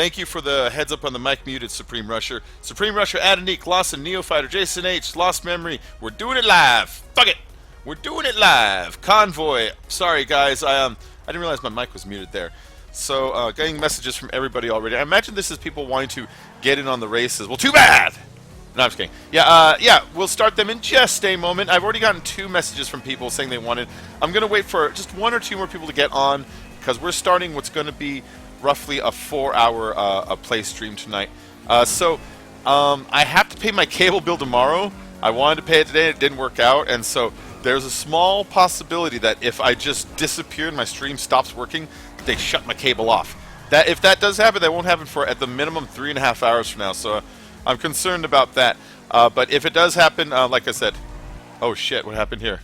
Thank you for the heads up on the mic muted, Supreme Rusher. Supreme Rusher, Adonique, Lawson, Neofighter, Jason H, Lost Memory. We're doing it live. Fuck it. We're doing it live. Convoy. Sorry, guys. I didn't realize my mic was muted there. So, getting messages from everybody already. I imagine this is people wanting to get in on the races. Well, too bad. No, I'm just kidding. Yeah, we'll start them in just a moment. I've already gotten 2 messages from people saying they wanted. I'm going to wait for just 1 or 2 more people to get on because we're starting what's going to be roughly a 4-hour play stream tonight. I have to pay my cable bill tomorrow. I wanted to pay it today. It didn't work out. And so there's a small possibility that if I just disappear and my stream stops working, they shut my cable off. If that does happen, that won't happen for at the minimum 3.5 hours from now. So I'm concerned about that. But if it does happen, like I said, oh shit, what happened here?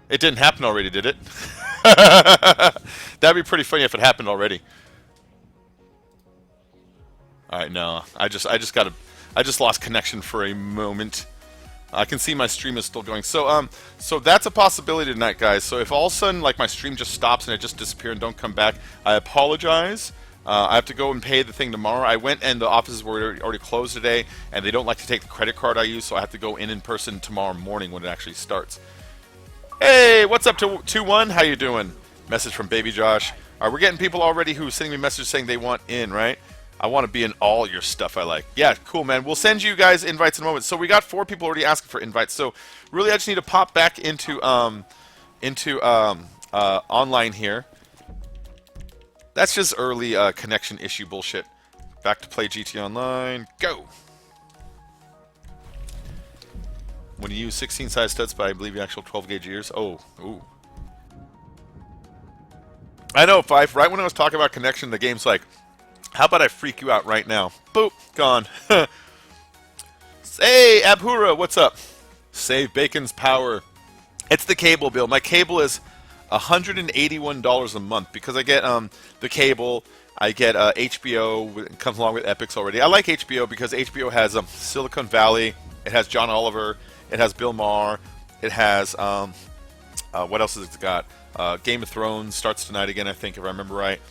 It didn't happen already, did it? That'd be pretty funny if it happened already. All right, no, I just lost connection for a moment. I can see my stream is still going. So that's a possibility tonight, guys. So if all of a sudden like my stream just stops and it just disappears and don't come back, I apologize. I have to go and pay the thing tomorrow. I went and the offices were already closed today, and they don't like to take the credit card I use, so I have to go in person tomorrow morning when it actually starts. Hey, what's up to 2-1? How you doing? Message from Baby Josh. All right, we're getting people already who are sending me messages saying they want in, right? I want to be in all your stuff I like. Yeah, cool, man. We'll send you guys invites in a moment. So we got 4 people already asking for invites. So really, I just need to pop back into online here. That's just early connection issue bullshit. Back to play GT Online. Go! When you use 16 size studs, but I believe the actual 12 gauge ears. Oh, ooh. I know, Fife. Right when I was talking about connection, the game's like, how about I freak you out right now? Boop, gone. Hey, Abhura, what's up? Save Bacon's power. It's the cable bill. My cable is $181 a month because I get the cable. I get HBO. It comes along with Ampyx already. I like HBO because HBO has Silicon Valley. It has John Oliver. It has Bill Maher. It has what else has it got? Game of Thrones starts tonight again, I think, if I remember right.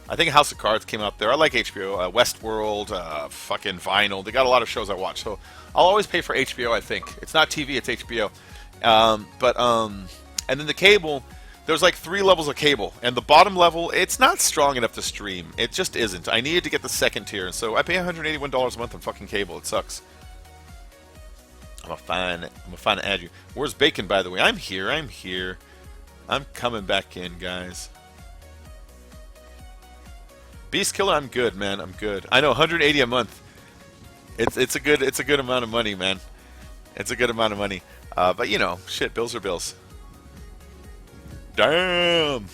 I think House of Cards came out there. I like HBO. Westworld, fucking Vinyl. They got a lot of shows I watch, so I'll always pay for HBO, I think. It's not TV, it's HBO. And then the cable, there's like 3 levels of cable. And the bottom level, it's not strong enough to stream. It just isn't. I needed to get the second tier, so I pay $181 a month on fucking cable. It sucks. I'm gonna find and add you. Where's Bacon, by the way? I'm here. I'm coming back in, guys. Beast Killer, I'm good, man. I'm good. I know, 180 a month. It's a good amount of money, man. It's a good amount of money. But you know, shit, bills are bills. Damn.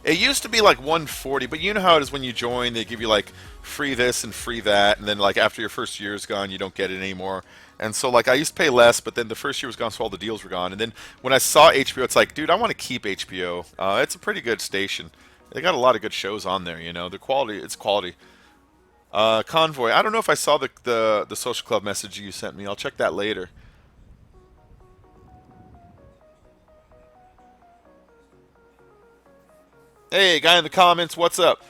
It used to be like 140, but you know how it is when you join. They give you like free this and free that, and then like after your first year is gone, you don't get it anymore. And so like I used to pay less, but then the first year was gone, so all the deals were gone. And then when I saw HBO, it's like, dude, I want to keep HBO. It's a pretty good station. They got a lot of good shows on there, you know. The quality, it's quality. Convoy, I don't know if I saw the social club message you sent me. I'll check that later. Hey, guy in the comments, what's up?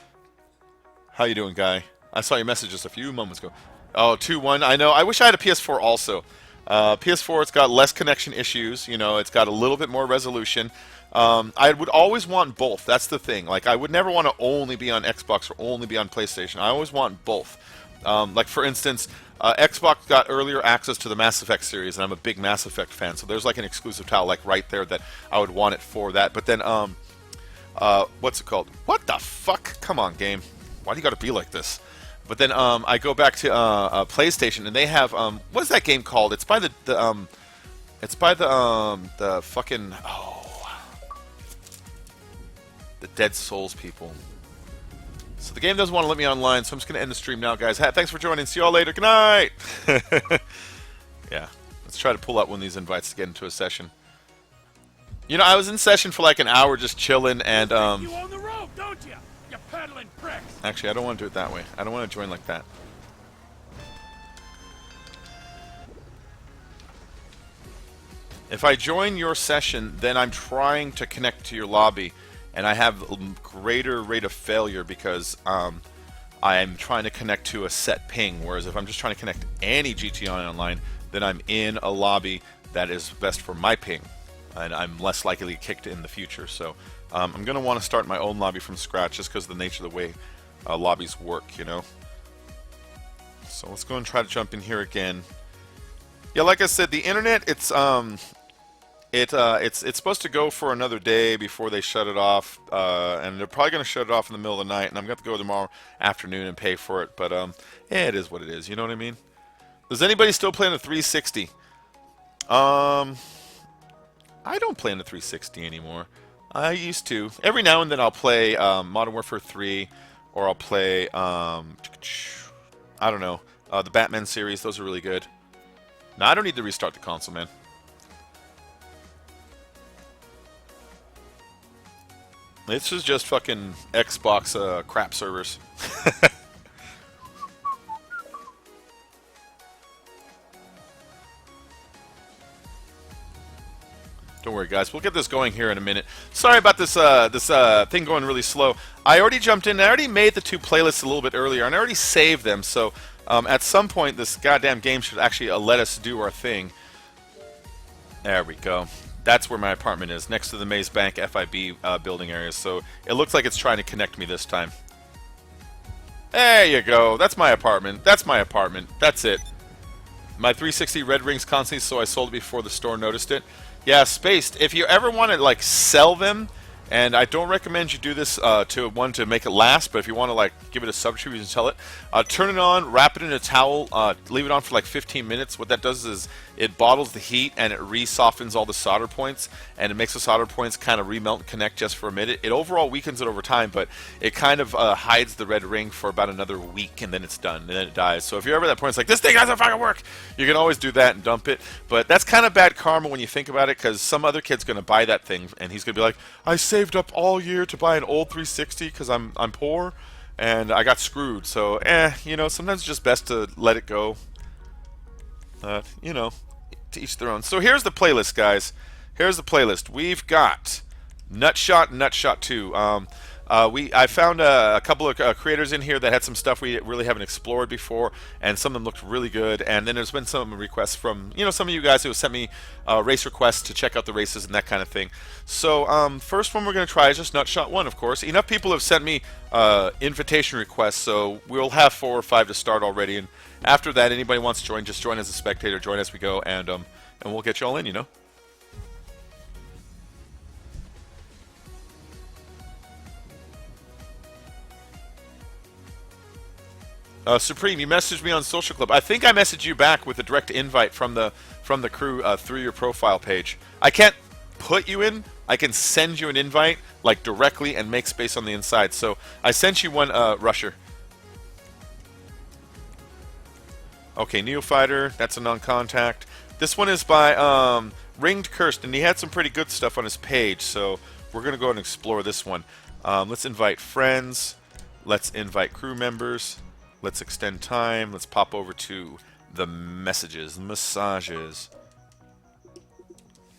How you doing, guy? I saw your message just a few moments ago. Oh, 2-1, I know. I wish I had a PS4 also. PS4, it's got less connection issues. You know, it's got a little bit more resolution. I would always want both. That's the thing. Like, I would never want to only be on Xbox or only be on PlayStation. I always want both. Like, for instance, Xbox got earlier access to the Mass Effect series, and I'm a big Mass Effect fan. So there's like an exclusive title, like right there, that I would want it for that. But then, what's it called? What the fuck? Come on, game. Why do you got to be like this? But then I go back to PlayStation, and they have what is that game called? It's by the fucking the Dead Souls people. So the game doesn't want to let me online, so I'm just going to end the stream now, guys. Thanks for joining. See y'all later. Good night. Yeah, let's try to pull out one of these invites to get into a session. You know, I was in session for like an hour just chilling, and You own the rope, don't you? You peddling pricks. Actually, I don't want to do it that way. I don't want to join like that. If I join your session, then I'm trying to connect to your lobby. and I have a greater rate of failure because I'm trying to connect to a set ping, whereas if I'm just trying to connect any GTA Online, then I'm in a lobby that is best for my ping, and I'm less likely to get kicked in the future. So I'm going to want to start my own lobby from scratch just because of the nature of the way lobbies work, you know. So let's go and try to jump in here again. Yeah, like I said, the internet, it's supposed to go for another day before they shut it off, and they're probably going to shut it off in the middle of the night, and I'm going to have to go tomorrow afternoon and pay for it, but yeah, it is what it is, you know what I mean? Does anybody still play on the 360? I don't play on the 360 anymore. I used to. Every now and then I'll play Modern Warfare 3, or I'll play, I don't know, the Batman series. Those are really good. No, I don't need to restart the console, man. This is just fucking Xbox crap servers. Don't worry, guys. We'll get this going here in a minute. Sorry about this thing going really slow. I already jumped in. I already made the two playlists a little bit earlier, and I already saved them. So at some point, this goddamn game should actually let us do our thing. There we go. That's where my apartment is, next to the Maze Bank FIB building area. So it looks like it's trying to connect me this time. There you go. That's my apartment. That's my apartment. That's it. My 360 red rings constantly, so I sold it before the store noticed it. Yeah, Spaced. If you ever want to like sell them, and I don't recommend you do this to make it last, but if you want to like give it a substitute, you can sell it. Turn it on, wrap it in a towel, leave it on for like 15 minutes. What that does is it bottles the heat and it re-softens all the solder points, and it makes the solder points kind of remelt and connect just for a minute. It overall weakens it over time, but it kind of hides the red ring for about another week, and then it's done, and then it dies. So if you're ever at that point, it's like, this thing doesn't fucking work, you can always do that and dump it. But that's kind of bad karma when you think about it, because some other kid's going to buy that thing, and he's going to be like, I saved up all year to buy an old 360 because I'm poor, and I got screwed. So, you know, sometimes it's just best to let it go. You know, to each their own. So here's the playlist, guys. Here's the playlist. We've got Nutshot and Nutshot 2. I found a couple of creators in here that had some stuff we really haven't explored before, and some of them looked really good. And then there's been some requests from, you know, some of you guys who have sent me race requests to check out the races and that kind of thing. So first one we're going to try is just Nutshot 1, of course. Enough people have sent me invitation requests, so we'll have 4 or 5 to start already. And after that, anybody wants to join, just join as a spectator, join as we go, and we'll get you all in, you know. Supreme, you messaged me on Social Club. I think I messaged you back with a direct invite from the crew through your profile page. I can't put you in. I can send you an invite like directly and make space on the inside. So I sent you one, Rusher. Okay, Neofighter. That's a non-contact. This one is by Ringed Cursed, and he had some pretty good stuff on his page. So we're gonna go and explore this one. Let's invite friends. Let's invite crew members. Let's extend time. Let's pop over to the messages, massages.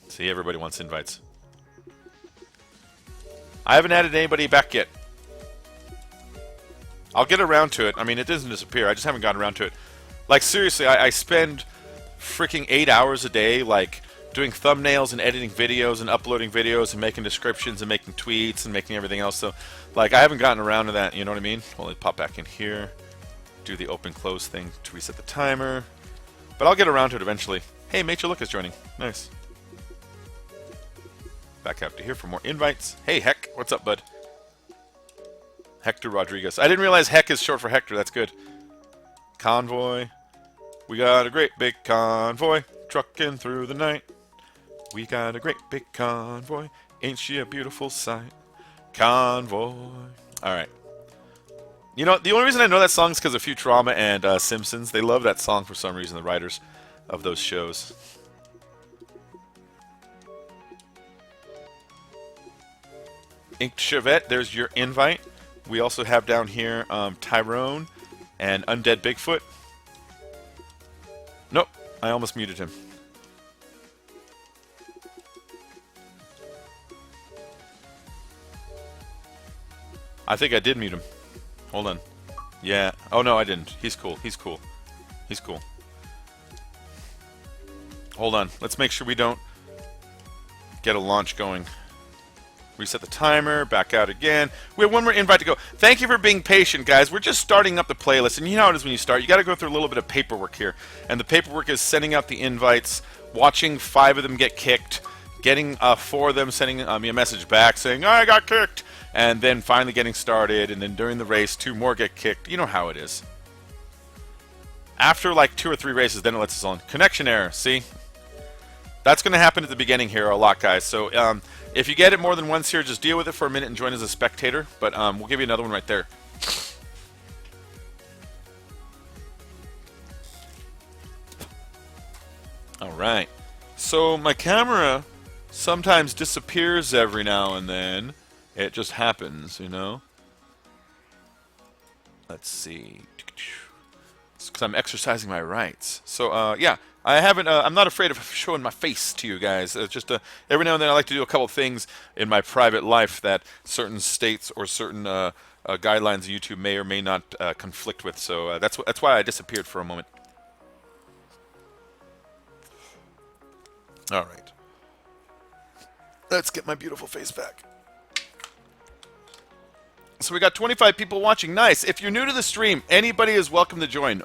See, everybody wants invites. I haven't added anybody back yet. I'll get around to it. I mean, it doesn't disappear. I just haven't gotten around to it. Like, seriously, I spend freaking 8 hours a day, like, doing thumbnails and editing videos and uploading videos and making descriptions and making tweets and making everything else. So, like, I haven't gotten around to that, you know what I mean? Well, let me pop back in here. Do the open-close thing to reset the timer. But I'll get around to it eventually. Hey, Major Look is joining. Nice. Back out to here for more invites. Hey, Heck. What's up, bud? Hector Rodriguez. I didn't realize Heck is short for Hector. That's good. Convoy. We got a great big convoy trucking through the night. We got a great big convoy. Ain't she a beautiful sight? Convoy. All right. You know, the only reason I know that song is because of Futurama and Simpsons. They love that song for some reason, the writers of those shows. Inked Chevette, there's your invite. We also have down here Tyrone and Undead Bigfoot. Nope, I almost muted him. I think I did mute him. Hold on. Yeah. Oh, no, I didn't. He's cool. He's cool. He's cool. Hold on. Let's make sure we don't get a launch going. Reset the timer. Back out again. We have one more invite to go. Thank you for being patient, guys. We're just starting up the playlist. And you know how it is when you start. You got to go through a little bit of paperwork here. And the paperwork is sending out the invites, watching 5 of them get kicked, getting 4 of them sending me a message back saying, I got kicked. And then finally getting started, and then during the race, 2 more get kicked. You know how it is. After like 2 or 3 races, then it lets us on. Connection error, see? That's going to happen at the beginning here a lot, guys. So if you get it more than once here, just deal with it for a minute and join as a spectator. But we'll give you another one right there. All right. So my camera sometimes disappears every now and then. It just happens, you know. Let's see. It's because I'm exercising my rights. So, yeah, I haven't. I'm not afraid of showing my face to you guys. It's just every now and then I like to do a couple things in my private life that certain states or certain guidelines of YouTube may or may not conflict with. So that's why I disappeared for a moment. All right. Let's get my beautiful face back. So we got 25 people watching. Nice. If you're new to the stream, anybody is welcome to join.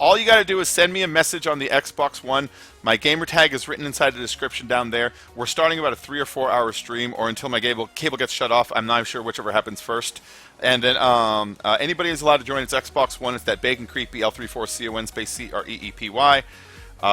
All you got to do is send me a message on the Xbox One. My gamer tag is written inside the description down there. We're starting about a 3 or 4 hour stream, or until my cable gets shut off. I'm not sure whichever happens first. And then anybody is allowed to join. It's Xbox One. It's that Bacon Creepy L34CON CREEPY.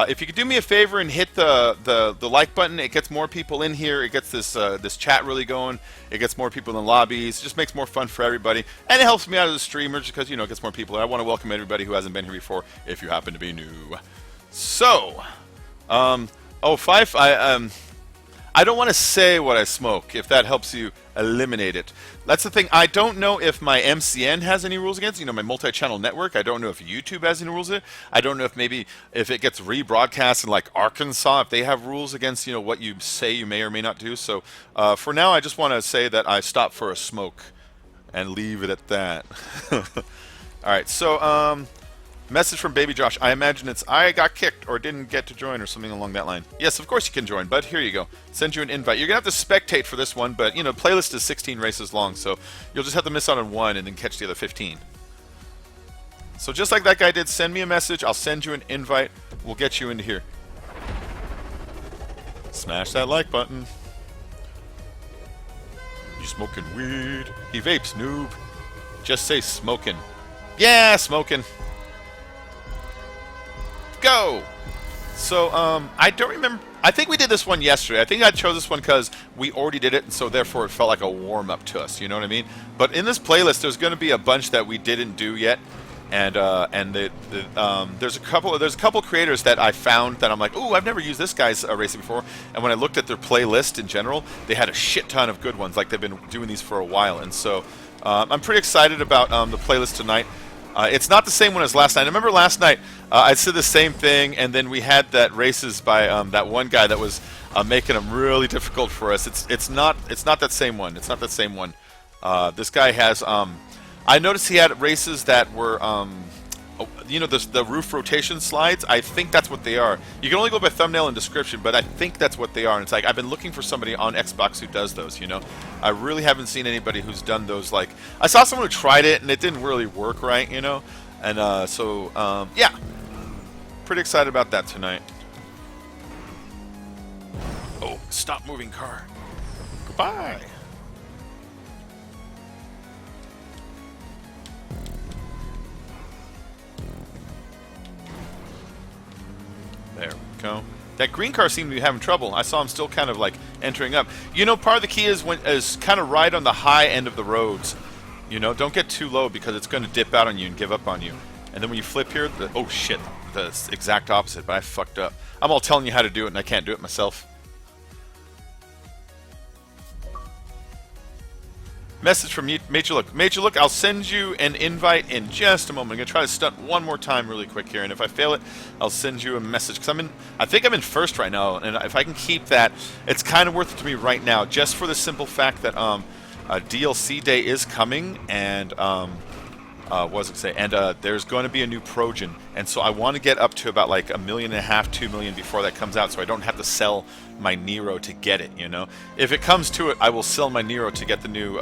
If you could do me a favor and hit the like button, it gets more people in here. It gets this chat really going. It gets more people in lobbies. It just makes more fun for everybody, and it helps me out as a streamer because it gets more people. And I want to welcome everybody who hasn't been here before. If you happen to be new, so I don't want to say what I smoke. If that helps you eliminate it. That's the thing. I don't know if my MCN has any rules against it. My multi-channel network. I don't know if YouTube has any rules in it. I don't know if maybe if it gets rebroadcast in like Arkansas, if they have rules against what you say you may or may not do. So for now, I just want to say that I stopped for a smoke and leave it at that. All right. So message from Baby Josh. I imagine it's I got kicked or didn't get to join or something along that line. Yes, of course you can join, bud. Here you go. Send you an invite. You're going to have to spectate for this one, but, playlist is 16 races long, so you'll just have to miss out on one and then catch the other 15. So just like that guy did, send me a message. I'll send you an invite. We'll get you into here. Smash that like button. You smoking weed? He vapes, noob. Just say smoking. Yeah, smoking. Go! So, I don't remember. I think we did this one yesterday. I think I chose this one because we already did it, and so therefore it felt like a warm-up to us. You know what I mean? But in this playlist, there's going to be a bunch that we didn't do yet, and there's a couple creators that I found that I'm like, ooh, I've never used this guy's racing before. And when I looked at their playlist in general, they had a shit ton of good ones. Like they've been doing these for a while, and so I'm pretty excited about the playlist tonight. It's not the same one as last night. I remember last night I said the same thing, and then we had that races by that one guy that was making them really difficult for us. It's not that same one. It's not that same one. This guy has. I noticed he had races that were the roof rotation slides. I think that's what they are. You can only go by thumbnail and description, but I think that's what they are. And it's like I've been looking for somebody on Xbox who does those. I really haven't seen anybody who's done those. Like I saw someone who tried it and it didn't really work right. And so yeah, pretty excited about that tonight. Oh, stop moving, car. Goodbye. There we go. That green car seemed to be having trouble. I saw him still kind of like entering up. Part of the key is kind of right on the high end of the roads. Don't get too low because it's going to dip out on you and give up on you. And then when you flip here, oh shit, the exact opposite, but I fucked up. I'm all telling you how to do it and I can't do it myself. Message from Major Look. Major Look, I'll send you an invite in just a moment. I'm going to try to stunt one more time really quick here, and if I fail it, I'll send you a message. Because I think I'm in first right now, and if I can keep that, it's kind of worth it to me right now, just for the simple fact that DLC day is coming, and what was it say? And there's going to be a new Trojan, and so I want to get up to about like 1.5 million, 2 million before that comes out, so I don't have to sell my Nero to get it. You know, if it comes to it, I will sell my Nero to get the new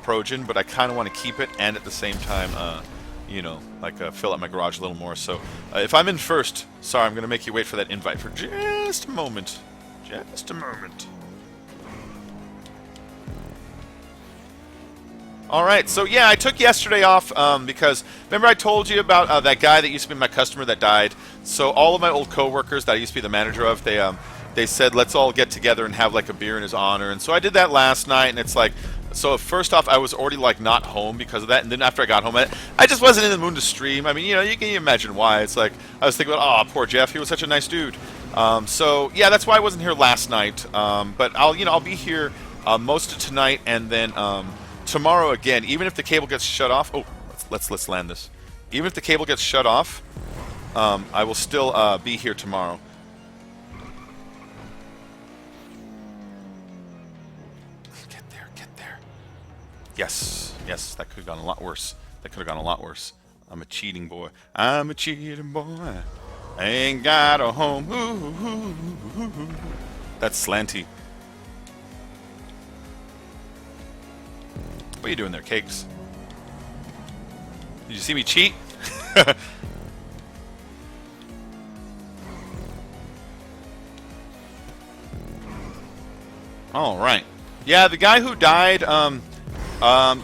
Trojan, but I kind of want to keep it, and at the same time, you know, like fill up my garage a little more. So if I'm in first, sorry, I'm going to make you wait for that invite for just a moment. Just a moment. Alright, so yeah, I took yesterday off because, remember I told you about that guy that used to be my customer that died? So all of my old coworkers that I used to be the manager of, they said, let's all get together and have like a beer in his honor. And so I did that last night, and it's like, so first off, I was already like not home because of that, and then after I got home, I just wasn't in the mood to stream. I mean, you know, you can imagine why. It's like, I was thinking about, oh, poor Jeff, he was such a nice dude. So yeah, that's why I wasn't here last night. But I'll be here most of tonight, and then tomorrow again. Even if the cable gets shut off, oh, let's land this. Even if the cable gets shut off, I will still be here tomorrow. Get there. Yes, that could have gone a lot worse. I'm a cheating boy. I'm a cheating boy. I ain't got a home. Ooh. That's slanty. What are you doing there, Cakes? Did you see me cheat? All right. Yeah, the guy who died,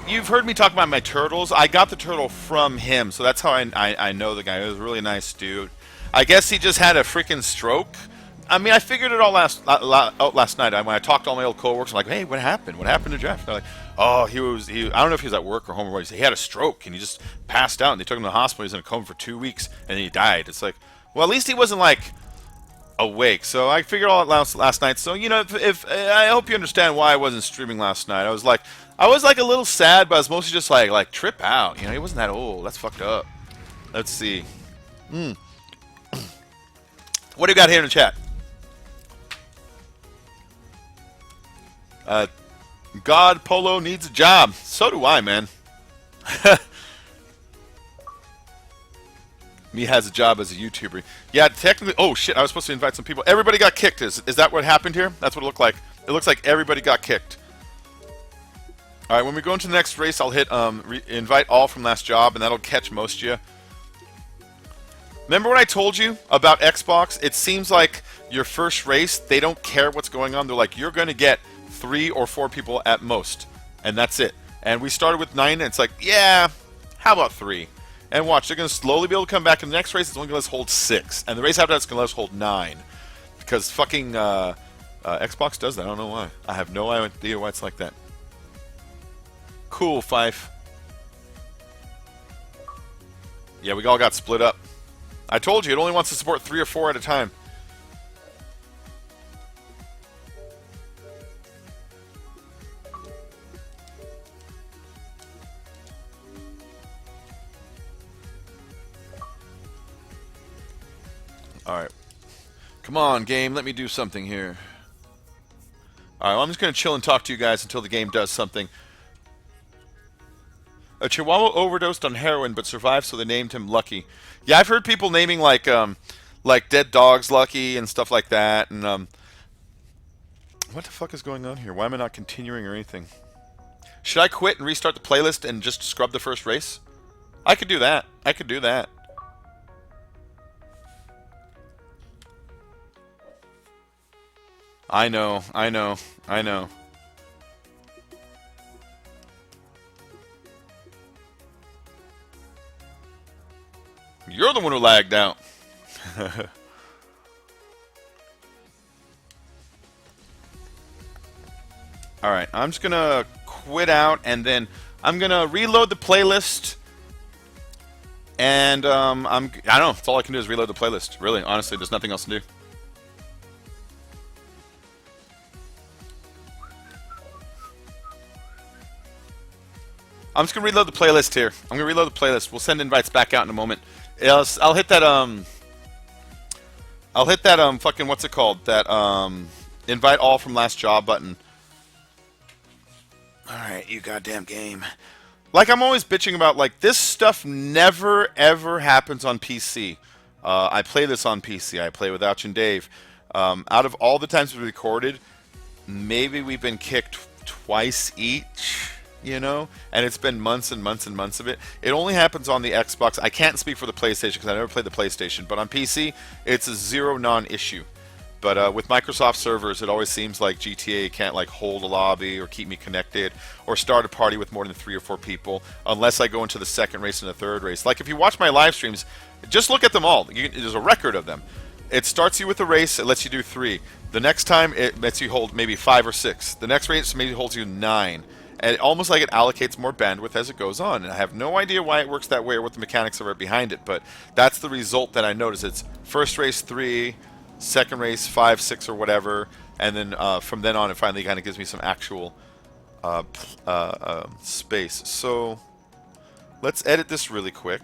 you've heard me talk about my turtles. I got the turtle from him, so that's how I know the guy. He was a really nice dude. I guess he just had a freaking stroke. I mean, I figured it all out last night. When I talked to all my old coworkers, I'm like, hey, what happened? What happened to Jeff? They're like, oh, I don't know if he was at work or home or what. He had a stroke, and he just passed out, and they took him to the hospital. He was in a coma for 2 weeks, and then he died. It's like, well, at least he wasn't, like, awake. So I figured all out last night. So, you know, if I hope you understand why I wasn't streaming last night. I was like a little sad, but I was mostly just like trip out. You know, he wasn't that old. That's fucked up. Let's see. What do you got here in the chat? God Polo needs a job. So do I, man. Me has a job as a YouTuber. Yeah, technically. Oh shit! I was supposed to invite some people. Everybody got kicked. Is that what happened here? That's what it looked like. It looks like everybody got kicked. All right. When we go into the next race, I'll hit invite all from last job, and that'll catch most of you. Remember when I told you about Xbox? It seems like your first race, they don't care what's going on. They're like, you're going to get 3 or 4 people at most, and that's it. And we started with 9, and it's like, yeah, how about 3? And watch, they're going to slowly be able to come back in the next race. It's only going to let us hold 6, and the race after that's going to let us hold 9, because fucking Xbox does that. I don't know why. I have no idea why it's like that. Cool, Fife. Yeah, we all got split up. I told you, it only wants to support 3 or 4 at a time. Alright. Come on, game. Let me do something here. Alright, well, I'm just going to chill and talk to you guys until the game does something. A Chihuahua overdosed on heroin but survived, so they named him Lucky. Yeah, I've heard people naming like dead dogs Lucky and stuff like that. And what the fuck is going on here? Why am I not continuing or anything? Should I quit and restart the playlist and just scrub the first race? I could do that. I could do that. I know. You're the one who lagged out. Alright, I'm just gonna quit out, and then I'm gonna reload the playlist. And I don't know, that's all I can do is reload the playlist. Really, honestly, there's nothing else to do. I'm just gonna reload the playlist here. I'm gonna reload the playlist. We'll send invites back out in a moment. I'll hit that fucking what's it called? That invite all from last job button. Alright, you goddamn game. Like I'm always bitching about, like, this stuff never ever happens on PC. I play this on PC. I play with Ouch and Dave. Out of all the times we've recorded, maybe we've been kicked twice each, you know? And it's been months and months and months of it. It only happens on the Xbox. I can't speak for the PlayStation because I never played the PlayStation. But on PC, it's a zero non-issue. But with Microsoft servers, it always seems like GTA can't like hold a lobby or keep me connected or start a party with more than 3 or 4 people unless I go into the second race and the third race. Like if you watch my live streams, just look at them all. There's a record of them. It starts you with a race, it lets you do 3. The next time it lets you hold maybe 5 or 6. The next race maybe holds you 9. And almost like it allocates more bandwidth as it goes on. And I have no idea why it works that way or what the mechanics are behind it, but that's the result that I notice. It's first race 3, second race 5, 6, or whatever, and then from then on it finally kind of gives me some actual space. So let's edit this really quick.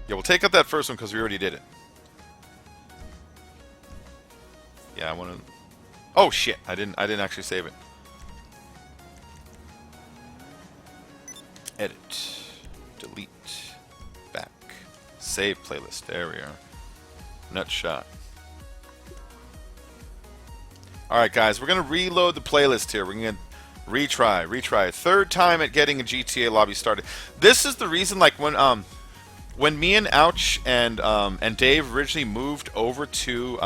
Yeah, we'll take out that first one because we already did it. Yeah, I want to. Oh shit! I didn't actually save it. Edit. Delete. Back. Save playlist. There we are. Nutshot. Alright guys, we're going to reload the playlist here. We're going to retry. Third time at getting a GTA lobby started. This is the reason, like, when me and Ouch and Dave originally moved over to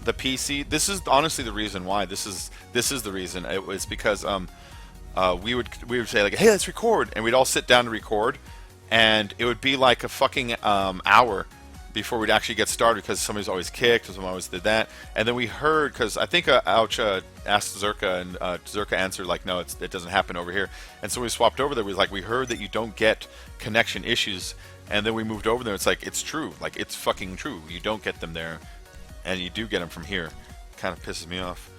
the PC, this is honestly the reason why. This is the reason. It was because we would say like, hey, let's record, and we'd all sit down to record, and it would be like a fucking hour before we'd actually get started because somebody's always kicked, or someone always did that. And then we heard, because I think Ouch asked Zerka, and Zerka answered like, no, it doesn't happen over here. And so we swapped over there. We was like, we heard that you don't get connection issues, and then we moved over there. It's like, it's true, like it's fucking true. You don't get them there, and you do get them from here. Kind of pisses me off.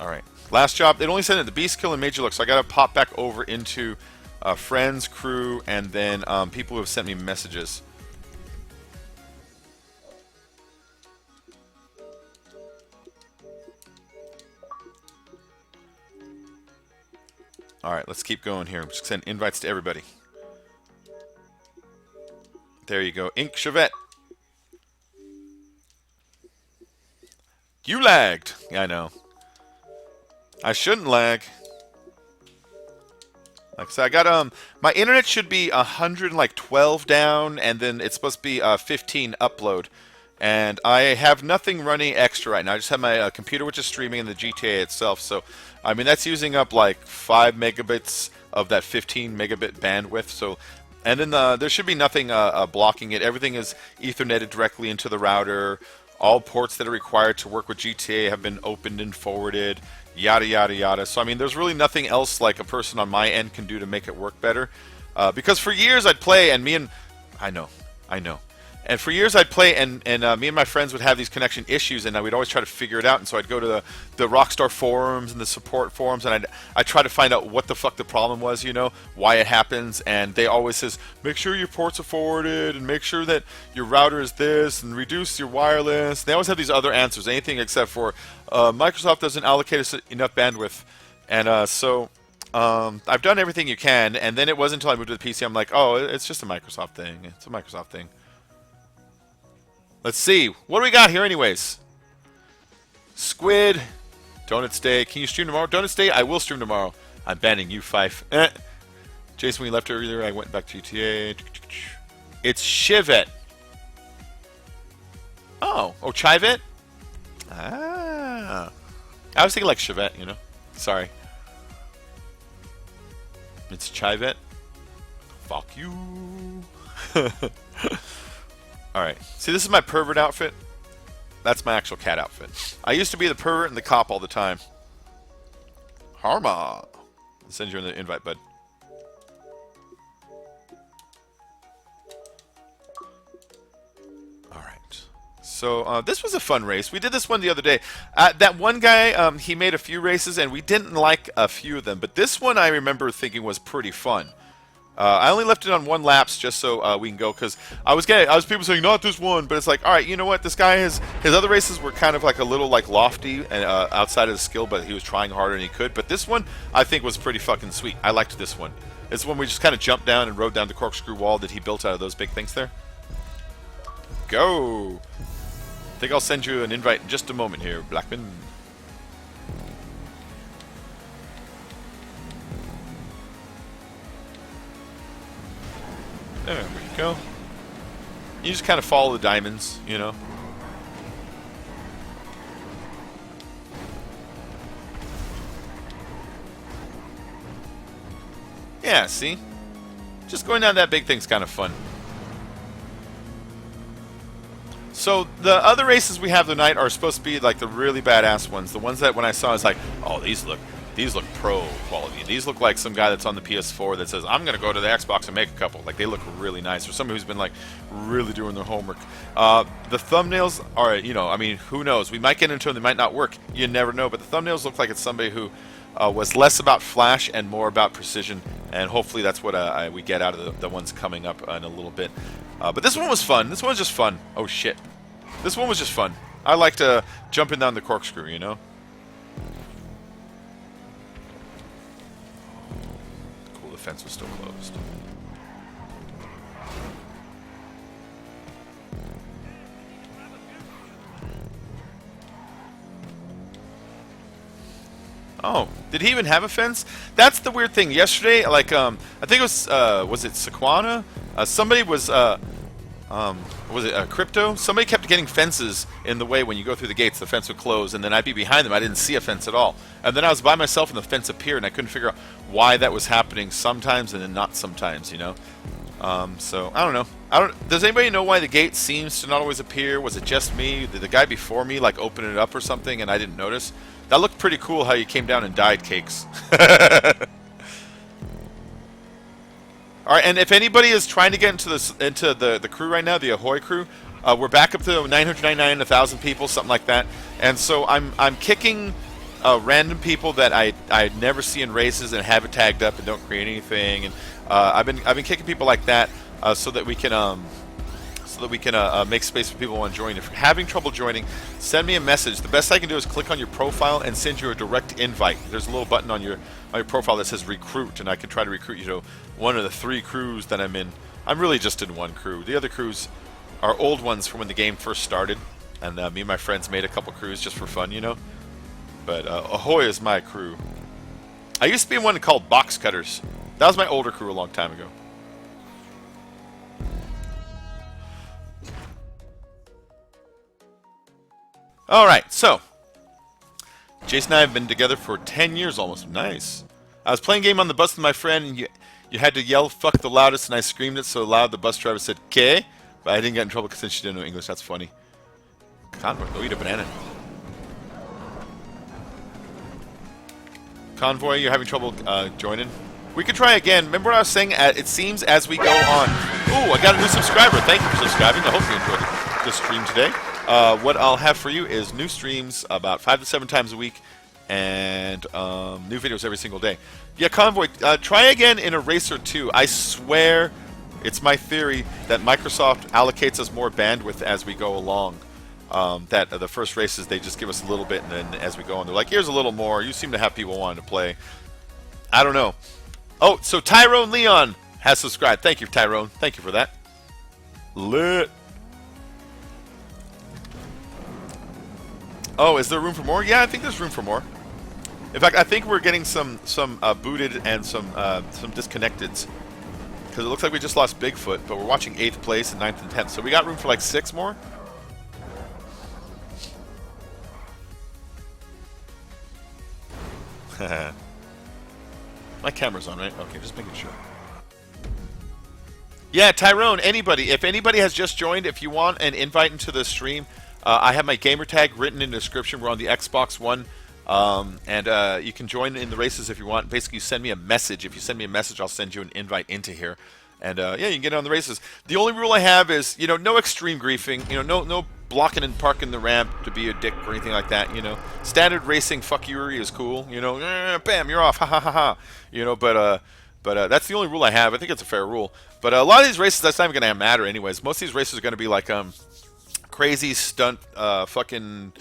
All right, last job. It only said it the Beast Kill and Major Look, so I gotta pop back over into friends, crew, and then people who have sent me messages. Alright, let's keep going here. Just send invites to everybody. There you go. Ink Chevette. You lagged. Yeah, I know. I shouldn't lag. Like I said, I got my internet should be 112 down, and then it's supposed to be 15 upload. And I have nothing running extra right now. I just have my computer, which is streaming, and the GTA itself. So, I mean, that's using up like 5 megabits of that 15 megabit bandwidth. So, and then there should be nothing blocking it. Everything is Ethernetted directly into the router. All ports that are required to work with GTA have been opened and forwarded. Yada yada yada. So, I mean, there's really nothing else like a person on my end can do to make it work better. Because for years I'd play, and I know. And for years I'd play, and me and my friends would have these connection issues, and we'd always try to figure it out. And so I'd go to the Rockstar forums and the support forums, and I'd try to find out what the fuck the problem was, you know, why it happens. And they always says, make sure your ports are forwarded, and make sure that your router is this, and reduce your wireless. They always have these other answers, anything except for Microsoft doesn't allocate us enough bandwidth. And so I've done everything you can, and then it wasn't until I moved to the PC, I'm like, oh, it's just a Microsoft thing. It's a Microsoft thing. Let's see. What do we got here anyways? Squid. Donut Stay. Can you stream tomorrow? Donut Stay. I will stream tomorrow. I'm banning you, Fife. Jason, when you left earlier, I went back to GTA. It's Chivet. Oh, Chivet? Ah. I was thinking like Chevette, you know? Sorry. It's Chivet. Fuck you. Alright. See, this is my pervert outfit. That's my actual cat outfit. I used to be the pervert and the cop all the time. Harma. I'll send you an invite, bud. Alright. So, this was a fun race. We did this one the other day. That one guy, he made a few races, and we didn't like a few of them. But this one I remember thinking was pretty fun. I only left it on one laps just so we can go, because I was people saying not this one, but it's like, all right, you know what? This guy his other races were kind of like a little like lofty and outside of the skill, but he was trying harder than he could. But this one I think was pretty fucking sweet. I liked this one. It's when we just kind of jumped down and rode down the corkscrew wall that he built out of those big things there. Go. I think I'll send you an invite in just a moment here, Blackman. There we go. You just kind of follow the diamonds, you know. Yeah, see? Just going down that big thing's kind of fun. So the other races we have tonight are supposed to be like the really badass ones. The ones that when I saw I was like, oh, these look pro quality. These look like some guy that's on the PS4 that says, I'm going to go to the Xbox and make a couple. Like, they look really nice. Or somebody who's been, like, really doing their homework. The thumbnails are, you know, I mean, who knows? We might get into them. They might not work. You never know. But the thumbnails look like it's somebody who was less about flash and more about precision. And hopefully that's what we get out of the ones coming up in a little bit. But this one was fun. This one was just fun. Oh, shit. This one was just fun. I liked jumping down the corkscrew, you know? Cool, the fence was still closed. Oh, did he even have a fence? That's the weird thing. Yesterday, like, I think it was it Sequana? Somebody was it Crypto? Somebody kept getting fences in the way when you go through the gates. The fence would close, and then I'd be behind them. I didn't see a fence at all. And then I was by myself, and the fence appeared, and I couldn't figure out why that was happening sometimes and then not sometimes, you know? So, I don't know. Does anybody know why the gate seems to not always appear? Was it just me? Did the guy before me, like, open it up or something, and I didn't notice? That looked pretty cool how you came down and died, Cakes. Alright, and if anybody is trying to get into the crew right now, the Ahoy crew, we're back up to 999, 1,000 people, something like that. And so I'm kicking random people that I never see in races and have it tagged up and don't create anything. And I've been kicking people like that so that we can make space for people who want to join. If you're having trouble joining, send me a message. The best I can do is click on your profile and send you a direct invite. There's a little button on your profile that says recruit, and I can try to recruit you to one of the 3 crews that I'm in. I'm really just in one crew. The other crews are old ones from when the game first started, and me and my friends made a couple crews just for fun, you know. But Ahoy is my crew. I used to be in one called Box Cutters. That was my older crew a long time ago. Alright, so Jason and I have been together for 10 years almost. Nice. I was playing a game on the bus with my friend, and you had to yell fuck the loudest, and I screamed it so loud the bus driver said, "K?" But I didn't get in trouble because she didn't know English. That's funny. Convoy, go eat a banana. Convoy, you're having trouble joining? We could try again. Remember what I was saying? It seems as we go on. Ooh, I got a new subscriber. Thank you for subscribing. I hope you enjoyed the stream today. What I'll have for you is new streams about 5 to 7 times a week, and new videos every single day. Yeah, Convoy, try again in a race or two. I swear, it's my theory that Microsoft allocates us more bandwidth as we go along. That the first races, they just give us a little bit, and then as we go on, they're like, here's a little more. You seem to have people wanting to play. I don't know. Oh, so Tyrone Leon has subscribed. Thank you, Tyrone. Thank you for that. Lit. Oh, is there room for more? Yeah, I think there's room for more. In fact, I think we're getting some booted and some disconnecteds. Because it looks like we just lost Bigfoot, but we're watching 8th place and 9th and 10th. So we got room for like 6 more? My camera's on, right? Okay, just making sure. Yeah, Tyrone, anybody. If anybody has just joined, if you want an invite into the stream, I have my gamer tag written in the description. We're on the Xbox One. And you can join in the races if you want. Basically, you send me a message. If you send me a message, I'll send you an invite into here. And yeah, you can get on the races. The only rule I have is, you know, no extreme griefing. You know, no blocking and parking the ramp to be a dick or anything like that. You know, standard racing fuckery is cool. You know, bam, you're off, ha ha ha ha. You know, but But that's the only rule I have. I think it's a fair rule. But a lot of these races, that's not even going to matter anyways. Most of these races are going to be like crazy stunt, fucking,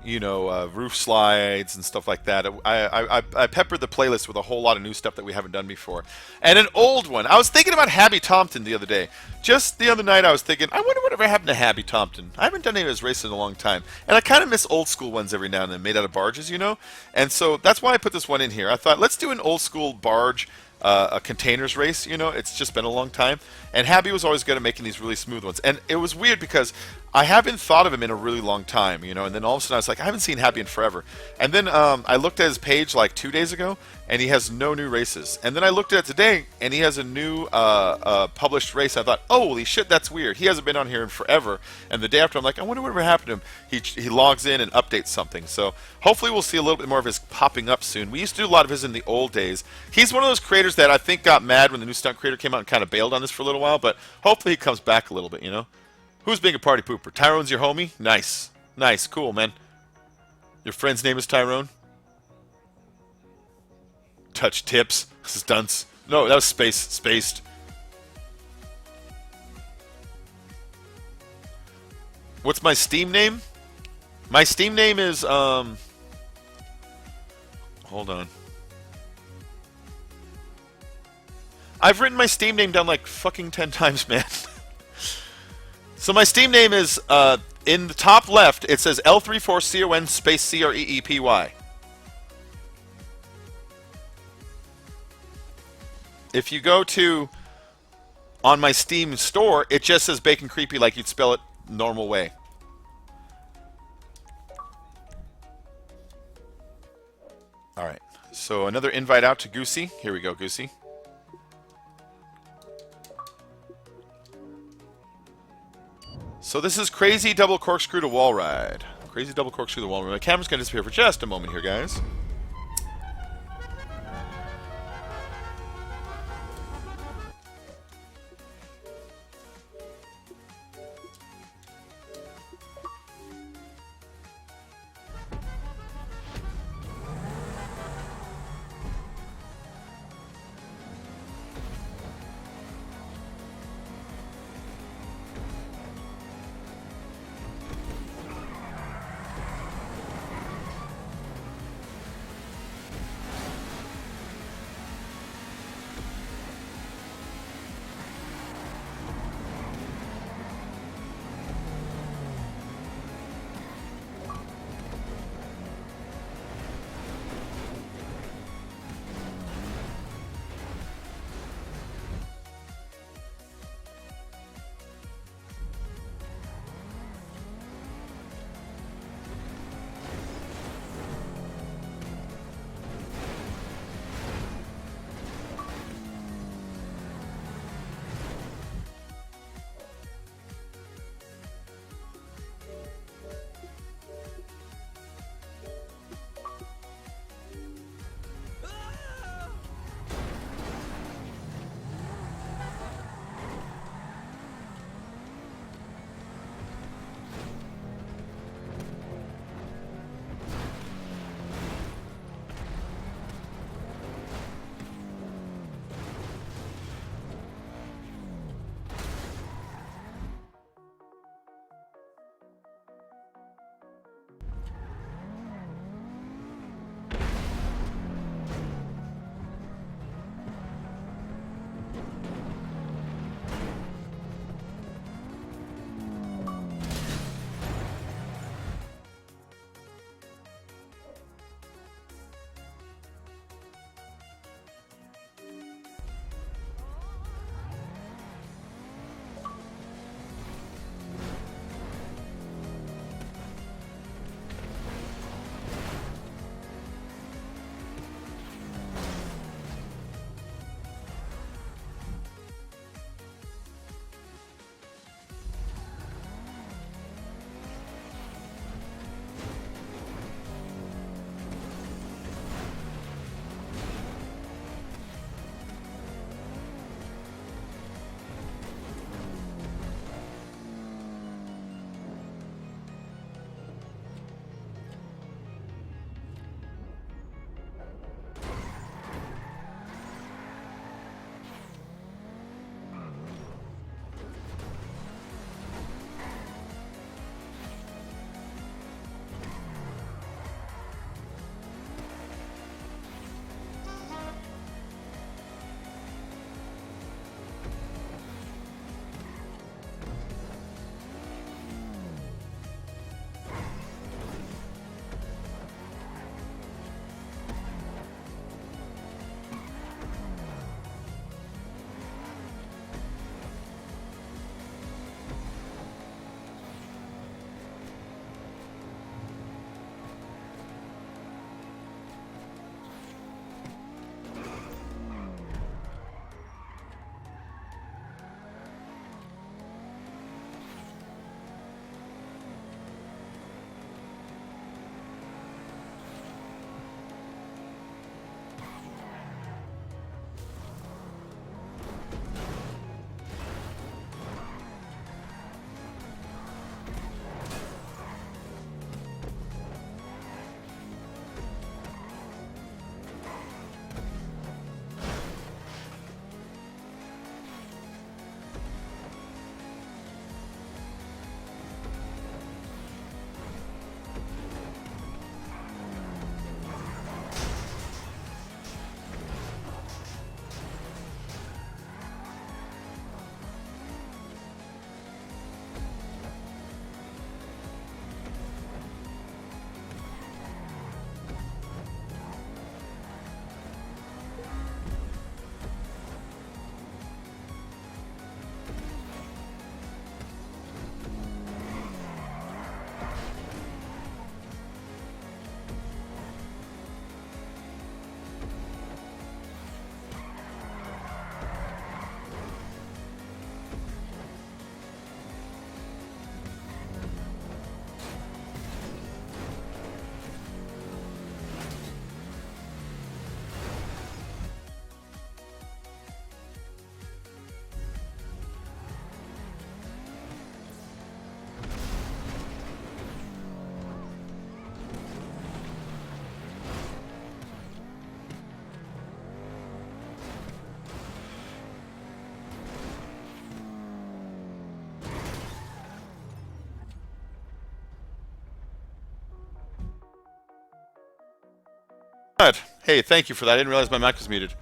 roof slides and stuff like that. I peppered the playlist with a whole lot of new stuff that we haven't done before. And an old one. I was thinking about Habby Tompton the other day. Just the other night I was thinking, I wonder whatever happened to Habby Tompton. I haven't done any of his races in a long time. And I kind of miss old school ones every now and then, made out of barges, And so that's why I put this one in here. I thought, let's do an old school barge, a containers race. It's just been a long time. And Habby was always good at making these really smooth ones. And it was weird because I haven't thought of him in a really long time, And then all of a sudden I was like, I haven't seen Habby in forever. And then I looked at his page like 2 days ago, and he has no new races. And then I looked at it today, and he has a new published race. I thought, oh, holy shit, that's weird. He hasn't been on here in forever. And the day after, I'm like, I wonder whatever happened to him. He logs in and updates something. So hopefully we'll see a little bit more of his popping up soon. We used to do a lot of his in the old days. He's one of those creators that I think got mad when the new Stunt creator came out and kind of bailed on this for a little while, but hopefully he comes back a little bit, Who's being a party pooper? Tyrone's your homie? Nice. Nice. Cool, man. Your friend's name is Tyrone? Touch tips. Stunts. No, that was spaced. What's my Steam name? My Steam name is, hold on. I've written my Steam name down like fucking 10 times, man. So my Steam name is, in the top left, it says L34CON space CREEPY. If you go to, on my Steam store, it just says Bacon Creepy like you'd spell it normal way. Alright, so another invite out to Goosey. Here we go, Goosey. So this is Crazy Double Corkscrew to Wall Ride. Crazy Double Corkscrew to Wall Ride. My camera's going to disappear for just a moment here, guys. God. Hey, thank you for that. I didn't realize my mic was muted.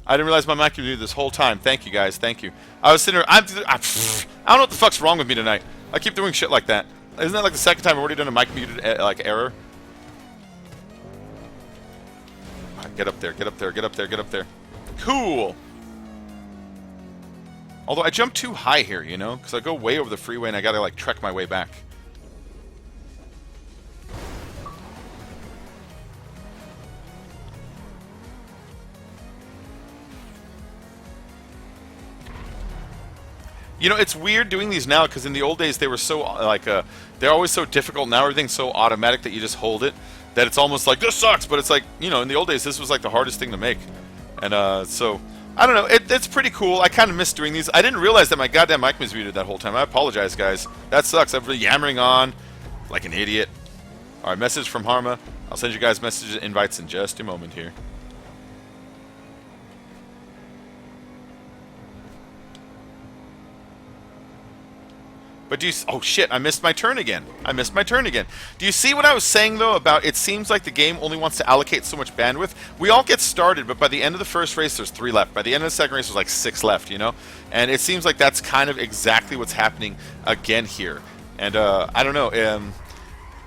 I didn't realize my mic was muted this whole time. Thank you, guys. Thank you. I was sitting there. I don't know what the fuck's wrong with me tonight. I keep doing shit like that. Isn't that like the second time I've already done a mic muted like error? Right, get up there. Get up there. Get up there. Get up there. Cool. Although I jump too high here, you know, because I go way over the freeway and I gotta like trek my way back. You know, it's weird doing these now because in the old days they were so like they're always so difficult. Now everything's so automatic that you just hold it that it's almost like this sucks. But it's like, you know, in the old days this was like the hardest thing to make, and so I don't know. It's pretty cool. I kind of miss doing these. I didn't realize that my goddamn mic was muted that whole time. I apologize, guys. That sucks. I've been yammering on like an idiot. All right, message from Harma. I'll send you guys message invites in just a moment here. But do you... Oh, shit. I missed my turn again. I missed my turn again. Do you see what I was saying, though, about it seems like the game only wants to allocate so much bandwidth? We all get started, but by the end of the first race, there's 3 left. By the end of the second race, there's like 6 left, you know? And it seems like that's kind of exactly what's happening again here. And I don't know.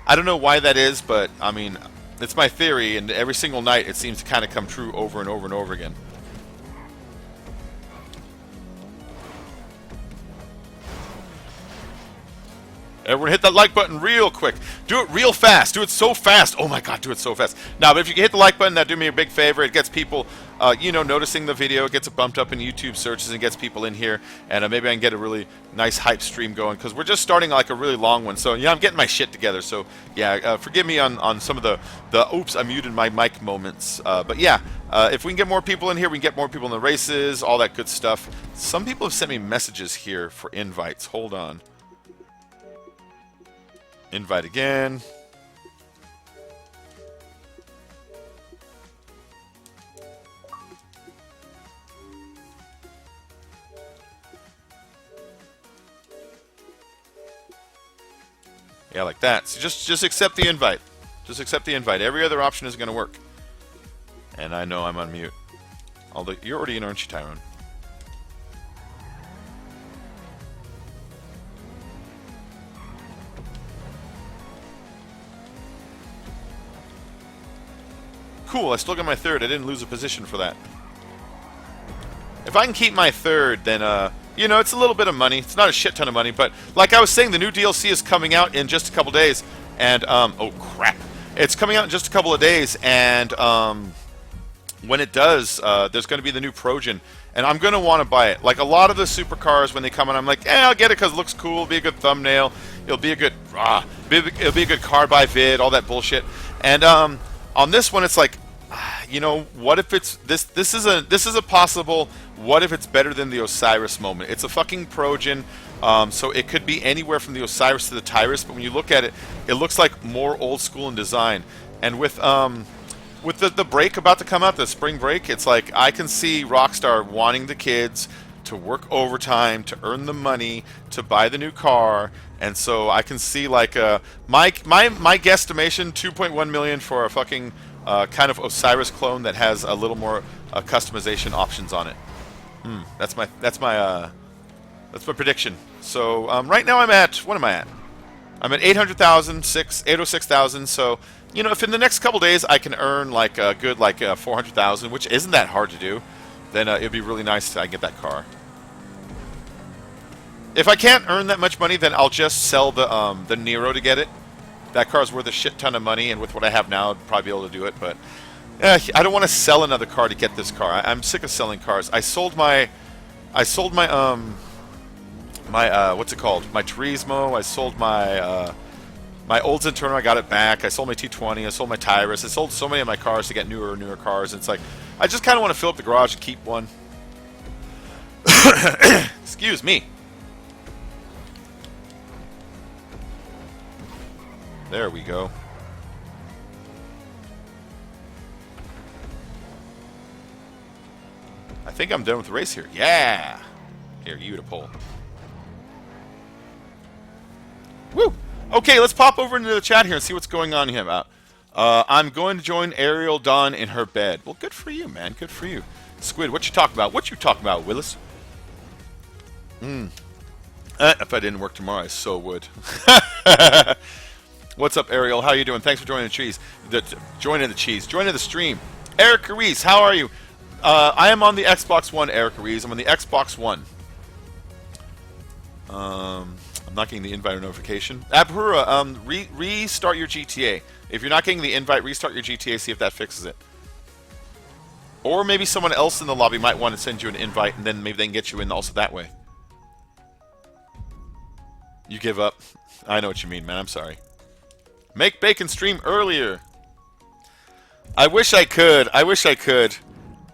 I don't know why that is, but, I mean, it's my theory, and every single night it seems to kind of come true over and over and over again. Everyone hit that like button real quick. Do it real fast. Do it so fast. Oh my god, do it so fast. Now, but if you can hit the like button, that'd do me a big favor. It gets people, you know, noticing the video. It gets it bumped up in YouTube searches and gets people in here. And maybe I can get a really nice hype stream going because we're just starting like a really long one. So, yeah, I'm getting my shit together. So, yeah, forgive me on some of the oops, I muted my mic moments. But, yeah, if we can get more people in here, we can get more people in the races, all that good stuff. Some people have sent me messages here for invites. Hold on. Invite again. Yeah, like that. So just accept the invite. Just accept the invite. Every other option is going to work. And I know I'm on mute. Although you're already in, aren't you, Tyrone? Cool, I still got my third. I didn't lose a position for that. If I can keep my third, then, you know, it's a little bit of money. It's not a shit ton of money, but like I was saying, the new DLC is coming out in just a couple days. And, oh, crap. It's coming out in just a couple of days, and when it does, there's going to be the new Trojan, and I'm going to want to buy it. Like a lot of the supercars, when they come out, I'm like, I'll get it because it looks cool, it'll be a good thumbnail, it'll be a good, it'll be a good car buy vid, all that bullshit. And on this one, it's like, you know, what if it's this is a possible what if it's better than the Osiris moment. It's a fucking Trojan, so it could be anywhere from the Osiris to the Tyrus, but when you look at it, it looks like more old school in design. And with the break about to come out, the spring break, it's like I can see Rockstar wanting the kids to work overtime to earn the money to buy the new car. And so I can see like my guesstimation, 2.1 million for a fucking kind of Osiris clone that has a little more customization options on it. That's my prediction. So right now I'm at, what am I at? I'm at 800,000, 806,000. So you know, if in the next couple days I can earn like a good 400,000, which isn't that hard to do, then it'd be really nice to get that car. If I can't earn that much money, then I'll just sell the Nero to get it. That car's worth a shit ton of money, and with what I have now, I'd probably be able to do it. But I don't want to sell another car to get this car. I'm sick of selling cars. I sold my what's it called? My Turismo. I sold my my old Zenturno. I got it back. I sold my T20. I sold my Tyrus. I sold so many of my cars to get newer and newer cars. And it's like I just kind of want to fill up the garage and keep one. Excuse me. There we go. I think I'm done with the race here. Yeah! Here, you to pull. Woo! Okay, let's pop over into the chat here and see what's going on here about. I'm going to join Ariel Dawn in her bed. Well, good for you, man. Good for you. Squid, what you talking about? What you talking about, Willis? If I didn't work tomorrow, I so would. What's up, Ariel? How you doing? Thanks for joining the cheese. Joining the stream. Eric Ruiz, how are you? I am on the Xbox One, Eric Ruiz. I'm on the Xbox One. I'm not getting the invite or notification. Abhura, restart your GTA. If you're not getting the invite, restart your GTA, see if that fixes it. Or maybe someone else in the lobby might want to send you an invite, and then maybe they can get you in also that way. You give up. I know what you mean, man. I'm sorry. Make bacon stream earlier. I wish I could. I wish I could.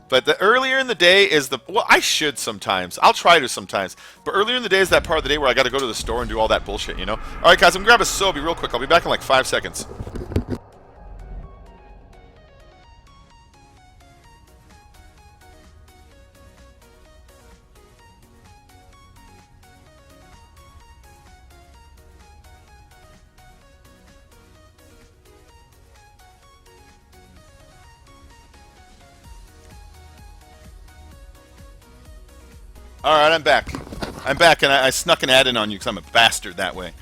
But the earlier in the day is the... Well, I should sometimes. I'll try to sometimes. But earlier in the day is that part of the day where I got to go to the store and do all that bullshit, you know? All right, guys. I'm going to grab a Sobe real quick. I'll be back in like 5 seconds. Alright, I'm back. I'm back, and I snuck an ad in on you because I'm a bastard that way.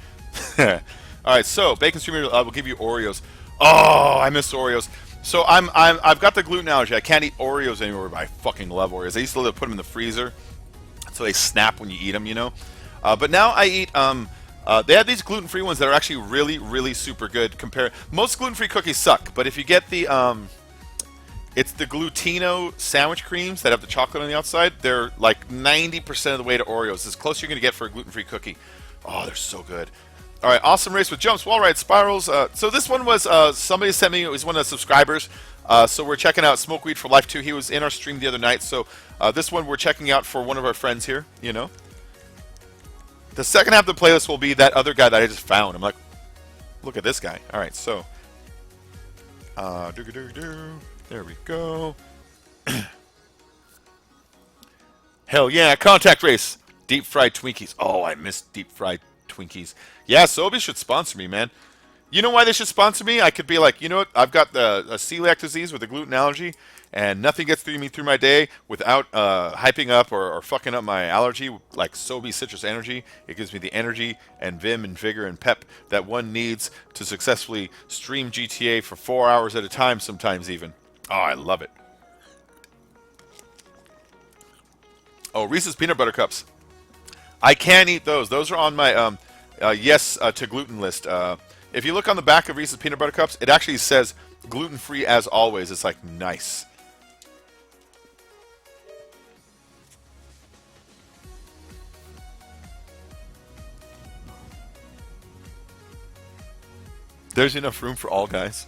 Alright, so, Bacon Streamer will give you Oreos. Oh, I miss Oreos. So, I've got the gluten allergy. I can't eat Oreos anymore, but I fucking love Oreos. I used to put them in the freezer so they snap when you eat them, you know? But now I eat, they have these gluten-free ones that are actually really, really super good. Most gluten-free cookies suck, but if you get the, it's the Glutino sandwich creams that have the chocolate on the outside. They're like 90% of the way to Oreos. As close as you're going to get for a gluten-free cookie. Oh, they're so good. All right, awesome race with jumps, wall rides, spirals. So this one was, somebody sent me, it was one of the subscribers. So we're checking out Smokeweed for Life 2. He was in our stream the other night. So this one we're checking out for one of our friends here, you know. The second half of the playlist will be that other guy that I just found. I'm like, look at this guy. All right, so. There we go. Hell yeah, contact race. Deep fried Twinkies. Oh, I miss deep fried Twinkies. Yeah, Sobe should sponsor me, man. You know why they should sponsor me? I could be like, you know what? I've got the celiac disease with a gluten allergy, and nothing gets through me through my day without hyping up or fucking up my allergy. Like Sobe Citrus Energy, it gives me the energy and vim and vigor and pep that one needs to successfully stream GTA for 4 hours at a time, sometimes even. Oh, I love it. Oh, Reese's Peanut Butter Cups. I can eat those. Those are on my yes to gluten list. If you look on the back of Reese's Peanut Butter Cups, it actually says gluten-free as always. It's like nice. There's enough room for all guys.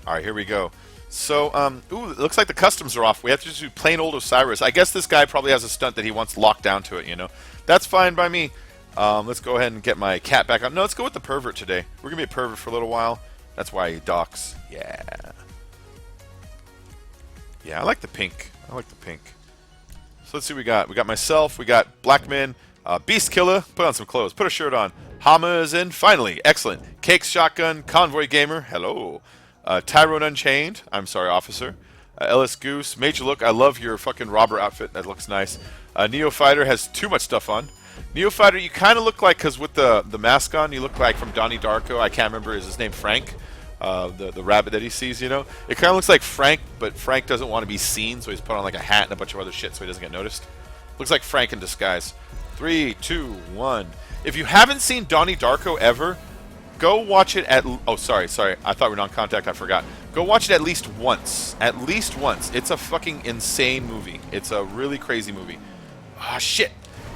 All right, here we go. So, ooh, it looks like the customs are off. We have to just do plain old Osiris. I guess this guy probably has a stunt that he wants locked down to it, you know. That's fine by me. Let's go ahead and get my cat back on. No, let's go with the pervert today. We're going to be a pervert for a little while. That's why he docks. Yeah. Yeah, I like the pink. I like the pink. So let's see what we got. We got myself. We got Blackman. Beast Killer. Put on some clothes. Put a shirt on. Hama is in. Finally. Excellent. Cakes Shotgun. Convoy Gamer. Hello. Tyrone Unchained. I'm sorry, officer. Ellis Goose. Major Look. I love your fucking robber outfit. That looks nice. Neo Fighter has too much stuff on. Neo Fighter, you kind of look like, because with the mask on, you look like from Donnie Darko. I can't remember, is his name Frank? The rabbit that he sees, you know? It kind of looks like Frank, but Frank doesn't want to be seen, so he's put on like a hat and a bunch of other shit so he doesn't get noticed. Looks like Frank in disguise. 3, 2, 1. If you haven't seen Donnie Darko ever, go watch it at... Oh, sorry. I thought we were non-contact. I forgot. Go watch it at least once. At least once. It's a fucking insane movie. It's a really crazy movie. Ah, shit.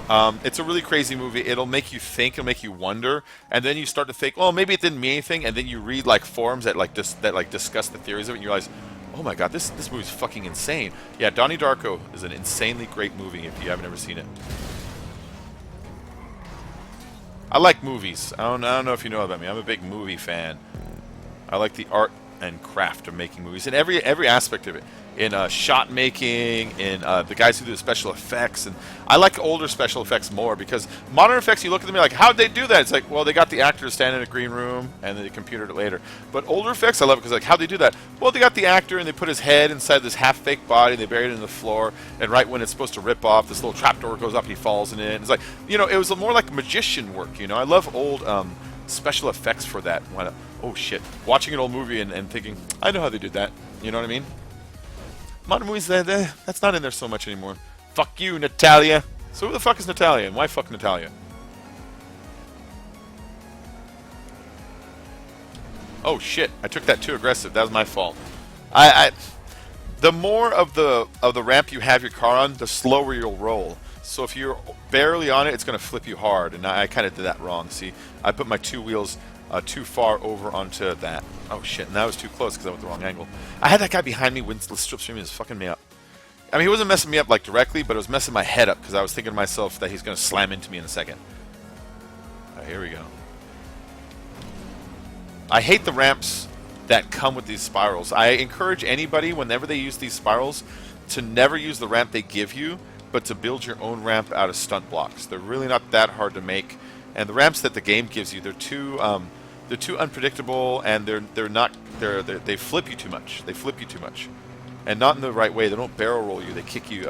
It's a really crazy movie. It'll make you think. It'll make you wonder. And then you start to think, well, maybe it didn't mean anything. And then you read, like, forums that, like, discuss the theories of it. And you realize, oh, my God, this movie's fucking insane. Yeah, Donnie Darko is an insanely great movie if you haven't ever seen it. I like movies. I don't know if you know about me. I'm a big movie fan. I like the art and craft of making movies in every aspect of it, in shot making, in the guys who do the special effects. And I like older special effects more, because modern effects, you look at them, you're like, how'd they do that? It's like, well, they got the actor to stand in a green room and then they computered it later. But older effects, I love it because, like, how'd they do that? Well, they got the actor and they put his head inside this half fake body, they buried it in the floor, and right when it's supposed to rip off, this little trapdoor goes up and he falls in it. And it's like, you know, it was more like magician work. You know, I love old special effects for that. Oh shit, watching an old movie and thinking, I know how they did that. You know what I mean? Modern movies, that's not in there so much anymore. Fuck you, Natalia. So who the fuck is Natalia, and why fuck Natalia? Oh shit, I took that too aggressive. That was my fault. The more of the ramp you have your car on, the slower you'll roll. So if you're barely on it, it's going to flip you hard, and I kind of did that wrong. See, I put my two wheels too far over onto that. Oh shit, and that was too close because I went the wrong angle. I had that guy behind me when strip streaming was fucking me up. I mean, he wasn't messing me up like directly, but it was messing my head up because I was thinking to myself that he's going to slam into me in a second. Alright, here we go. I hate the ramps that come with these spirals. I encourage anybody, whenever they use these spirals, to never use the ramp they give you, but to build your own ramp out of stunt blocks. They're really not that hard to make, and the ramps that the game gives you, they're too unpredictable, and they flip you too much. They flip you too much, and not in the right way. They don't barrel roll you. They kick you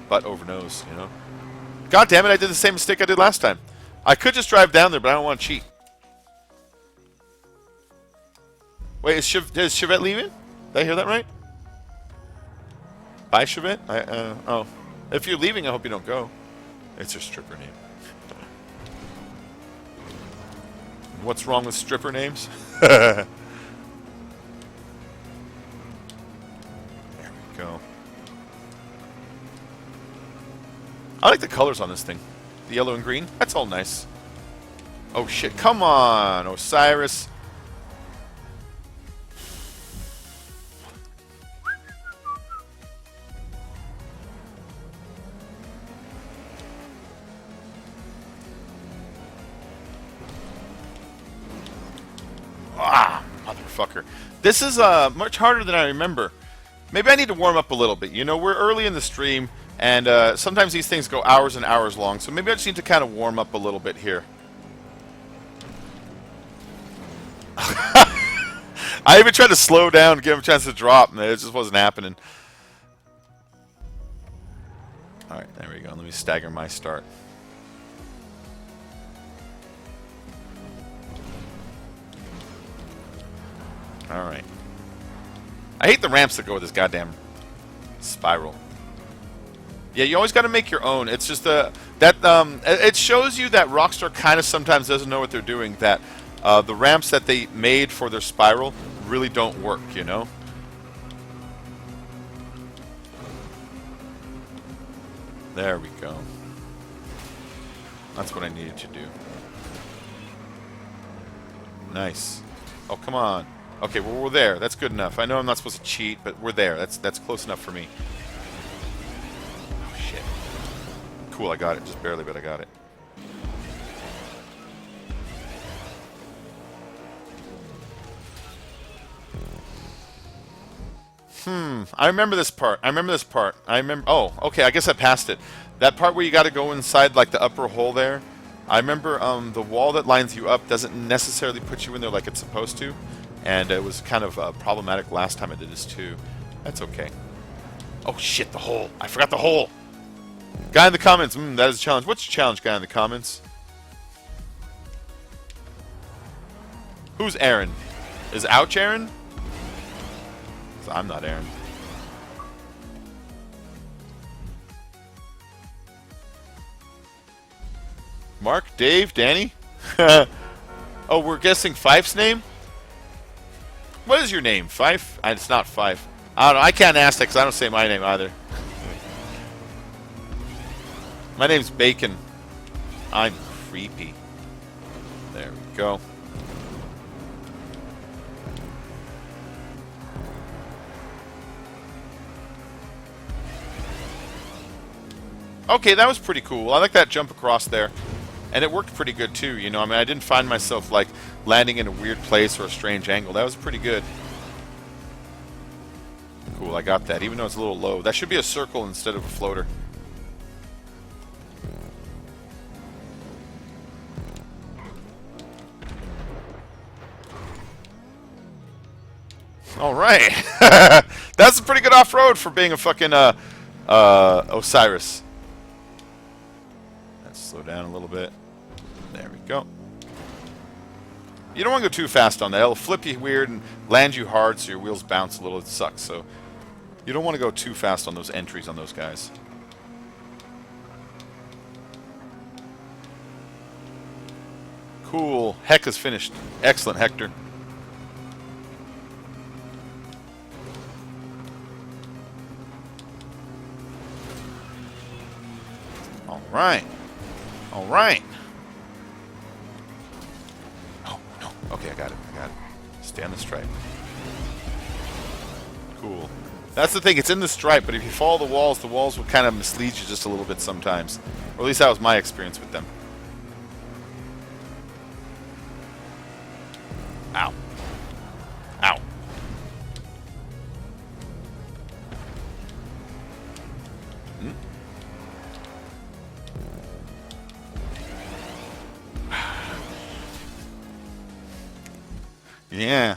butt over nose. You know. God damn it! I did the same mistake I did last time. I could just drive down there, but I don't want to cheat. Wait, is Chevette leaving? Did I hear that right? Bye, Chevette? Oh. If you're leaving, I hope you don't go. It's her stripper name. What's wrong with stripper names? There we go. I like the colors on this thing. The yellow and green. That's all nice. Oh shit, come on, Osiris. Ah, motherfucker. This is much harder than I remember. Maybe I need to warm up a little bit. You know, we're early in the stream, and sometimes these things go hours and hours long, so maybe I just need to kind of warm up a little bit here. I even tried to slow down to give him a chance to drop, and it just wasn't happening. Alright, there we go. Let me stagger my start. Alright. I hate the ramps that go with this goddamn spiral. Yeah, you always got to make your own. It's just it shows you that Rockstar kind of sometimes doesn't know what they're doing. That the ramps that they made for their spiral really don't work, you know? There we go. That's what I needed to do. Nice. Oh, come on. Okay, well, we're there. That's good enough. I know I'm not supposed to cheat, but we're there. That's close enough for me. Oh, shit. Cool, I got it. Just barely, but I got it. I remember this part. Oh, okay, I guess I passed it. That part where you got to go inside, like, the upper hole there. I remember the wall that lines you up doesn't necessarily put you in there like it's supposed to. And it was kind of problematic last time I did this too. That's okay. Oh shit, the hole. I forgot the hole. Guy in the comments. That is a challenge. What's your challenge, guy in the comments? Who's Aaron? Is Ouch Aaron? 'Cause I'm not Aaron. Mark? Dave? Danny? Oh, we're guessing Fife's name? What is your name? Fife? It's not Fife. I don't know. I can't ask that because I don't say my name either. My name's Bacon. I'm creepy. There we go. Okay, that was pretty cool. I like that jump across there. And it worked pretty good too, you know. I mean, I didn't find myself like landing in a weird place or a strange angle. That was pretty good. Cool, I got that, even though it's a little low. That should be a circle instead of a floater. All right. That's a pretty good off-road for being a fucking Osiris. Let's slow down a little bit. There we go. You don't want to go too fast on that. It'll flip you weird and land you hard, so your wheels bounce a little. It sucks. So you don't want to go too fast on those entries on those guys. Cool. Heck is finished. Excellent, Hector. All right. All right. Oh, no. Okay, I got it. I got it. Stay on the stripe. Cool. That's the thing. It's in the stripe, but if you follow the walls will kind of mislead you just a little bit sometimes. Or at least that was my experience with them. Ow. Ow. Hmm? Yeah.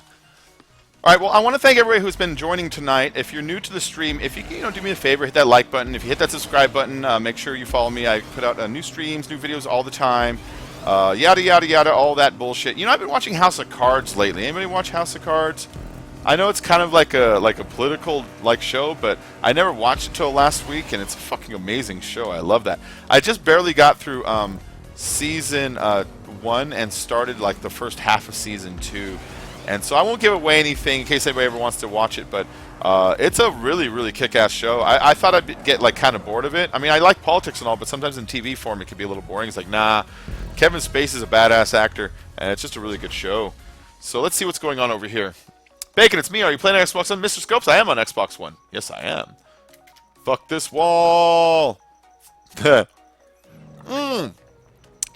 All right, well, I want to thank everybody who's been joining tonight. If you're new to the stream, if you do me a favor, hit that like button. If you hit that subscribe button, make sure you follow me. I put out new streams, new videos all the time. Yada, yada, yada, all that bullshit. You know, I've been watching House of Cards lately. Anybody watch House of Cards? I know it's kind of like a political show, but I never watched it till last week, and it's a fucking amazing show. I love that. I just barely got through season 1 and started like the first half of season 2. And so I won't give away anything in case anybody ever wants to watch it, but it's a really, really kick-ass show. I thought I'd get like kind of bored of it. I mean, I like politics and all, but sometimes in TV form it can be a little boring. It's like, nah, Kevin Spacey's a badass actor, and it's just a really good show. So let's see what's going on over here. Bacon, it's me. Are you playing Xbox One? Mr. Scopes, I am on Xbox One. Yes, I am. Fuck this wall. Teddy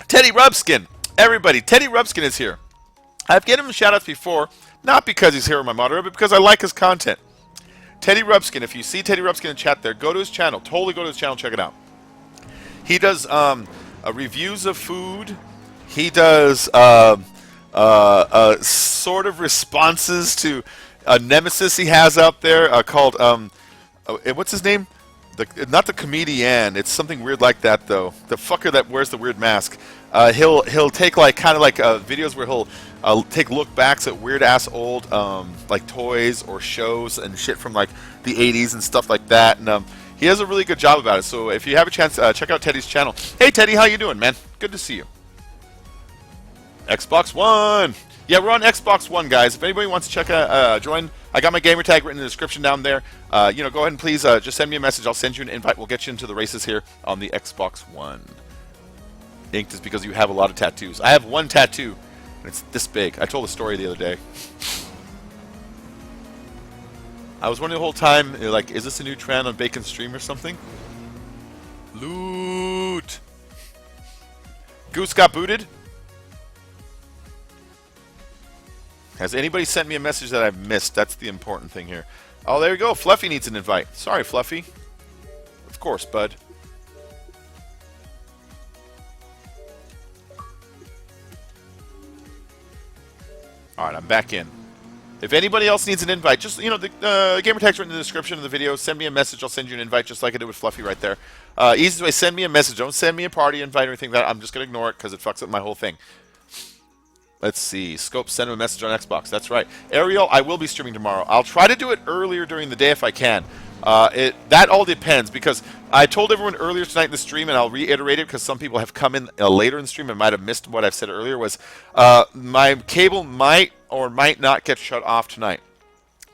Rubskin. Everybody, Teddy Rubskin is here. I've given him shout-outs before, not because he's here on my monitor, but because I like his content. Teddy Rubskin, if you see Teddy Rubskin in chat there, go to his channel. Totally go to his channel, check it out. He does reviews of food. He does sort of responses to a nemesis he has out there called, what's his name? Not the comedian. It's something weird like that, though. The fucker that wears the weird mask. He'll take kind of like videos where he'll take look backs at weird ass old like toys or shows and shit from like the 80s and stuff like that. And he does a really good job about it. So if you have a chance, check out Teddy's channel. Hey Teddy, how you doing, man? Good to see you. Xbox One. Yeah, we're on Xbox One, guys. If anybody wants to check out, join, I got my gamer tag written in the description down there. Go ahead and please just send me a message. I'll send you an invite. We'll get you into the races here on the Xbox One. Inked is because you have a lot of tattoos. I have one tattoo, and it's this big. I told a story the other day. I was wondering the whole time, like, is this a new trend on Bacon's stream or something? Loot! Goose got booted? Has anybody sent me a message that I've missed? That's the important thing here. Oh, there you go. Fluffy needs an invite. Sorry, Fluffy. Of course, bud. Alright, I'm back in. If anybody else needs an invite, just, the gamer tag's written in the description of the video. Send me a message. I'll send you an invite just like I did with Fluffy right there. Easiest way, send me a message. Don't send me a party invite or anything like that. I'm just going to ignore it because it fucks up my whole thing. Let's see. Scope, send him a message on Xbox. That's right. Ariel, I will be streaming tomorrow. I'll try to do it earlier during the day if I can. That all depends, because I told everyone earlier tonight in the stream, and I'll reiterate it because some people have come in later in the stream and might have missed what I've said earlier, was my cable might or might not get shut off tonight.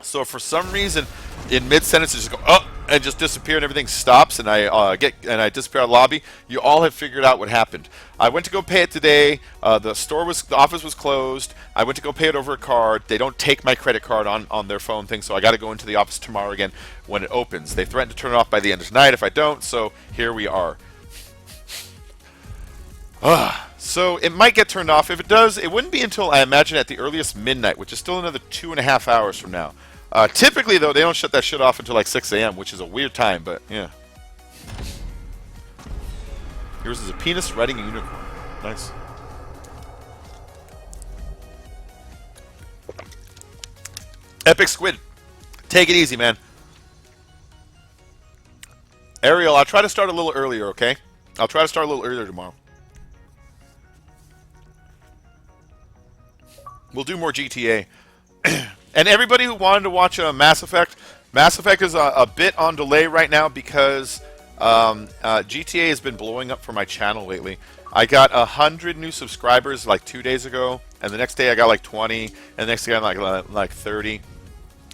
So if for some reason in mid-sentence it just go up and just disappear and everything stops and I disappear out of the lobby, you all have figured out what happened. I went to go pay it today. The office was closed. I went to go pay it over a card. They don't take my credit card on their phone thing, so I got to go into the office tomorrow again when it opens. They threatened to turn it off by the end of tonight if I don't, so here we are. So it might get turned off. If it does, it wouldn't be until, I imagine, at the earliest midnight, which is still another 2.5 hours from now. Typically, though, they don't shut that shit off until like 6 a.m., which is a weird time, but yeah. Yours is a penis riding a unicorn. Nice. Epic Squid. Take it easy, man. Ariel, I'll try to start a little earlier, okay? I'll try to start a little earlier tomorrow. We'll do more GTA. And everybody who wanted to watch Mass Effect is a bit on delay right now because GTA has been blowing up for my channel lately. I got 100 new subscribers like 2 days ago, and the next day I got like 20, and the next day I got like 30.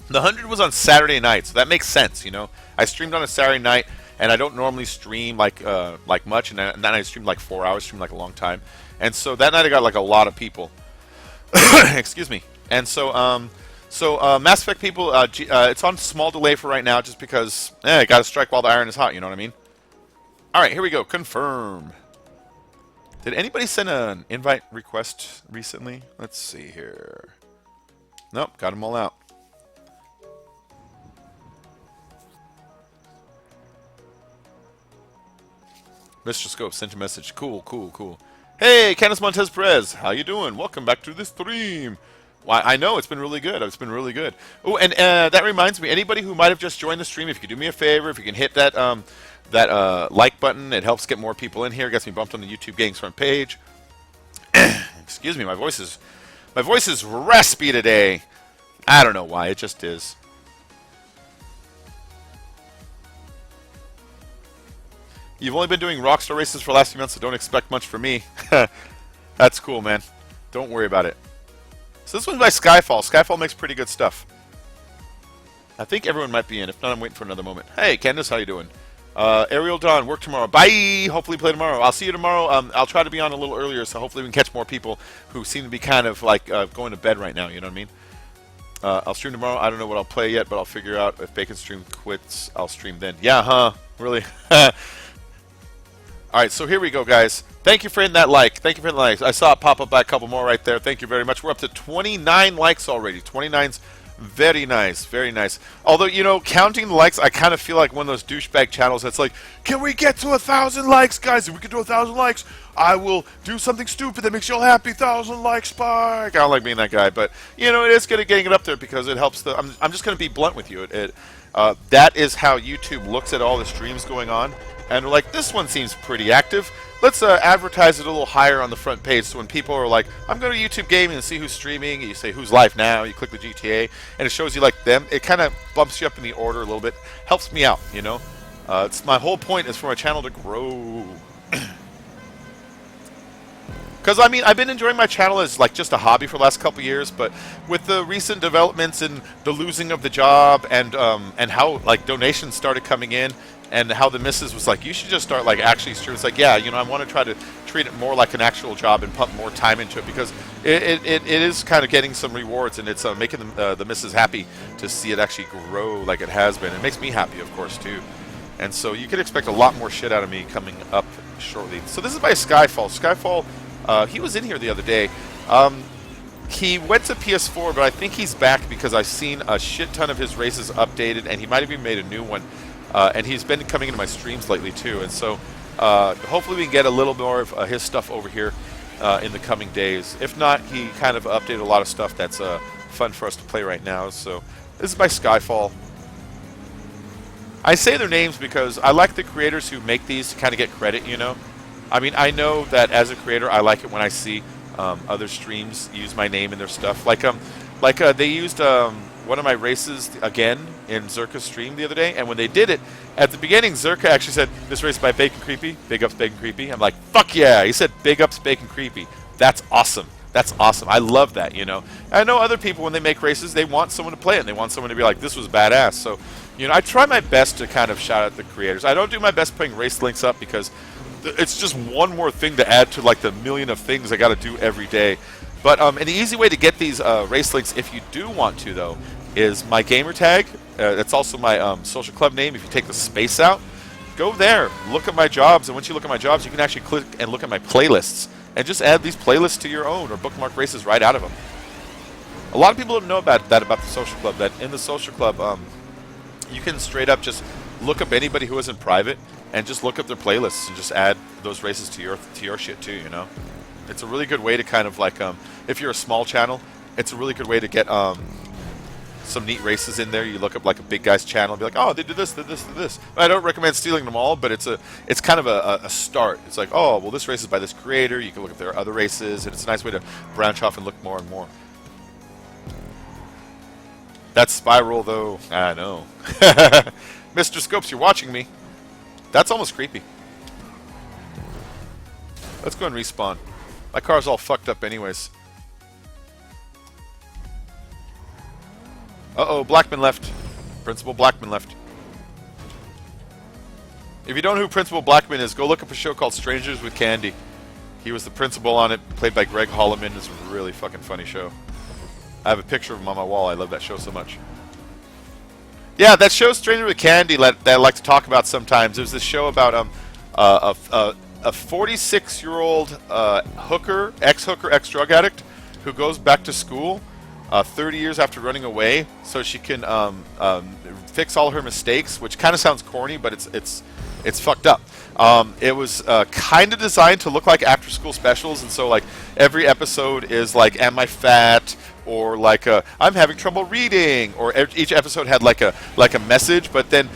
The 100 was on Saturday night, so that makes sense, you know. I streamed on a Saturday night, and I don't normally stream like much, and then I streamed like 4 hours, streamed like a long time, and so that night I got like a lot of people. Excuse me. And so Mass Effect people, it's on small delay for right now, just because I got to strike while the iron is hot. You know what I mean? All right, here we go. Confirm. Did anybody send an invite request recently? Let's see here. Nope, got them all out. Mr. Scope sent a message. Cool, cool, cool. Hey, Candice Montez Perez, how you doing? Welcome back to this stream. Why, I know it's been really good. It's been really good. Oh, and that reminds me, anybody who might have just joined the stream, if you could do me a favor, if you can hit that like button, it helps get more people in here. It gets me bumped on the YouTube Gangs front page. Excuse me, my voice is raspy today. I don't know why. It just is. You've only been doing Rockstar races for the last few months, so don't expect much from me. That's cool, man. Don't worry about it. So this one's by Skyfall. Skyfall makes pretty good stuff. I think everyone might be in. If not, I'm waiting for another moment. Hey, Candace, how you doing? Ariel Dawn, work tomorrow. Bye! Hopefully play tomorrow. I'll see you tomorrow. I'll try to be on a little earlier, so hopefully we can catch more people who seem to be kind of like going to bed right now, you know what I mean? I'll stream tomorrow. I don't know what I'll play yet, but I'll figure out if Bacon Stream quits. I'll stream then. Yeah, huh? Really? All right, so here we go, guys. Thank you for hitting that like. Thank you for hitting the likes. I saw it pop up by a couple more right there. Thank you very much. We're up to 29 likes already. 29's very nice, very nice. Although, you know, counting the likes, I kind of feel like one of those douchebag channels that's like, can we get to 1,000 likes, guys? If we can do 1,000 likes, I will do something stupid that makes you all happy. 1,000 likes, spike. I don't like being that guy, but, you know, it is good at getting it up there because it helps the... I'm just going to be blunt with you. That is how YouTube looks at all the streams going on. And we're like, this one seems pretty active. Let's advertise it a little higher on the front page so when people are like, I'm going to YouTube Gaming and see who's streaming, and you say who's live now, you click the GTA, and it shows you like them. It kind of bumps you up in the order a little bit. Helps me out, you know. It's my whole point is for my channel to grow. Because, I mean, I've been enjoying my channel as, like, just a hobby for the last couple years, but with the recent developments in the losing of the job and how, like, donations started coming in, and how the missus was like, you should just start, like, actually streaming. It's like, yeah, you know, I want to try to treat it more like an actual job and pump more time into it because it is kind of getting some rewards, and it's making the missus happy to see it actually grow like it has been. It makes me happy, of course, too. And so you can expect a lot more shit out of me coming up shortly. So this is by Skyfall. Skyfall, he was in here the other day. He went to PS4, but I think he's back because I've seen a shit ton of his races updated, and he might have even made a new one. And he's been coming into my streams lately, too. And so hopefully we can get a little more of his stuff over here in the coming days. If not, he kind of updated a lot of stuff that's fun for us to play right now. So this is by Skyfall. I say their names because I like the creators who make these to kind of get credit, you know. I mean, I know that as a creator, I like it when I see other streams use my name in their stuff. Like they used one of my races again in Zerka's stream the other day, and when they did it, at the beginning, Zerka actually said, this race by Bacon Creepy, big ups Bacon Creepy. I'm like, fuck yeah, he said big ups Bacon Creepy. That's awesome. That's awesome. I love that, you know. I know other people, when they make races, they want someone to play it, and they want someone to be like, this was badass. So, you know, I try my best to kind of shout out the creators. I don't do my best putting race links up because it's just one more thing to add to, like, the million of things I got to do every day. But an easy way to get these race links, if you do want to, though, is my gamer tag. That's also my social club name. If you take the space out, go there, look at my jobs, and once you look at my jobs, you can actually click and look at my playlists, and just add these playlists to your own or bookmark races right out of them. A lot of people don't know about that about the social club. That in the social club, you can straight up just look up anybody who isn't private and just look up their playlists and just add those races to your shit too. You know, it's a really good way to kind of like if you're a small channel, it's a really good way to get some neat races in there. You look up like a big guy's channel and be like, oh, they did this, did this, did this. I don't recommend stealing them all, but it's kind of a start. It's like, oh, well, this race is by this creator. You can look up their other races, and it's a nice way to branch off and look more and more. That spiral, though, I know. Mr. Scopes, you're watching me. That's almost creepy. Let's go and respawn. My car's all fucked up anyways. Uh-oh, Blackman left. Principal Blackman left. If you don't know who Principal Blackman is, go look up a show called Strangers with Candy. He was the principal on it, played by Greg Holloman. It's a really fucking funny show. I have a picture of him on my wall. I love that show so much. Yeah, that show Stranger with Candy that I like to talk about sometimes. It was this show about a 46-year-old hooker, ex-drug addict, who goes back to school 30 years after running away, so she can fix all her mistakes. Which kind of sounds corny, but it's fucked up. It was kind of designed to look like after-school specials, and so like every episode is like, "Am I fat?" or like "I'm having trouble reading," or each episode had like a message. But then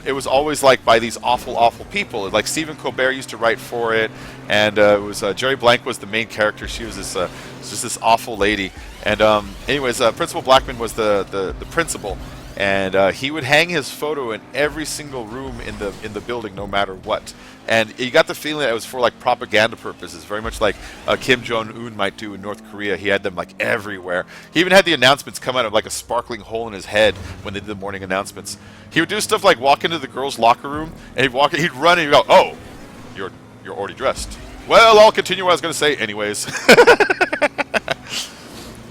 it was always like by these awful people. Like Stephen Colbert used to write for it, and it was Jerry Blank was the main character. She was just this awful lady. And anyways, Principal Blackman was the principal. And he would hang his photo in every single room in the building, no matter what. And you got the feeling that it was for like propaganda purposes, very much like Kim Jong-un might do in North Korea. He had them like everywhere. He even had the announcements come out of like a sparkling hole in his head when they did the morning announcements. He would do stuff like walk into the girls' locker room, and he'd run and he'd go, "Oh, you're already dressed. Well, I'll continue what I was going to say anyways."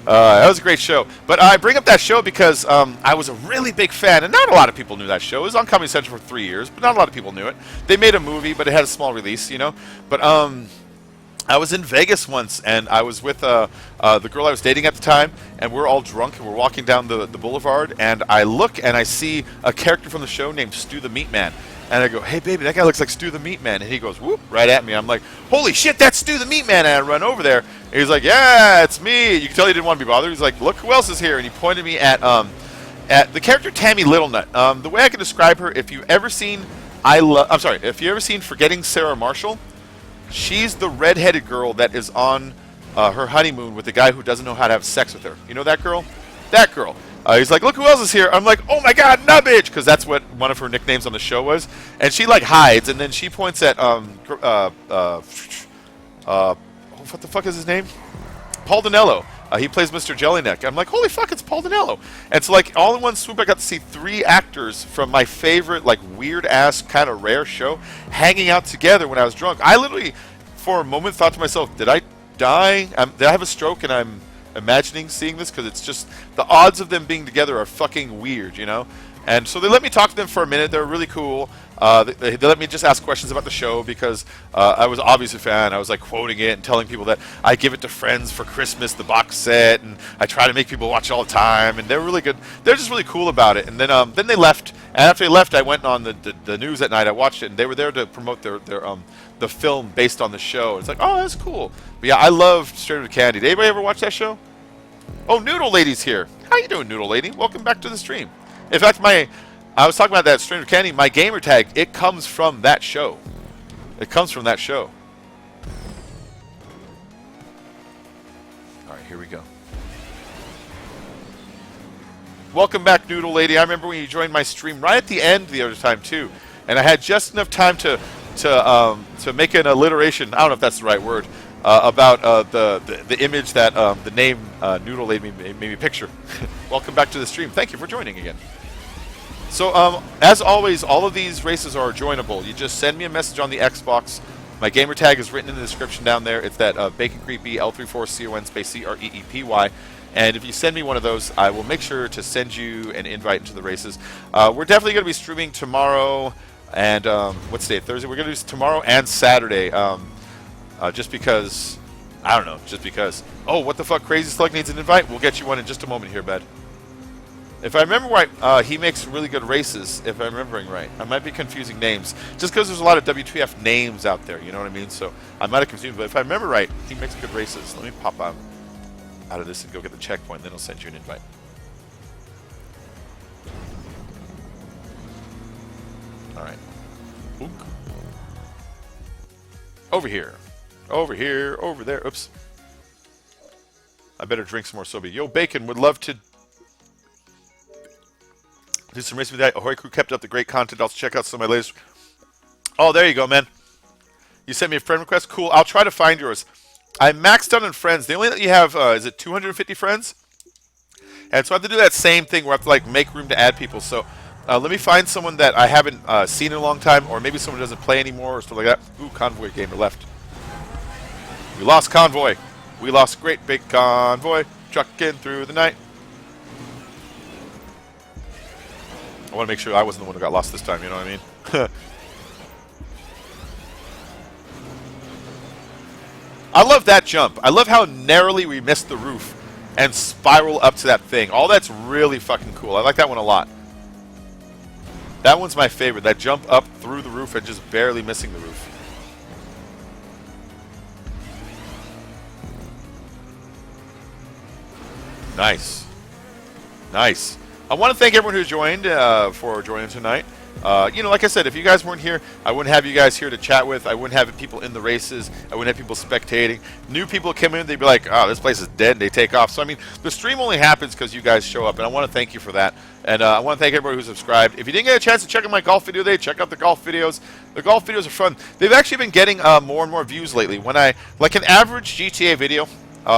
That was a great show. But I bring up that show because I was a really big fan, and not a lot of people knew that show. It was on Comedy Central for 3 years, but not a lot of people knew it. They made a movie, but it had a small release, you know. But I was in Vegas once, and I was with the girl I was dating at the time, and we're all drunk, and we're walking down the boulevard, and I look, and I see a character from the show named Stu the Meat Man. And I go, "Hey, baby, that guy looks like Stu the Meat Man." And he goes, whoop, right at me. I'm like, "Holy shit, that's Stu the Meat Man." And I run over there. And he's like, "Yeah, it's me." You can tell he didn't want to be bothered. He's like, "Look who else is here." And he pointed me at the character Tammy Littlenut. The way I can describe her, if you've ever seen if you've ever seen Forgetting Sarah Marshall, she's the redheaded girl that is on her honeymoon with the guy who doesn't know how to have sex with her. You know that girl? That girl. He's like, "Look who else is here." I'm like, "Oh my god, Nubbage!" Because that's what one of her nicknames on the show was. And she like hides, and then she points at what the fuck is his name? Paul Dinello. He plays Mr. Jellyneck. I'm like, "Holy fuck, it's Paul Dinello!" And so like all in one swoop, I got to see 3 actors from my favorite like weird ass kind of rare show hanging out together when I was drunk. I literally, for a moment, thought to myself, "Did I die? Did I have a stroke?" And I'm imagining seeing this, because it's just the odds of them being together are fucking weird, you know. And so they let me talk to them for a minute. They're really cool. They let me just ask questions about the show, because I was obviously a fan. I was like quoting it and telling people that I give it to friends for Christmas, the box set, and I try to make people watch it all the time. And they're really good. They're just really cool about it. And then they left. And after they left, I went on the news at night. I watched it, and they were there to promote the film based on the show. It's like, oh, that's cool. But yeah, I loved Straight with Candy. Did anybody ever watch that show? Oh, Noodle Lady's here. How you doing, Noodle Lady? Welcome back to the stream. In fact, I was talking about that Stranger Candy. My gamer tag, it comes from that show. It comes from that show. All right, here we go. Welcome back, Noodle Lady. I remember when you joined my stream right at the end the other time too, and I had just enough time to make an alliteration. I don't know if that's the right word. About the image that the name Noodle Lady made me picture. Welcome back to the stream. Thank you for joining again. So as always, all of these races are joinable. You just send me a message on the Xbox. My gamer tag is written in the description down there. It's that Bacon Creepy L34CON space CREEPY. And if you send me one of those, I will make sure to send you an invite into the races. We're definitely going to be streaming tomorrow and what's today? Thursday. We're going to do tomorrow and Saturday. Just because I don't know, just because. Oh, what the fuck? Crazy Slug needs an invite? We'll get you one in just a moment here, bud. If I remember right, he makes really good races, if I'm remembering right. I might be confusing names, just because there's a lot of WTF names out there, you know what I mean? So I might have confused, but if I remember right, he makes good races. Let me pop out of this and go get the checkpoint, then I'll send you an invite. All right. Ook. Over here. Over here. Over there. Oops. I better drink some more soda. Yo, Bacon would love to do some racing with that. Ahoy Crew kept up the great content. Also check out some of my latest. Oh, there you go, man. You sent me a friend request. Cool. I'll try to find yours. I maxed out on friends. They only let you have, is it 250 friends? And so I have to do that same thing where I have to like make room to add people. So let me find someone that I haven't seen in a long time, or maybe someone who doesn't play anymore or stuff like that. Ooh, Convoy gamer left. We lost Convoy. We lost great big Convoy. Trucking through the night. I want to make sure I wasn't the one who got lost this time, you know what I mean? I love that jump. I love how narrowly we missed the roof and spiral up to that thing. All that's really fucking cool. I like that one a lot. That one's my favorite. That jump up through the roof and just barely missing the roof. Nice. Nice. I want to thank everyone who joined for joining tonight. You know, like I said, if you guys weren't here, I wouldn't have you guys here to chat with. I wouldn't have people in the races. I wouldn't have people spectating. New people come in, they'd be like, oh, this place is dead, and they take off. So, I mean, the stream only happens because you guys show up, and I want to thank you for that. And I want to thank everybody who subscribed. If you didn't get a chance to check out my golf video today, check out the golf videos. The golf videos are fun. They've actually been getting more and more views lately. When I, like an average GTA video,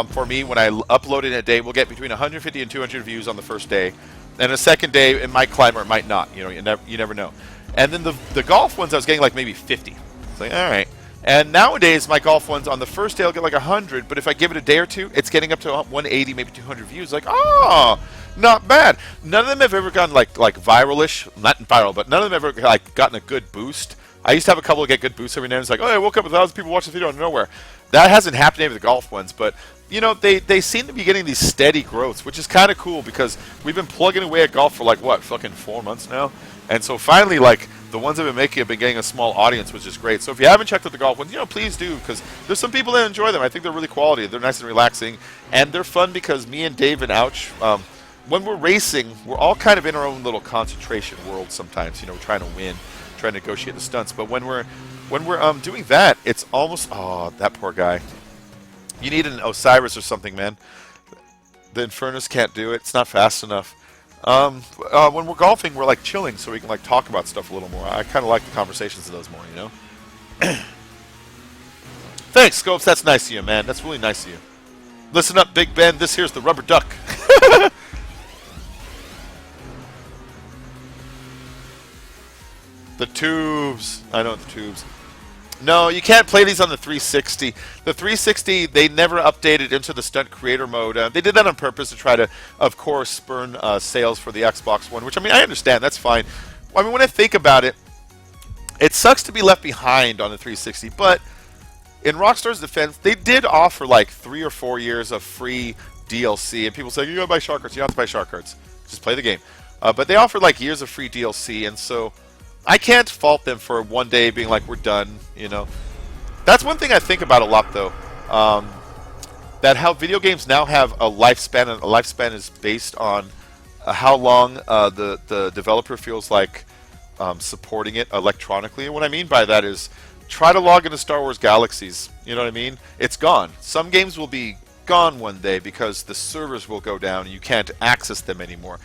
for me, when I upload it in a day, we'll get between 150 and 200 views on the first day. And the second day, it might climb or it might not. You know, you never know. And then the golf ones, I was getting like maybe 50. It's like, all right. And nowadays, my golf ones, on the first day, I'll get like 100. But if I give it a day or two, it's getting up to 180, maybe 200 views. Like, oh, not bad. None of them have ever gotten like viral-ish. Not viral, but none of them have ever like gotten a good boost. I used to have a couple get good boosts every now and then. It's like, oh, I woke up with 1,000 people watching the video out of nowhere. That hasn't happened with the golf ones, but you know, they seem to be getting these steady growths, which is kind of cool because we've been plugging away at golf for like, what, fucking 4 months now? And so finally, like, the ones I've been making have been getting a small audience, which is great. So if you haven't checked out the golf ones, you know, please do, because there's some people that enjoy them. I think they're really quality. They're nice and relaxing, and they're fun because me and Dave and Ouch, when we're racing, we're all kind of in our own little concentration world sometimes. You know, we're trying to win, trying to negotiate the stunts. But when we're doing that, it's almost, oh, that poor guy. You need an Osiris or something, man. The Infernus can't do it. It's not fast enough. When we're golfing, we're like chilling, so we can like talk about stuff a little more. I kind of like the conversations of those more, you know. Thanks, Scopes. That's nice of you, man. That's really nice of you. Listen up, Big Ben. This here's the rubber duck. The tubes. I know the tubes. No, you can't play these on the 360. The 360, they never updated into the Stunt Creator mode. They did that on purpose to try to, of course, spurn sales for the Xbox One, which, I mean, I understand. That's fine. I mean, when I think about it, it sucks to be left behind on the 360, but in Rockstar's defense, they did offer like 3 or 4 years of free DLC, and people say, you gotta buy shark cards. You don't have to buy shark cards. Just play the game. But they offered like years of free DLC, and so I can't fault them for one day being like, we're done, you know. That's one thing I think about a lot, though. That how video games now have a lifespan, and a lifespan is based on how long the developer feels like supporting it electronically. And what I mean by that is, try to log into Star Wars Galaxies. You know what I mean? It's gone. Some games will be gone one day because the servers will go down and you can't access them anymore.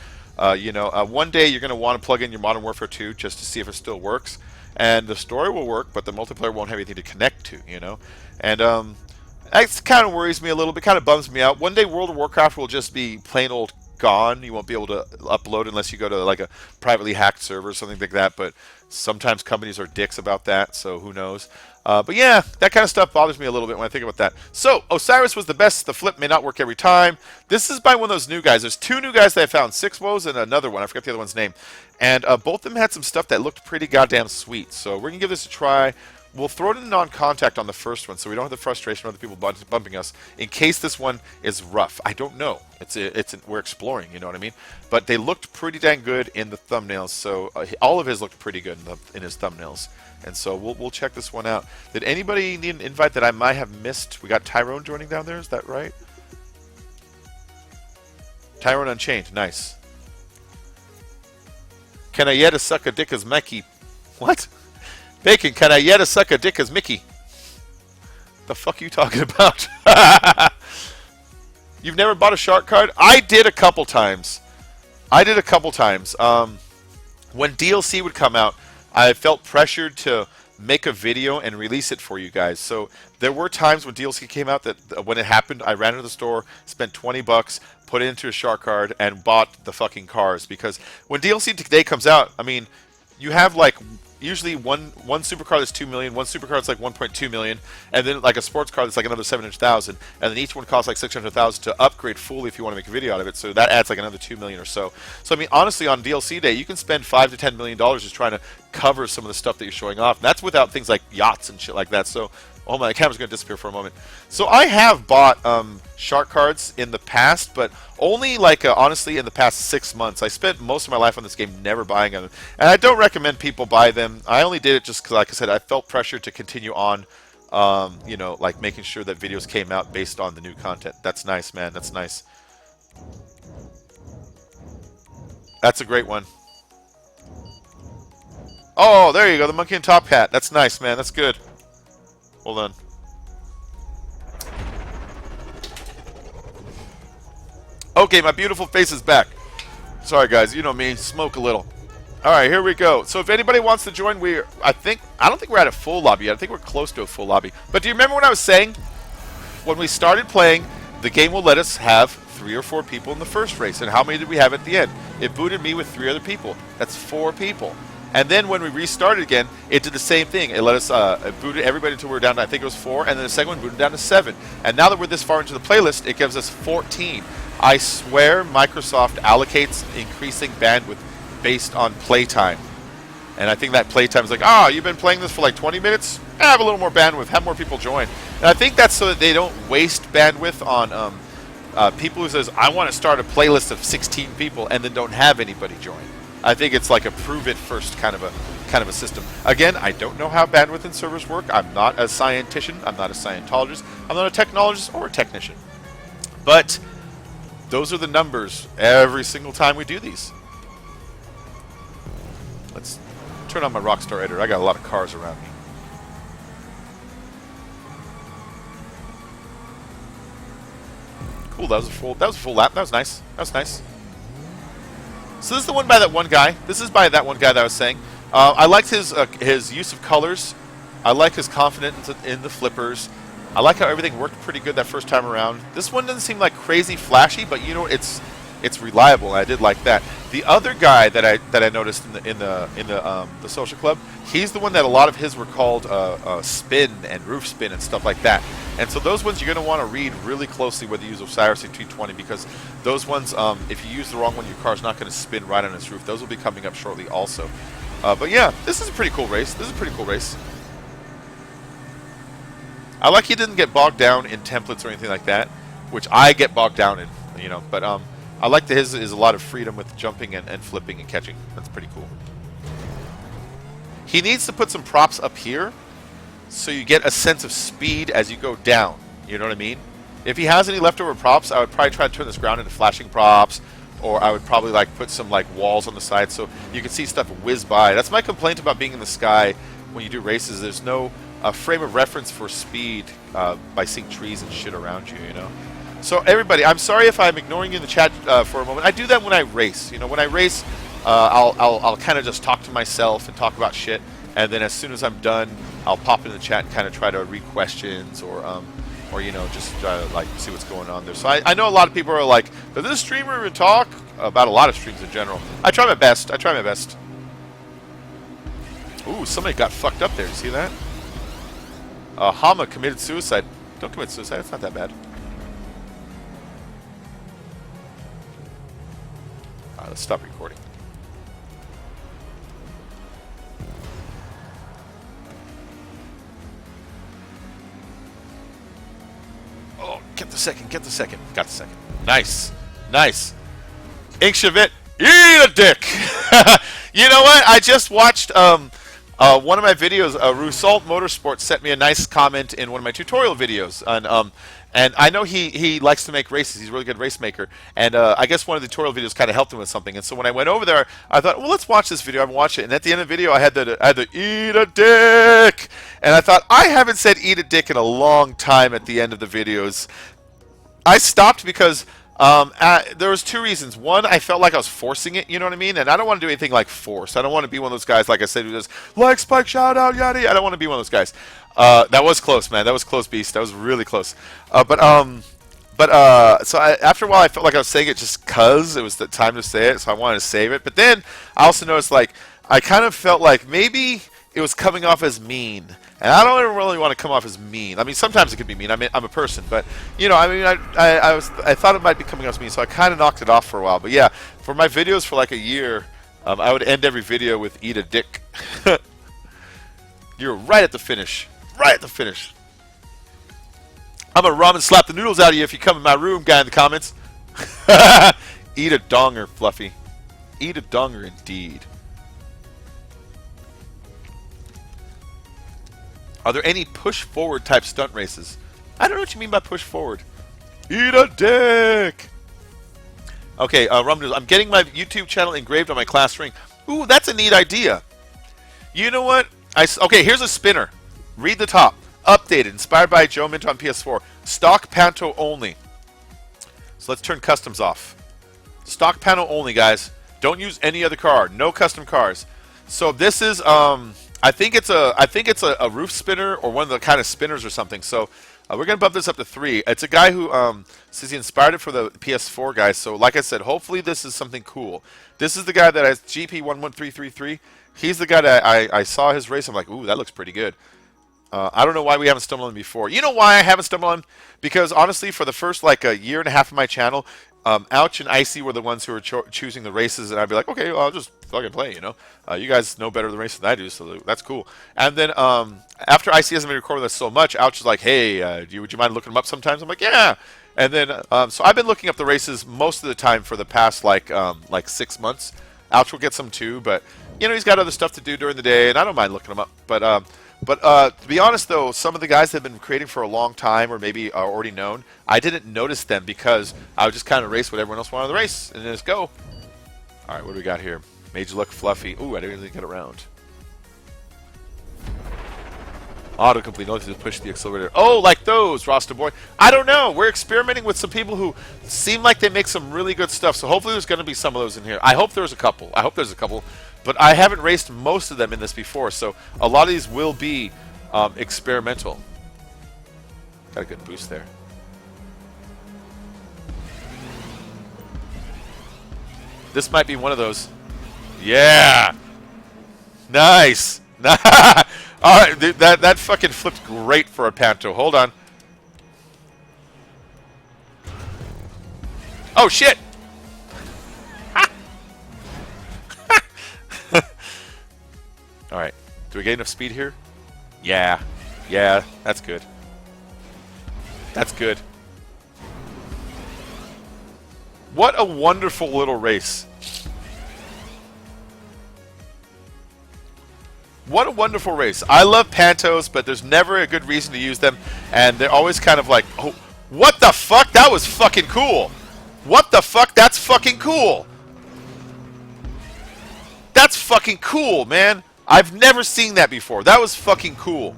You know, one day you're going to want to plug in your Modern Warfare 2 just to see if it still works. And the story will work, but the multiplayer won't have anything to connect to, you know. And that kind of worries me a little bit, kind of bums me out. One day World of Warcraft will just be plain old gone. You won't be able to upload unless you go to like a privately hacked server or something like that. But sometimes companies are dicks about that, so who knows. But yeah, that kind of stuff bothers me a little bit when I think about that. So, Osiris was the best. The flip may not work every time. This is by one of those new guys. There's 2 new guys that I found. Six Woes and another one. I forgot the other one's name. And both of them had some stuff that looked pretty goddamn sweet. So we're going to give this a try. we'll throw it in non-contact on the first one, so we don't have the frustration of other people bumping us. In case this one is rough, I don't know. We're exploring, you know what I mean? But they looked pretty dang good in the thumbnails. So all of his looked pretty good in his thumbnails, and so we'll check this one out. Did anybody need an invite that I might have missed? We got Tyrone joining down there. Is that right? Tyrone Unchained, nice. Can I yet a suck a dick as Mickey? What? Bacon, can I yet a suck a dick as Mickey? The fuck are you talking about? You've never bought a shark card? I did a couple times. When DLC would come out, I felt pressured to make a video and release it for you guys. So there were times when DLC came out that when it happened, I ran to the store, spent 20 bucks, put it into a shark card, and bought the fucking cars. Because when DLC today comes out, I mean, you have like usually one supercar that's 2 million, one supercar that's like 1.2 million, and then like a sports car that's like another 700,000, and then each one costs like 600,000 to upgrade fully if you want to make a video out of it. So that adds like another 2 million or so. So I mean, honestly, on DLC day, you can spend $5 to $10 million just trying to cover some of the stuff that you're showing off. And that's without things like yachts and shit like that. So, oh my, the camera's gonna disappear for a moment. So I have bought shark cards in the past, but only like honestly in the past 6 months. I spent most of my life on this game never buying them, and I don't recommend people buy them. I only did it just because, like I said, I felt pressured to continue on, you know, like making sure that videos came out based on the new content. That's nice, man. That's nice. That's a great one. Oh, there you go, the monkey and top hat. That's nice, man. That's good. Hold on. Okay, my beautiful face is back. Sorry, guys. You know me. Smoke a little. All right, here we go. So if anybody wants to join, I don't think we're at a full lobby yet. I think we're close to a full lobby. But do you remember what I was saying? When we started playing, the game will let us have 3 or 4 people in the first race. And how many did we have at the end? It booted me with 3 other people. That's 4 people. And then when we restarted again, it did the same thing. It let us it booted everybody until we were down to, I think it was 4, and then the second one booted down to 7. And now that we're this far into the playlist, it gives us 14. I swear Microsoft allocates increasing bandwidth based on playtime. And I think that playtime is like, oh, you've been playing this for like 20 minutes? Have a little more bandwidth, have more people join. And I think that's so that they don't waste bandwidth on people who says, I want to start a playlist of 16 people and then don't have anybody join. I think it's like a prove it first kind of a system. Again, I don't know how bandwidth and servers work. I'm not a scientician. I'm not a Scientologist. I'm not a technologist or a technician. But those are the numbers every single time we do these. Let's turn on my Rockstar editor. I got a lot of cars around me. Cool. That was a full lap. That was nice. That was nice. So this is the one by that one guy. This is by that one guy that I was saying. I liked his use of colors. I like his confidence in the flippers. I like how everything worked pretty good that first time around. This one doesn't seem like crazy flashy, but you know it's reliable. I did like that. The other guy that I noticed in the social club, he's the one that a lot of his were called spin and roof spin and stuff like that. And so those ones you're going to want to read really closely whether you use Osiris or 220, because those ones, if you use the wrong one, your car's not going to spin right on its roof. Those will be coming up shortly also. But yeah, this is a pretty cool race. This is a pretty cool race. I like he didn't get bogged down in templates or anything like that, which I get bogged down in, you know. But I like that his is a lot of freedom with jumping and flipping and catching. That's pretty cool. He needs to put some props up here so you get a sense of speed as you go down. You know what I mean? If he has any leftover props, I would probably try to turn this ground into flashing props, or I would probably like put some like walls on the side so you can see stuff whiz by. That's my complaint about being in the sky when you do races. There's no frame of reference for speed by seeing trees and shit around you, you know? So everybody, I'm sorry if I'm ignoring you in the chat for a moment. I do that when I race. You know, when I race, I'll kind of just talk to myself and talk about shit, and then as soon as I'm done, I'll pop in the chat and kind of try to read questions or you know, just try to like see what's going on there. So I know a lot of people are like, does this streamer even talk about a lot of streams in general? I try my best. I try my best. Ooh, somebody got fucked up there. You see that? Hama committed suicide. Don't commit suicide. It's not that bad. Alright, let's stop recording. the second. Get the second. Got the second. Nice. Nice. Inkshivit, eat a dick. You know what? I just watched one of my videos. Rusalt Motorsports sent me a nice comment in one of my tutorial videos on and I know he likes to make races. He's a really good race maker. And I guess one of the tutorial videos kind of helped him with something. And so when I went over there, I thought, well, let's watch this video. I haven't watched it. And at the end of the video, I had the eat a dick. And I thought, I haven't said eat a dick in a long time at the end of the videos. I stopped because there was two reasons. One, I felt like I was forcing it, you know what I mean? And I don't want to do anything like force. I don't want to be one of those guys, like I said, who does like, spike, shout out, yada. I don't want to be one of those guys. That was close, man. That was close, beast. That was really close. So after a while, I felt like I was saying it just because it was the time to say it, so I wanted to save it. But then I also noticed, like, I kind of felt like maybe it was coming off as mean. And I don't really want to come off as mean. I mean, sometimes it could be mean. I mean, I'm a person, but you know, I mean, I thought it might be coming off as mean, so I kind of knocked it off for a while. But yeah, for my videos for like a year, I would end every video with "eat a dick." You're right at the finish. Right at the finish. I'm gonna ramen slap the noodles out of you if you come in my room, guy in the comments. Eat a donger, Fluffy. Eat a donger, indeed. Are there any push-forward type stunt races? I don't know what you mean by push-forward. Eat a dick! Okay, I'm getting my YouTube channel engraved on my class ring. Ooh, that's a neat idea. You know what? Okay, here's a spinner. Read the top. Updated, inspired by Joe Mint on PS4. Stock Panto only. So let's turn customs off. Stock Panto only, guys. Don't use any other car. No custom cars. So this is I think it's a roof spinner or one of the kind of spinners or something. So we're gonna bump this up to 3. It's a guy who says he inspired it for the PS4 guys. So like I said, hopefully this is something cool. This is the guy that has GP11333. He's the guy that I saw his race. I'm like, ooh, that looks pretty good. I don't know why we haven't stumbled on him before. You know why I haven't stumbled on him? Because honestly, for the first like a year and a half of my channel, Ouch and Icy were the ones who were choosing the races, and I'd be like, okay, well, I'll just fucking play, you know? You guys know better the races than I do, so that's cool. And then after Icy hasn't been recording this so much, Ouch is like, hey, would you mind looking them up sometimes? I'm like, yeah. And then, so I've been looking up the races most of the time for the past like 6 months. Ouch will get some too, but you know, he's got other stuff to do during the day, and I don't mind looking them up. But to be honest, though, some of the guys that have been creating for a long time or maybe are already known, I didn't notice them because I would just kind of race what everyone else wanted to race, and then just go. All right, what do we got here? Made you look fluffy. Ooh, I didn't even get around. Autocomplete. Notice to push the accelerator. Oh, like those, Rasta boy. I don't know. We're experimenting with some people who seem like they make some really good stuff, so hopefully there's going to be some of those in here. I hope there's a couple. But I haven't raced most of them in this before, so a lot of these will be experimental. Got a good boost there. This might be one of those. Yeah! Nice! Alright, that fucking flipped great for a Panto. Hold on. Oh, shit! Alright, do we get enough speed here? Yeah, that's good. That's good. What a wonderful little race. What a wonderful race. I love Pantos, but there's never a good reason to use them, and they're always kind of like, oh, what the fuck? That was fucking cool. What the fuck? That's fucking cool. That's fucking cool, man. I've never seen that before. That was fucking cool.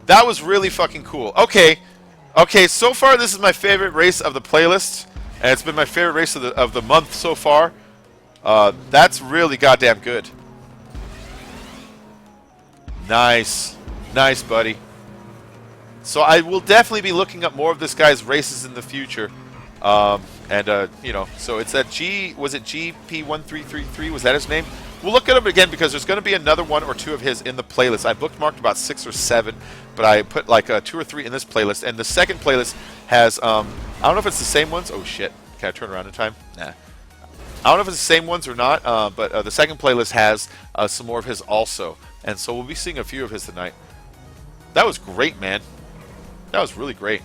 That was really fucking cool. Okay, so far this is my favorite race of the playlist, and it's been my favorite race of the month so far. That's really goddamn good. Nice, buddy. So I will definitely be looking up more of this guy's races in the future. You know, so it's that was it GP1333? Was that his name? We'll look at him again because there's going to be another 1 or 2 of his in the playlist. I bookmarked about 6 or 7, but I put like 2 or 3 in this playlist. And the second playlist has, I don't know if it's the same ones. Oh shit, can I turn around in time? Nah. I don't know if it's the same ones or not, but the second playlist has some more of his also. And so we'll be seeing a few of his tonight. That was great, man. That was really great.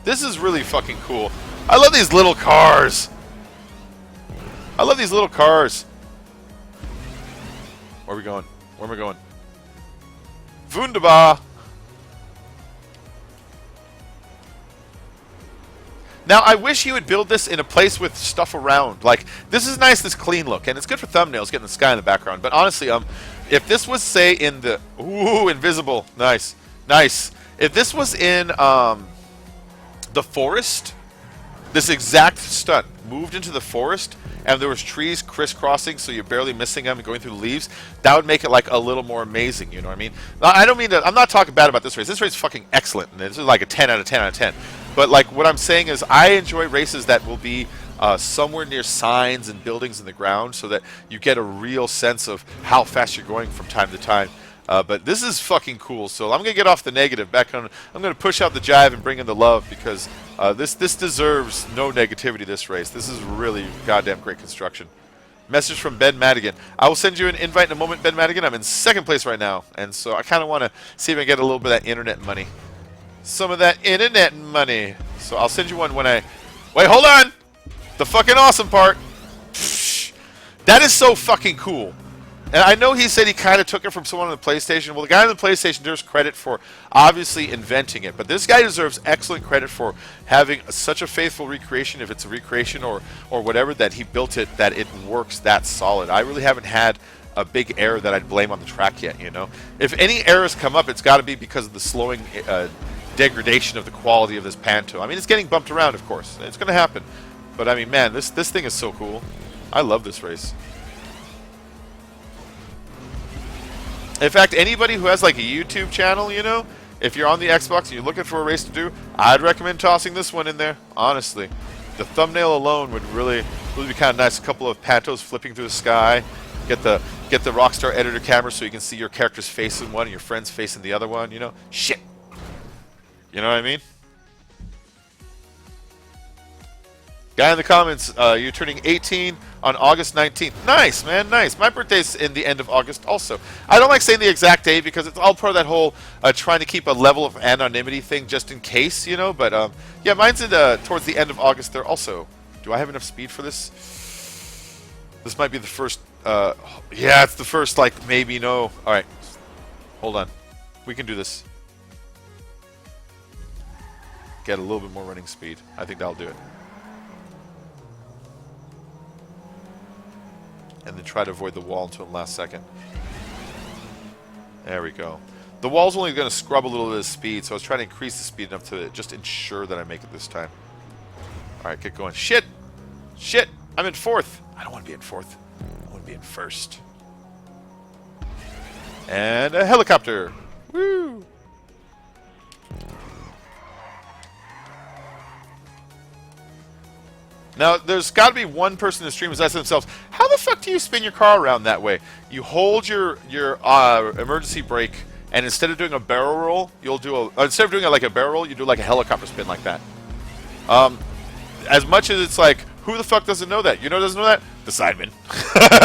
This is really fucking cool. I love these little cars. I love these little cars. Where are we going? Where am I going? Wunderbar. Now, I wish he would build this in a place with stuff around. Like, this is nice, this clean look, and it's good for thumbnails, getting the sky in the background. But honestly, if this was, say, in the... Ooh, invisible. Nice. Nice. If this was in the forest, this exact stunt moved into the forest, and there was trees crisscrossing, so you're barely missing them and going through the leaves, that would make it, like, a little more amazing, you know what I mean? Now, I don't mean to... I'm not talking bad about this race. This race is fucking excellent, and this is like a 10 out of 10 out of 10. But, like, what I'm saying is I enjoy races that will be somewhere near signs and buildings in the ground so that you get a real sense of how fast you're going from time to time. But this is fucking cool, so I'm going to get off the negative. I'm going to push out the jive and bring in the love because this deserves no negativity, this race. This is really goddamn great construction. Message from Ben Madigan. I will send you an invite in a moment, Ben Madigan. I'm in second place right now, and so I kind of want to see if I can get a little bit of that internet money. Some of that internet money. So I'll send you one when I... Wait, hold on! The fucking awesome part. Psh, that is so fucking cool. And I know he said he kind of took it from someone on the PlayStation. Well, the guy on the PlayStation deserves credit for obviously inventing it. But this guy deserves excellent credit for having such a faithful recreation, if it's a recreation or whatever, that he built it, that it works that solid. I really haven't had a big error that I'd blame on the track yet, you know? If any errors come up, it's got to be because of the slowing... degradation of the quality of this Panto. I mean, it's getting bumped around, of course. It's going to happen. But, I mean, man, this thing is so cool. I love this race. In fact, anybody who has, like, a YouTube channel, you know, if you're on the Xbox and you're looking for a race to do, I'd recommend tossing this one in there, honestly. The thumbnail alone would really be kind of nice. A couple of Pantos flipping through the sky. Get the Rockstar editor camera so you can see your character's face in one and your friend's face in the other one, you know? Shit! You know what I mean? Guy in the comments, you're turning 18 on August 19th. Nice, man, nice. My birthday's in the end of August also. I don't like saying the exact date because it's all part of that whole trying to keep a level of anonymity thing just in case, you know? But, yeah, mine's in, towards the end of August there also. Do I have enough speed for this? This might be the first, yeah, it's the first, like, maybe, no. All right, hold on. We can do this. Get a little bit more running speed. I think that'll do it. And then try to avoid the wall until the last second. There we go. The wall's only going to scrub a little bit of speed, so I was trying to increase the speed enough to just ensure that I make it this time. Alright, get going. Shit! Shit! I'm in fourth! I don't want to be in fourth. I want to be in first. And a helicopter! Woo! Now, there's got to be one person in the stream who's asking themselves, how the fuck do you spin your car around that way? You hold your emergency brake, and instead of doing a barrel roll, you'll do a... instead of doing it like a barrel roll, you do like a helicopter spin like that. As much as it's like, who the fuck doesn't know that? You know who doesn't know that? The Sidemen.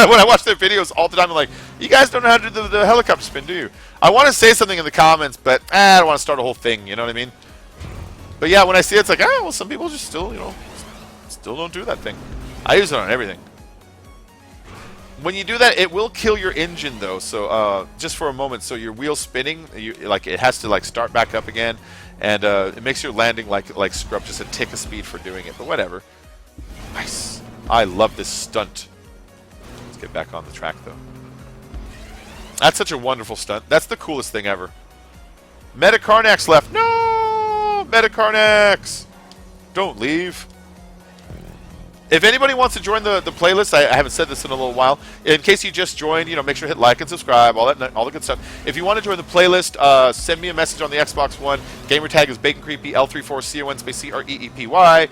When I watch their videos all the time, I'm like, you guys don't know how to do the helicopter spin, do you? I want to say something in the comments, but I don't want to start a whole thing, you know what I mean? But yeah, when I see it, it's like, well, some people just still, you know... still don't do that thing. I use it on everything. When you do that, it will kill your engine though. So just for a moment, so your wheel's spinning, like it has to like start back up again, and it makes your landing like scrub just a tick of speed for doing it. But whatever. Nice. I love this stunt. Let's get back on the track though. That's such a wonderful stunt. That's the coolest thing ever. Metacarnax left. No, Metacarnax. Don't leave. If anybody wants to join the playlist, I haven't said this in a little while. In case you just joined, you know, make sure to hit like and subscribe, all the good stuff. If you want to join the playlist, send me a message on the Xbox One. Gamer tag is Bacon Creepy L34CON CREEPY.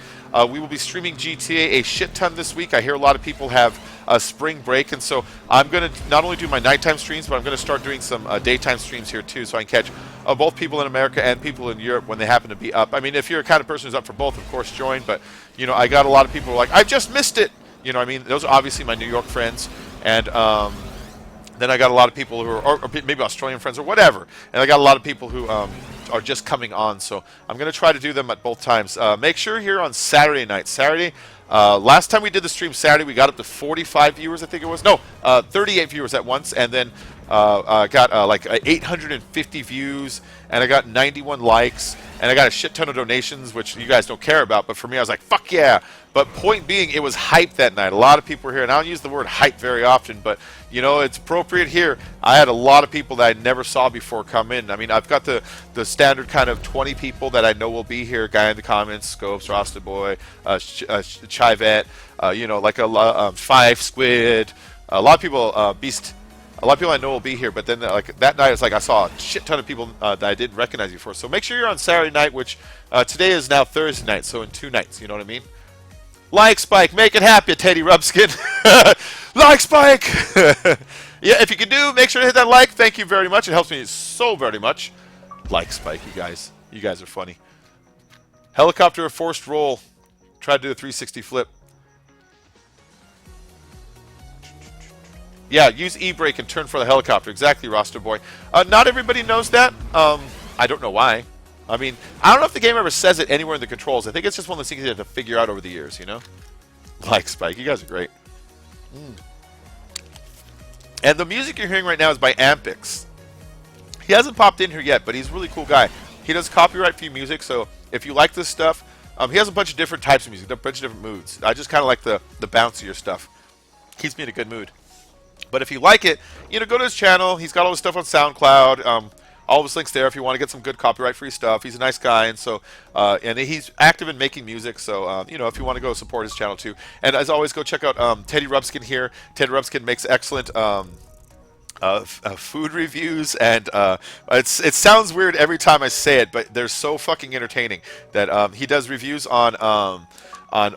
We will be streaming GTA a shit ton this week. I hear a lot of people have a spring break, and so I'm going to not only do my nighttime streams, but I'm going to start doing some daytime streams here too, so I can catch both people in America and people in Europe when they happen to be up. I mean, if you're a kind of person who's up for both, of course, join. But you know, I got a lot of people who are like, I just missed it. You know, I mean, those are obviously my New York friends, and then I got a lot of people who are, or maybe Australian friends or whatever. And I got a lot of people who are just coming on. So I'm going to try to do them at both times. Make sure here on Saturday night. Last time we did the stream Saturday, we got up to 45 viewers, I think it was. No, 38 viewers at once, and then got like 850 views, and I got 91 likes, and I got a shit ton of donations, which you guys don't care about, but for me, I was like, fuck yeah. But point being, it was hype that night. A lot of people were here, and I don't use the word hype very often, but, you know, it's appropriate here. I had a lot of people that I never saw before come in. I mean, I've got the standard kind of 20 people that I know will be here. Guy in the comments, Scopes, Rasta Boy, Chivette, you know, like a Five Squid. A lot of people, Beast. A lot of people I know will be here, but then like that night, it's like I saw a shit ton of people that I didn't recognize before. So make sure you're on Saturday night, which today is now Thursday night, so in 2 nights, you know what I mean? Like Spike, make it happy, Teddy Rubskin. Like Spike. Yeah, if you can make sure to hit that like. Thank you very much. It helps me so very much. Like Spike, you guys. You guys are funny. Helicopter, a forced roll. Try to do a 360 flip. Yeah, use E-brake and turn for the helicopter. Exactly, Roster Boy. Not everybody knows that. I don't know why. I mean, I don't know if the game ever says it anywhere in the controls. I think it's just one of those things you have to figure out over the years, you know? Like Spike. You guys are great. And the music you're hearing right now is by Ampyx. He hasn't popped in here yet, but he's a really cool guy. He does copyright-free music, so if you like this stuff, he has a bunch of different types of music, a bunch of different moods. I just kind of like the bouncier stuff. Keeps me in a good mood. But if you like it, you know, go to his channel. He's got all his stuff on SoundCloud. All of his links there if you want to get some good copyright-free stuff. He's a nice guy, and so and he's active in making music. So you know, if you want to go support his channel too. And as always, go check out Teddy Rubskin here. Teddy Rubskin makes excellent food reviews, and it sounds weird every time I say it, but they're so fucking entertaining. That he does reviews on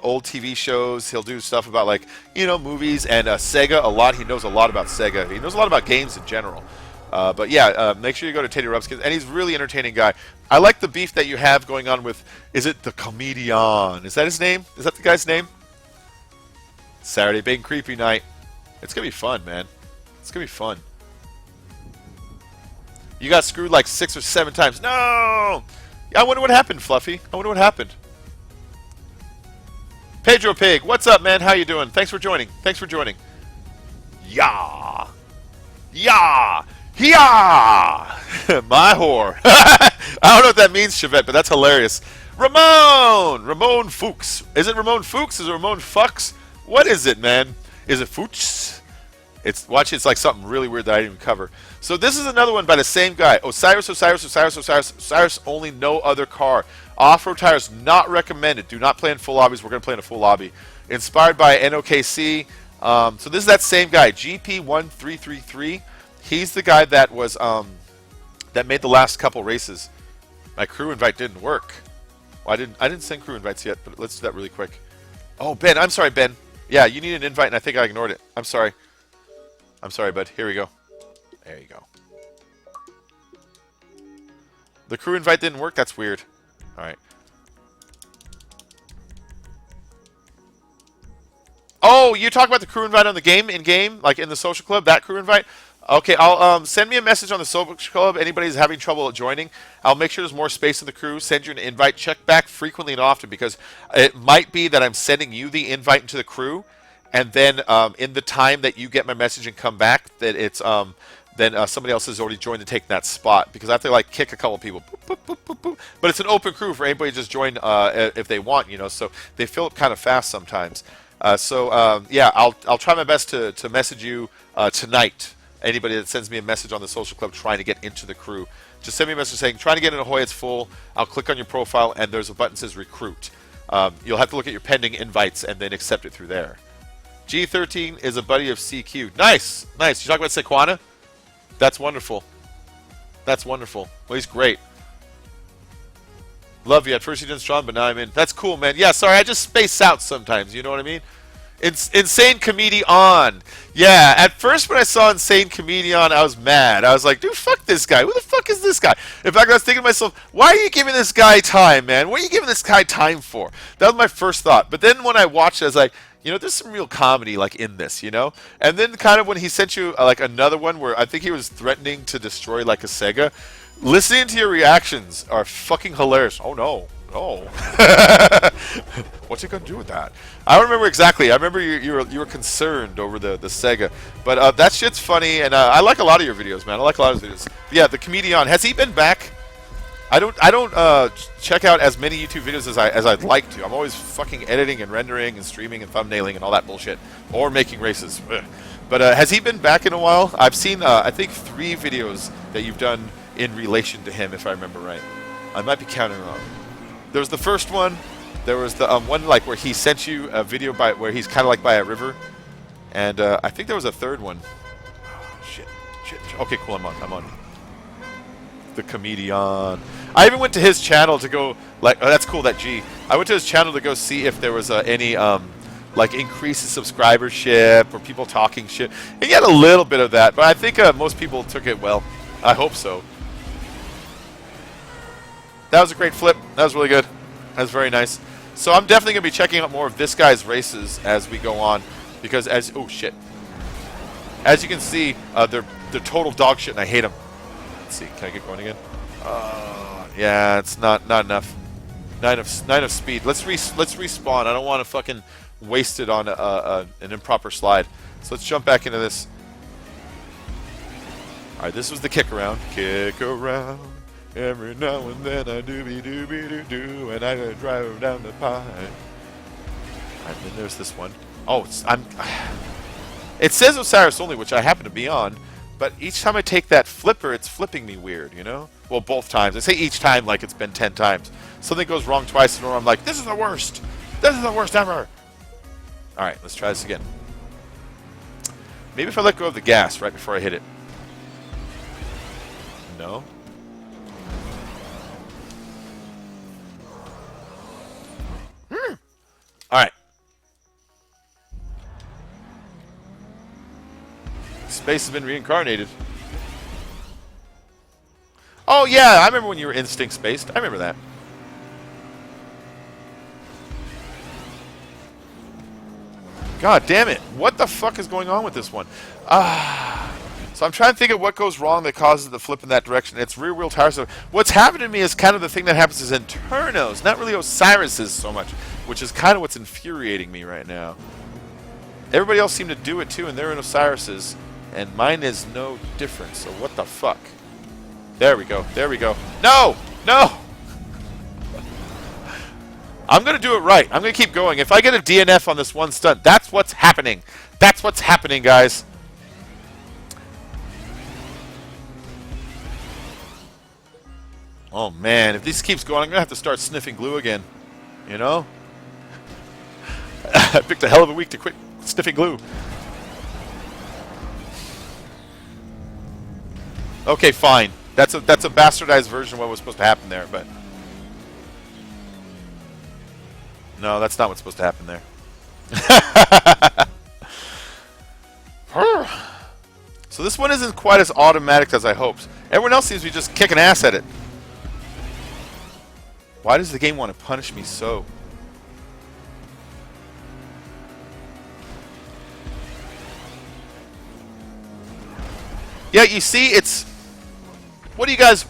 old TV shows. He'll do stuff about, like, you know, movies and Sega a lot. He knows a lot about Sega. He knows a lot about games in general. But yeah, make sure you go to Teddy Rubskin, and he's a really entertaining guy. I like the beef that you have going on with, is it the comedian? Is that his name? Is that the guy's name? Saturday Big Creepy Night. It's gonna be fun, man. It's gonna be fun. You got screwed like 6 or 7 times. No! I wonder what happened, Fluffy. I wonder what happened. Pedro Pig, what's up, man? How you doing? Thanks for joining. Thanks for joining. Yeah. Yeah. Yeah. My whore. I don't know what that means, Chevette, but that's hilarious. Ramon Fuchs. Is it Ramon Fuchs? Is it Ramon Fuchs? What is it, man? Is it Fuchs? Watch, it's like something really weird that I didn't even cover. So this is another one by the same guy. Osiris, only no other car. Off-road tires not recommended. Do not play in full lobbies. We're going to play in a full lobby. Inspired by NOKC. So this is that same guy, GP1333. He's the guy that was that made the last couple races. My crew invite didn't work. Well, I didn't send crew invites yet, but let's do that really quick. Oh, Ben, I'm sorry, Ben. Yeah, you need an invite, and I think I ignored it. I'm sorry. I'm sorry, bud. Here we go. There you go. The crew invite didn't work? That's weird. Alright. Oh, you talk about the crew invite on the game, in-game? Like in the social club? That crew invite? Okay, I'll send me a message on the social club. Anybody's having trouble joining, I'll make sure there's more space in the crew. Send you an invite. Check back frequently and often, because it might be that I'm sending you the invite into the crew, and then in the time that you get my message and come back, that it's then somebody else has already joined to take that spot, because I have to like kick a couple people. Boop, boop, boop, boop, boop. But it's an open crew for anybody to just join if they want, you know. So they fill up kind of fast sometimes. Yeah, I'll try my best to message you tonight. Anybody that sends me a message on the social club trying to get into the crew, just send me a message saying trying to get in Ahoy. It's full. I'll click on your profile, and there's a button that says recruit. You'll have to look at your pending invites and then accept it through there. G13 is a buddy of CQ. Nice, nice. You talk about Sequana? That's wonderful. That's wonderful. Well, he's great. Love you. At first you didn't strong, but now I'm in. That's cool, man. Yeah, sorry, I just space out sometimes. You know what I mean? Insane Comedian. Yeah, at first when I saw Insane Comedian, I was mad. I was like, dude, fuck this guy. Who the fuck is this guy? In fact, I was thinking to myself, why are you giving this guy time, man? What are you giving this guy time for? That was my first thought. But then when I watched it, I was like, you know, there's some real comedy like in this, you know? And then kind of when he sent you like another one where I think he was threatening to destroy like a Sega, Listening to your reactions are fucking hilarious. Oh no. Oh. What's he gonna do with that? I don't remember exactly. I remember you were concerned over the Sega. But that shit's funny, and I like a lot of your videos, man. I like a lot of his videos. But yeah, the comedian, has he been back? I don't check out as many YouTube videos as I'd like to. I'm always fucking editing and rendering and streaming and thumbnailing and all that bullshit, or making races. Ugh. But has he been back in a while? I've seen I think 3 videos that you've done in relation to him, if I remember right. I might be counting wrong. There was the first one. There was the one like where he sent you a video where he's kind of like by a river, and I think there was a third one. Oh, shit. Okay, cool. I'm on. The comedian. I even went to his channel to go like. Oh, that's cool. That G. I went to his channel to go see if there was any like increase in subscribership or people talking shit. And he had a little bit of that, but I think most people took it well. I hope so. That was a great flip. That was really good. That was very nice. So I'm definitely going to be checking out more of this guy's races as we go on, because oh shit, as you can see, they're total dog shit, and I hate them. Let's see, can I get going again? Yeah, it's not enough. Not enough speed. Let's respawn. I don't want to fucking waste it on an improper slide. So let's jump back into this. All right, this was the kick around. Kick around. Every now and then I doobie-doobie-doo-doo, and I drive down the pine. And then there's this one. Oh, it says Osiris only, which I happen to be on, but each time I take that flipper, it's flipping me weird, you know? Well, both times. I say each time like it's been 10 times. Something goes wrong twice in a row, I'm like, this is the worst! This is the worst ever! Alright, let's try this again. Maybe if I let go of the gas right before I hit it. No? Alright. Space has been reincarnated. Oh yeah, I remember when you were instinct spaced. I remember that. God damn it. What the fuck is going on with this one? So I'm trying to think of what goes wrong that causes the flip in that direction. It's rear wheel tires. What's happened to me is kind of the thing that happens is Internos, not really Osiris's so much, which is kind of what's infuriating me right now. Everybody else seemed to do it too, and they're in Osiris's, and mine is no different. So what the fuck? There we go. There we go. No! No! I'm going to do it right. I'm going to keep going. If I get a DNF on this one stunt, that's what's happening. That's what's happening, guys. Oh man, if this keeps going, I'm gonna have to start sniffing glue again. You know? I picked a hell of a week to quit sniffing glue. Okay, fine. That's a bastardized version of what was supposed to happen there, but no, that's not what's supposed to happen there. So this one isn't quite as automatic as I hoped. Everyone else seems to be just kicking ass at it. Why does the game want to punish me so? Yeah, you see, it's... What do you guys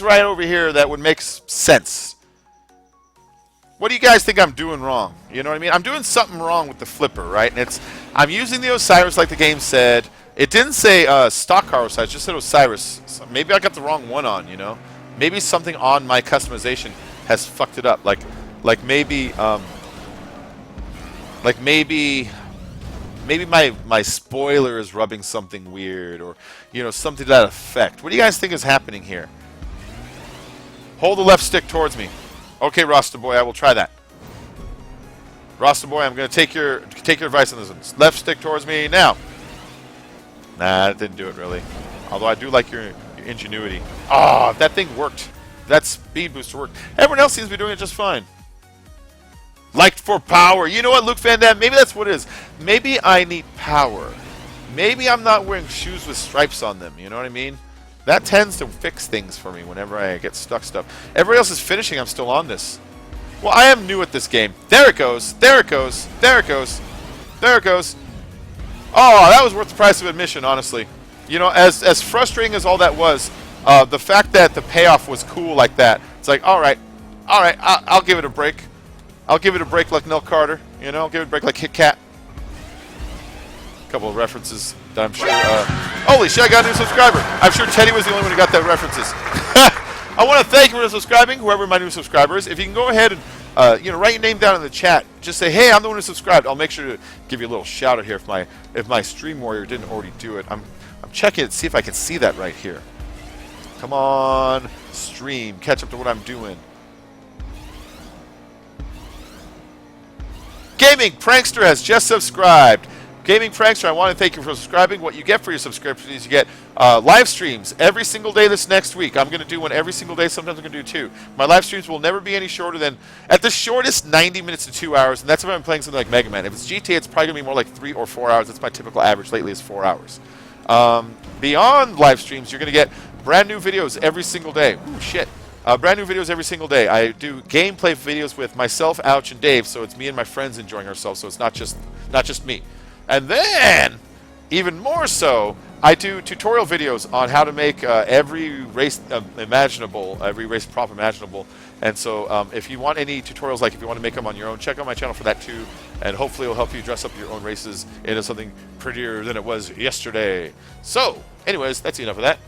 write over here that would make sense? What do you guys think I'm doing wrong? You know what I mean? I'm doing something wrong with the flipper, right? And I'm using the Osiris like the game said. It didn't say stock car Osiris, it just said Osiris. So maybe I got the wrong one on, you know? Maybe something on my customization has fucked it up. Like maybe my spoiler is rubbing something weird, or you know, something to that effect. What do you guys think is happening here? Hold the left stick towards me. Okay, Rasta boy, I will try that. Rasta boy, I'm going to take your advice on this one. Left stick towards me now. Nah, that didn't do it really. Although I do like your ingenuity. Ah, oh, that thing worked. That speed booster worked. Everyone else seems to be doing it just fine. Liked for power. You know what, Luke Van Dam? Maybe that's what it is. Maybe I need power. Maybe I'm not wearing shoes with stripes on them. You know what I mean? That tends to fix things for me whenever I get stuck stuff. Everybody else is finishing. I'm still on this. Well, I am new at this game. There it goes. There it goes. There it goes. There it goes. Oh, that was worth the price of admission, honestly. You know, as frustrating as all that was, the fact that the payoff was cool like that, it's like, all right, I'll give it a break. I'll give it a break like Nell Carter, you know, give it a break like Kit Kat. A couple of references that I'm sure. Holy shit, I got a new subscriber. I'm sure Teddy was the only one who got that references. I want to thank you for subscribing, whoever my new subscriber is. If you can go ahead and write your name down in the chat. Just say, hey, I'm the one who subscribed. I'll make sure to give you a little shout out here if my stream warrior didn't already do it. I'm checking it to see if I can see that right here. Come on, stream, catch up to what I'm doing. Gaming Prankster has just subscribed. Gaming Prankster, I want to thank you for subscribing. What you get for your subscription is you get live streams every single day this next week. I'm going to do one every single day. Sometimes I'm going to do two. My live streams will never be any shorter than, at the shortest, 90 minutes to 2 hours. And that's if I'm playing something like Mega Man. If it's GTA, it's probably going to be more like 3 or 4 hours. That's my typical average lately is 4 hours. Beyond live streams, you're going to get brand new videos every single day. Ooh, shit. Brand new videos every single day. I do gameplay videos with myself, Ouch, and Dave, so it's me and my friends enjoying ourselves, so it's not just me. And then, even more so, I do tutorial videos on how to make every race imaginable, every race prop imaginable. And so if you want any tutorials, like if you want to make them on your own, check out my channel for that too. And hopefully it'll help you dress up your own races into something prettier than it was yesterday. So, anyways, that's enough of that.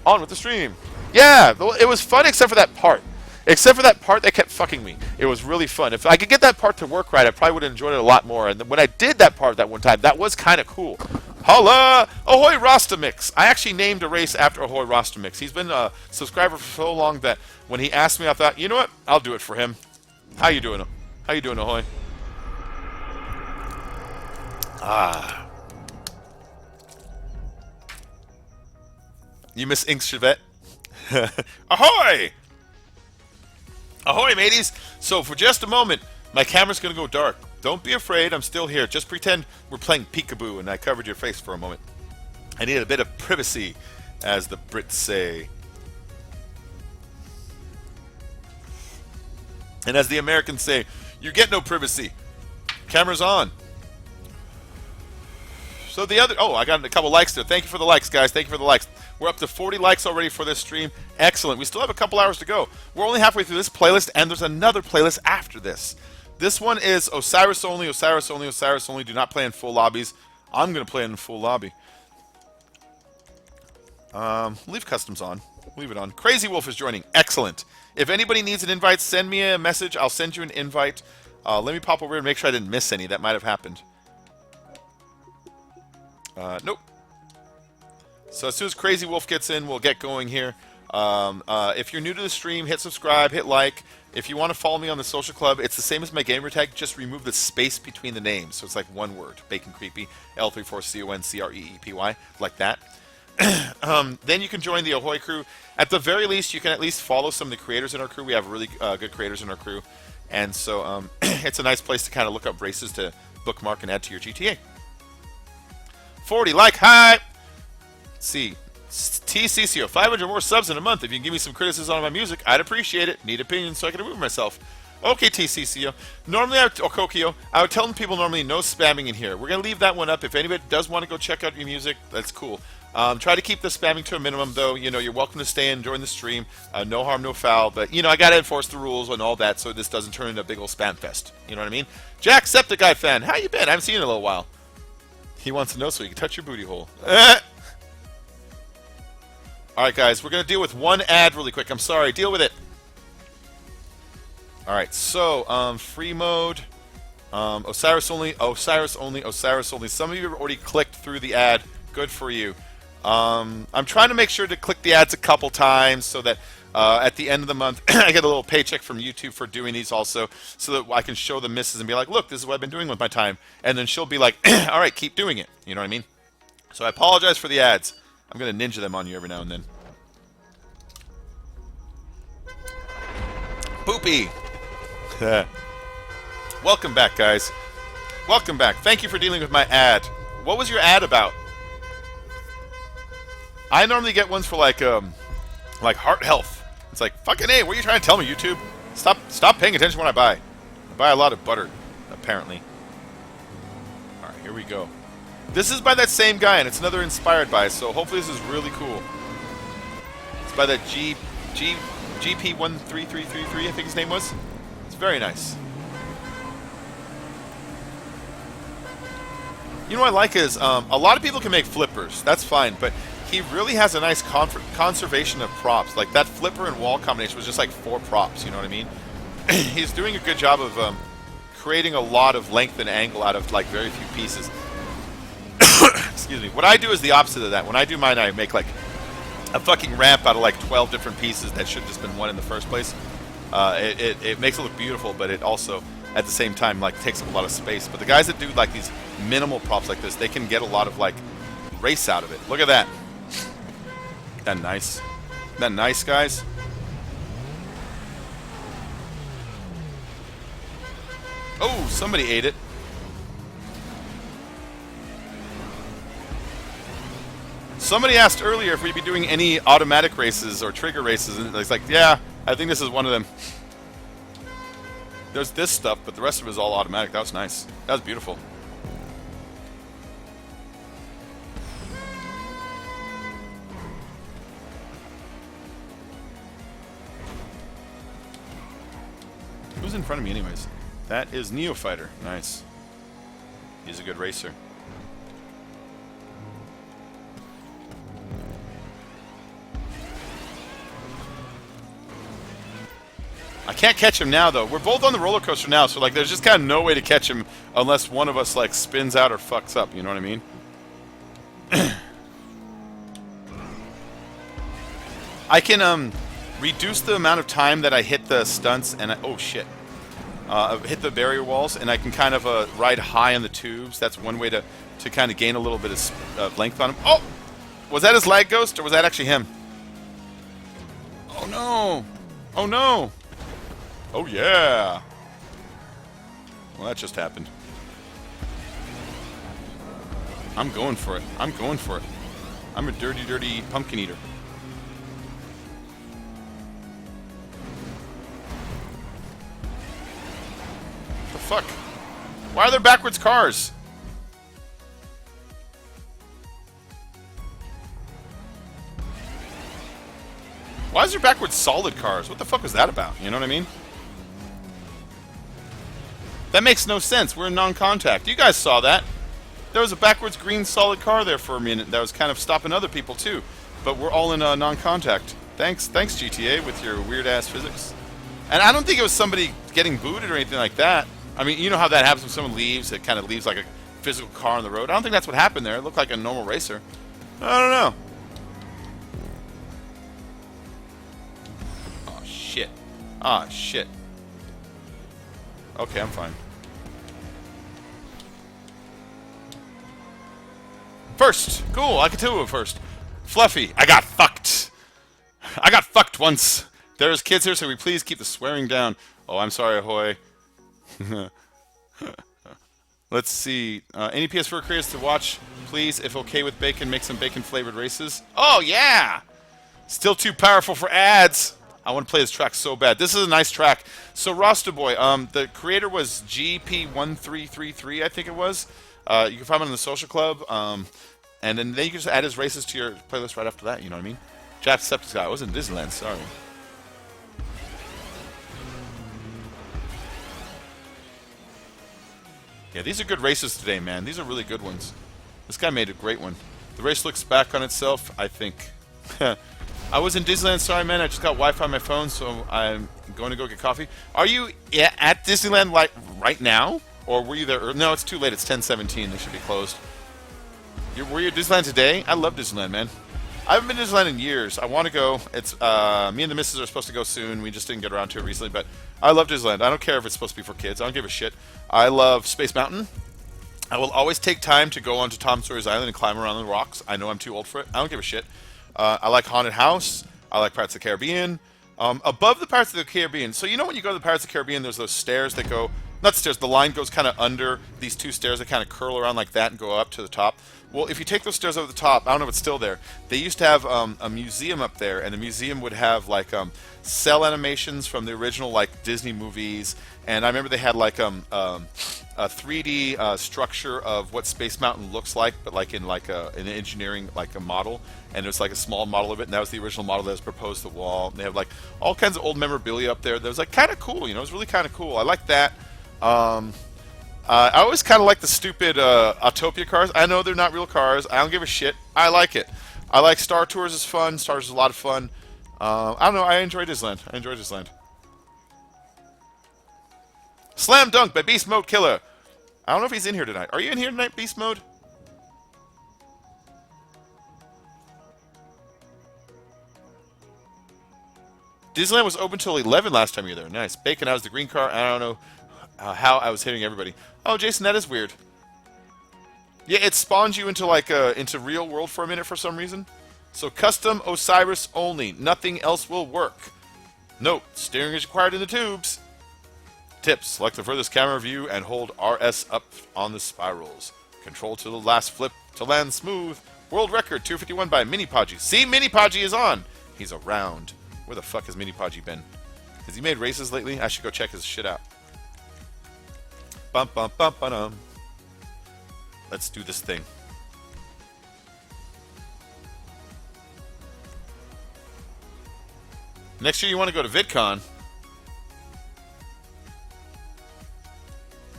On with the stream. Yeah, it was fun except for that part. Except for that part that kept fucking me. It was really fun. If I could get that part to work right, I probably would have enjoyed it a lot more. And when I did that part that one time, that was kind of cool. Holla! Ahoy Rostamix! I actually named a race after Ahoy Rostamix. He's been a subscriber for so long that when he asked me, I thought, you know what? I'll do it for him. How you doing? How you doing, Ahoy? Ah. You miss Ink Chevette? Ahoy! Ahoy, mateys! So for just a moment, my camera's going to go dark. Don't be afraid, I'm still here. Just pretend we're playing peekaboo and I covered your face for a moment. I need a bit of privacy, as the Brits say. And as the Americans say, you get no privacy. Camera's on. So the other... Oh, I got a couple likes there. Thank you for the likes, guys. Thank you for the likes. We're up to 40 likes already for this stream. Excellent. We still have a couple hours to go. We're only halfway through this playlist, and there's another playlist after this. This one is Osiris only, Osiris only, Osiris only. Do not play in full lobbies. I'm going to play in full lobby. Leave customs on. Leave it on. Crazy Wolf is joining. Excellent. If anybody needs an invite, send me a message. I'll send you an invite. Let me pop over and make sure I didn't miss any. That might have happened. Nope. So as soon as Crazy Wolf gets in, we'll get going here. If you're new to the stream, hit subscribe, hit like. If you want to follow me on the social club, it's the same as my gamer tag. Just remove the space between the names. So it's like one word. Bacon Creepy. L34CON CREEPY. Like that. Then you can join the Ahoy crew. At the very least, you can at least follow some of the creators in our crew. We have really good creators in our crew. And so it's a nice place to kind of look up races to bookmark and add to your GTA. 40 like, hi! Let's see. TCCO, 500 more subs in a month. If you can give me some criticism on my music, I'd appreciate it. Need opinions so I can improve myself. Okay, TCCO. Normally, Kokio, I would tell people normally no spamming in here. We're going to leave that one up. If anybody does want to go check out your music, that's cool. Try to keep the spamming to a minimum, though. You know, you're welcome to stay and join the stream. No harm, no foul. But, you know, I got to enforce the rules and all that so this doesn't turn into a big old spam fest. You know what I mean? Jack Septiceye fan, how you been? I haven't seen you in a little while. He wants to know so he can touch your booty hole. Alright, guys, we're going to deal with one ad really quick. I'm sorry, deal with it. Alright, so, free mode, Osiris only, Osiris only, Osiris only. Some of you have already clicked through the ad. Good for you. I'm trying to make sure to click the ads a couple times so that at the end of the month, I get a little paycheck from YouTube for doing these also, so that I can show the missus and be like, look, this is what I've been doing with my time. And then she'll be like, alright, keep doing it. You know what I mean? So I apologize for the ads. I'm going to ninja them on you every now and then. Boopy! Welcome back, guys. Welcome back. Thank you for dealing with my ad. What was your ad about? I normally get ones for like heart health. It's like, fucking A, what are you trying to tell me, YouTube? Stop paying attention when I buy. I buy a lot of butter, apparently. Alright, here we go. This is by that same guy, and it's another inspired by, so hopefully this is really cool. by that GP13333, I think his name was. It's very nice. You know what I like is, a lot of people can make flippers. That's fine, but he really has a nice conservation of props. Like, that flipper and wall combination was just like 4 props, you know what I mean? He's doing a good job of creating a lot of length and angle out of, like, very few pieces. Excuse me. What I do is the opposite of that. When I do mine, I make, like, a fucking ramp out of, like, 12 different pieces that should have just been one in the first place. It makes it look beautiful, but it also, at the same time, like, takes up a lot of space. But the guys that do, like, these minimal props like this, they can get a lot of, like, race out of it. Look at that. Isn't that nice? Isn't that nice, guys? Oh, somebody ate it. Somebody asked earlier if we'd be doing any automatic races or trigger races, and it's like, yeah, I think this is one of them. There's this stuff, but the rest of it is all automatic. That was nice. That was beautiful. Who's in front of me anyways? That is Neofighter. Nice. He's a good racer. I can't catch him now, though. We're both on the roller coaster now, so, like, there's just kind of no way to catch him unless one of us, like, spins out or fucks up. You know what I mean? I can, reduce the amount of time that I hit the stunts and oh, shit. Hit the barrier walls, and I can kind of, ride high on the tubes. That's one way to kind of gain a little bit of length on him. Oh! Was that his lag ghost, or was that actually him? Oh, no! Oh, no! Oh, yeah! Well, that just happened. I'm going for it. I'm going for it. I'm a dirty, dirty pumpkin eater. What the fuck? Why are there backwards cars? Why is there backwards solid cars? What the fuck was that about? You know what I mean? That makes no sense. We're in non-contact. You guys saw that. There was a backwards green solid car there for a minute that was kind of stopping other people too. But we're all in non-contact. Thanks GTA with your weird-ass physics. And I don't think it was somebody getting booted or anything like that. I mean, you know how that happens when someone leaves. It kind of leaves like a physical car on the road. I don't think that's what happened there. It looked like a normal racer. I don't know. Oh, shit. Ah, shit. Okay, I'm fine. First! Cool, I could do it first. Fluffy, I got fucked. I got fucked once. There's kids here, so we please keep the swearing down. Oh, I'm sorry, Ahoy. Let's see. Any PS4 creators to watch, please, if okay with bacon, make some bacon-flavored races. Oh, yeah! Still too powerful for ads. I want to play this track so bad. This is a nice track. So, Rasta Boy, the creator was GP1333, I think it was. You can find him in the social club. And then you can just add his races to your playlist right after that, you know what I mean? Jacksepticeye. I was in Disneyland, sorry. Yeah, these are good races today, man. These are really good ones. This guy made a great one. The race looks back on itself, I think. I was in Disneyland, sorry, man. I just got Wi-Fi on my phone, so I'm going to go get coffee. Are you at Disneyland like right now? Or were you there early? No, it's too late. It's 10:17. They should be closed. Were you at Disneyland today? I love Disneyland, man. I haven't been to Disneyland in years. I want to go. It's me and the missus are supposed to go soon. We just didn't get around to it recently, but I love Disneyland. I don't care if it's supposed to be for kids. I don't give a shit. I love Space Mountain. I will always take time to go onto Tom Sawyer's Island and climb around the rocks. I know I'm too old for it. I don't give a shit. I like Haunted House. I like Pirates of the Caribbean. Above the Pirates of the Caribbean, so you know when you go to the Pirates of the Caribbean, there's those stairs that go not stairs, the line goes kind of under these two stairs that kind of curl around like that and go up to the top. Well, if you take those stairs over the top, I don't know if it's still there. They used to have a museum up there, and the museum would have like cell animations from the original like Disney movies. And I remember they had like a 3D structure of what Space Mountain looks like, but like in like an engineering like a model. And it was like a small model of it, and that was the original model that was proposed to the wall. And they have like all kinds of old memorabilia up there. That was like kind of cool, you know. It was really kind of cool. I like that. I always kind of like the stupid Autopia cars. I know they're not real cars. I don't give a shit. I like it. I like Star Tours is fun. Star Tours is a lot of fun. I don't know. I enjoyed Disneyland. I enjoyed Disneyland. Slam Dunk by Beast Mode Killer. I don't know if he's in here tonight. Are you in here tonight, Beast Mode? Disneyland was open till 11 last time you were there. Nice. Bacon, I was the green car. I don't know how I was hitting everybody. Oh, Jason, that is weird. Yeah, it spawns you into like into real world for a minute for some reason. So custom Osiris only. Nothing else will work. Note, steering is required in the tubes. Tips, select the furthest camera view and hold RS up on the spirals. Control to the last flip to land smooth. World record 251 by Mini Podgy. See, Mini Podgy is on. He's around. Where the fuck has Mini Podgy been? Has he made races lately? I should go check his shit out. Bum bum bum ba-dum. Let's do this thing. Next year you want to go to VidCon.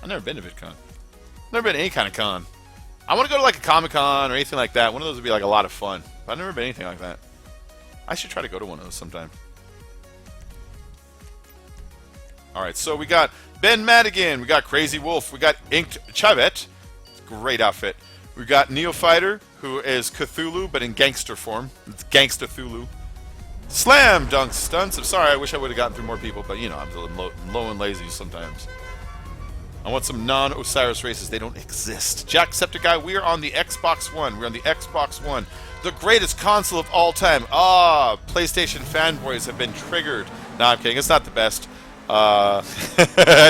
I've never been to VidCon. Never been to any kind of con. I want to go to like a Comic-Con or anything like that. One of those would be like a lot of fun. But I've never been anything like that. I should try to go to one of those sometime. Alright, so we got Ben Madigan, we got Crazy Wolf, we got Inked Chavet. Great outfit. We got Neo Fighter, who is Cthulhu, but in gangster form. It's Gangsta Thulu. Slam Dunk Stunts. I'm sorry, I wish I would have gotten through more people, but you know, I'm a little low and lazy sometimes. I want some non-Osiris races. They don't exist. Jacksepticeye, we are on the Xbox One. We're on the Xbox One. The greatest console of all time. Ah, PlayStation fanboys have been triggered. No, I'm kidding. It's not the best. I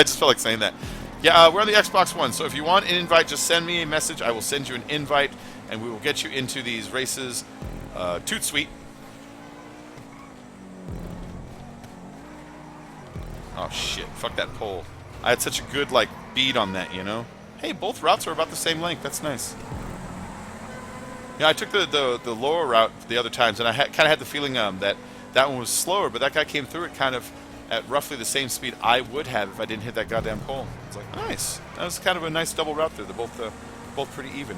just felt like saying that. Yeah, we're on the Xbox One. So if you want an invite, just send me a message. I will send you an invite, and we will get you into these races. Toot sweet. Oh, shit. Fuck that pole. I had such a good, like, bead on that, you know? Hey, both routes are about the same length. That's nice. Yeah, I took the lower route the other times, and I kind of had the feeling that one was slower, but that guy came through it kind of at roughly the same speed I would have if I didn't hit that goddamn pole. It's like, nice. That was kind of a nice double route there. They're both pretty even.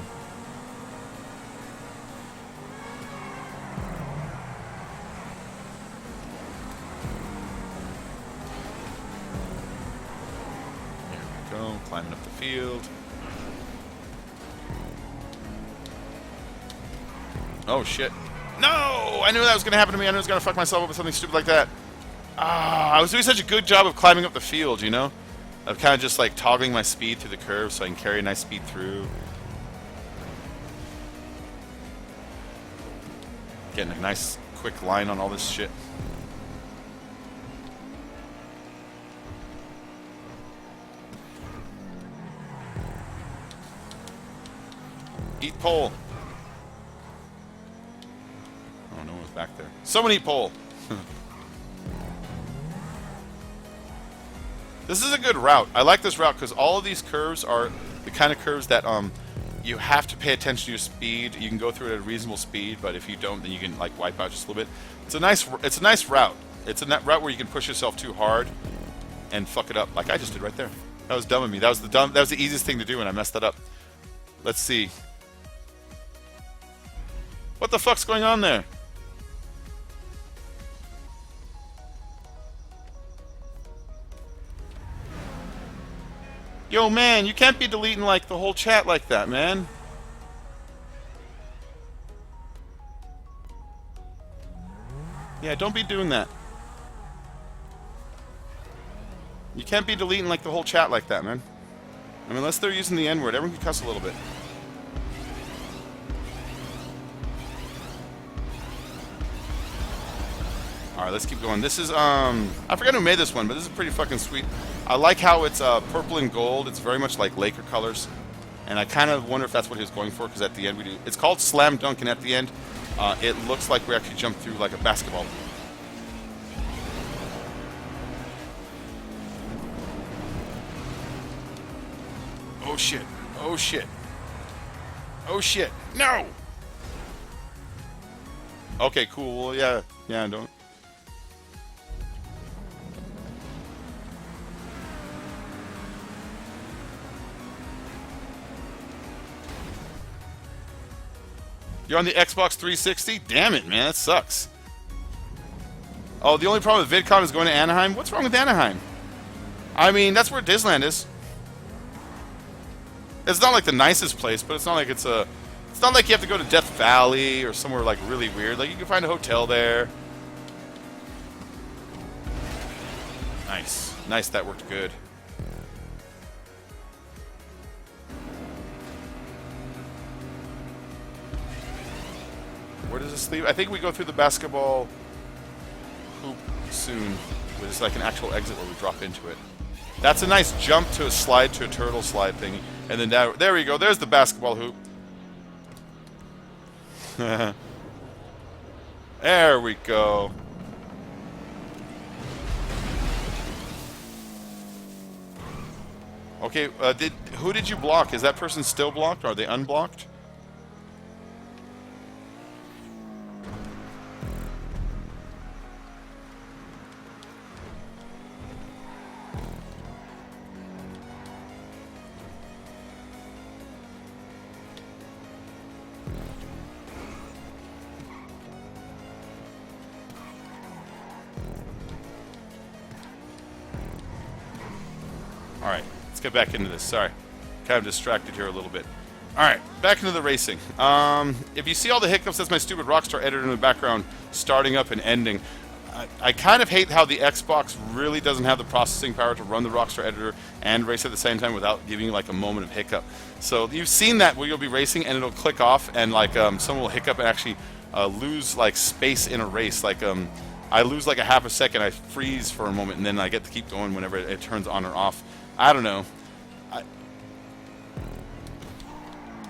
Climbing up the field. Oh shit. No! I knew that was going to happen to me. I knew I was going to fuck myself up with something stupid like that. Ah, I was doing such a good job of climbing up the field, you know? Of kind of just like toggling my speed through the curve so I can carry a nice speed through. Getting a nice quick line on all this shit. Eat pole. Oh, no one's back there. Someone eat pole. This is a good route. I like this route because all of these curves are the kind of curves that you have to pay attention to your speed. You can go through it at a reasonable speed, but if you don't, then you can like wipe out just a little bit. It's a nice route. It's a route where you can push yourself too hard and fuck it up, like I just did right there. That was dumb of me. That was the easiest thing to do, and I messed that up. Let's see. What the fuck's going on there? Yo, man, you can't be deleting, like, the whole chat like that, man. Yeah, don't be doing that. You can't be deleting, like, the whole chat like that, man. I mean, unless they're using the N-word, everyone can cuss a little bit. Alright, let's keep going. This is, I forgot who made this one, but this is pretty fucking sweet. I like how it's purple and gold. It's very much like Laker colors. And I kind of wonder if that's what he was going for, because at the end we do... It's called Slam Dunk, and at the end, it looks like we actually jump through like a basketball. Oh shit. Oh shit. Oh shit. No! Okay, cool. Well, yeah. Yeah, don't... You're on the Xbox 360? Damn it, man. That sucks. Oh, the only problem with VidCon is going to Anaheim? What's wrong with Anaheim? I mean, that's where Disneyland is. It's not like the nicest place, but it's not like it's a... It's not like you have to go to Death Valley or somewhere like really weird. Like, you can find a hotel there. Nice. Nice, that worked good. Where does this leave? I think we go through the basketball hoop soon. There's like an actual exit where we drop into it. That's a nice jump to a slide to a turtle slide thingy. And then down, there we go. There's the basketball hoop. There we go. Okay, who did you block? Is that person still blocked? Or are they unblocked? Alright, let's get back into this. Sorry. Kind of distracted here a little bit. Alright, back into the racing. If you see all the hiccups, that's my stupid Rockstar editor in the background starting up and ending. I kind of hate how the Xbox really doesn't have the processing power to run the Rockstar editor and race at the same time without giving you like a moment of hiccup. So you've seen that where you'll be racing and it'll click off and like someone will hiccup and actually lose like space in a race. Like I lose like a half a second, I freeze for a moment, and then I get to keep going whenever it turns on or off. I don't know.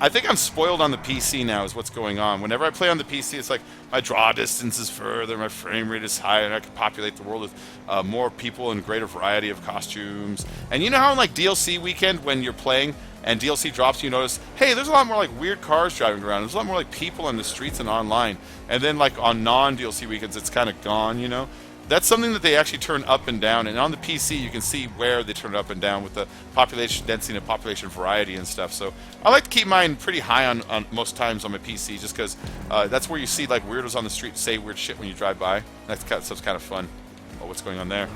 I think I'm spoiled on the PC now is what's going on. Whenever I play on the PC, it's like my draw distance is further, my frame rate is higher, and I can populate the world with more people and greater variety of costumes. And you know how in like DLC weekend when you're playing and DLC drops, you notice, hey, there's a lot more like weird cars driving around. There's a lot more like people on the streets and online. And then like on non-DLC weekends, it's kind of gone, you know? That's something that they actually turn up and down, and on the PC you can see where they turn it up and down with the population density and population variety and stuff. So I like to keep mine pretty high on most times on my PC, just because that's where you see like weirdos on the street say weird shit when you drive by. That stuff's kind of fun. Oh, what's going on there?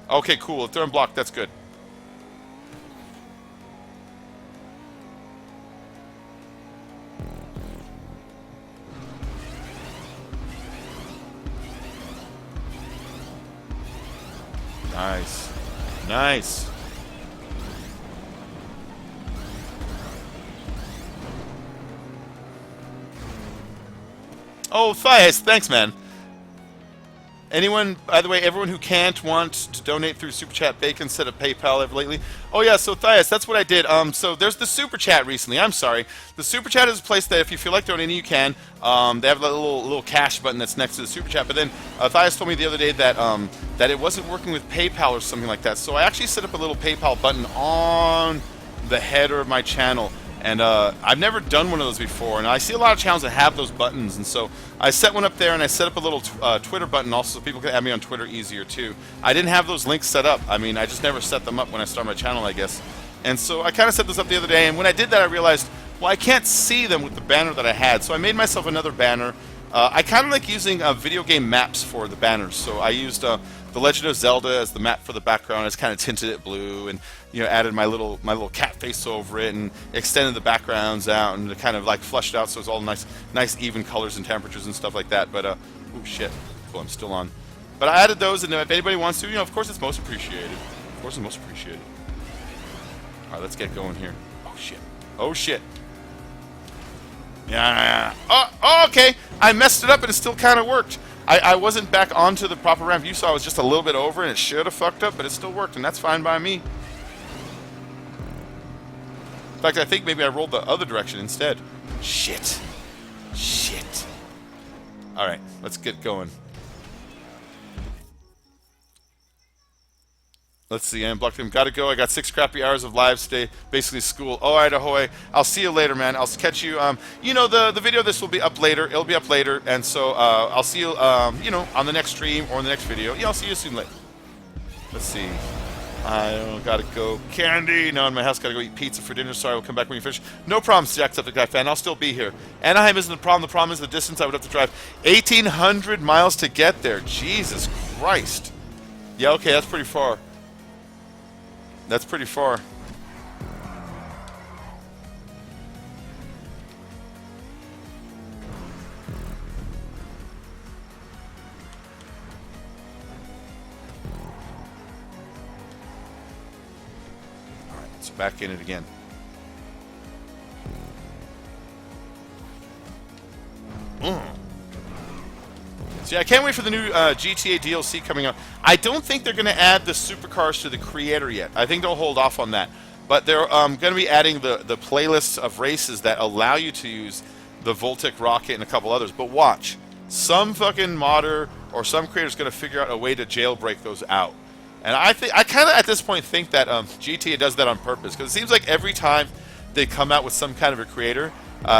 Okay, cool. If they're unblocked, that's good. Nice. Nice. Oh, Thias, thanks, man. Anyone, by the way, everyone who can't want to donate through Super Chat, Bacon set up PayPal ever lately. Oh yeah, so Thias, that's what I did. So there's the Super Chat recently. I'm sorry. The Super Chat is a place that if you feel like donating, you can. They have a little cash button that's next to the Super Chat. But then Thias told me the other day that that it wasn't working with PayPal or something like that. So I actually set up a little PayPal button on the header of my channel. And I've never done one of those before, and I see a lot of channels that have those buttons, and so I set one up there, and I set up a little Twitter button also so people can add me on Twitter easier too. I didn't have those links set up. I mean, I just never set them up when I started my channel, I guess. And so I kind of set this up the other day, and when I did that, I realized, well, I can't see them with the banner that I had, so I made myself another banner. I kind of like using video game maps for the banners, so I used The Legend of Zelda as the map for the background. I just kind of tinted it blue and, you know, added my little cat face over it and extended the backgrounds out and kind of like flushed out so it's all nice even colors and temperatures and stuff like that. But oh shit, cool, I'm still on. But I added those, and if anybody wants to, you know, of course it's most appreciated. Of course it's most appreciated. All right, let's get going here. Oh shit. Oh shit. Yeah. Oh, okay. I messed it up, and it still kind of worked. I wasn't back onto the proper ramp. You saw I was just a little bit over, and it should have fucked up, but it still worked, and that's fine by me. In fact, I think maybe I rolled the other direction instead. Shit. Shit. Alright, let's get going. Let's see, I unblocked him. Gotta go. I got 6 crappy hours of lives today. Basically school. Alright, ahoy. I'll see you later, man. I'll catch you. You know, the video of this will be up later. It'll be up later. And so, I'll see you, you know, on the next stream or in the next video. Yeah, I'll see you soon later. Let's see. I gotta go. Candy. No, in my house. Gotta go eat pizza for dinner. Sorry, we'll come back when you finish. No problem, Jacksepticeye fan. I'll still be here. Anaheim isn't the problem. The problem is the distance. I would have to drive 1,800 miles to get there. Jesus Christ. Yeah, okay, that's pretty far. That's pretty far. Alright, so back in it again. So yeah, I can't wait for the new GTA DLC coming out. I don't think they're going to add the supercars to the creator yet. I think they'll hold off on that. But they're going to be adding the playlists of races that allow you to use the Voltic rocket and a couple others. But watch. Some fucking modder or some creator's going to figure out a way to jailbreak those out. And I kind of at this point think that GTA does that on purpose. Because it seems like every time they come out with some kind of a creator,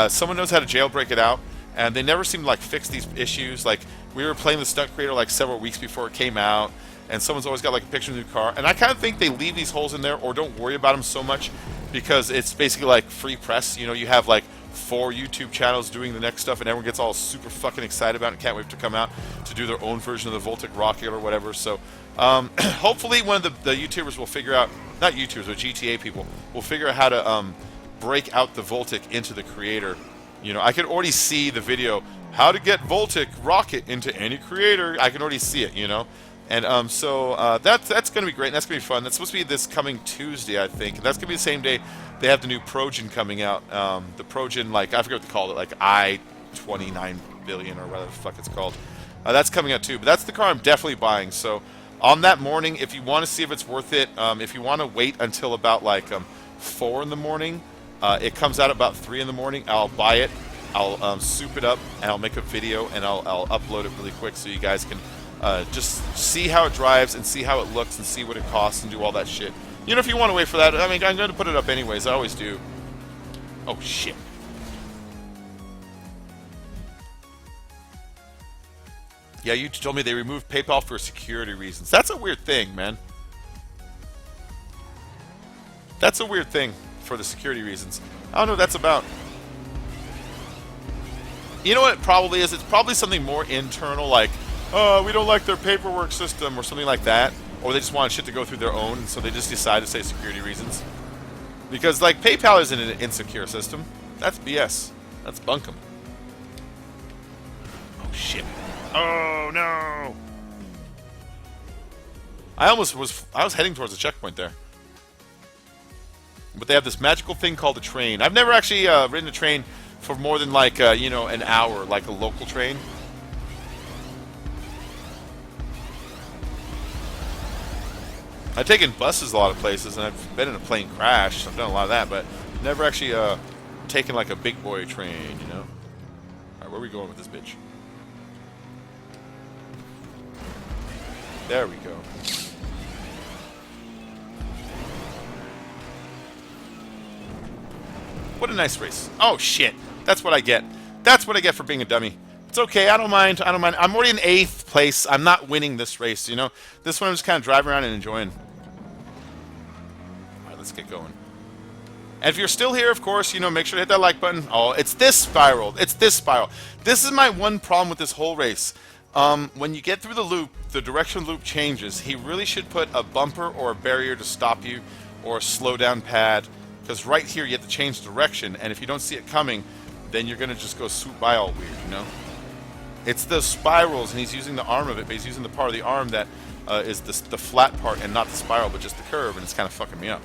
someone knows how to jailbreak it out. And they never seem to like fix these issues. Like we were playing the Stunt creator like several weeks before it came out, and someone's always got like a picture of the new car. And I kind of think they leave these holes in there or don't worry about them so much because it's basically like free press. You know, you have like 4 YouTube channels doing the next stuff, and everyone gets all super fucking excited about it and can't wait to come out to do their own version of the Voltic rocket or whatever. So hopefully one of the YouTubers will figure out, not YouTubers, but GTA people will figure out how to break out the Voltic into the creator. You know, I can already see the video, how to get Voltic rocket into any creator. I can already see it, you know. And so that's going to be great, and that's going to be fun. That's supposed to be this coming Tuesday, I think. And that's going to be the same day they have the new Progen coming out. The Progen, like, I forget what they called it, like I-29 billion or whatever the fuck it's called. That's coming out too. But that's the car I'm definitely buying. So on that morning, if you want to see if it's worth it, if you want to wait until about like 4 in the morning, it comes out about 3 in the morning. I'll buy it, I'll soup it up, and I'll make a video, and I'll upload it really quick so you guys can just see how it drives and see how it looks and see what it costs and do all that shit. You know, if you want to wait for that, I mean, I'm going to put it up anyways. I always do. Oh, shit. Yeah, you told me they removed PayPal for security reasons. That's a weird thing, man. That's a weird thing. For the security reasons. I don't know what that's about. You know what it probably is? It's probably something more internal, like, oh, we don't like their paperwork system or something like that. Or they just want shit to go through their own, so they just decide to say security reasons. Because, like, PayPal isn't an insecure system. That's BS. That's bunkum. Oh, shit. Oh, no! I was heading towards the checkpoint there. But they have this magical thing called a train. I've never actually ridden a train for more than like, you know, an hour, like a local train. I've taken buses a lot of places, and I've been in a plane crash. I've done a lot of that, but never actually taken like a big boy train, you know? Alright, where are we going with this bitch? There we go. What a nice race. Oh, shit. That's what I get. That's what I get for being a dummy. It's okay. I don't mind. I don't mind. I'm already in 8th place. I'm not winning this race, you know? This one I'm just kind of driving around and enjoying. All right, let's get going. And if you're still here, of course, you know, make sure to hit that like button. Oh, it's this spiral. It's this spiral. This is my one problem with this whole race. When you get through the loop, the direction loop changes. He really should put a bumper or a barrier to stop you or a slow down pad. Because right here you have to change direction, and if you don't see it coming, then you're going to just go swoop by all weird, you know? It's the spirals, and he's using the arm of it, but he's using the part of the arm that is the flat part and not the spiral, but just the curve, and it's kind of fucking me up.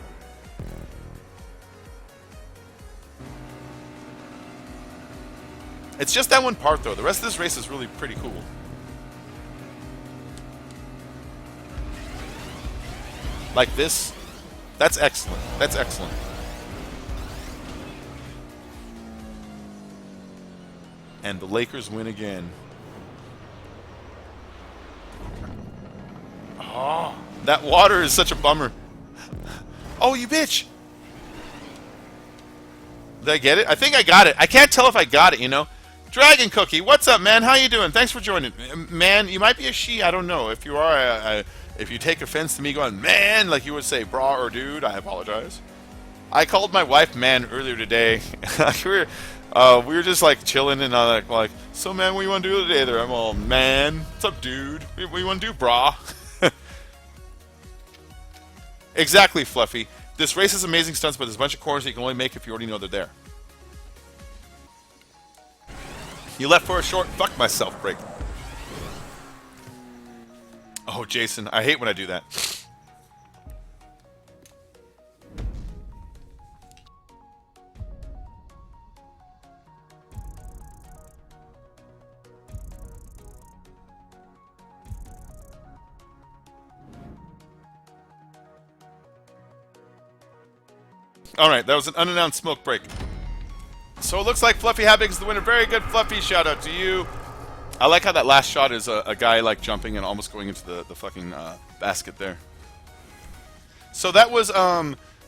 It's just that one part, though. The rest of this race is really pretty cool. like this, that's excellent. That's excellent. And the Lakers win again. Oh, that water is such a bummer. Oh, you bitch! Did I get it? I think I got it. I can't tell if I got it, you know? Dragon Cookie, what's up, man? How you doing? Thanks for joining. Man, you might be a she, I don't know. If you are, if you take offense to me going, man, like you would say, brah or dude, I apologize. I called my wife man earlier today. we were just like chilling and like, so man, what do you want to do today? There, I'm all, man, what's up, dude? What do you want to do, brah? Exactly, Fluffy. This race is amazing stunts, but there's a bunch of corners that you can only make if you already know they're there. You left for a short fuck myself break. Oh, Jason, I hate when I do that. Alright, that was an unannounced smoke break. So it looks like Fluffy Habig is the winner. Very good, Fluffy. Shout out to you. I like how that last shot is a guy like jumping and almost going into the fucking basket there. So that was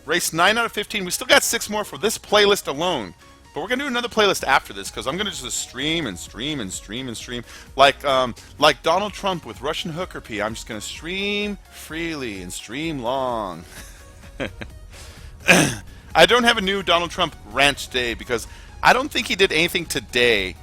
race 9 out of 15. We still got 6 more for this playlist alone. But we're going to do another playlist after this because I'm going to just stream and stream and stream and stream. Like Donald Trump with Russian hooker pee. I'm just going to stream freely and stream long. I don't have a new Donald Trump rant today because I don't think he did anything today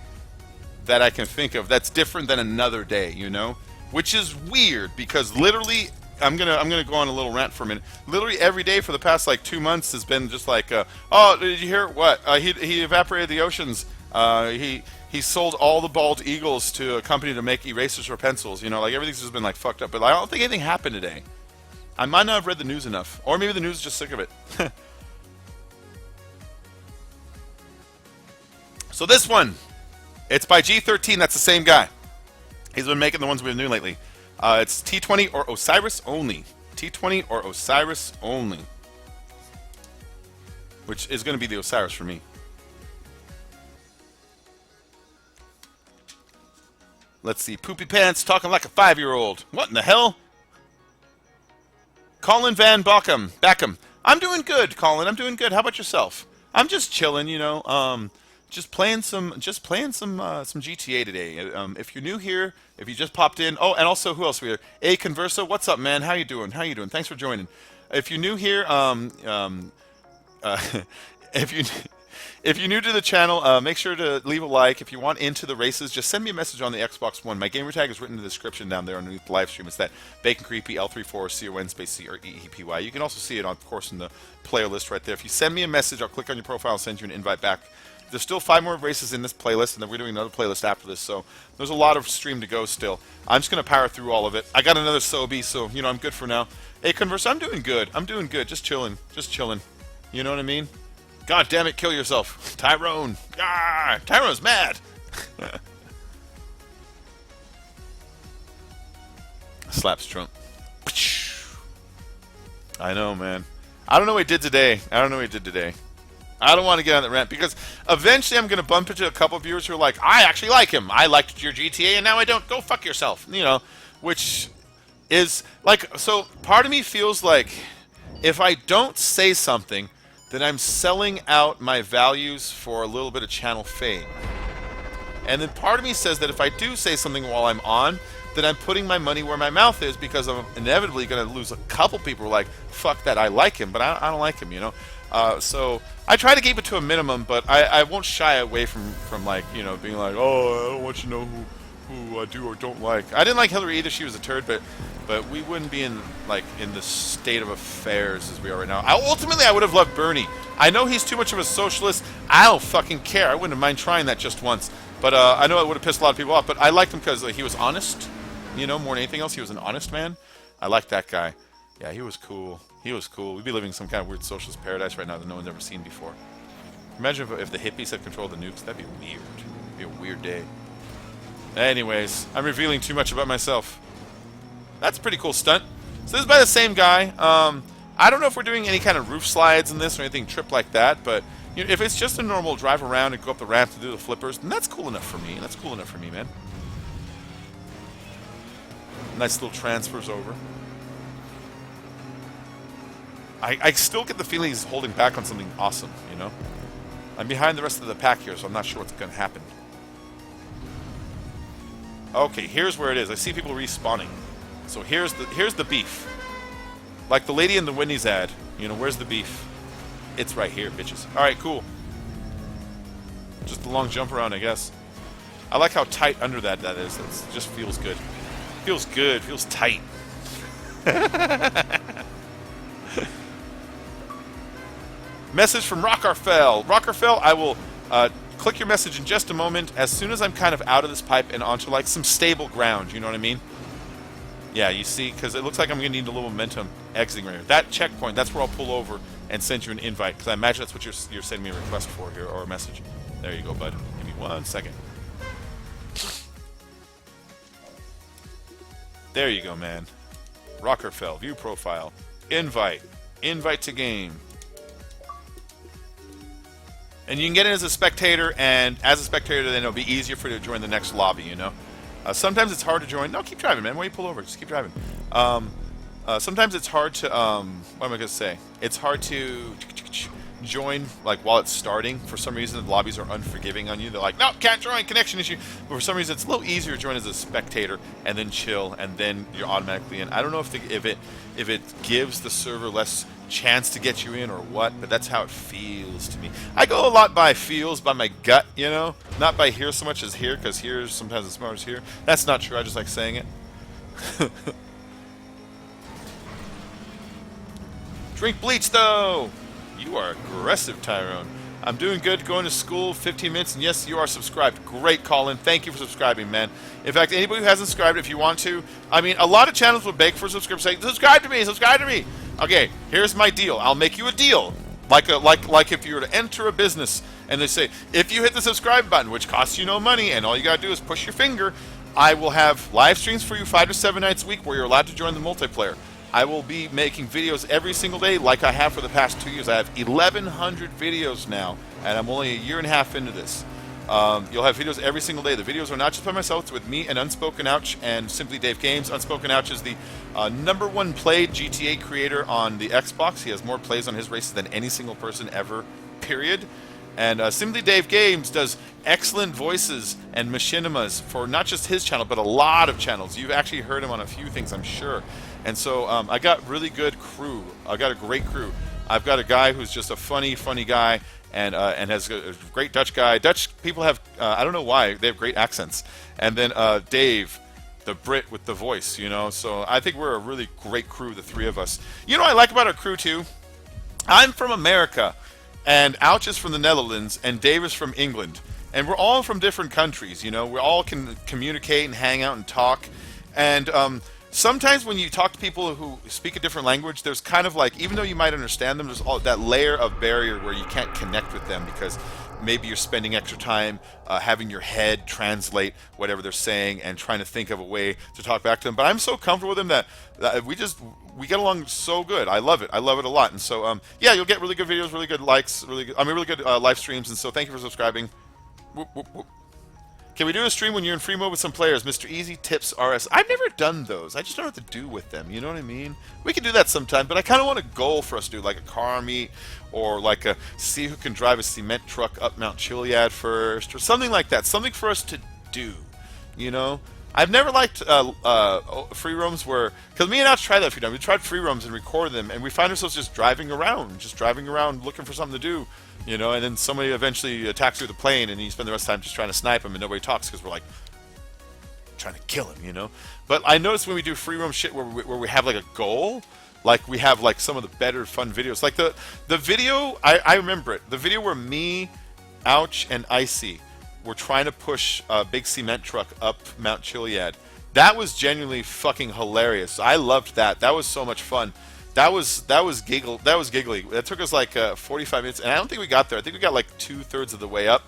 that I can think of that's different than another day, you know? Which is weird because literally, I'm gonna go on a little rant for a minute. Literally every day for the past like 2 months has been just like, oh, did you hear what? He evaporated the oceans. He sold all the bald eagles to a company to make erasers or pencils. You know, like everything's just been like fucked up. But I don't think anything happened today. I might not have read the news enough, or maybe the news is just sick of it. So this one, it's by G13. That's the same guy. He's been making the ones we've been doing lately. It's T20 or Osiris only. T20 or Osiris only. Which is going to be the Osiris for me. Let's see. Poopy Pants talking like a 5-year-old. What in the hell? Colin Van Backham. I'm doing good, Colin. I'm doing good. How about yourself? I'm just chilling, you know. Just playing some GTA today. If you're new here, if you just popped in, oh, and also who else we here? A Conversa, what's up, man? How you doing? How you doing? Thanks for joining. If you're new here, if you're new to the channel, make sure to leave a like. If you want into the races, just send me a message on the Xbox One. My gamer tag is written in the description down there underneath the live stream. It's that Bacon Creepy L34CON space CREEPY. You can also see it, of course, in the player list right there. If you send me a message, I'll click on your profile and send you an invite back. There's still 5 more races in this playlist, and then we're doing another playlist after this, so there's a lot of stream to go still. I'm just going to power through all of it. I got another Sobe, so, you know, I'm good for now. Hey, Converse, I'm doing good. I'm doing good. Just chilling. Just chilling. You know what I mean? God damn it, kill yourself. Tyrone. Ah, Tyrone's mad. Slaps Trump. I know, man. I don't know what he did today. I don't want to get on that rant because eventually I'm going to bump into a couple of viewers who are like, I actually like him. I liked your GTA and now I don't. Go fuck yourself. You know, which is like, so part of me feels like if I don't say something, then I'm selling out my values for a little bit of channel fame. And then part of me says that if I do say something while I'm on, then I'm putting my money where my mouth is because I'm inevitably going to lose a couple people who are like, fuck that, I like him, but I don't like him, you know? So I try to keep it to a minimum, but I won't shy away from like, you know, being like, oh, I don't want you to know who I do or don't like. I didn't like Hillary either. She was a turd, but we wouldn't be in the state of affairs as we are right now. Ultimately, I would have loved Bernie. I know he's too much of a socialist. I don't fucking care. I wouldn't mind trying that just once. But I know it would have pissed a lot of people off. But I liked him because he was honest. You know, more than anything else, he was an honest man. I liked that guy. Yeah, he was cool. He was cool. We'd be living in some kind of weird socialist paradise right now that no one's ever seen before. Imagine if the hippies had controlled the nukes. That'd be weird. It'd be a weird day. Anyways, I'm revealing too much about myself. That's a pretty cool stunt. So this is by the same guy. I don't know if we're doing any kind of roof slides in this or anything trip like that, but you know, if it's just a normal drive around and go up the ramp to do the flippers, then that's cool enough for me. That's cool enough for me, man. Nice little transfers over. I still get the feeling he's holding back on something awesome, you know? I'm behind the rest of the pack here, so I'm not sure what's going to happen. Okay, here's where it is. I see people respawning. So here's the beef. Like the lady in the Wendy's ad. You know, where's the beef? It's right here, bitches. Alright, cool. Just a long jump around, I guess. I like how tight under that is. It just feels good. Feels good. Feels tight. Message from Rockerfell. Rockerfell, I will click your message in just a moment as soon as I'm kind of out of this pipe and onto like some stable ground. You know what I mean? Yeah, you see, because it looks like I'm going to need a little momentum exiting right here. That checkpoint, that's where I'll pull over and send you an invite, because I imagine that's what you're sending me a request for here, or a message. There you go, bud. Give me 1 second. There you go, man. Rockerfell, view profile, invite to game. And you can get in as a spectator, and as a spectator, then it'll be easier for you to join the next lobby, you know? Sometimes it's hard to join. No, keep driving, man. Why don't you pull over? Just keep driving. Sometimes it's hard to, what am I going to say? It's hard to join, like, while it's starting. For some reason, the lobbies are unforgiving on you. They're like, no, can't join, connection issue. But for some reason, it's a little easier to join as a spectator, and then chill, and then you're automatically in. I don't know if it gives the server less chance to get you in or what, but that's how it feels to me. I go a lot by feels, by my gut, you know, not by here so much as here, because here sometimes it's smarter as here. That's not true. I just like saying it. Drink bleach though. You are aggressive, Tyrone. I'm doing good, going to school, 15 minutes, and yes, you are subscribed. Great, Colin. Thank you for subscribing, man. In fact, anybody who hasn't subscribed, if you want to, I mean, a lot of channels will beg for subscription, say, subscribe to me, subscribe to me. Okay, here's my deal. I'll make you a deal. Like if you were to enter a business, and they say, if you hit the subscribe button, which costs you no money, and all you gotta do is push your finger, I will have live streams for you 5 to 7 nights a week where you're allowed to join the multiplayer. I will be making videos every single day like I have for the past 2 years. I have 1,100 videos now, and I'm only a year and a half into this. You'll have videos every single day. The videos are not just by myself. It's with me and Unspoken Ouch and Simply Dave Games. Unspoken Ouch is the #1 played GTA creator on the Xbox. He has more plays on his races than any single person ever, period. And Simply Dave Games does excellent voices and machinimas for not just his channel, but a lot of channels. You've actually heard him on a few things, I'm sure. And so I got really good crew. I got a great crew. I've got a guy who's just a funny guy, and has a great Dutch guy. Dutch people have, I don't know why, they have great accents. And then Dave, the Brit with the voice, you know. So I think we're a really great crew, the three of us. You know what I like about our crew, too? I'm from America, and Ouch is from the Netherlands, and Dave is from England. And we're all from different countries, you know. We all can communicate and hang out and talk. And sometimes when you talk to people who speak a different language, there's kind of like, even though you might understand them, there's all that layer of barrier where you can't connect with them because maybe you're spending extra time having your head translate whatever they're saying and trying to think of a way to talk back to them. But I'm so comfortable with them that we get along so good. I love it. I love it a lot. And so, yeah, you'll get really good videos, really good likes, really good live streams. And so thank you for subscribing. Whoop, whoop, whoop. Can we do a stream when you're in free mode with some players? Mr. Easy Tips RS. I've never done those. I just don't know what to do with them. You know what I mean? We can do that sometime, but I kind of want a goal for us to do, like a car meet, or like a see who can drive a cement truck up Mount Chiliad first, or something like that. Something for us to do, you know? I've never liked free roams where, because me and Ouch tried that a few times. We tried free roams and recorded them, and we find ourselves just driving around looking for something to do. You know, and then somebody eventually attacks you with a plane, and you spend the rest of the time just trying to snipe him, and nobody talks because we're like trying to kill him, you know. But I noticed when we do free roam shit where we have like a goal, like we have like some of the better fun videos, like the video I remember it, the video where me, Ouch, and Icy were trying to push a big cement truck up Mount Chiliad. That was genuinely fucking hilarious. I loved that. That was so much fun. That was giggly. That took us like 45 minutes, and I don't think we got there. I think we got like 2/3 of the way up,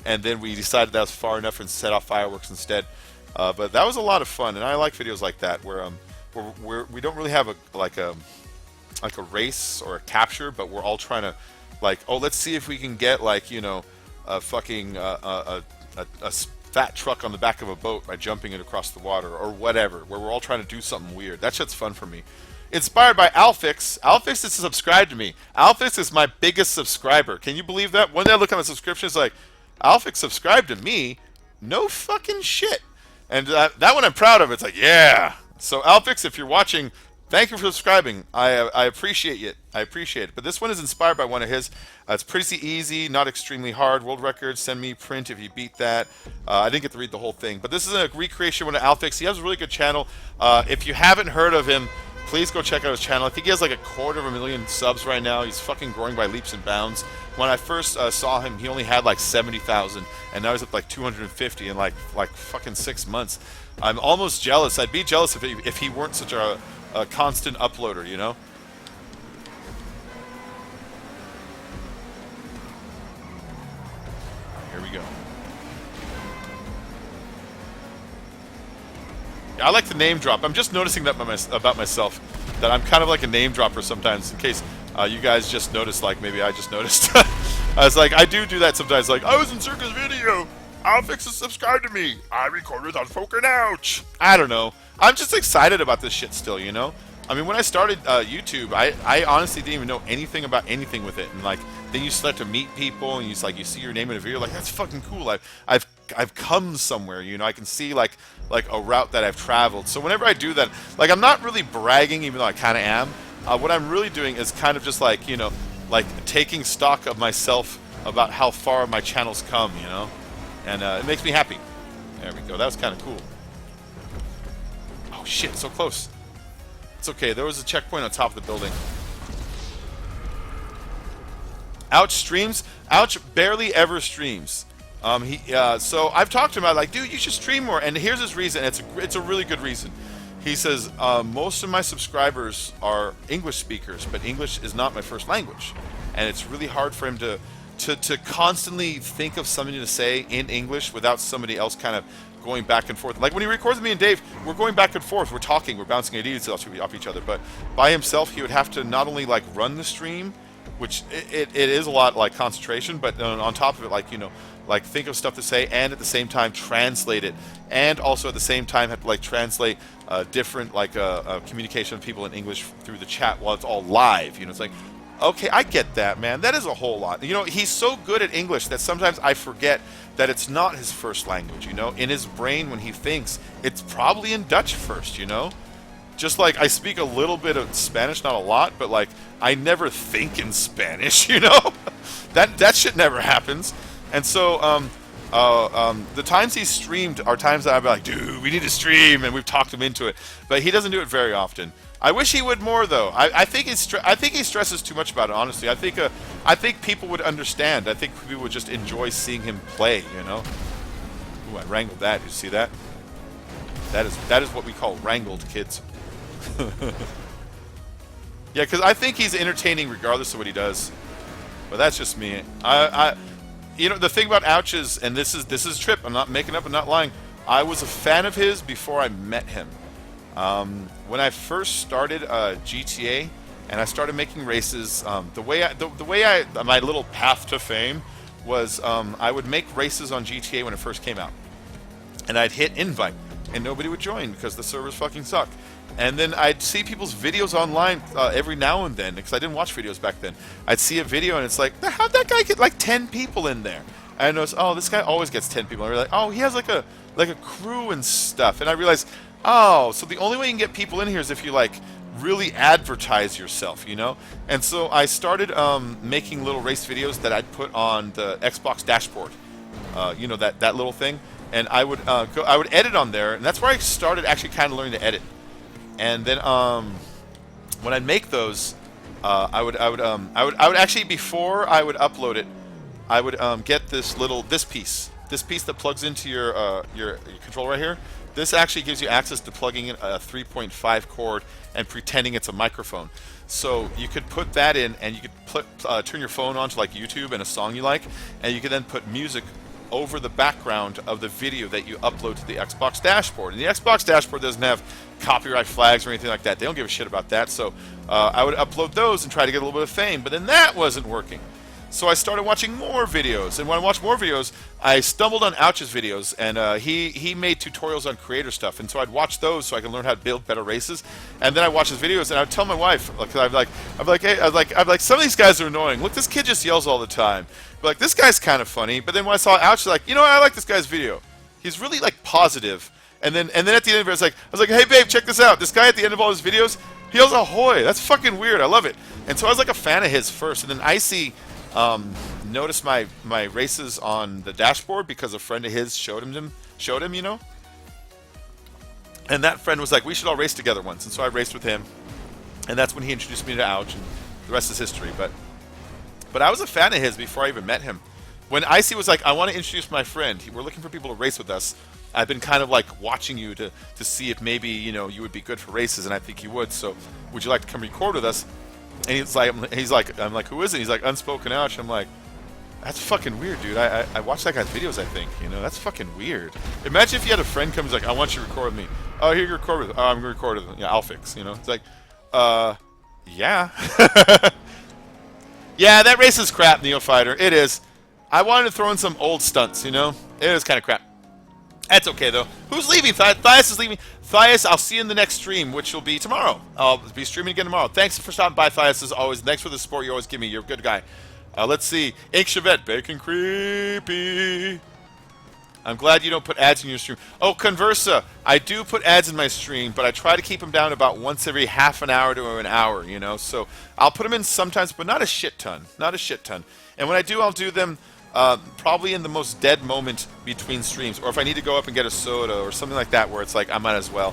and then we decided that was far enough and set off fireworks instead. But that was a lot of fun, and I like videos like that where we don't really have a race or a capture, but we're all trying to like, oh, let's see if we can get like, you know, a fucking a fat truck on the back of a boat by jumping it across the water or whatever, where we're all trying to do something weird. That shit's fun for me. Inspired by Ampyx. Ampyx is subscribed to me. Ampyx is my biggest subscriber. Can you believe that? One day I look at my subscriptions like, Ampyx subscribed to me? No fucking shit. And that one I'm proud of. It's like, yeah. So Ampyx, if you're watching, thank you for subscribing. I appreciate it. I appreciate it. But this one is inspired by one of his. It's pretty easy, not extremely hard. World record, send me print if you beat that. I didn't get to read the whole thing. But this is a recreation one of Ampyx. He has a really good channel. If you haven't heard of him, please go check out his channel. I think he has like 250,000 subs right now. He's fucking growing by leaps and bounds. When I first saw him, he only had like 70,000, and now he's up like 250 in like fucking 6 months. I'm almost jealous. I'd be jealous if he weren't such a constant uploader, you know? Here we go. Yeah, I like the name drop. I'm just noticing that about myself, that I'm kind of like a name dropper sometimes, in case you guys just noticed, like maybe I just noticed. I was like, I do that sometimes, like, I was in Circa's video, Ampyx is subscribed to me, I recorded on Poker Ouch. I don't know. I'm just excited about this shit still, you know? I mean, when I started YouTube, I honestly didn't even know anything about anything with it, and like, then you start to meet people, and you see your name in a video, like, that's fucking cool. I've come somewhere, you know. I can see like a route that I've traveled. So whenever I do that, like, I'm not really bragging, even though I kind of am. What I'm really doing is kind of just like, you know, like taking stock of myself about how far my channel's come, you know, and it makes me happy. There we go. That was kind of cool. Oh shit, so close. It's okay. There was a checkpoint on top of the building. Ouch streams. Ouch barely ever streams. So I've talked to him about, like, dude, you should stream more. And here's his reason. It's a really good reason. He says, most of my subscribers are English speakers, but English is not my first language. And it's really hard for him to constantly think of something to say in English without somebody else kind of going back and forth. Like when he records with me and Dave, we're going back and forth. We're talking. We're bouncing ideas off each other. But by himself, he would have to not only like run the stream, which it is a lot like concentration, but on top of it, like, you know, like think of stuff to say and at the same time translate it, and also at the same time have to like translate different like communication with people in English through the chat while it's all live. You know, it's like, okay, I get that, man. That is a whole lot. You know, he's so good at English that sometimes I forget that it's not his first language. You know, in his brain when he thinks, it's probably in Dutch first. You know. Just like I speak a little bit of Spanish, not a lot, but like I never think in Spanish, you know? that shit never happens. And so the times he's streamed are times that I'd be like, dude, we need to stream, and we've talked him into it. But he doesn't do it very often. I wish he would more, though. I think he stresses too much about it, honestly. I think people would understand. I think people would just enjoy seeing him play, you know? Ooh, I wrangled that. Did you see that? That is what we call wrangled, kids. Yeah, because I think he's entertaining regardless of what he does, but that's just me. You know, the thing about Ouch is, and this is Trip. I'm not making up and not lying. I was a fan of his before I met him. When I first started GTA and I started making races, my little path to fame was I would make races on GTA when it first came out, and I'd hit invite, and nobody would join because the servers fucking suck. And then I'd see people's videos online every now and then, because I didn't watch videos back then. I'd see a video and it's like, how'd that guy get like 10 people in there? And I noticed, oh, this guy always gets 10 people. And I realized, oh, he has like a crew and stuff. And I realized, oh, so the only way you can get people in here is if you like really advertise yourself, you know? And so I started making little race videos that I'd put on the Xbox dashboard, you know, that little thing. And I would edit on there, and that's where I started actually kind of learning to edit. And then when I'd make those, I would actually, before I would upload it, I would get this piece that plugs into your controller right here. This actually gives you access to plugging in a 3.5 cord and pretending it's a microphone. So you could put that in, and you could turn your phone on to like YouTube and a song you like, and you could then put music over the background of the video that you upload to the Xbox dashboard. And the Xbox dashboard doesn't have copyright flags or anything like that. They don't give a shit about that. So I would upload those and try to get a little bit of fame. But then that wasn't working. So I started watching more videos, and when I watched more videos, I stumbled on Ouch's videos, and he made tutorials on creator stuff, and so I'd watch those so I can learn how to build better races. And then I watch his videos, and I'd tell my wife, like, I'm like, some of these guys are annoying. Look, this kid just yells all the time. But like, this guy's kind of funny. But then when I saw Ouch, like, you know what? I like this guy's video. He's really like positive. And then at the end of it, I was like, hey babe, check this out. This guy at the end of all his videos, he yells ahoy. That's fucking weird. I love it. And so I was like a fan of his first, and then Icy noticed my races on the dashboard because a friend of his showed him, you know. And that friend was like, we should all race together once. And so I raced with him, and that's when he introduced me to Ouch, and the rest is history. But I was a fan of his before I even met him. When Icy was like, I want to introduce my friend, we're looking for people to race with us. I've been kind of like watching you to see if maybe, you know, you would be good for races, and I think you would. So would you like to come record with us? And I'm like, who is it? He's like, Unspoken Ouch. I'm like, that's fucking weird, dude. I watched that guy's videos, I think. You know, that's fucking weird. Imagine if you had a friend comes like, I want you to record with me. Oh, here you record with. Oh, I'm gonna record with. Yeah, Ampyx. You know, it's like, yeah. Yeah, that race is crap, Neofighter. It is. I wanted to throw in some old stunts. You know, it is kind of crap. That's okay, though. Who's leaving? Thias is leaving. Thias, I'll see you in the next stream, which will be tomorrow. I'll be streaming again tomorrow. Thanks for stopping by, Thias, as always. Thanks for the support you always give me. You're a good guy. Let's see. Ink Chevette, Bacon Creepy. I'm glad you don't put ads in your stream. Oh, Conversa. I do put ads in my stream, but I try to keep them down about once every half an hour to an hour, you know. So I'll put them in sometimes, but not a shit ton. Not a shit ton. And when I do, I'll do them probably in the most dead moment between streams, or if I need to go up and get a soda or something like that, where it's like I might as well.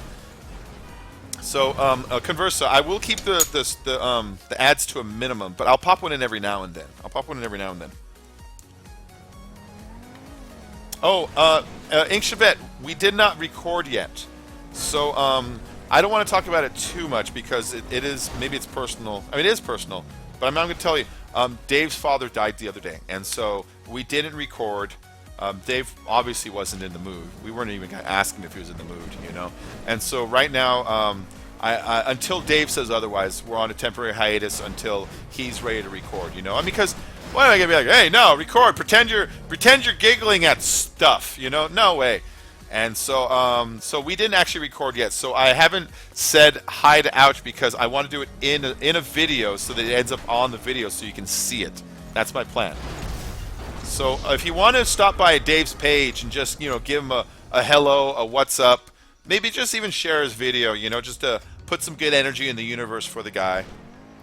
So Conversa, I will keep the ads to a minimum, but I'll pop one in every now and then. Oh, Ink Chevette, we did not record yet, so I don't want to talk about it too much because it is, maybe it's personal. I mean, it is personal, but I'm not going to tell you. Dave's father died the other day, and so we didn't record. Dave obviously wasn't in the mood. We weren't even going to ask him if he was in the mood, you know. And so right now, until Dave says otherwise, we're on a temporary hiatus until he's ready to record, you know. I mean, because why am I going to be like, hey, no, record, pretend you're giggling at stuff, you know? No way. And so, so we didn't actually record yet. So I haven't said hi to Ouch because I want to do it in a video so that it ends up on the video so you can see it. That's my plan. So if you want to stop by Dave's page and just, you know, give him a hello, a what's up, maybe just even share his video, you know, just to put some good energy in the universe for the guy.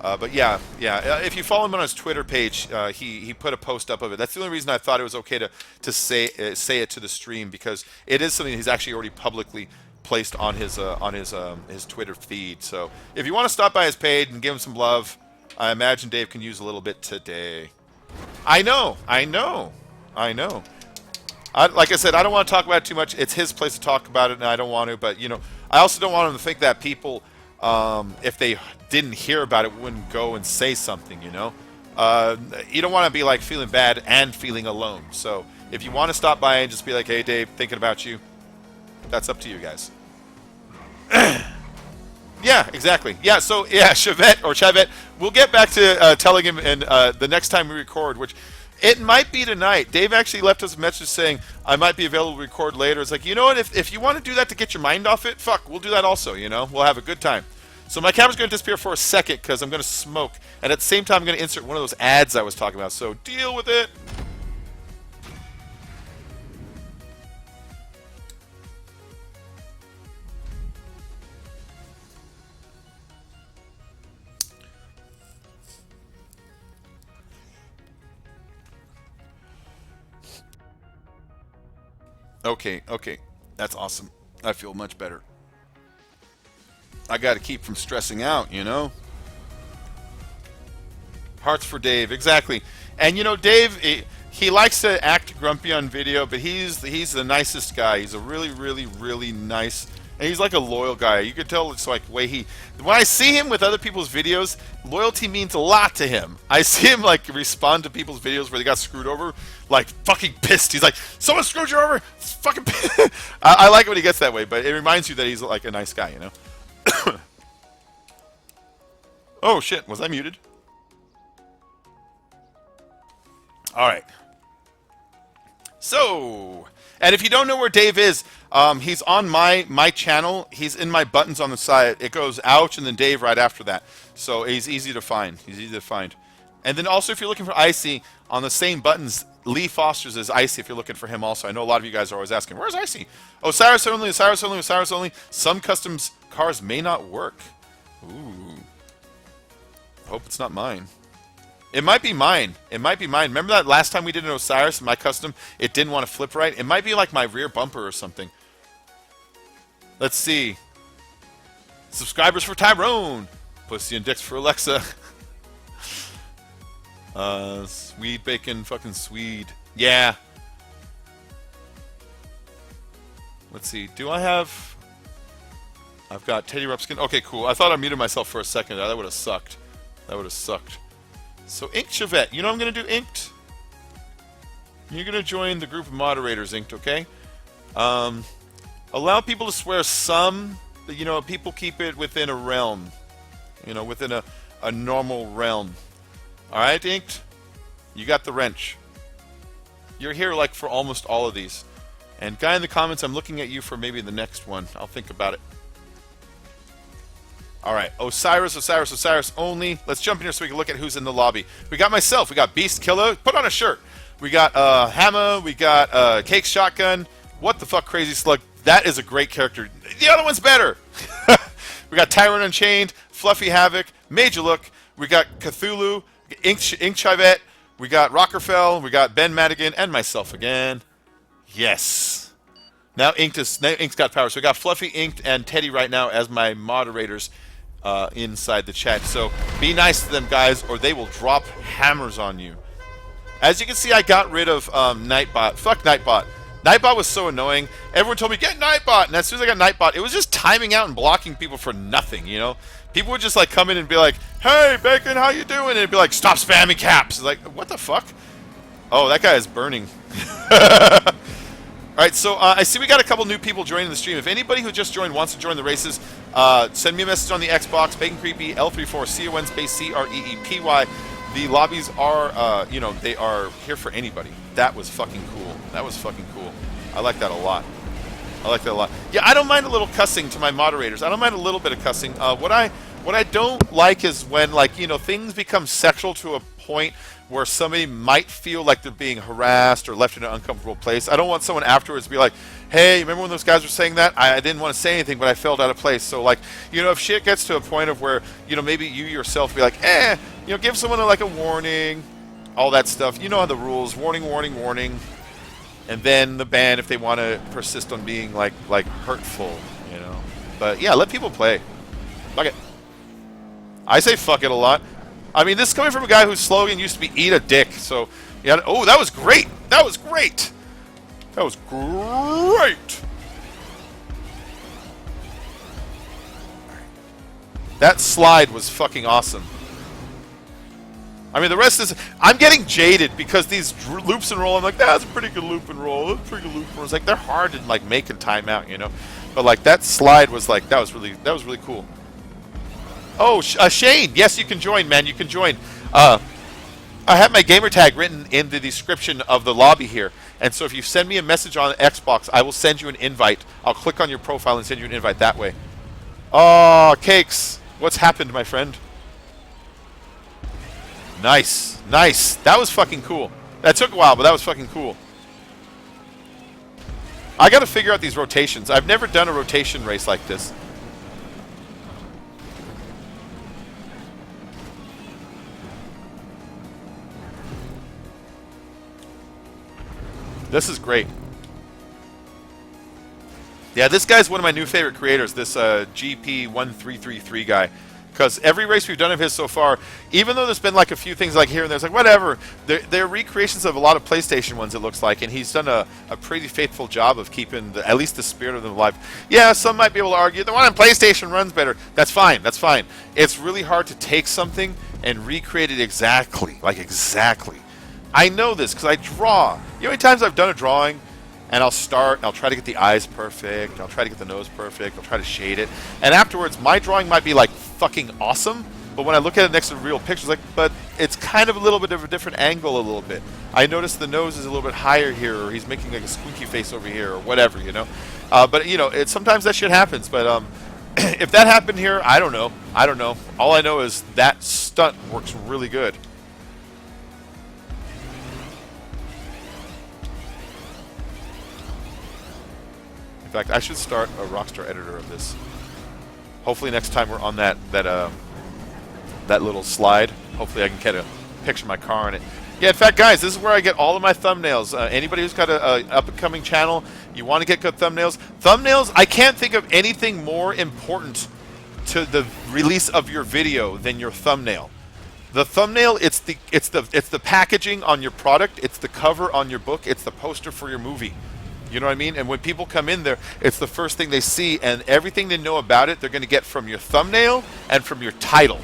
But yeah. If you follow him on his Twitter page, he put a post up of it. That's the only reason I thought it was okay to say it to the stream, because it is something he's actually already publicly placed on his Twitter feed. So if you want to stop by his page and give him some love, I imagine Dave can use a little bit today. I know. Like I said, I don't want to talk about it too much. It's his place to talk about it, and I don't want to. But you know, I also don't want him to think that people, if they didn't hear about it, wouldn't go and say something, you know. You don't want to be like feeling bad and feeling alone. So if you want to stop by and just be like, hey Dave, thinking about you, that's up to you guys. Yeah, exactly. Yeah, so yeah, Chevette, we'll get back to telling him and the next time we record, which it might be tonight. Dave actually left us a message saying I might be available to record later. It's like, you know what, if you want to do that to get your mind off it, fuck, we'll do that also, you know. We'll have a good time. So my camera's going to disappear for a second because I'm going to smoke. And at the same time, I'm going to insert one of those ads I was talking about. So deal with it. Okay. That's awesome. I feel much better. I got to keep from stressing out, you know? Hearts for Dave, exactly. And you know, Dave, he likes to act grumpy on video, but he's the nicest guy. He's a really, really, really nice And he's like a loyal guy. You could tell it's like the way he... When I see him with other people's videos, loyalty means a lot to him. I see him like respond to people's videos where they got screwed over, like fucking pissed. He's like, someone screwed you over? Fucking pissed. I like it when he gets that way, but it reminds you that he's like a nice guy, you know? Oh shit, was I muted? Alright. So, and if you don't know where Dave is, he's on my channel. He's in my buttons on the side. It goes ouch and then Dave right after that. So he's easy to find. He's easy to find. And then also if you're looking for Icy, on the same buttons, Lee Foster's is Icy if you're looking for him also. I know a lot of you guys are always asking, where's Icy? Osiris only, Osiris only, Osiris only. Some customs cars may not work. Ooh. Hope it's not mine. It might be mine. It might be mine. Remember that last time we did an Osiris, my custom, it didn't want to flip right? It might be like my rear bumper or something. Let's see. Subscribers for Tyrone. Pussy and dicks for Alexa. Swede bacon, fucking Swede. Yeah. Let's see. Do I have... I've got Teddy Rupskin. Okay, cool. I thought I muted myself for a second. That would have sucked. That would have sucked. So, Inked Chevette. You know what I'm going to do, Inked? You're going to join the group of moderators, Inked, okay? Allow people to swear some, you know, people keep it within a realm. You know, within a normal realm. Alright, Inked? You got the wrench. You're here, like, for almost all of these. And guy in the comments, I'm looking at you for maybe the next one. I'll think about it. Alright, Osiris, Osiris, Osiris only. Let's jump in here so we can look at who's in the lobby. We got myself, we got Beast Killer, put on a shirt. We got Hammer, we got Cake Shotgun. What the fuck, Crazy Slug? That is a great character. The other one's better! We got Tyrant Unchained, Fluffy Havoc, Major Look, we got Cthulhu, Ink Chivette, we got Rockerfell, we got Ben Madigan, and myself again. Yes. Now Ink's got power. So we got Fluffy, Inked, and Teddy right now as my moderators inside the chat. So be nice to them, guys, or they will drop hammers on you. As you can see, I got rid of Nightbot. Fuck Nightbot. Nightbot was so annoying. Everyone told me, get Nightbot! And as soon as I got Nightbot, it was just timing out and blocking people for nothing, you know? People would just, like, come in and be like, hey, Bacon, how you doing? And it'd be like, stop spamming caps! Like, what the fuck? Oh, that guy is burning. Alright, so I see we got a couple new people joining the stream. If anybody who just joined wants to join the races, send me a message on the Xbox, Bacon Creepy, L34CON space CREEPY. The lobbies are, you know, they are here for anybody. That was fucking cool. That was fucking cool. I like that a lot. I like that a lot. Yeah, I don't mind a little cussing to my moderators. I don't mind a little bit of cussing. What I don't like is when, like, you know, things become sexual to a point where somebody might feel like they're being harassed or left in an uncomfortable place. I don't want someone afterwards to be like, hey, remember when those guys were saying that? I didn't want to say anything, but I felt out of place. So, like, you know, if shit gets to a point of where, you know, maybe you yourself be like, you know, give someone like a warning, all that stuff. You know how the rules, warning, warning, warning. And then the ban if they want to persist on being, like hurtful, you know. But, yeah, let people play. Fuck it. I say fuck it a lot. I mean, this is coming from a guy whose slogan used to be "Eat a dick." So, yeah. Oh, that was great. That was great. That was great. That slide was fucking awesome. I mean, the rest is... I'm getting jaded because these loops and roll, I'm like, that's a pretty good loop and roll. That's a pretty good loop and roll. It's like, they're hard to, like, make and time out, you know? But, like, that slide was, like, that was really cool. Oh, Shane, yes, you can join, man. You can join. I have my gamer tag written in the description of the lobby here. And so if you send me a message on Xbox, I will send you an invite. I'll click on your profile and send you an invite that way. Oh, Cakes. What's happened, my friend? Nice. Nice. That was fucking cool. That took a while, but that was fucking cool. I got to figure out these rotations. I've never done a rotation race like this. This is great. Yeah, this guy's one of my new favorite creators, this GP1333 guy. Because every race we've done of his so far, even though there's been like a few things like here and there's like whatever, they're recreations of a lot of PlayStation ones, it looks like, and he's done a pretty faithful job of keeping at least the spirit of them alive. Yeah, some might be able to argue the one on PlayStation runs better. That's fine. That's fine. It's really hard to take something and recreate it exactly, like exactly. I know this because I draw. You know how many times I've done a drawing and I'll start and I'll try to get the eyes perfect, I'll try to get the nose perfect, I'll try to shade it, and afterwards my drawing might be like fucking awesome, but when I look at it next to the real pictures, like, but it's kind of a little bit of a different angle a little bit. I notice the nose is a little bit higher here, or he's making like a squinky face over here, or whatever, you know. But you know, sometimes that shit happens. But if that happened here, I don't know. I don't know. All I know is that stunt works really good. In fact, I should start a Rockstar editor of this. Hopefully next time we're on that little slide, hopefully I can get a picture of my car in it. Yeah, in fact, guys, this is where I get all of my thumbnails. Anybody who's got a up-and-coming channel, you want to get good thumbnails. Thumbnails, I can't think of anything more important to the release of your video than your thumbnail. The thumbnail, it's the packaging on your product, it's the cover on your book, it's the poster for your movie. You know what I mean? And when people come in there, it's the first thing they see, and everything they know about it, they're going to get from your thumbnail and from your title.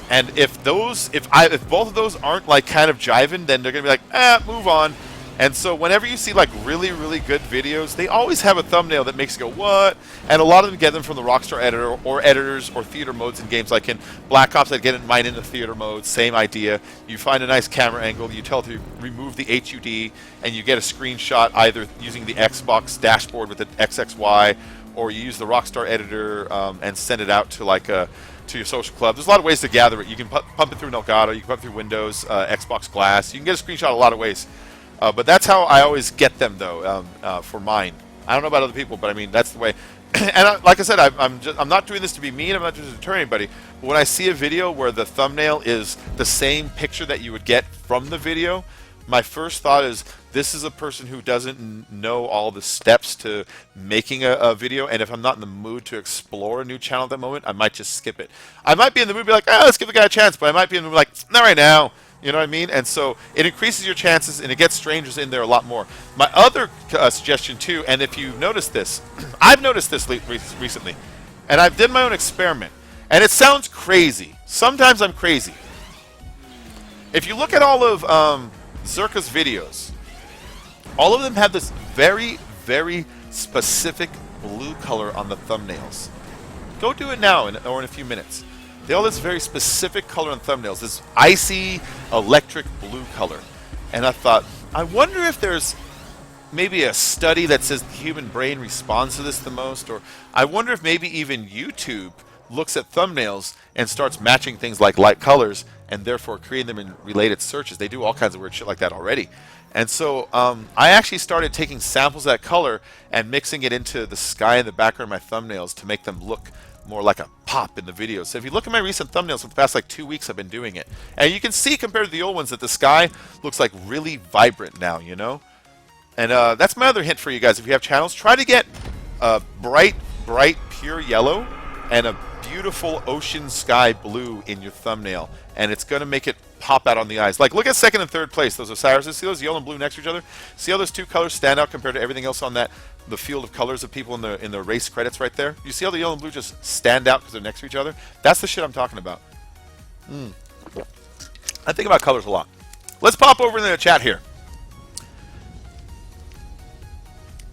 And if both of those aren't like kind of jiving, then they're going to be like, move on. And so whenever you see like really, really good videos, they always have a thumbnail that makes you go, what? And a lot of them get them from the Rockstar editor or editors or theater modes in games. Like in Black Ops, I get mine into theater mode, same idea. You find a nice camera angle, you tell it to remove the HUD, and you get a screenshot either using the Xbox dashboard with the XXY, or you use the Rockstar editor and send it out to like to your social club. There's a lot of ways to gather it. You can pump it through an Elgato, you can pump it through Windows, Xbox Glass. You can get a screenshot a lot of ways. But that's how I always get them, though, for mine. I don't know about other people, but I mean, that's the way. And like I said, I'm not doing this to be mean. I'm not doing this to deter anybody. But when I see a video where the thumbnail is the same picture that you would get from the video, my first thought is, this is a person who doesn't know all the steps to making a video. And if I'm not in the mood to explore a new channel at that moment, I might just skip it. I might be in the mood to be like, let's give the guy a chance. But I might be in the mood like, not right now. You know what I mean? And so it increases your chances, and it gets strangers in there a lot more. My other suggestion, too, and if you notice this, I've noticed this recently, and I've done my own experiment, and it sounds crazy. Sometimes I'm crazy. If you look at all of Zerka's videos, all of them have this very, very specific blue color on the thumbnails. Go do it now or in a few minutes. They all this very specific color on thumbnails, this icy electric blue color. And I thought, I wonder if there's maybe a study that says the human brain responds to this the most, or I wonder if maybe even YouTube looks at thumbnails and starts matching things like light colors and therefore creating them in related searches. They do all kinds of weird shit like that already. And so I actually started taking samples of that color and mixing it into the sky in the background of my thumbnails to make them look more like a pop in the video. So if you look at my recent thumbnails for the past like 2 weeks, I've been doing it. And you can see compared to the old ones that the sky looks like really vibrant now, you know? And that's my other hint for you guys. If you have channels, try to get bright, pure yellow and a beautiful ocean sky blue in your thumbnail. And it's going to make it pop out on the eyes. Like, look at second and third place, those Osiris. See those yellow and blue next to each other? See how those two colors stand out compared to everything else on the field of colors of people in the race credits right there? You see how the yellow and blue just stand out because they're next to each other? That's the shit I'm talking about. I think about colors a lot. Let's pop over into the chat here.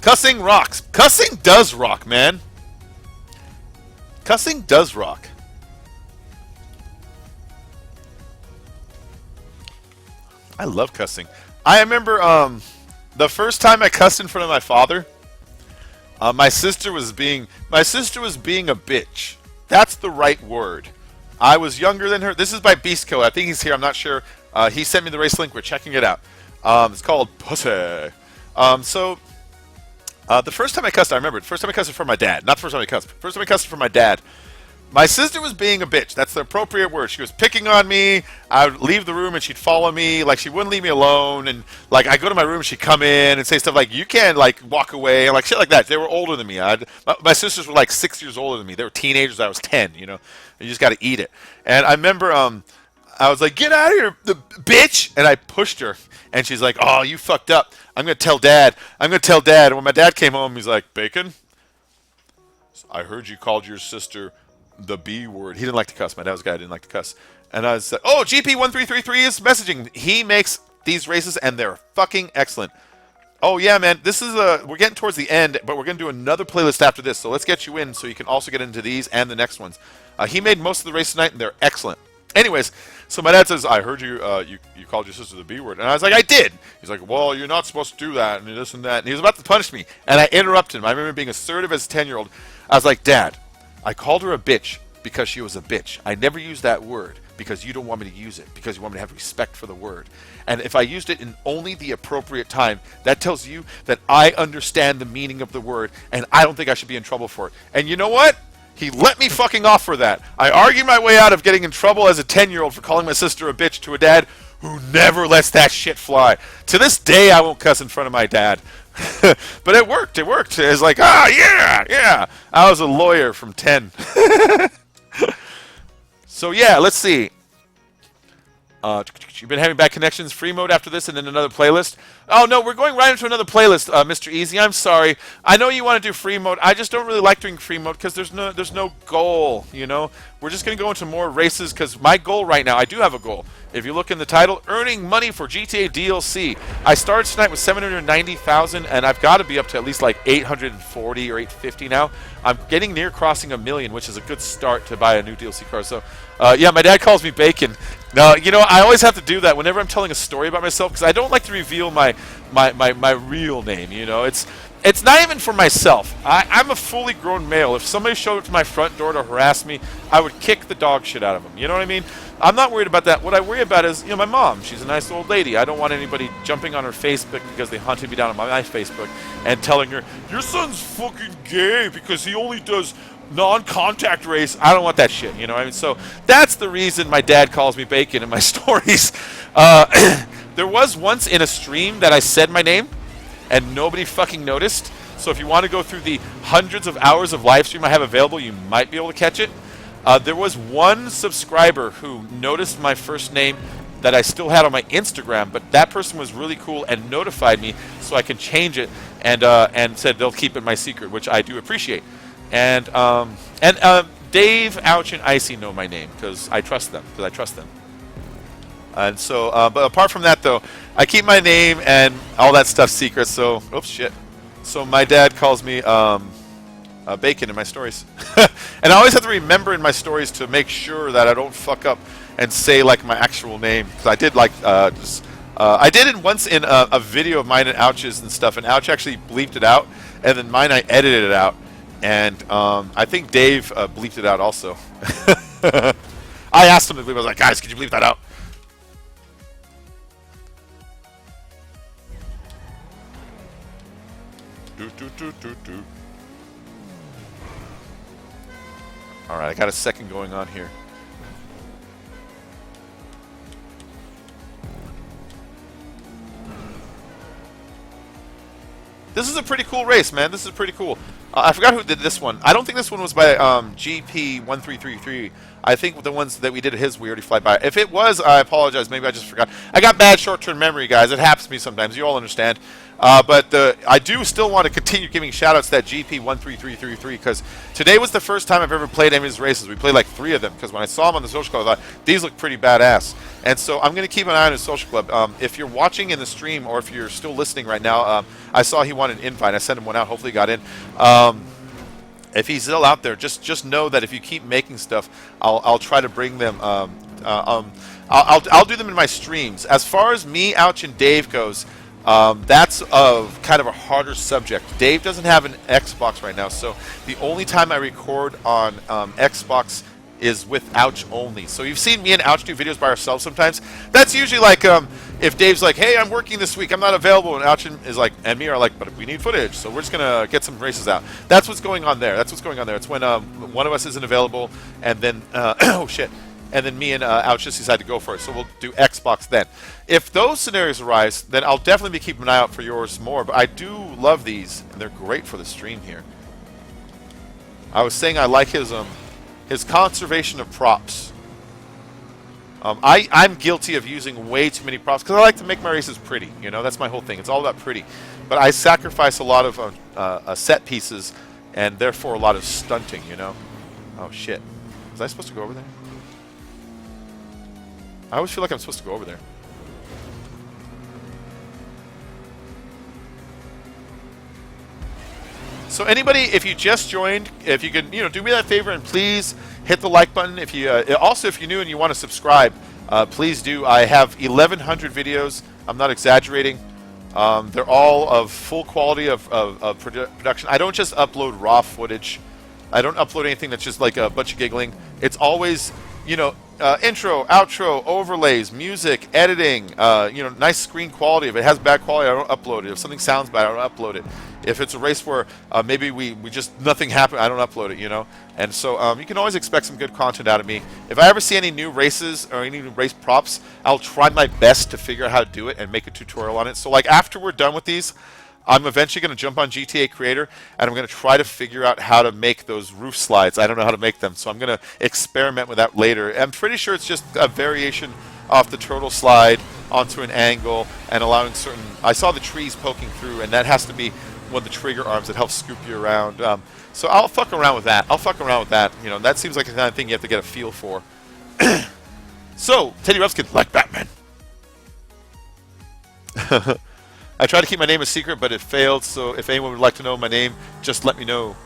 Cussing rocks. Cussing does rock, man. Cussing does rock. I love cussing. I remember the first time I cussed in front of my father. My sister was being a bitch. That's the right word. I was younger than her. This is by Beastco. I think he's here. I'm not sure. He sent me the race link. We're checking it out. It's called Pussy. The first time I cussed, I remember it. The first time I cussed in front of my dad. Not the first time I cussed. First time I cussed in front of my dad. My sister was being a bitch. That's the appropriate word. She was picking on me. I would leave the room and she'd follow me. Like, she wouldn't leave me alone. And, like, I go to my room and she'd come in and say stuff like, you can't, like, walk away. And, like, shit like that. They were older than me. My sisters were, like, 6 years older than me. They were teenagers. I was 10, you know. You just got to eat it. And I remember I was like, get out of here, the bitch. And I pushed her. And she's like, oh, you fucked up. I'm going to tell Dad. I'm going to tell Dad. And when my dad came home, he's like, Bacon, I heard you called your sister the B word. He didn't like to cuss. My dad was a guy who didn't like to cuss. And I was like, oh, GP1333 is messaging. He makes these races, and they're fucking excellent. Oh, yeah, man. This is we're getting towards the end, but we're going to do another playlist after this. So let's get you in so you can also get into these and the next ones. He made most of the races tonight, and they're excellent. Anyways, so my dad says, I heard you, you called your sister the B word. And I was like, I did. He's like, well, you're not supposed to do that, and this and that. And he was about to punish me. And I interrupted him. I remember being assertive as a 10-year-old. I was like, Dad, I called her a bitch because she was a bitch. I never used that word because you don't want me to use it, because you want me to have respect for the word. And if I used it in only the appropriate time, that tells you that I understand the meaning of the word, and I don't think I should be in trouble for it. And you know what? He let me fucking off for that. I argued my way out of getting in trouble as a 10-year-old for calling my sister a bitch to a dad who never lets that shit fly. To this day, I won't cuss in front of my dad. But it worked. It worked. It was like, yeah. I was a lawyer from 10. So, yeah, let's see. You've been having bad connections. Free mode after this and then another playlist. Oh, no, we're going right into another playlist, Mr. Easy. I'm sorry. I know you want to do free mode. I just don't really like doing free mode because there's no goal, you know. We're just going to go into more races because my goal right now, I do have a goal. If you look in the title, earning money for GTA DLC. I started tonight with 790,000, and I've got to be up to at least like 840 or 850 now. I'm getting near crossing 1 million, which is a good start to buy a new DLC car. So, yeah, my dad calls me Bacon. No, you know, I always have to do that whenever I'm telling a story about myself because I don't like to reveal my real name, you know. It's not even for myself. I'm a fully grown male. If somebody showed up to my front door to harass me, I would kick the dog shit out of them. You know what I mean? I'm not worried about that. What I worry about is, you know, my mom. She's a nice old lady. I don't want anybody jumping on her Facebook because they hunted me down on my Facebook and telling her, your son's fucking gay because he only does non-contact race. I don't want that shit, you know what I mean? So that's the reason my dad calls me Bacon in my stories. There was once in a stream that I said my name and nobody fucking noticed. So if you want to go through the hundreds of hours of live stream I have available, you might be able to catch it. There was one subscriber who noticed my first name that I still had on my Instagram, but that person was really cool and notified me so I can change it and said they'll keep it my secret, which I do appreciate. And Dave, Ouch, and Icy know my name because I trust them. And so, but apart from that, though, I keep my name and all that stuff secret. So, oops, shit. So my dad calls me Bacon in my stories, and I always have to remember in my stories to make sure that I don't fuck up and say like my actual name because I did like I did it once in a video of mine and Ouch's and stuff, and Ouch actually bleeped it out, and then mine I edited it out. And I think Dave bleeped it out also. I asked him to bleep. I was like, guys, could you bleep that out? All right, I got a second going on here. This is a pretty cool race, man. This is pretty cool. I forgot who did this one. I don't think this one was by GP1333. I think the ones that we did at his, we already fly by. If it was, I apologize. Maybe I just forgot. I got bad short-term memory, guys. It happens to me sometimes. You all understand. But I do still want to continue giving shout-outs to that GP13333 because today was the first time I've ever played any of his races. We played like 3 of them because when I saw him on the social club, I thought, these look pretty badass. And so I'm going to keep an eye on his social club. If you're watching in the stream or if you're still listening right now, I saw he wanted an invite. I sent him one out. Hopefully he got in. If he's still out there, just know that if you keep making stuff, I'll try to bring them. I'll do them in my streams. As far as me, Ouch, and Dave goes, that's kind of a harder subject. Dave doesn't have an Xbox right now, so the only time I record on Xbox is with Ouch only. So you've seen me and Ouch do videos by ourselves sometimes. That's usually like if Dave's like, hey, I'm working this week, I'm not available, and Ouchin is like, and me are like, but we need footage, so we're just gonna get some races out. That's what's going on there. That's what's going on there. It's when one of us isn't available, and then oh shit, and then me and Ouch just decide to go for it. So we'll do Xbox then. If those scenarios arise, then I'll definitely be keeping an eye out for yours more. But I do love these, and they're great for the stream here. I was saying I like his conservation of props. I'm guilty of using way too many props because I like to make my races pretty. You know, that's my whole thing. It's all about pretty. But I sacrifice a lot of set pieces and therefore a lot of stunting, you know. Oh, shit. Was I supposed to go over there? I always feel like I'm supposed to go over there. So anybody, if you just joined, if you could, you know, do me that favor and please hit the like button. If you also, if you're new and you want to subscribe, please do. I have 1,100 videos. I'm not exaggerating. They're all of full quality of production. I don't just upload raw footage. I don't upload anything that's just like a bunch of giggling. It's always, you know, intro, outro, overlays, music, editing, you know, nice screen quality. If it has bad quality, I don't upload it. If something sounds bad, I don't upload it. If it's a race where maybe we just nothing happened, I don't upload it, you know. And so you can always expect some good content out of me. If I ever see any new races or any new race props, I'll try my best to figure out how to do it and make a tutorial on it. So like after we're done with these, I'm eventually going to jump on GTA Creator and I'm going to try to figure out how to make those roof slides. I don't know how to make them, so I'm going to experiment with that later. I'm pretty sure it's just a variation off the turtle slide onto an angle and allowing certain... I saw the trees poking through, and that has to be one of the trigger arms that helps scoop you around. So I'll fuck around with that. You know, that seems like the kind of thing you have to get a feel for. So, Teddy Rubbskin, like Batman. I tried to keep my name a secret, but it failed, so if anyone would like to know my name, just let me know.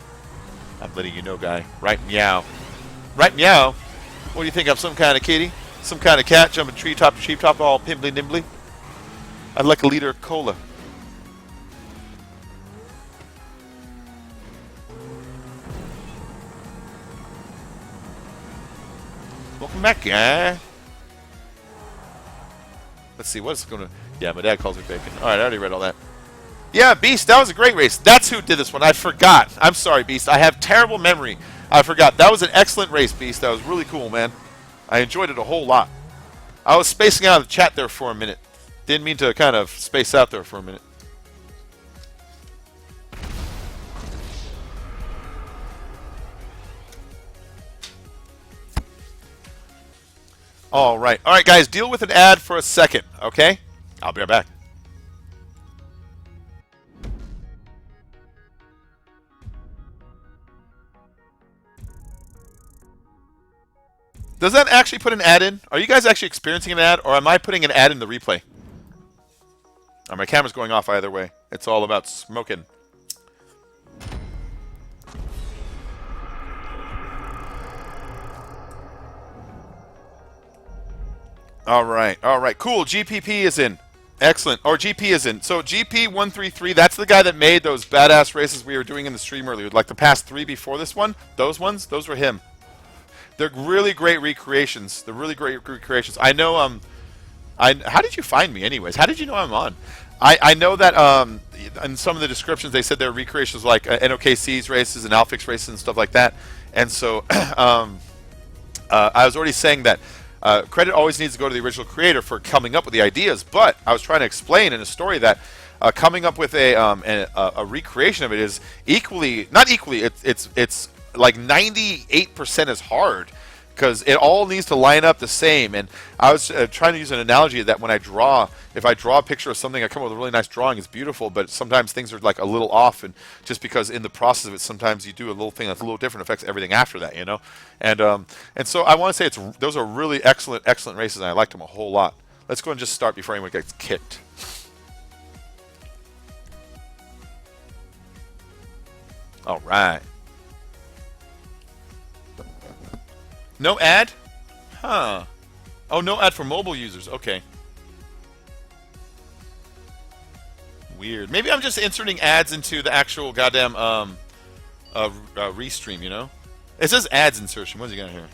I'm letting you know, guy. Right meow. Right meow? What do you think? I'm some kind of kitty? Some kind of cat jumping treetop to treetop all pimbly nimbly? I'd like a liter of cola. Welcome back, guy. Let's see, what's going to... Yeah, my dad calls me bacon. Alright, I already read all that. Yeah, Beast, that was a great race. That's who did this one. I forgot. I'm sorry, Beast. I have terrible memory. I forgot. That was an excellent race, Beast. That was really cool, man. I enjoyed it a whole lot. I was spacing out of the chat there for a minute. Didn't mean to kind of space out there for a minute. All right, guys, deal with an ad for a second, okay? I'll be right back. Does that actually put an ad in? Are you guys actually experiencing an ad, or am I putting an ad in the replay? Oh, my camera's going off either way. It's all about smoking. All right, cool. GPP is in. Excellent. Or GP is in. So GP133, that's the guy that made those badass races we were doing in the stream earlier. Like the past 3 before this one. Those ones, those were him. They're really great recreations. I know, how did you find me anyways? How did you know I'm on? I know that in some of the descriptions they said there were recreations like NOKC's races and Ampyx races and stuff like that. And so I was already saying that credit always needs to go to the original creator for coming up with the ideas, but I was trying to explain in a story that coming up with a recreation of it is not equally, it's like 98% as hard, because it all needs to line up the same. And I was trying to use an analogy that when if I draw a picture of something, I come up with a really nice drawing, it's beautiful, but sometimes things are like a little off, and just because in the process of it, sometimes you do a little thing that's a little different, affects everything after that, you know? And so I want to say those are really excellent races, and I liked them a whole lot. Let's go and just start before anyone gets kicked. All right. No ad? Huh. Oh, no ad for mobile users. Okay. Weird. Maybe I'm just inserting ads into the actual goddamn restream, you know? It says ads insertion. What's he got here?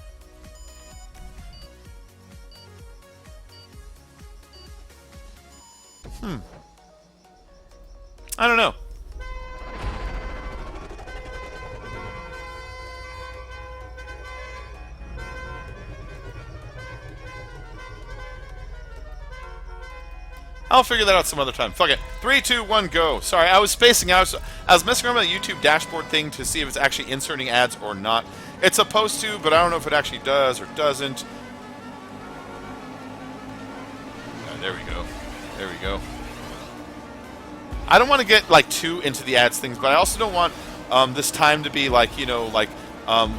I don't know. I'll figure that out some other time. Fuck it. 3, 2, 1, go. Sorry, I was spacing out. I was messing around with the YouTube dashboard thing to see if it's actually inserting ads or not. It's supposed to, but I don't know if it actually does or doesn't. There we go. There we go. I don't want to get like too into the ads things, but I also don't want this time to be like, you know, like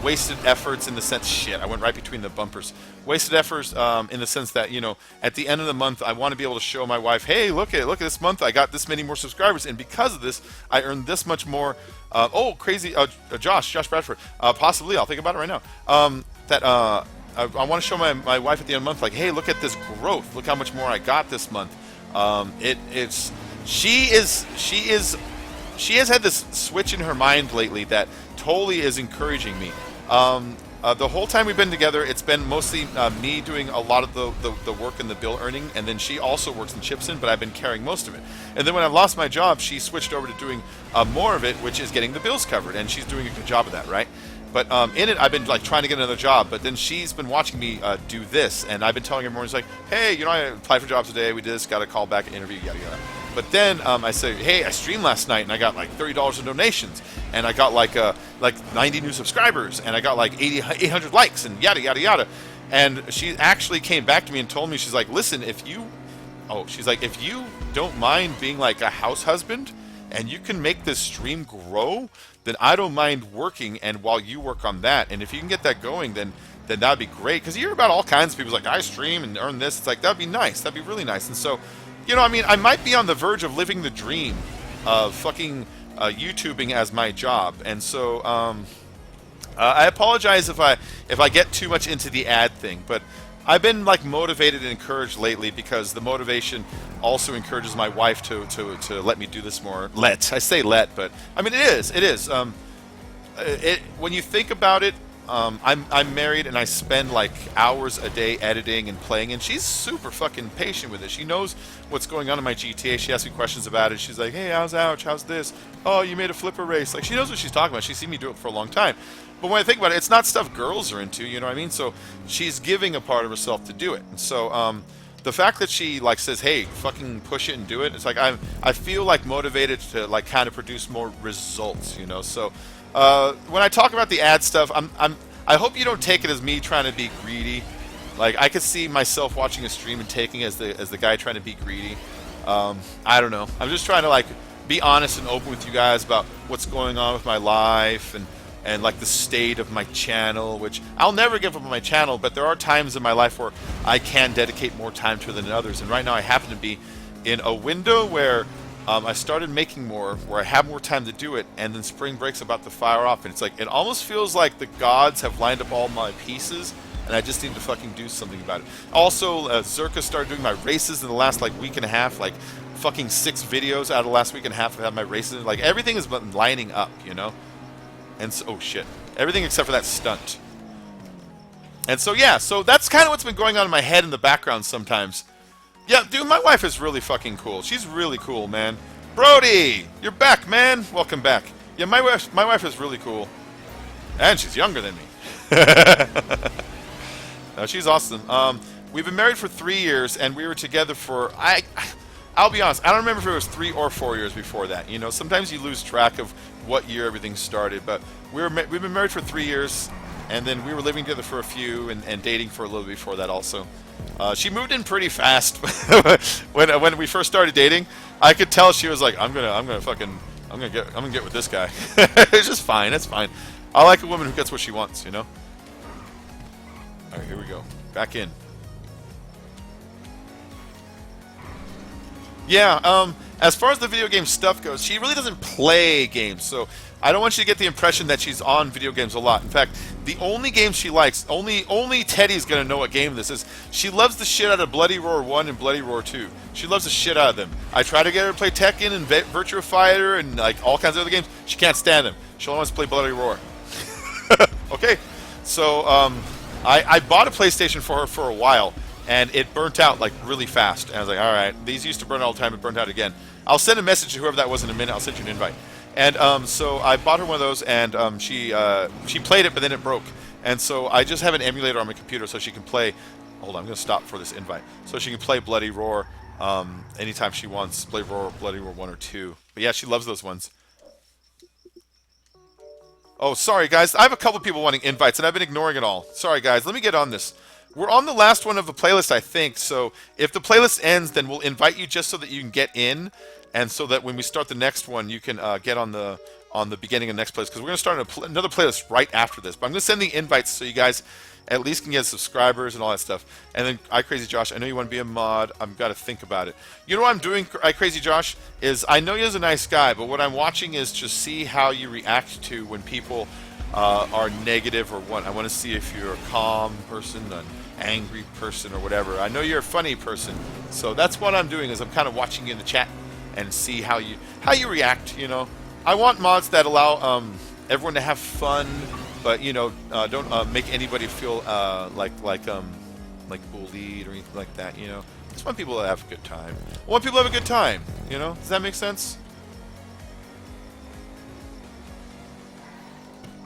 wasted efforts in the sense, shit, I went right between the bumpers. Wasted efforts in the sense that, you know, at the end of the month, I want to be able to show my wife, hey, look at this month, I got this many more subscribers, and because of this, I earned this much more. Oh, crazy, Josh Bradford, possibly, I'll think about it right now. I want to show my wife at the end of the month, like, hey, look at this growth, look how much more I got this month. She has had this switch in her mind lately that totally is encouraging me. The whole time we've been together, it's been mostly me doing a lot of the work and the bill earning, and then she also works and chips in, but I've been carrying most of it. And then when I lost my job, she switched over to doing more of it, which is getting the bills covered, and she's doing a good job of that, right? But in it, I've been like trying to get another job, but then she's been watching me do this, and I've been telling her more, it's like, hey, you know, I applied for jobs today, we did this, got a call back, interview, yada yada. But then I say, hey, I streamed last night and I got like $30 in donations, and I got like 90 new subscribers, and I got like 800 likes, and yada yada yada. And she actually came back to me and told me, she's like, listen, if you don't mind being like a house husband and you can make this stream grow, then I don't mind working, and while you work on that, and if you can get that going, then that'd be great. Because you hear about all kinds of people like, I stream and earn this. It's like, that'd be nice. That'd be really nice. And so, you know, I mean, I might be on the verge of living the dream of fucking YouTubing as my job. And so I apologize if I get too much into the ad thing, but I've been like motivated and encouraged lately because the motivation also encourages my wife to let me do this more. I say let, but I mean, it is. When you think about it, I'm married and I spend like hours a day editing and playing, and she's super fucking patient with it. She knows what's going on in my GTA. She asks me questions about it. She's like, hey, how's Ouch? How's this? Oh, you made a flipper race. Like, she knows what she's talking about. She's seen me do it for a long time. But when I think about it, it's not stuff girls are into, you know what I mean? So she's giving a part of herself to do it. And so the fact that she like says, hey, fucking push it and do it, it's like I feel like motivated to like kind of produce more results, you know? So when I talk about the ad stuff, I hope you don't take it as me trying to be greedy. Like, I could see myself watching a stream and taking it as the guy trying to be greedy. I don't know. I'm just trying to like be honest and open with you guys about what's going on with my life and like the state of my channel, which I'll never give up on my channel, but there are times in my life where I can dedicate more time to it than others. And right now I happen to be in a window where I started making more, where I have more time to do it, and then spring break's about to fire off, and it's like, it almost feels like the gods have lined up all my pieces, and I just need to fucking do something about it. Also, Zerka started doing my races in the last like week and a half, like fucking 6 videos out of the last week and a half I've had my races. Like, everything has been lining up, you know? And so, oh shit. Everything except for that stunt. And so, yeah, so that's kind of what's been going on in my head in the background sometimes. Yeah, dude, my wife is really fucking cool. She's really cool, man. Brody, you're back, man. Welcome back. Yeah, my wife is really cool. And she's younger than me. No, she's awesome. We've been married for 3 years, and we were together for, I'll be honest, I don't remember if it was 3 or 4 years before that. You know, sometimes you lose track of what year everything started, but we've been married for 3 years, and then we were living together for a few, and dating for a little before that also. She moved in pretty fast when we first started dating. I could tell she was like, I'm gonna get with this guy. It's just fine. It's fine. I like a woman who gets what she wants, you know. All right, here we go. Back in. Yeah. As far as the video game stuff goes, she really doesn't play games, so I don't want you to get the impression that she's on video games a lot. In fact, the only game she likes, only Teddy's gonna know what game this is. She loves the shit out of Bloody Roar 1 and Bloody Roar 2. She loves the shit out of them. I try to get her to play Tekken and Virtua Fighter and like all kinds of other games. She can't stand them. She only wants to play Bloody Roar. Okay, so I bought a PlayStation for her for a while, and it burnt out like really fast. And I was like, all right, these used to burn all the time. It burnt out again. I'll send a message to whoever that was in a minute. I'll send you an invite. And so I bought her one of those, and she played it, but then it broke. And so I just have an emulator on my computer so she can play. Hold on, I'm going to stop for this invite. So she can play Bloody Roar anytime she wants. Play Roar, Bloody Roar 1 or 2. But yeah, she loves those ones. Oh, sorry, guys. I have a couple people wanting invites, and I've been ignoring it all. Sorry, guys. Let me get on this. We're on the last one of the playlist, I think. So if the playlist ends, then we'll invite you just so that you can get in. And so that when we start the next one, you can get on the beginning of the next playlist. Because we're going to start another playlist right after this. But I'm going to send the invites so you guys at least can get subscribers and all that stuff. And then Crazy Josh, I know you want to be a mod. I've got to think about it. You know what I'm doing, Crazy Josh, is I know you're a nice guy, but what I'm watching is just see how you react to when people are negative or what. I want to see if you're a calm person, an angry person, or whatever. I know you're a funny person, so that's what I'm doing. Is I'm kind of watching you in the chat and see how you react. You know, I want mods that allow everyone to have fun, but you know, don't make anybody feel like bullied or anything like that. You know, I just want people to have a good time. I want people to have a good time. You know, does that make sense?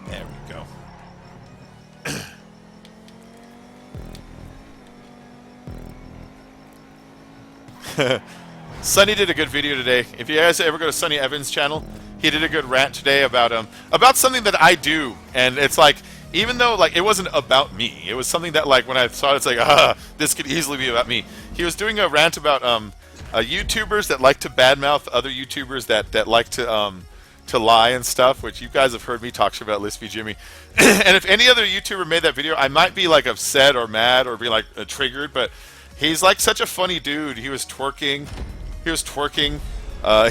There we go. Sonny did a good video today. If you guys ever go to Sonny Evans' channel, he did a good rant today about something that I do, and it's like, even though like it wasn't about me, it was something that like when I saw it, it's like, this could easily be about me. He was doing a rant about YouTubers that like to badmouth other YouTubers that like to lie and stuff, which you guys have heard me talk about Lispy Jimmy. And if any other YouTuber made that video, I might be like upset or mad or be like triggered, but he's like such a funny dude. He was twerking.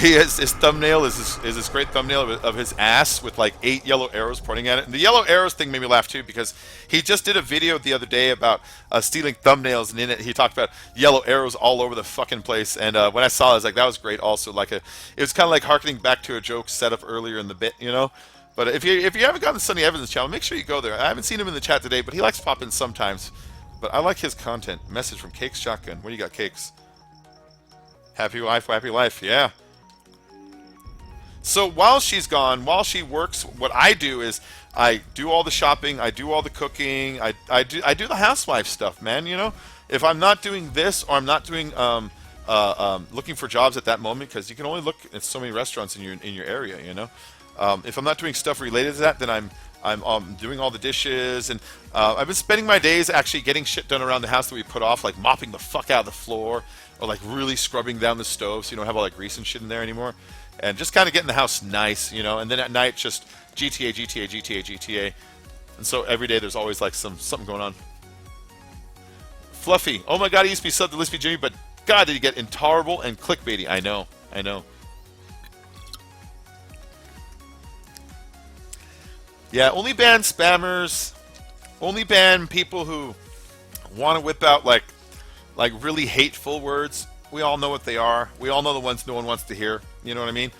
His thumbnail is this great thumbnail of his ass with like 8 yellow arrows pointing at it. And the yellow arrows thing made me laugh too, because he just did a video the other day about stealing thumbnails, and in it he talked about yellow arrows all over the fucking place. And when I saw it, I was like, that was great. Also, like it was kind of like harkening back to a joke set up earlier in the bit, you know. But if you haven't gotten to Sonny Evans' channel, make sure you go there. I haven't seen him in the chat today, but he likes to pop in sometimes. But I like his content. Message from Cakes Shotgun. What do you got, Cakes? Happy life, yeah. So while she's gone, while she works, what I do is I do all the shopping, I do all the cooking, I do the housewife stuff, man. You know, if I'm not doing this or I'm not doing looking for jobs at that moment, because you can only look at so many restaurants in your area, you know. If I'm not doing stuff related to that, then I'm doing all the dishes, and I've been spending my days actually getting shit done around the house that we put off, like mopping the fuck out of the floor, or like really scrubbing down the stove so you don't have all that grease and shit in there anymore, and just kind of getting the house nice, you know. And then at night, just GTA. And so every day there's always like something going on. Fluffy, oh my god, he used to be subbed to Lispy Jimmy, but god, did he get intolerable and clickbaity. I know. Yeah, only ban spammers. Only ban people who want to whip out like really hateful words. We all know what they are. We all know the ones no one wants to hear. You know what I mean?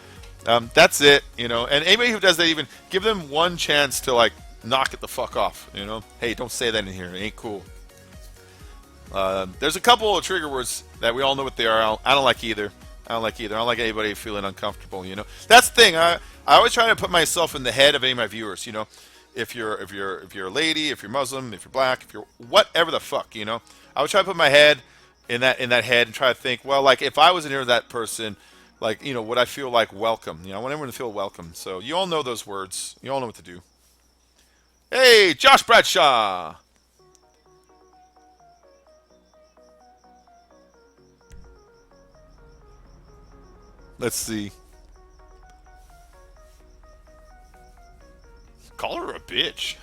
That's it, you know. And anybody who does that, even give them one chance to like knock it the fuck off, you know. Hey, don't say that in here. It ain't cool. There's a couple of trigger words that we all know what they are. I don't like either. I don't like anybody feeling uncomfortable, you know. That's the thing. I always try to put myself in the head of any of my viewers, you know. If you're a lady, if you're Muslim, if you're black, if you're whatever the fuck, you know. I would try to put my head in that head and try to think, well, like if I was near that person, like, you know, would I feel like welcome? You know, I want everyone to feel welcome. So you all know those words. You all know what to do. Hey, Josh Bradshaw. Let's see. Call her a bitch.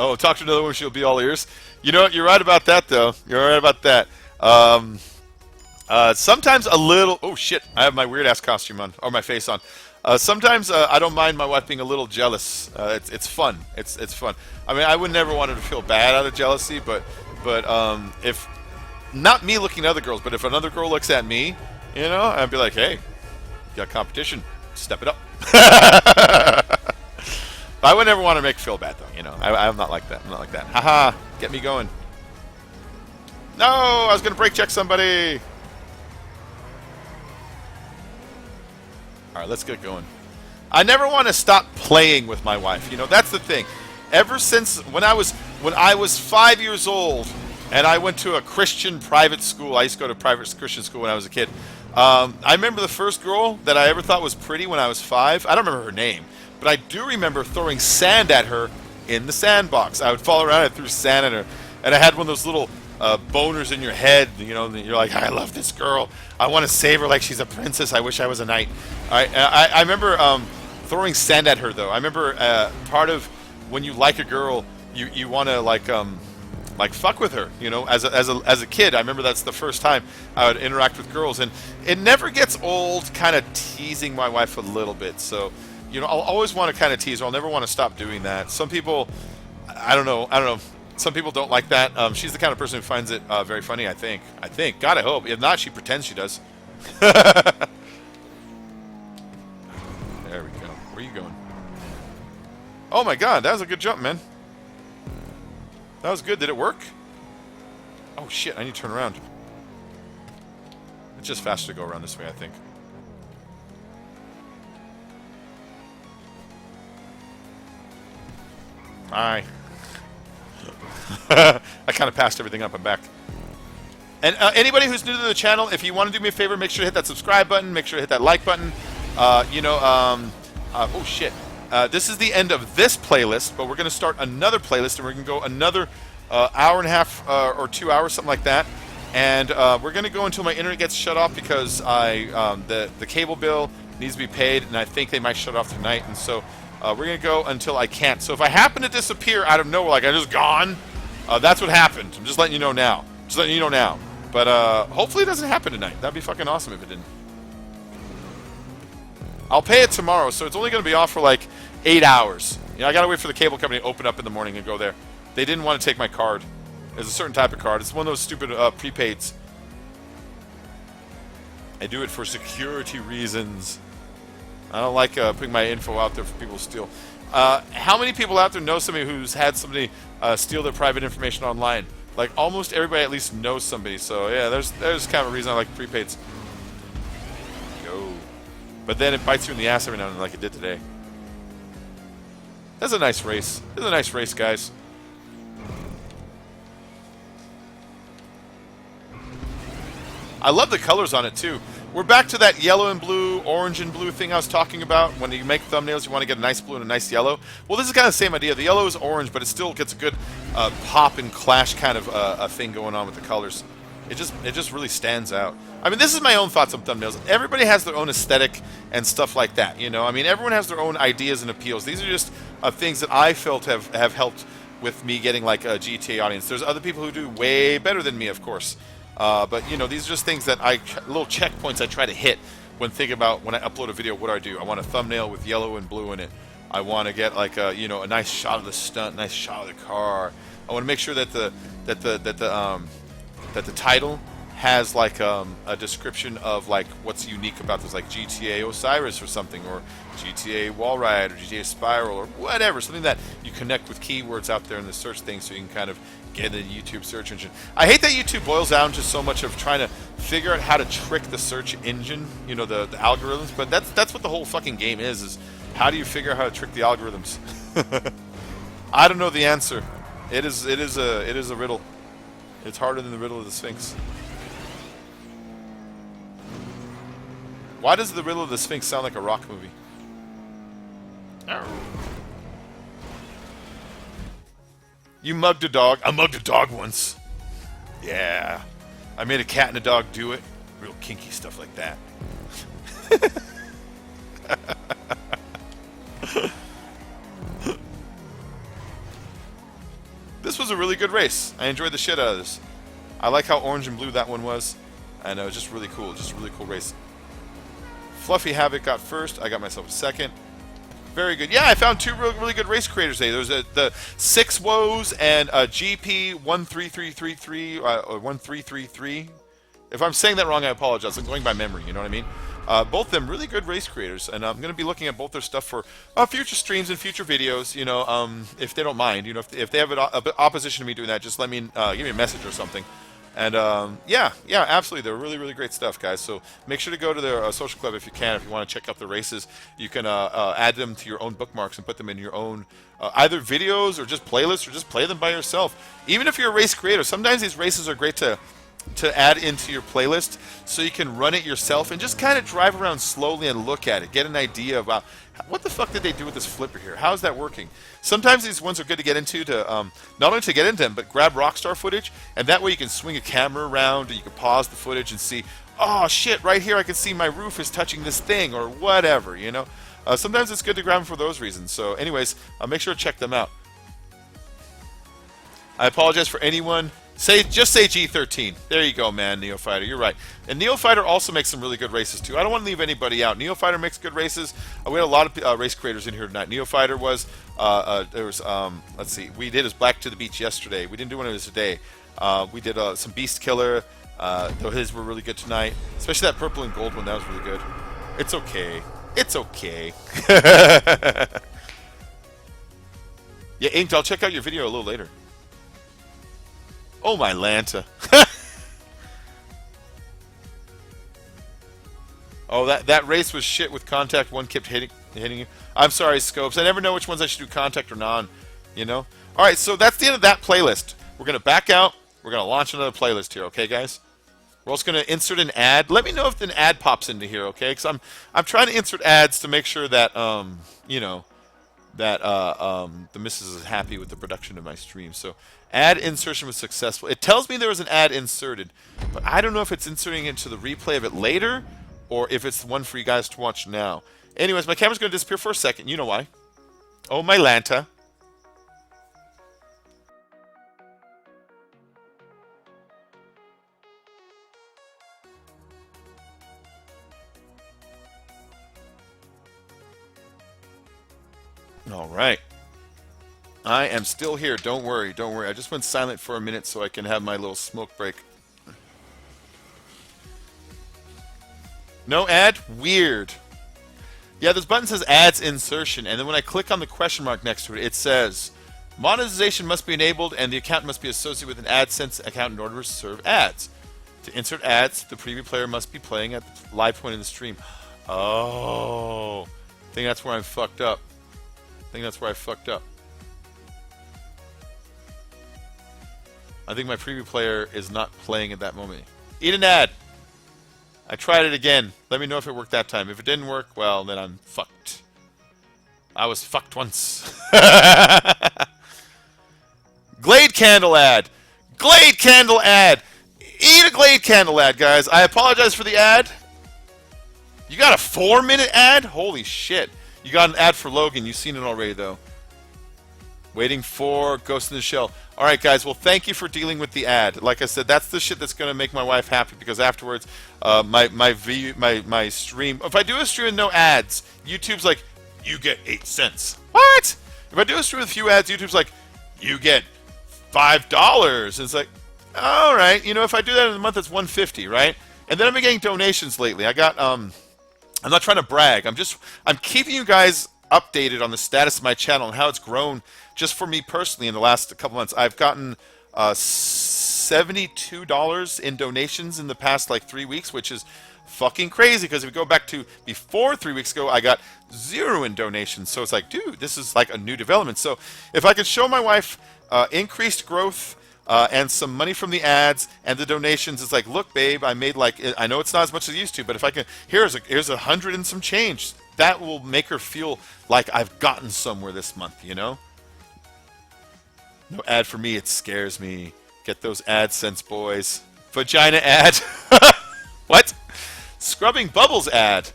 Oh, talk to another one, she'll be all ears. You know what? You're right about that, though. You're right about that. Sometimes a little... Oh, shit. I have my weird-ass costume on. Or my face on. Sometimes I don't mind my wife being a little jealous. It's fun. It's fun. I mean, I would never want her to feel bad out of jealousy, but if... Not me looking at other girls, but if another girl looks at me, you know, I'd be like, hey, you got competition. Step it up. I would never want to make Phil bad, though. You know, I'm not like that. I'm not like that. Haha, get me going. No, I was going to brake check somebody. All right, let's get going. I never want to stop playing with my wife. You know, that's the thing. Ever since when I was 5 years old, and I went to a Christian private school. I used to go to private Christian school when I was a kid. I remember the first girl that I ever thought was pretty when I was 5. I don't remember her name. But I do remember throwing sand at her in the sandbox. I would fall around and threw sand at her. And I had one of those little boners in your head. You know, you're like, I love this girl. I want to save her like she's a princess. I wish I was a knight. I remember throwing sand at her, though. I remember part of when you like a girl, you want to, like fuck with her. You know, as a kid, I remember that's the first time I would interact with girls. And it never gets old kind of teasing my wife a little bit. So... you know, I'll always want to kind of tease her. I'll never want to stop doing that. Some people, I don't know. Some people don't like that. She's the kind of person who finds it very funny, I think. God, I hope. If not, she pretends she does. There we go. Where are you going? Oh my god, that was a good jump, man. That was good. Did it work? Oh shit, I need to turn around. It's just faster to go around this way, I think. Hi. I kind of passed everything up and back. And anybody who's new to the channel, if you want to do me a favor, make sure to hit that subscribe button. Make sure to hit that like button. Oh shit. This is the end of this playlist, but we're going to start another playlist, and we're going to go another hour and a half or 2 hours, something like that. And we're going to go until my internet gets shut off because the cable bill needs to be paid, and I think they might shut off tonight. And so... we're going to go until I can't. So if I happen to disappear out of nowhere, like I'm just gone, that's what happened. I'm just letting you know now. But hopefully it doesn't happen tonight. That'd be fucking awesome if it didn't. I'll pay it tomorrow, so it's only going to be off for like 8 hours. You know, I got to wait for the cable company to open up in the morning and go there. They didn't want to take my card. It's a certain type of card. It's one of those stupid prepaids. I do it for security reasons. I don't like putting my info out there for people to steal. How many people out there know somebody who's had somebody steal their private information online? Like, almost everybody at least knows somebody. So, yeah, there's kind of a reason I like prepaids. Go. But then it bites you in the ass every now and then like it did today. That's a nice race. This is a nice race, guys. I love the colors on it, too. We're back to that yellow and blue, orange and blue thing I was talking about. When you make thumbnails, you want to get a nice blue and a nice yellow. Well, this is kind of the same idea. The yellow is orange, but it still gets a good pop and clash kind of a thing going on with the colors. It just really stands out. I mean, this is my own thoughts on thumbnails. Everybody has their own aesthetic and stuff like that, you know? I mean, everyone has their own ideas and appeals. These are just things that I felt have helped with me getting, like, a GTA audience. There's other people who do way better than me, of course. But, you know, these are just things that little checkpoints I try to hit when thinking about when I upload a video, what do I do? I want a thumbnail with yellow and blue in it. I want to get, like, a nice shot of the stunt, nice shot of the car. I want to make sure that the title has, like, a description of, like, what's unique about this, like GTA Osiris or something, or GTA Wallride, or GTA Spiral, or whatever, something that you connect with keywords out there in the search thing so you can kind of get in the YouTube search engine. I hate that YouTube boils down to so much of trying to figure out how to trick the search engine, you know, the algorithms, but that's what the whole fucking game is how do you figure out how to trick the algorithms? I don't know the answer. It is a riddle. It's harder than the riddle of the Sphinx. Why does the riddle of the Sphinx sound like a rock movie? You mugged a dog. I mugged a dog once. Yeah. I made a cat and a dog do it. Real kinky stuff like that. This was a really good race. I enjoyed the shit out of this. I like how orange and blue that one was. And it was just really cool. Just a really cool race. Fluffy Havoc got first. I got myself a second. Very good. Yeah, I found two really good race creators today. There's the 6 Woes and GP13333 or 1333. If I'm saying that wrong, I apologize. I'm going by memory. You know what I mean? Both of them really good race creators, and I'm going to be looking at both their stuff for future streams and future videos. You know, if they don't mind, you know, if they have an opposition to me doing that, just let me give me a message or something. And yeah, absolutely, they're really great stuff, guys. So make sure to go to their social club if you can. If you want to check out the races, you can add them to your own bookmarks and put them in your own either videos or just playlists, or just play them by yourself. Even if you're a race creator, sometimes these races are great to add into your playlist so you can run it yourself and just kind of drive around slowly and look at it, get an idea about what the fuck did they do with this flipper here? How's that working? Sometimes these ones are good to get into to not only to get into them, but grab Rockstar footage, and that way you can swing a camera around, or you can pause the footage and see, oh shit, right here I can see my roof is touching this thing, or whatever, you know. Sometimes it's good to grab them for those reasons. So anyways, make sure to check them out. I apologize for anyone. Just say G13. There you go, man, Neofighter. You're right. And Neofighter also makes some really good races, too. I don't want to leave anybody out. Neofighter makes good races. We had a lot of race creators in here tonight. Neofighter was, there was, let's see, we did his Black to the Beach yesterday. We didn't do one of his today. We did some Beast Killer, though his were really good tonight. Especially that purple and gold one, that was really good. It's okay. It's okay. Yeah, Inked, I'll check out your video a little later. Oh, my Lanta. Oh, that race was shit with contact. One kept hitting you. I'm sorry, Scopes. I never know which ones I should do contact or non, you know? All right, so that's the end of that playlist. We're going to back out. We're going to launch another playlist here, okay, guys? We're also going to insert an ad. Let me know if an ad pops into here, okay? Because I'm trying to insert ads to make sure that, you know, that the missus is happy with the production of my stream. So ad insertion was successful. It tells me there was an ad inserted, but I don't know if it's inserting into the replay of it later or if it's one for you guys to watch now. Anyways, my camera's going to disappear for a second. You know why. Oh, my Lanta. All right. I am still here. Don't worry. Don't worry. I just went silent for a minute so I can have my little smoke break. No ad? Weird. Yeah, this button says ads insertion, and then when I click on the question mark next to it, it says monetization must be enabled and the account must be associated with an AdSense account in order to serve ads. To insert ads, the preview player must be playing at the live point in the stream. Oh. I think that's where I'm fucked up. I think that's where I fucked up. I think my preview player is not playing at that moment. Eat an ad. I tried it again. Let me know if it worked that time. If it didn't work, well, then I'm fucked. I was fucked once. Glade candle ad. Glade candle ad. Eat a Glade candle ad, guys. I apologize for the ad. You got a 4-minute ad? Holy shit. You got an ad for Logan. You've seen it already, though. Waiting for Ghost in the Shell. All right, guys. Well, thank you for dealing with the ad. Like I said, that's the shit that's going to make my wife happy, because afterwards, my stream... If I do a stream with no ads, YouTube's like, you get 8 cents. What? If I do a stream with a few ads, YouTube's like, you get $5. It's like, all right. You know, if I do that in a month, it's $150, right? And then I've been getting donations lately. I got... I'm not trying to brag. I'm keeping you guys updated on the status of my channel and how it's grown just for me personally in the last couple months. I've gotten $72 in donations in the past like 3 weeks, which is fucking crazy, because if we go back to before 3 weeks ago, I got 0 in donations. So it's like, dude, this is like a new development. So if I could show my wife increased growth and some money from the ads and the donations, it's like, look, babe, I made like, I know it's not as much as I used to, but if I can, here's 100 and some change. That will make her feel like I've gotten somewhere this month, you know? No ad for me, it scares me. Get those AdSense, boys. Vagina ad. What? Scrubbing Bubbles ad.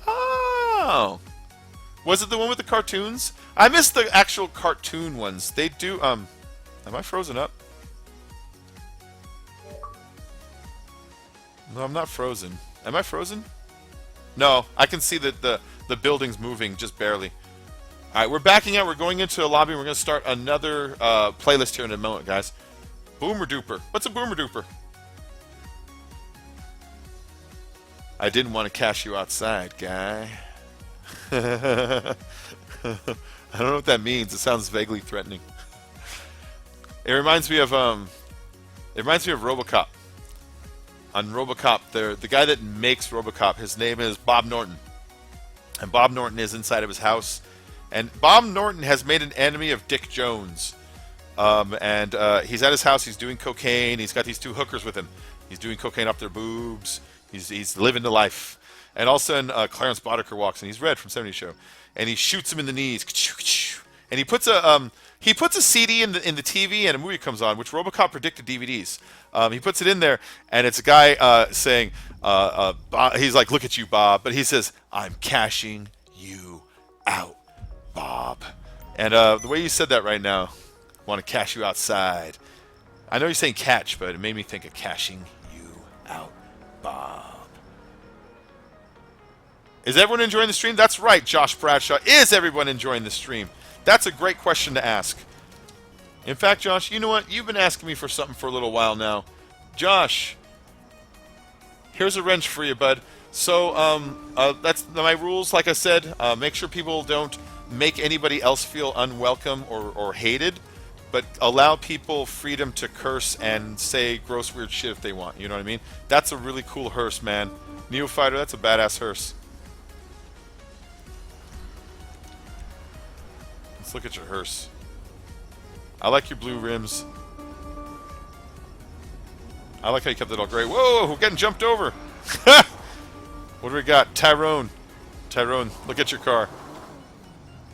Oh. Was it the one with the cartoons? I missed the actual cartoon ones. They do, am I frozen up? No, I'm not frozen. Am I frozen? No, I can see that the building's moving just barely. All right, we're backing out. We're going into a lobby. We're going to start another playlist here in a moment, guys. Boomer Duper. What's a Boomer Duper? I didn't want to cash you outside, guy. I don't know what that means. It sounds vaguely threatening. It reminds me of RoboCop. On RoboCop, the guy that makes RoboCop, his name is Bob Norton. And Bob Norton is inside of his house. And Bob Norton has made an enemy of Dick Jones. He's at his house, he's doing cocaine, he's got these two hookers with him. He's doing cocaine up their boobs, he's living the life. And all of a sudden, Clarence Boddicker walks in, he's Red from 70 Show. And he shoots him in the knees. And he puts a CD in the TV, and a movie comes on, which RoboCop predicted DVDs. He puts it in there, and it's a guy saying, he's like, "Look at you, Bob," but he says, "I'm cashing you out, Bob." And the way you said that right now, I want to cash you outside. I know you're saying catch, but it made me think of cashing you out, Bob. Is everyone enjoying the stream? That's right, Josh Bradshaw. Is everyone enjoying the stream? That's a great question to ask. In fact, Josh, you know what? You've been asking me for something for a little while now. Josh, here's a wrench for you, bud. So, that's my rules. Like I said, make sure people don't make anybody else feel unwelcome or hated, but allow people freedom to curse and say gross, weird shit if they want. You know what I mean? That's a really cool hearse, man. Neofighter, that's a badass hearse. Let's look at your hearse. I like your blue rims. I like how you kept it all gray. Whoa, we're getting jumped over. What do we got? Tyrone, look at your car.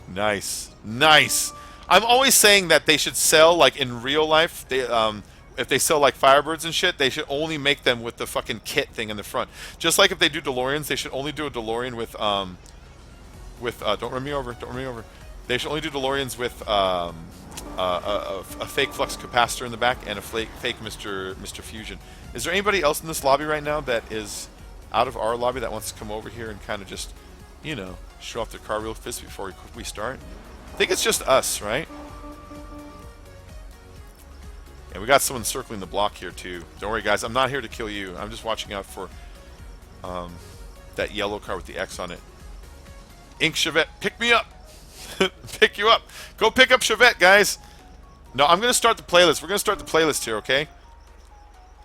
Nice. I'm always saying that they should sell, like in real life, if they sell like Firebirds and shit, they should only make them with the fucking kit thing in the front. Just like if they do DeLoreans, they should only do a DeLorean with don't run me over. They should only do DeLoreans with a fake flux capacitor in the back and a fake Mr. Fusion. Is there anybody else in this lobby right now that is out of our lobby that wants to come over here and kind of just, you know, show off their car real fast before we start? I think it's just us, right? And we got someone circling the block here too. Don't worry, guys. I'm not here to kill you. I'm just watching out for that yellow car with the X on it. Ink Chevette, pick me up. Pick you up. Go pick up Chevette, guys. No, I'm going to start the playlist. We're going to start the playlist here, okay?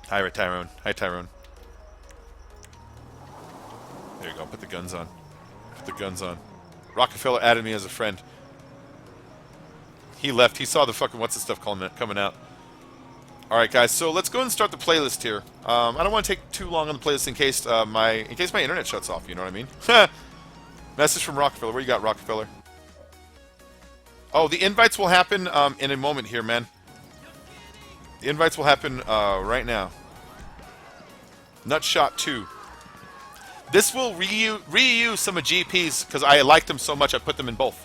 Hi, Tyrone. There you go. Put the guns on. Rockefeller added me as a friend. He left. He saw the fucking what's the stuff coming out. All right, guys. So let's go ahead and start the playlist here. I don't want to take too long on the playlist in case my internet shuts off. You know what I mean? Message from Rockefeller. Where you got, Rockefeller? Oh, the invites will happen in a moment here, man. The invites will happen right now. Nutshot 2. This will reuse some of GP's because I like them so much I put them in both.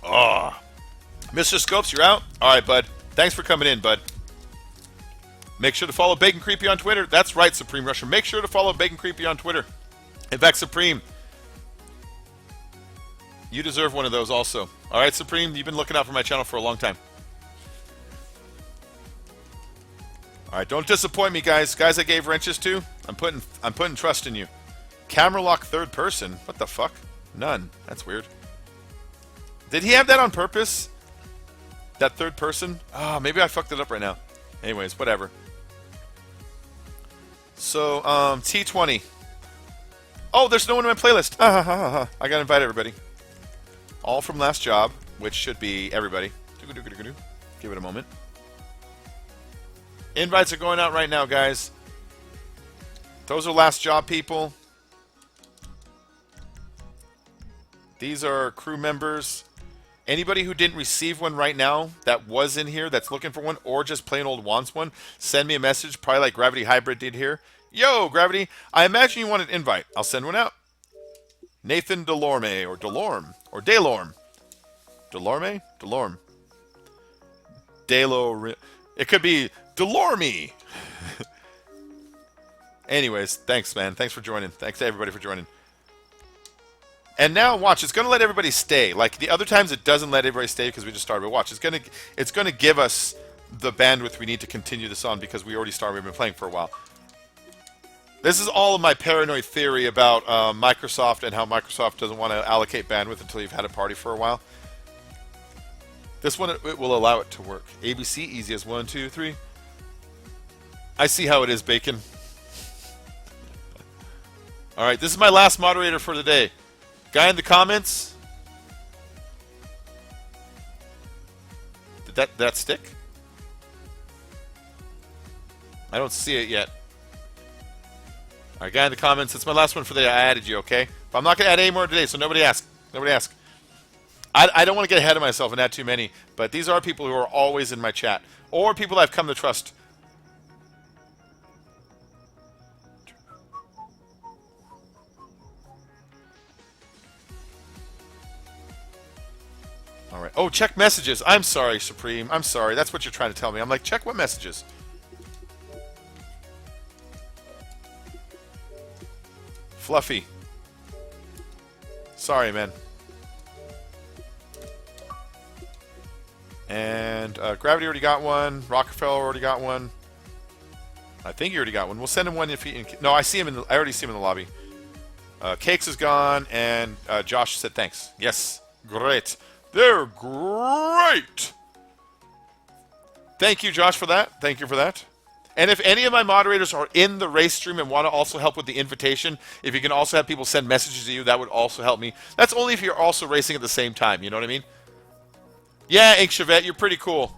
Oh. Mr. Scopes, you're out? Alright, bud. Thanks for coming in, bud. Make sure to follow Bacon Creepy on Twitter. That's right, Supreme Rusher. Make sure to follow Bacon Creepy on Twitter. In fact, Supreme, you deserve one of those also. All right, Supreme, you've been looking out for my channel for a long time. All right, don't disappoint me, guys. Guys I gave wrenches to, I'm putting trust in you. Camera lock third person? What the fuck? None. That's weird. Did he have that on purpose? That third person? Ah, maybe I fucked it up right now. Anyways, whatever. So, T20. Oh, there's no one in my playlist. I gotta invite everybody. All from last job, which should be everybody. Give it a moment. Invites are going out right now, guys. Those are last job people. These are crew members. Anybody who didn't receive one right now that was in here that's looking for one or just plain old wants one, send me a message, probably like Gravity Hybrid did here. Yo, Gravity, I imagine you want an invite. I'll send one out. Nathan Delorme, or Delorme, or Delorme. Delorme? Delorme. Delorme. It could be Delorme. Anyways, thanks, man. Thanks for joining. Thanks to everybody for joining. And now, watch, it's going to let everybody stay. Like the other times, it doesn't let everybody stay because we just started. But watch, it's going to give us the bandwidth we need to continue this on because we already started. We've been playing for a while. This is all of my paranoid theory about Microsoft and how Microsoft doesn't want to allocate bandwidth until you've had a party for a while. This one, it will allow it to work. ABC, easy as 1, 2, 3. I see how it is, Bacon. All right, this is my last moderator for today. Guy in the comments. Did that stick? I don't see it yet. All right, guy in the comments. It's my last one for the day. I added you, okay? But I'm not going to add any more today, so nobody ask. Nobody ask. I don't want to get ahead of myself and add too many, but these are people who are always in my chat, or people I've come to trust. All right. Oh, check messages. I'm sorry, Supreme. I'm sorry. That's what you're trying to tell me. I'm like, check what messages? Fluffy. Sorry, man. And Gravity already got one. Rockefeller already got one. I think he already got one. We'll send him one if he... No, I see him in the, I already see him in the lobby. Cakes is gone, and Josh said thanks. Yes. Great. They're great! Thank you, Josh, for that. Thank you for that. And if any of my moderators are in the race stream and want to also help with the invitation, if you can also have people send messages to you, that would also help me. That's only if you're also racing at the same time, you know what I mean? Yeah, Ink Chevette, you're pretty cool.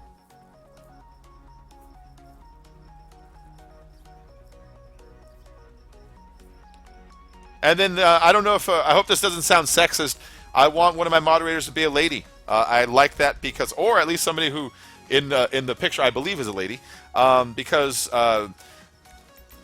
And then, I don't know if, I hope this doesn't sound sexist. I want one of my moderators to be a lady. I like that because, or at least somebody who, in the picture, I believe is a lady. Because,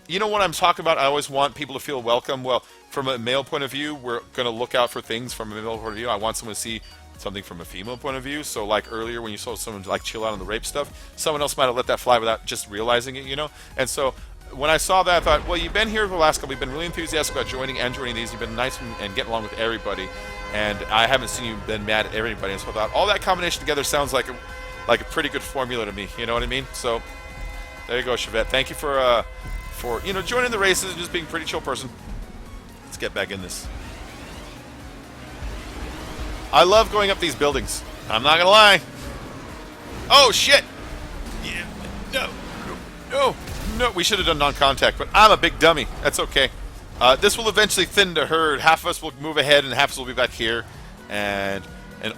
you know what I'm talking about? I always want people to feel welcome. Well, from a male point of view, we're going to look out for things from a male point of view. I want someone to see something from a female point of view. So like earlier when you saw someone like chill out on the rape stuff, someone else might have let that fly without just realizing it, you know? And so when I saw that, I thought, well, you've been here for the last couple, you've been really enthusiastic about joining these, you've been nice and getting along with everybody, and I haven't seen you been mad at everybody. And so I thought all that combination together sounds like a pretty good formula to me, you know what I mean? So there you go, Chevette. Thank you for you know, joining the races and just being a pretty chill person. Let's get back in this. I love going up these buildings. I'm not gonna lie. Oh shit! Yeah, no. We should have done non-contact, but I'm a big dummy. That's okay. This will eventually thin the herd. Half of us will move ahead, and half of us will be back here, and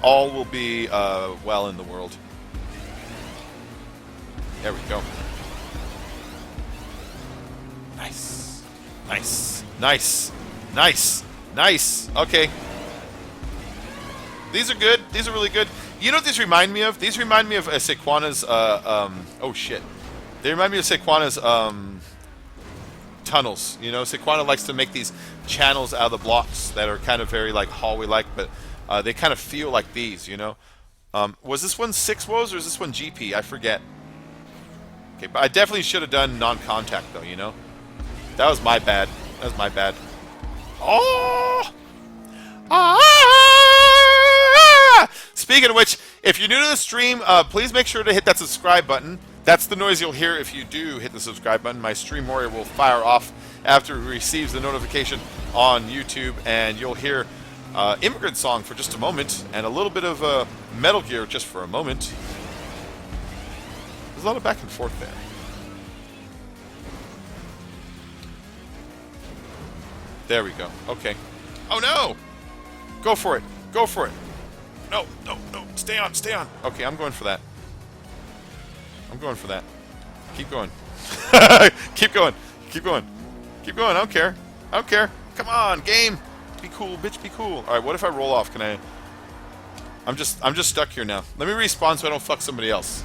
all will be well in the world. There we go. Nice. Okay. These are good. These are really good. You know what these remind me of? These remind me of Sequana's, oh shit. They remind me of Sequana's, tunnels. You know, Sequana likes to make these channels out of the blocks that are kind of very, like, hallway-like, but they kind of feel like these, you know? Was this one 6 woes or is this one GP? I forget. Okay, but I definitely should have done non-contact, though, you know? That was my bad. Oh! Speaking of which, if you're new to the stream, please make sure to hit that subscribe button. That's the noise you'll hear if you do hit the subscribe button. My stream warrior will fire off after it receives the notification on YouTube, and you'll hear Immigrant Song for just a moment, and a little bit of Metal Gear just for a moment. There's a lot of back and forth there. There we go. Okay. Oh no! Go for it. Go for it. No. Stay on. Okay, I'm going for that. Keep going. Keep going. I don't care. Come on, game. Be cool, bitch. Be cool. All right. What if I roll off? Can I? I'm just stuck here now. Let me respawn so I don't fuck somebody else.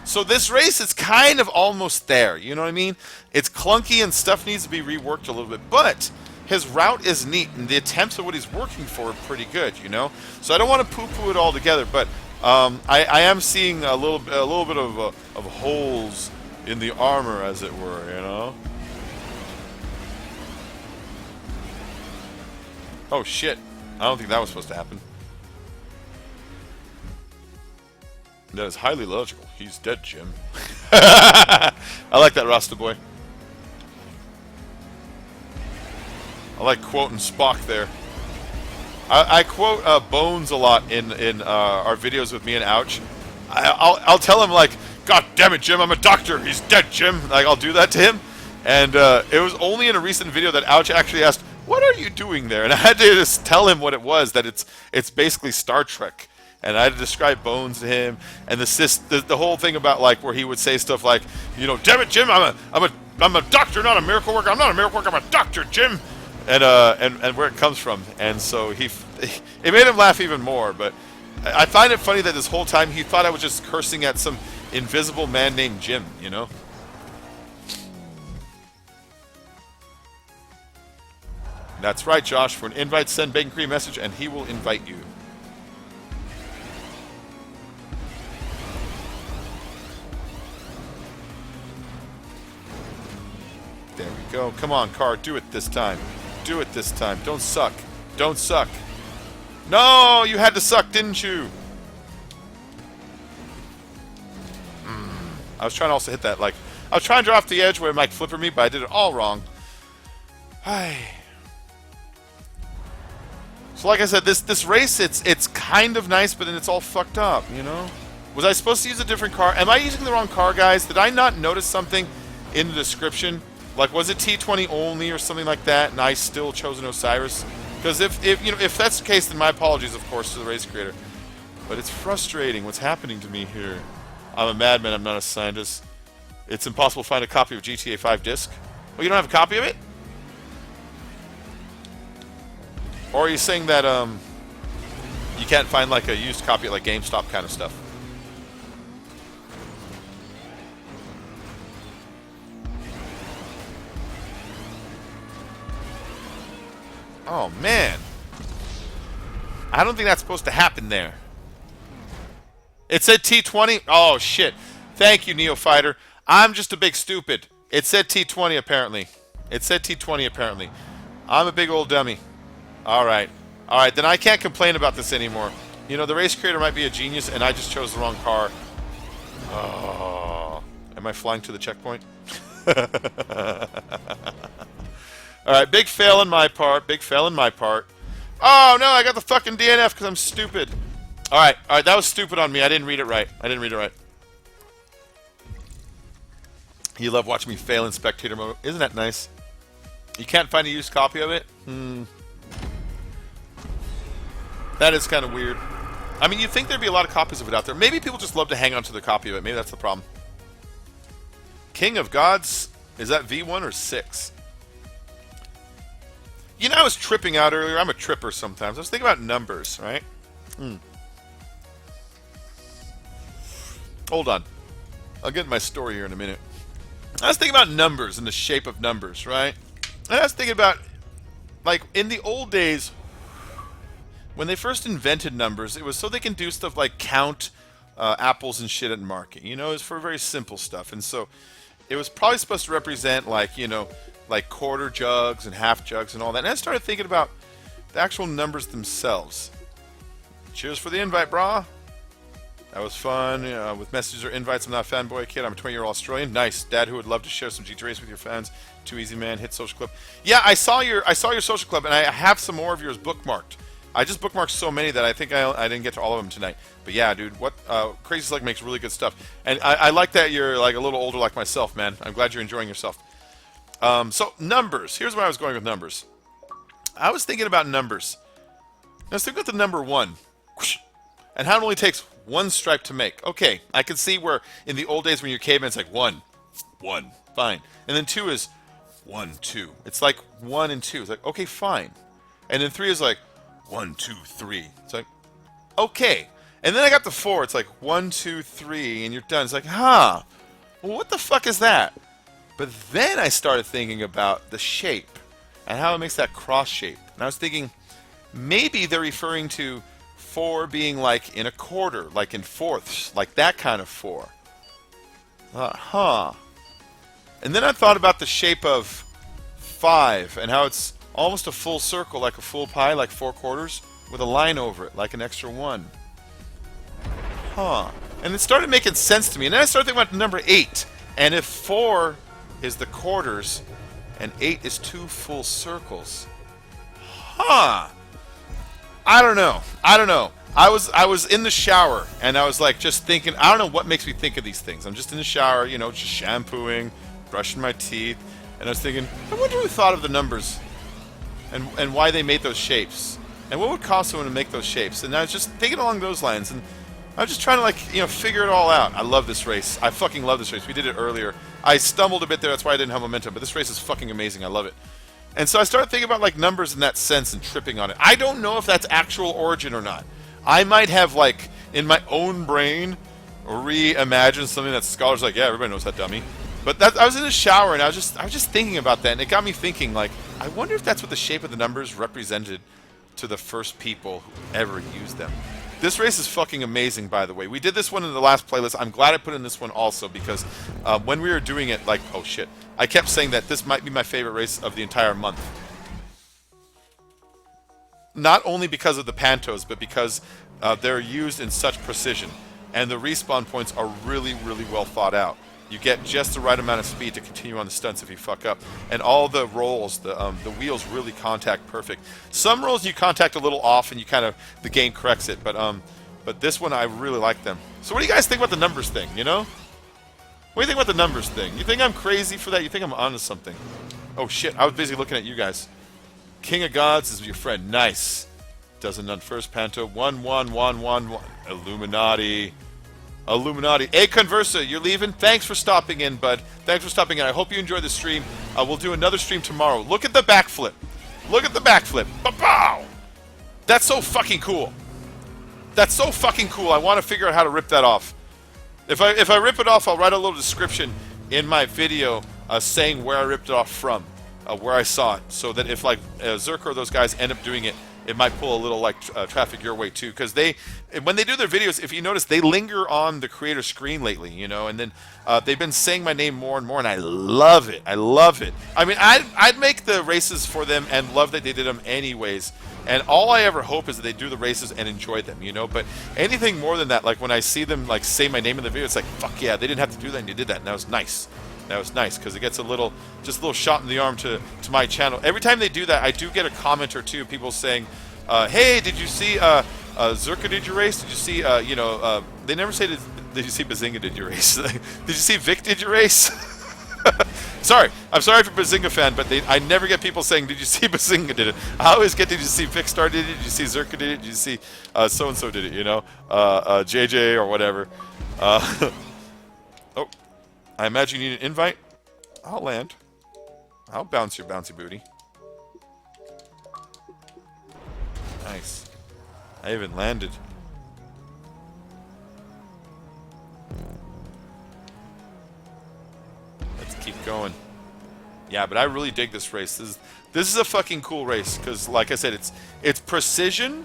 So this race is kind of almost there. You know what I mean? It's clunky and stuff needs to be reworked a little bit, but his route is neat, and the attempts of what he's working for are pretty good, you know? So I don't want to poo-poo it all together, but I am seeing a little bit of holes in the armor, as it were, you know? Oh, shit. I don't think that was supposed to happen. That is highly logical. He's dead, Jim. I like that Rasta boy. I like quoting Spock there. I quote Bones a lot in our videos with me and Ouch. I'll tell him like, God damn it, Jim, I'm a doctor. He's dead, Jim. Like, I'll do that to him. And it was only in a recent video that Ouch actually asked, what are you doing there? And I had to just tell him what it was, that it's basically Star Trek. And I had to describe Bones to him, and the whole thing about like where he would say stuff like, you know, damn it, Jim, I'm a doctor, not a miracle worker. I'm not a miracle worker. I'm a doctor, Jim. And where it comes from. And so it made him laugh even more. But I find it funny that this whole time he thought I was just cursing at some invisible man named Jim. You know. That's right, Josh. For an invite, send Bacon Cream message, and he will invite you. There we go. Come on, car. Do it this time. Do it this time. Don't suck. Don't suck. No, you had to suck, didn't you? I was trying to also hit that, like, I was trying to draw off the edge where it might flipper me, but I did it all wrong. Hi. So like I said, this race, it's kind of nice, but then it's all fucked up, you know? Was I supposed to use a different car? Am I using the wrong car, guys? Did I not notice something in the description? Like, was it T20 only or something like that, and I still chose an Osiris? Because if that's the case, then my apologies, of course, to the race creator. But it's frustrating what's happening to me here. I'm a madman. I'm not a scientist. It's impossible to find a copy of GTA 5 disc. Well, you don't have a copy of it? Or are you saying that you can't find like a used copy at like GameStop kind of stuff? Oh, man. I don't think that's supposed to happen there. It said T20. Oh, shit. Thank you, Neofighter. I'm just a big stupid. It said T20, apparently. It said T20, apparently. I'm a big old dummy. All right. All right, then I can't complain about this anymore. You know, the race creator might be a genius, and I just chose the wrong car. Oh. Am I flying to the checkpoint? All right, big fail on my part. Big fail on my part. Oh, no, I got the fucking DNF because I'm stupid. All right, that was stupid on me. I didn't read it right. I didn't read it right. You love watching me fail in spectator mode. Isn't that nice? You can't find a used copy of it? That is kind of weird. I mean, you'd think there'd be a lot of copies of it out there. Maybe people just love to hang on to their copy of it. Maybe that's the problem. King of Gods, is that V1 or 6? You know, I was tripping out earlier. I'm a tripper sometimes. I was thinking about numbers, right? Hold on. I'll get to my story here in a minute. I was thinking about numbers and the shape of numbers, right? And I was thinking about, like, in the old days, when they first invented numbers, it was so they can do stuff like count apples and shit at market. You know, it was for very simple stuff. And so it was probably supposed to represent, like, you know, like quarter jugs and half jugs and all that. And I started thinking about the actual numbers themselves. Cheers for the invite, brah. That was fun. With messages or invites, I'm not a fanboy kid. I'm a 20-year-old Australian. Nice. Dad who would love to share some GT race with your fans. Too easy, man. Hit social club. Yeah, I saw your social club, and I have some more of yours bookmarked. I just bookmarked so many that I think I didn't get to all of them tonight. But yeah, dude, what Crazy Slug makes really good stuff. And I like that you're like a little older like myself, man. I'm glad you're enjoying yourself. So numbers. Here's where I was going with numbers. I was thinking about numbers. Let's think about the number 1. And how it only takes 1 stripe to make. Okay, I can see where in the old days when you're caveman, it's like 1, fine. And then 2 is 1, 2. It's like 1 and 2. It's like, okay, fine. And then 3 is like 1, 2, 3. It's like, okay. And then I got the 4. It's like 1, 2, 3, and you're done. It's like, well, what the fuck is that? But then I started thinking about the shape and how it makes that cross shape. And I was thinking, maybe they're referring to 4 being like in a quarter, like in fourths, like that kind of 4. And then I thought about the shape of 5 and how it's almost a full circle, like a full pie, like 4 quarters, with a line over it, like an extra 1. And it started making sense to me. And then I started thinking about number 8. And if 4 is the quarters and 8 is 2 full circles. Huh. I don't know. I was in the shower and I was like just thinking, I don't know what makes me think of these things. I'm just in the shower, you know, just shampooing, brushing my teeth, and I was thinking, I wonder who thought of the numbers and why they made those shapes. And what would cost someone to make those shapes? And I was just thinking along those lines, and I was just trying to, like, you know, figure it all out. I love this race. I fucking love this race. We did it earlier. I stumbled a bit there, that's why I didn't have momentum, but this race is fucking amazing. I love it. And so I started thinking about, like, numbers in that sense and tripping on it. I don't know if that's actual origin or not. I might have, like, in my own brain, reimagined something that scholars like, yeah, everybody knows that, dummy. But that, I was in the shower, and I was just thinking about that, and it got me thinking, like, I wonder if that's what the shape of the numbers represented to the first people who ever used them. This race is fucking amazing, by the way. We did this one in the last playlist. I'm glad I put in this one also because when we were doing it, like, oh shit, I kept saying that this might be my favorite race of the entire month. Not only because of the pantos, but because they're used in such precision. And the respawn points are really, really well thought out. You get just the right amount of speed to continue on the stunts if you fuck up. And all the rolls, the wheels really contact perfect. Some rolls you contact a little off and you kind of, the game corrects it. But this one, I really like them. So what do you guys think about the numbers thing, you know? What do you think about the numbers thing? You think I'm crazy for that? You think I'm onto something? Oh shit, I was busy looking at you guys. King of Gods is your friend. Nice. Doesn't none first, Panto. 1, 1, 1, 1, 1. Illuminati. Illuminati. A Conversa, you're leaving? Thanks for stopping in, bud. Thanks for stopping in. I hope you enjoyed the stream. We'll do another stream tomorrow. Look at the backflip. Look at the backflip. Ba-pow! That's so fucking cool. That's so fucking cool. I want to figure out how to rip that off. If I rip it off, I'll write a little description in my video saying where I ripped it off from, where I saw it, so that if like Zerker or those guys end up doing it, it might pull a little like traffic your way too, because when they do their videos, if you notice, they linger on the creator screen lately, you know, and then they've been saying my name more and more, and I love it. I love it. I mean, I'd make the races for them and love that they did them anyways. And all I ever hope is that they do the races and enjoy them, you know. But anything more than that, like when I see them like say my name in the video, it's like, fuck yeah, they didn't have to do that, and you did that, and that was nice. That was nice because it gets just a little shot in the arm to my channel. Every time they do that, I do get a comment or two, people saying, "Hey, did you see Zerka did your race? Did you see they never say did you see Bazinga did your race? Did you see Vic did your race?" Sorry, I'm sorry for Bazinga fan, but I never get people saying, "Did you see Bazinga did it?" I always get, "Did you see Vic Star did it? Did you see Zerka did it? Did you see so and so did it?" You know, JJ or whatever. Oh. I imagine you need an invite. I'll land. I'll bounce your bouncy booty. Nice. I haven't landed. Let's keep going. Yeah, but I really dig this race. This is a fucking cool race because, like I said, it's precision.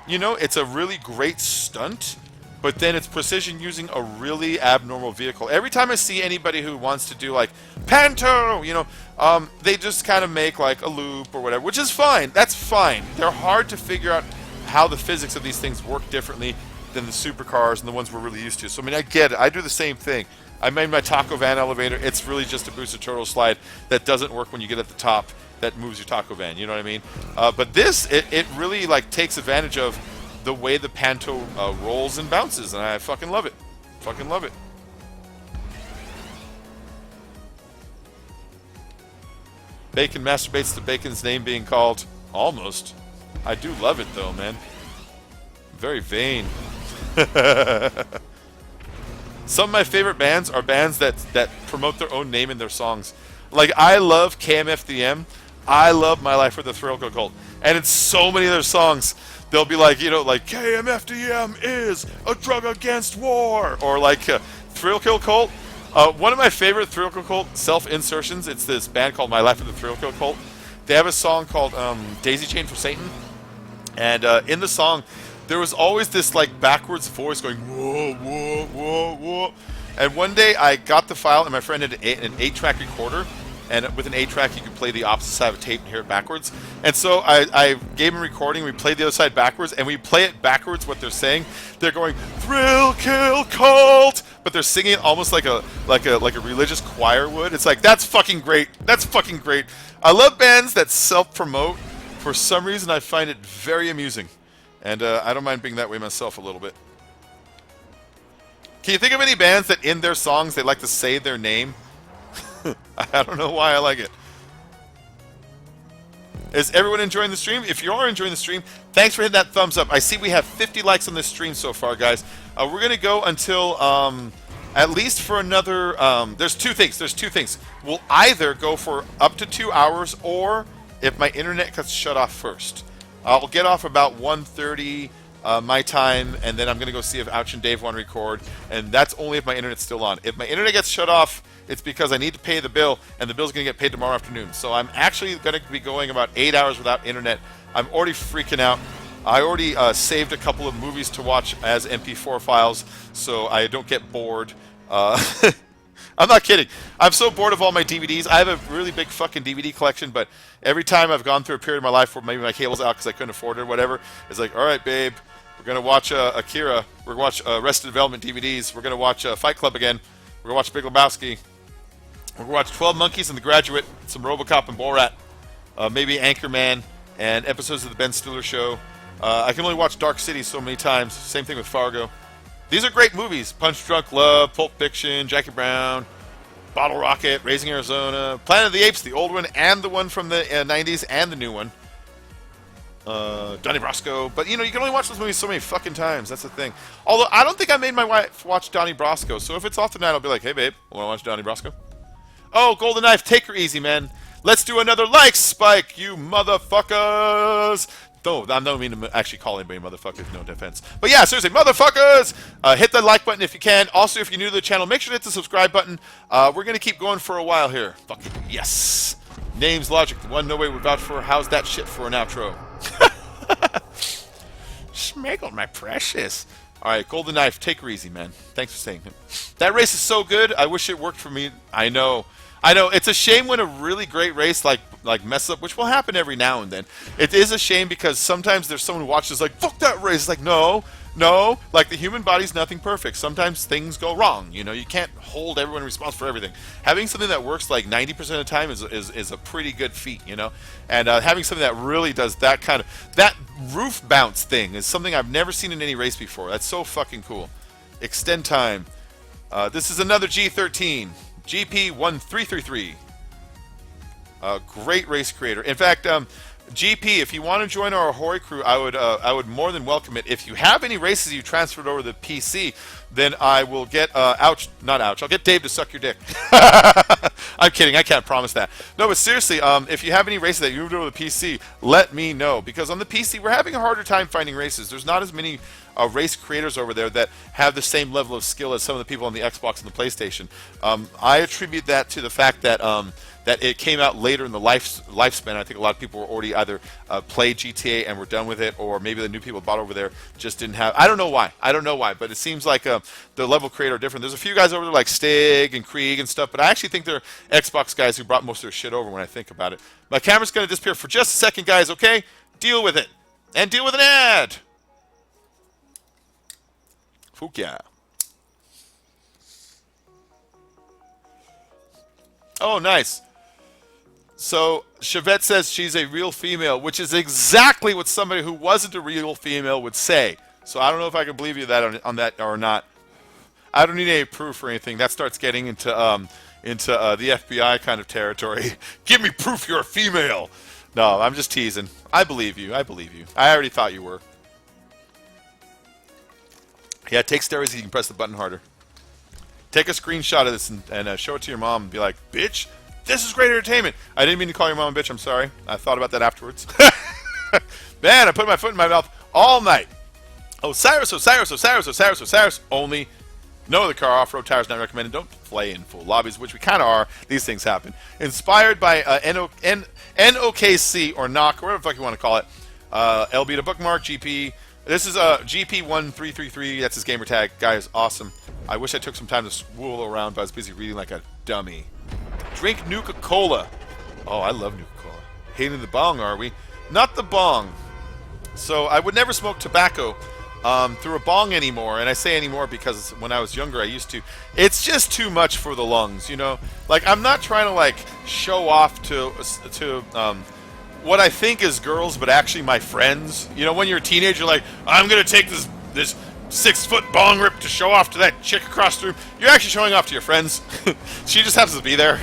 You know, it's a really great stunt. But then it's precision using a really abnormal vehicle. Every time I see anybody who wants to do like Panto, you know, they just kind of make like a loop or whatever, which is fine. That's fine. They're hard to figure out how the physics of these things work differently than the supercars and the ones we're really used to. So I mean, I get it. I do the same thing. I made my taco van elevator. It's really just a boosted turtle slide that doesn't work when you get at the top. That moves your taco van. You know what I mean? But this, it really like takes advantage of the way the Panto rolls and bounces, and I fucking love it. Fucking love it. Bacon masturbates to Bacon's name being called. Almost. I do love it though, man. Very vain. Some of my favorite bands are bands that promote their own name in their songs. Like, I love KMFDM. I love My Life with the Thrill Kill Cult. And in so many of their songs, they'll be like, you know, like, KMFDM is a drug against war. Or like Thrill Kill Cult. One of my favorite Thrill Kill Cult self-insertions, it's this band called My Life with the Thrill Kill Cult. They have a song called Daisy Chain for Satan. And in the song, there was always this like backwards voice going, whoa, whoa, whoa, whoa. And one day I got the file, and my friend had an 8-track recorder. and with an 8-track you can play the opposite side of a tape and hear it backwards. And so I gave them a recording, we played the other side backwards, and we play it backwards what they're saying. They're going, thrill, kill, cult, but they're singing it almost like a religious choir would. It's like, that's fucking great. That's fucking great. I love bands that self-promote. For some reason, I find it very amusing. And I don't mind being that way myself a little bit. Can you think of any bands that in their songs they like to say their name? I don't know why I like it. Is everyone enjoying the stream? If you are enjoying the stream, thanks for hitting that thumbs up. I see we have 50 likes on this stream so far, guys. We're going to go until at least for another... there's two things. We'll either go for up to 2 hours, or if my internet gets shut off first. I'll get off about 1:30 my time, and then I'm going to go see if Ouch and Dave want to record, and that's only if my internet's still on. If my internet gets shut off, it's because I need to pay the bill, and the bill's going to get paid tomorrow afternoon. So I'm actually going to be going about 8 hours without internet. I'm already freaking out. I already saved a couple of movies to watch as MP4 files, so I don't get bored. I'm not kidding. I'm so bored of all my DVDs. I have a really big fucking DVD collection, but every time I've gone through a period of my life where maybe my cable's out because I couldn't afford it or whatever, it's like, all right, babe, we're going to watch Akira. We're going to watch Arrested Development DVDs. We're going to watch Fight Club again. We're going to watch Big Lebowski. We're going to watch 12 Monkeys and The Graduate, some RoboCop and Borat, maybe Anchorman, and episodes of The Ben Stiller Show. I can only watch Dark City so many times. Same thing with Fargo. These are great movies. Punch Drunk Love, Pulp Fiction, Jackie Brown, Bottle Rocket, Raising Arizona, Planet of the Apes, the old one and the one from the 90s and the new one. Donnie Brasco. But, you know, you can only watch those movies so many fucking times. That's the thing. Although, I don't think I made my wife watch Donnie Brasco. So if it's off tonight, I'll be like, hey, babe, want to watch Donnie Brasco? Oh, Golden Knife, take her easy, man. Let's do another like spike, you motherfuckers. No, I don't mean to actually call anybody motherfuckers, no defense. But yeah, seriously, motherfuckers! Hit the like button if you can. Also, if you're new to the channel, make sure to hit the subscribe button. We're going to keep going for a while here. Fucking yes! Names Logic, the one no way we're vouch for. How's that shit for an outro? Schmegel, my precious. Alright, Golden Knife, take her easy, man. Thanks for saying it. That race is so good, I wish it worked for me. I know. It's a shame when a really great race like mess up, which will happen every now and then. It is a shame because sometimes there's someone who watches like, fuck that race. Like, no. Like, the human body's nothing perfect. Sometimes things go wrong. You know, you can't hold everyone responsible for everything. Having something that works like 90% of the time is a pretty good feat, you know? And having something that really does that kind of... That roof bounce thing is something I've never seen in any race before. That's so fucking cool. Extend time. This is another G13. GP1333. Great race creator. In fact, GP, if you want to join our Ahoy crew, I would more than welcome it. If you have any races you transferred over to the PC, then I will get I'll get Dave to suck your dick. I'm kidding. I can't promise that. No, but seriously, if you have any races that you moved over to the PC, let me know, because on the PC we're having a harder time finding races. There's not as many race creators over there that have the same level of skill as some of the people on the Xbox and the PlayStation. I attribute that to the fact that that it came out later in the lifespan. I think a lot of people were already either played GTA and were done with it, or maybe the new people bought over there just didn't have. I don't know why, but it seems like the level creator are different. There's a few guys over there like Stig and Krieg and stuff, but I actually think they're Xbox guys who brought most of their shit over when I think about it. My camera's going to disappear for just a second, guys, okay? Deal with it. And deal with an ad. Fuck yeah. Oh, nice. So, Chevette says she's a real female, which is exactly what somebody who wasn't a real female would say. So I don't know if I can believe you that on that or not. I don't need any proof or anything. That starts getting into the FBI kind of territory. Give me proof you're a female. No, I'm just teasing. I believe you. I already thought you were. Yeah, take steroids so you can press the button harder. Take a screenshot of this and show it to your mom and be like, bitch, this is great entertainment. I didn't mean to call your mom a bitch. I'm sorry. I thought about that afterwards. Man, I put my foot in my mouth all night. Osiris. Only. No other car, off-road tires not recommended. Don't play in full lobbies, which we kind of are. These things happen. Inspired by NOKC or NOC, or whatever the fuck you want to call it. LB to bookmark, GP. This is GP1333. That's his gamer tag. Guy is awesome. I wish I took some time to swool around, but I was busy reading like a dummy. Drink Nuka-Cola. Oh, I love Nuka-Cola. Hating the bong, are we? Not the bong. So I would never smoke tobacco through a bong anymore. And I say anymore because when I was younger, I used to. It's just too much for the lungs, you know? Like, I'm not trying to, like, show off to what I think is girls, but actually my friends. You know, when you're a teenager, like, I'm going to take this 6-foot bong rip to show off to that chick across the room. You're actually showing off to your friends. She just happens to be there.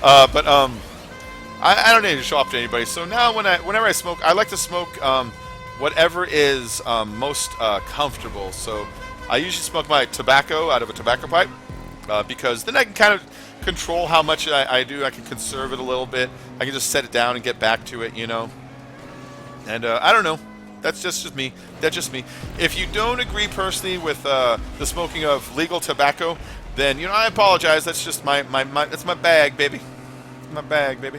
I don't need to show off to anybody. So now whenever I smoke, I like to smoke whatever is most comfortable. So I usually smoke my tobacco out of a tobacco pipe because then I can kind of control how much I do. I can conserve it a little bit. I can just set it down and get back to it, you know. And I don't know. That's just me. That's just me. If you don't agree personally with the smoking of legal tobacco, then, you know, I apologize. That's just that's my bag, baby. My bag, baby.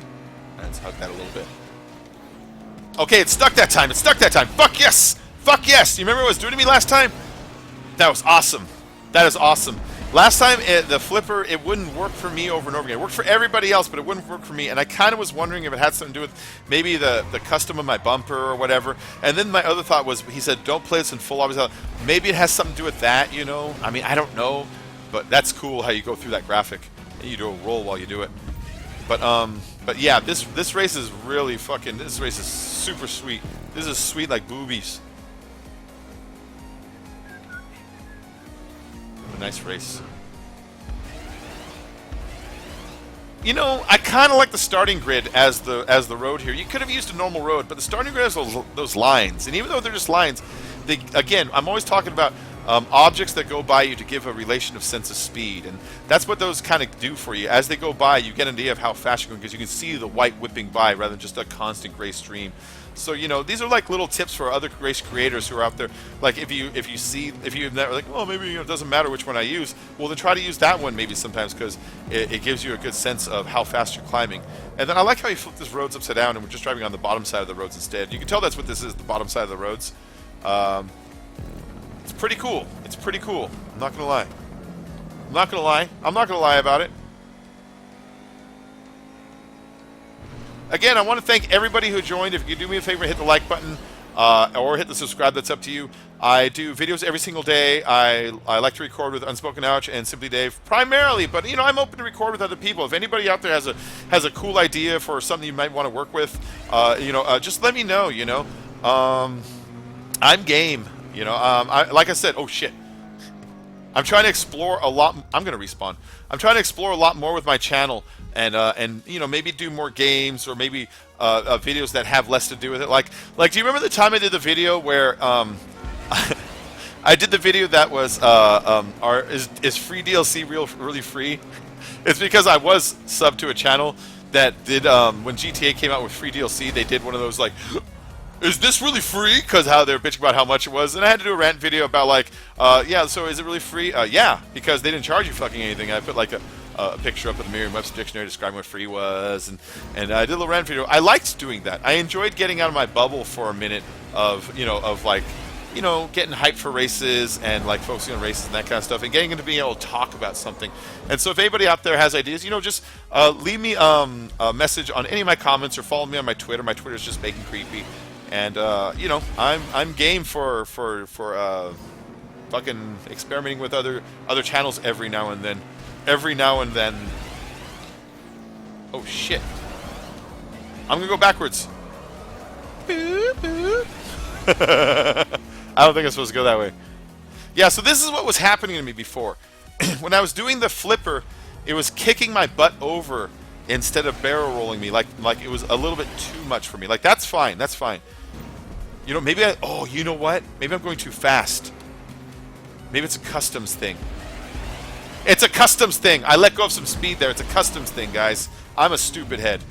Let's hug that a little bit. Okay, it stuck that time. It stuck that time. Fuck yes! Fuck yes! You remember what it was doing to me last time? That was awesome. That is awesome. Last time, the flipper, it wouldn't work for me over and over again. It worked for everybody else, but it wouldn't work for me. And I kind of was wondering if it had something to do with maybe the custom of my bumper or whatever. And then my other thought was, he said, don't play this in full audio. Maybe it has something to do with that, you know? I mean, I don't know. But that's cool how you go through that graphic. And you do a roll while you do it. But yeah, this race is really fucking, this race is super sweet. This is sweet like boobies. A nice race. You know, I kind of like the starting grid as the road here. You could have used a normal road, but the starting grid has those lines. And even though they're just lines, again, I'm always talking about objects that go by you to give a relation of sense of speed. And that's what those kind of do for you. As they go by, you get an idea of how fast you're going because you can see the white whipping by rather than just a constant gray stream. So, you know, these are like little tips for other race creators who are out there. Like if you've never, like, oh, maybe, you know, it doesn't matter which one I use. Well, then try to use that one maybe sometimes because it gives you a good sense of how fast you're climbing. And then I like how you flip this roads upside down and we're just driving on the bottom side of the roads instead. You can tell that's what this is, the bottom side of the roads. It's pretty cool. It's pretty cool. I'm not gonna lie. I'm not gonna lie. I'm not gonna lie about it. Again, I want to thank everybody who joined. If you could do me a favor, hit the like button or hit the subscribe. That's up to you. I do videos every single day. I like to record with Unspoken Ouch and Simply Dave primarily, but, you know, I'm open to record with other people. If anybody out there has a cool idea for something you might want to work with, you know, just let me know. You know, I'm game. You know, like I said, oh shit. I'm trying to explore a lot. I'm gonna respawn. I'm trying to explore a lot more with my channel, and you know, maybe do more games or maybe videos that have less to do with it. Like, do you remember the time I did the video where I did the video that was is free DLC really free? It's because I was subbed to a channel that did when GTA came out with free DLC, they did one of those like, is this really free? Because how they're bitching about how much it was. And I had to do a rant video about like, yeah, so is it really free? Yeah, because they didn't charge you fucking anything. I put like a picture up in the Merriam-Webster dictionary describing what free was. And I did a little rant video. I liked doing that. I enjoyed getting out of my bubble for a minute of, you know, of like, you know, getting hyped for races and like focusing on races and that kind of stuff and getting into being able to talk about something. And so if anybody out there has ideas, you know, just leave me a message on any of my comments or follow me on my Twitter. My Twitter is just Making Creepy. And you know, I'm game for fucking experimenting with other channels every now and then. Oh shit! I'm gonna go backwards. I don't think I'm supposed to go that way. Yeah, so this is what was happening to me before. When I was doing the flipper, it was kicking my butt over instead of barrel rolling me. Like it was a little bit too much for me. Like that's fine. That's fine. You know, maybe oh, you know what? Maybe I'm going too fast. Maybe it's a customs thing. It's a customs thing. I let go of some speed there. It's a customs thing, guys. I'm a stupid head.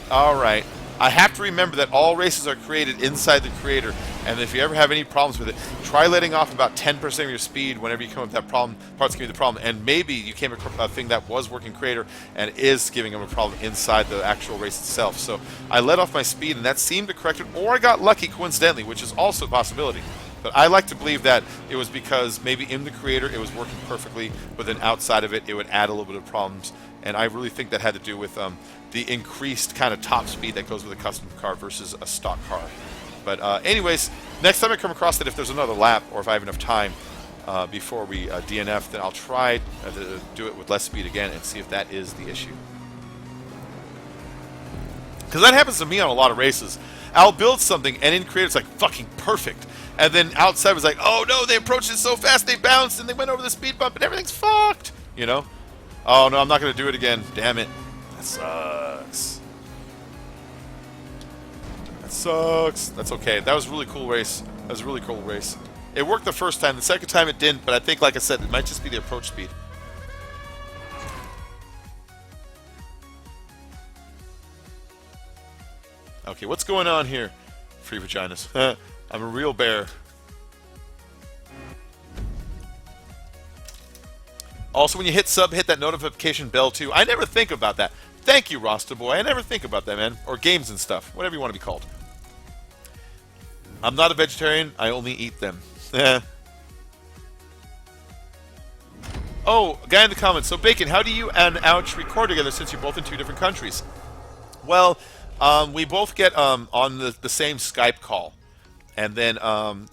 All right. I have to remember that all races are created inside the creator, and if you ever have any problems with it, try letting off about 10% of your speed whenever you come up with that problem. Part's giving you the problem, and maybe you came across a thing that was working creator and is giving them a problem inside the actual race itself. So I let off my speed, and that seemed to correct it, or I got lucky coincidentally, which is also a possibility. But I like to believe that it was because maybe in the creator it was working perfectly, but then outside of it, it would add a little bit of problems. and I really think that had to do with the increased kind of top speed that goes with a custom car versus a stock car. But anyways, next time I come across it, if there's another lap or if I have enough time before we DNF, then I'll try to do it with less speed again and see if that is the issue. Because that happens to me on a lot of races. I'll build something, and in creative it's like fucking perfect. And then outside was like, oh no, they approached it so fast, they bounced, and they went over the speed bump, and everything's fucked. You know? Oh no, I'm not going to do it again. Damn it. That sucks. That sucks. That's okay. That was a really cool race. That was a really cool race. It worked the first time. The second time it didn't, but I think, like I said, it might just be the approach speed. Okay, what's going on here? Free vaginas. I'm a real bear. Also, when you hit sub, hit that notification bell too. I never think about that. Thank you, Rasta Boy. I never think about that, man. Or games and stuff. Whatever you want to be called. I'm not a vegetarian. I only eat them. Oh, guy in the comments. So, Bacon, how do you and Ouch record together since you're both in 2 different countries? Well, we both get on the same Skype call. And then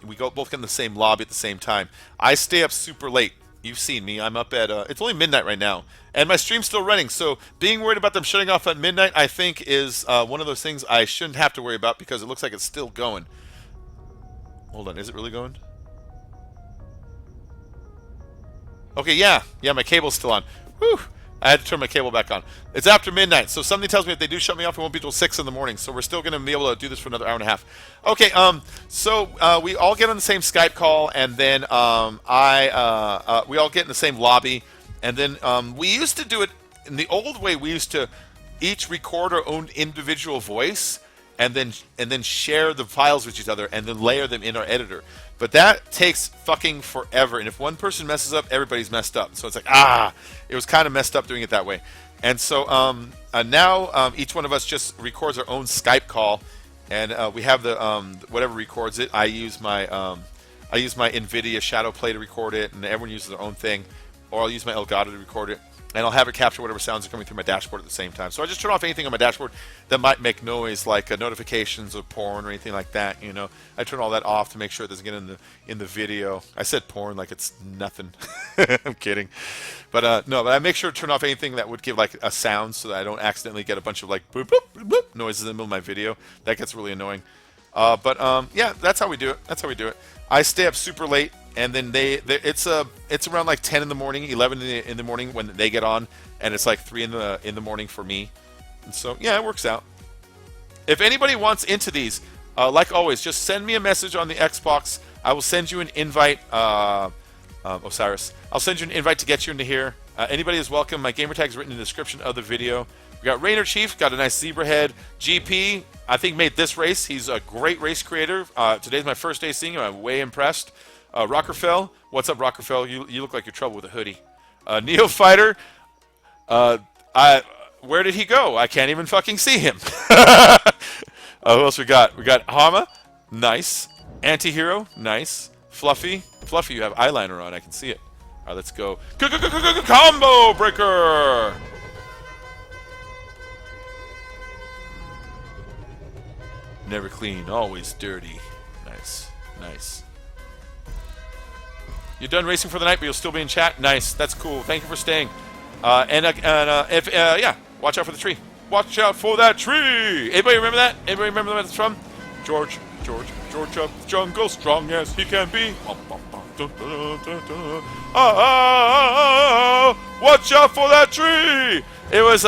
we both get in the same lobby at the same time. I stay up super late. You've seen me. I'm up at, it's only midnight right now. And my stream's still running. So being worried about them shutting off at midnight, I think, is one of those things I shouldn't have to worry about because it looks like it's still going. Hold on. Is it really going? Okay, yeah. Yeah, my cable's still on. Whew. I had to turn my cable back on. It's after midnight, so something tells me if they do shut me off, it won't be till 6 in the morning. So we're still going to be able to do this for another hour and a half. Okay, so we all get on the same Skype call, and then we all get in the same lobby, and then we used to do it in the old way. We used to each record our own individual voice, and then share the files with each other, and then layer them in our editor. But that takes fucking forever, and if one person messes up, everybody's messed up. So it's like, it was kind of messed up doing it that way. And so now each one of us just records our own Skype call, and we have the whatever records it. I use my NVIDIA Shadow Play to record it, and everyone uses their own thing, or I'll use my Elgato to record it. And I'll have it capture whatever sounds are coming through my dashboard at the same time. So I just turn off anything on my dashboard that might make noise, like notifications of porn or anything like that. You know, I turn all that off to make sure it doesn't get in the video. I said porn like it's nothing. I'm kidding, but no. But I make sure to turn off anything that would give like a sound, so that I don't accidentally get a bunch of like boop, boop, boop, boop noises in the middle of my video. That gets really annoying. Yeah, that's how we do it. That's how we do it. I stay up super late. And then it's around like 10 in the morning, 11 in the morning when they get on, and it's like 3 in the morning for me. And so yeah, it works out. If anybody wants into these, like always, just send me a message on the Xbox. I will send you an invite, Osiris. I'll send you an invite to get you into here. Anybody is welcome. My gamer tag is written in the description of the video. We got Rainer Chief, got a nice zebra head. GP, I think made this race. He's a great race creator. Today's my first day seeing him. I'm way impressed. Rockerfell, what's up, Rockerfell? You look like you're trouble with a hoodie. Neo Fighter, where did he go? I can't even fucking see him. Who else we got? We got Hama, nice. Antihero, nice. Fluffy, you have eyeliner on. I can see it. All right, let's go. Combo breaker. Never clean, always dirty. Nice. You're done racing for the night, but you'll still be in chat? Nice. That's cool. Thank you for staying. Yeah, watch out for the tree. Watch out for that tree! Anybody remember that? Anybody remember where that's from? George of the jungle, strong as he can be. Watch out for that tree! It was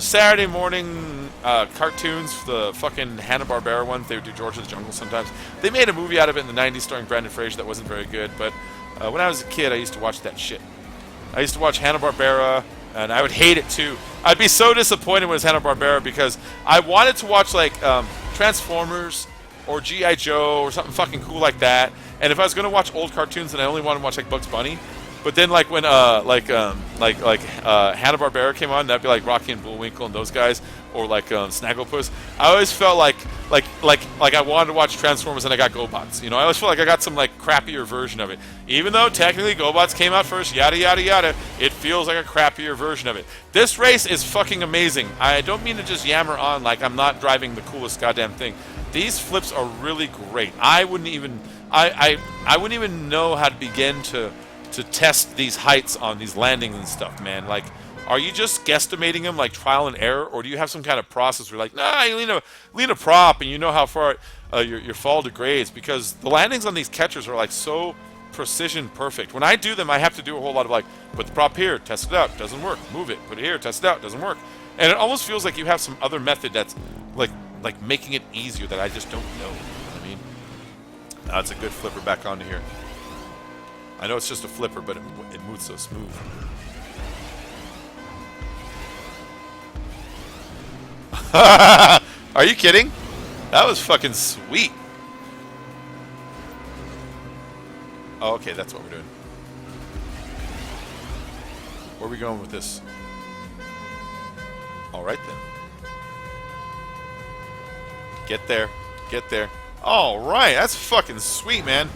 Saturday morning cartoons, the fucking Hanna-Barbera ones. They would do George of the Jungle sometimes. They made a movie out of it in the 90s starring Brandon Fraser that wasn't very good, but when I was a kid, I used to watch that shit. I used to watch Hanna-Barbera, and I would hate it too. I'd be so disappointed when it was Hanna-Barbera because I wanted to watch like Transformers or G.I. Joe or something fucking cool like that. And if I was going to watch old cartoons, then I only wanted to watch like Bugs Bunny. But then like when Hanna-Barbera came on, that'd be like Rocky and Bullwinkle and those guys, or like Snagglepuss. I always felt like I wanted to watch Transformers and I got GoBots. You know, I always felt like I got some like crappier version of it. Even though technically GoBots came out first, yada yada yada. It feels like a crappier version of it. This race is fucking amazing. I don't mean to just yammer on like I'm not driving the coolest goddamn thing. These flips are really great. I wouldn't even know how to begin to test these heights on these landings and stuff, man. Like, are you just guesstimating them like trial and error, or do you have some kind of process where you're like, nah, you lean a prop and you know how far your fall degrades? Because the landings on these catchers are like so precision perfect. When I do them, I have to do a whole lot of like, put the prop here, test it out, doesn't work, move it, put it here, test it out, doesn't work. And it almost feels like you have some other method that's like making it easier that I just don't know. You know what I mean? That's a good flipper back onto here. I know it's just a flipper, but it moves so smooth. Are you kidding? That was fucking sweet. Oh, okay, that's what we're doing. Where are we going with this? All right, then. Get there. Get there. All right, that's fucking sweet, man.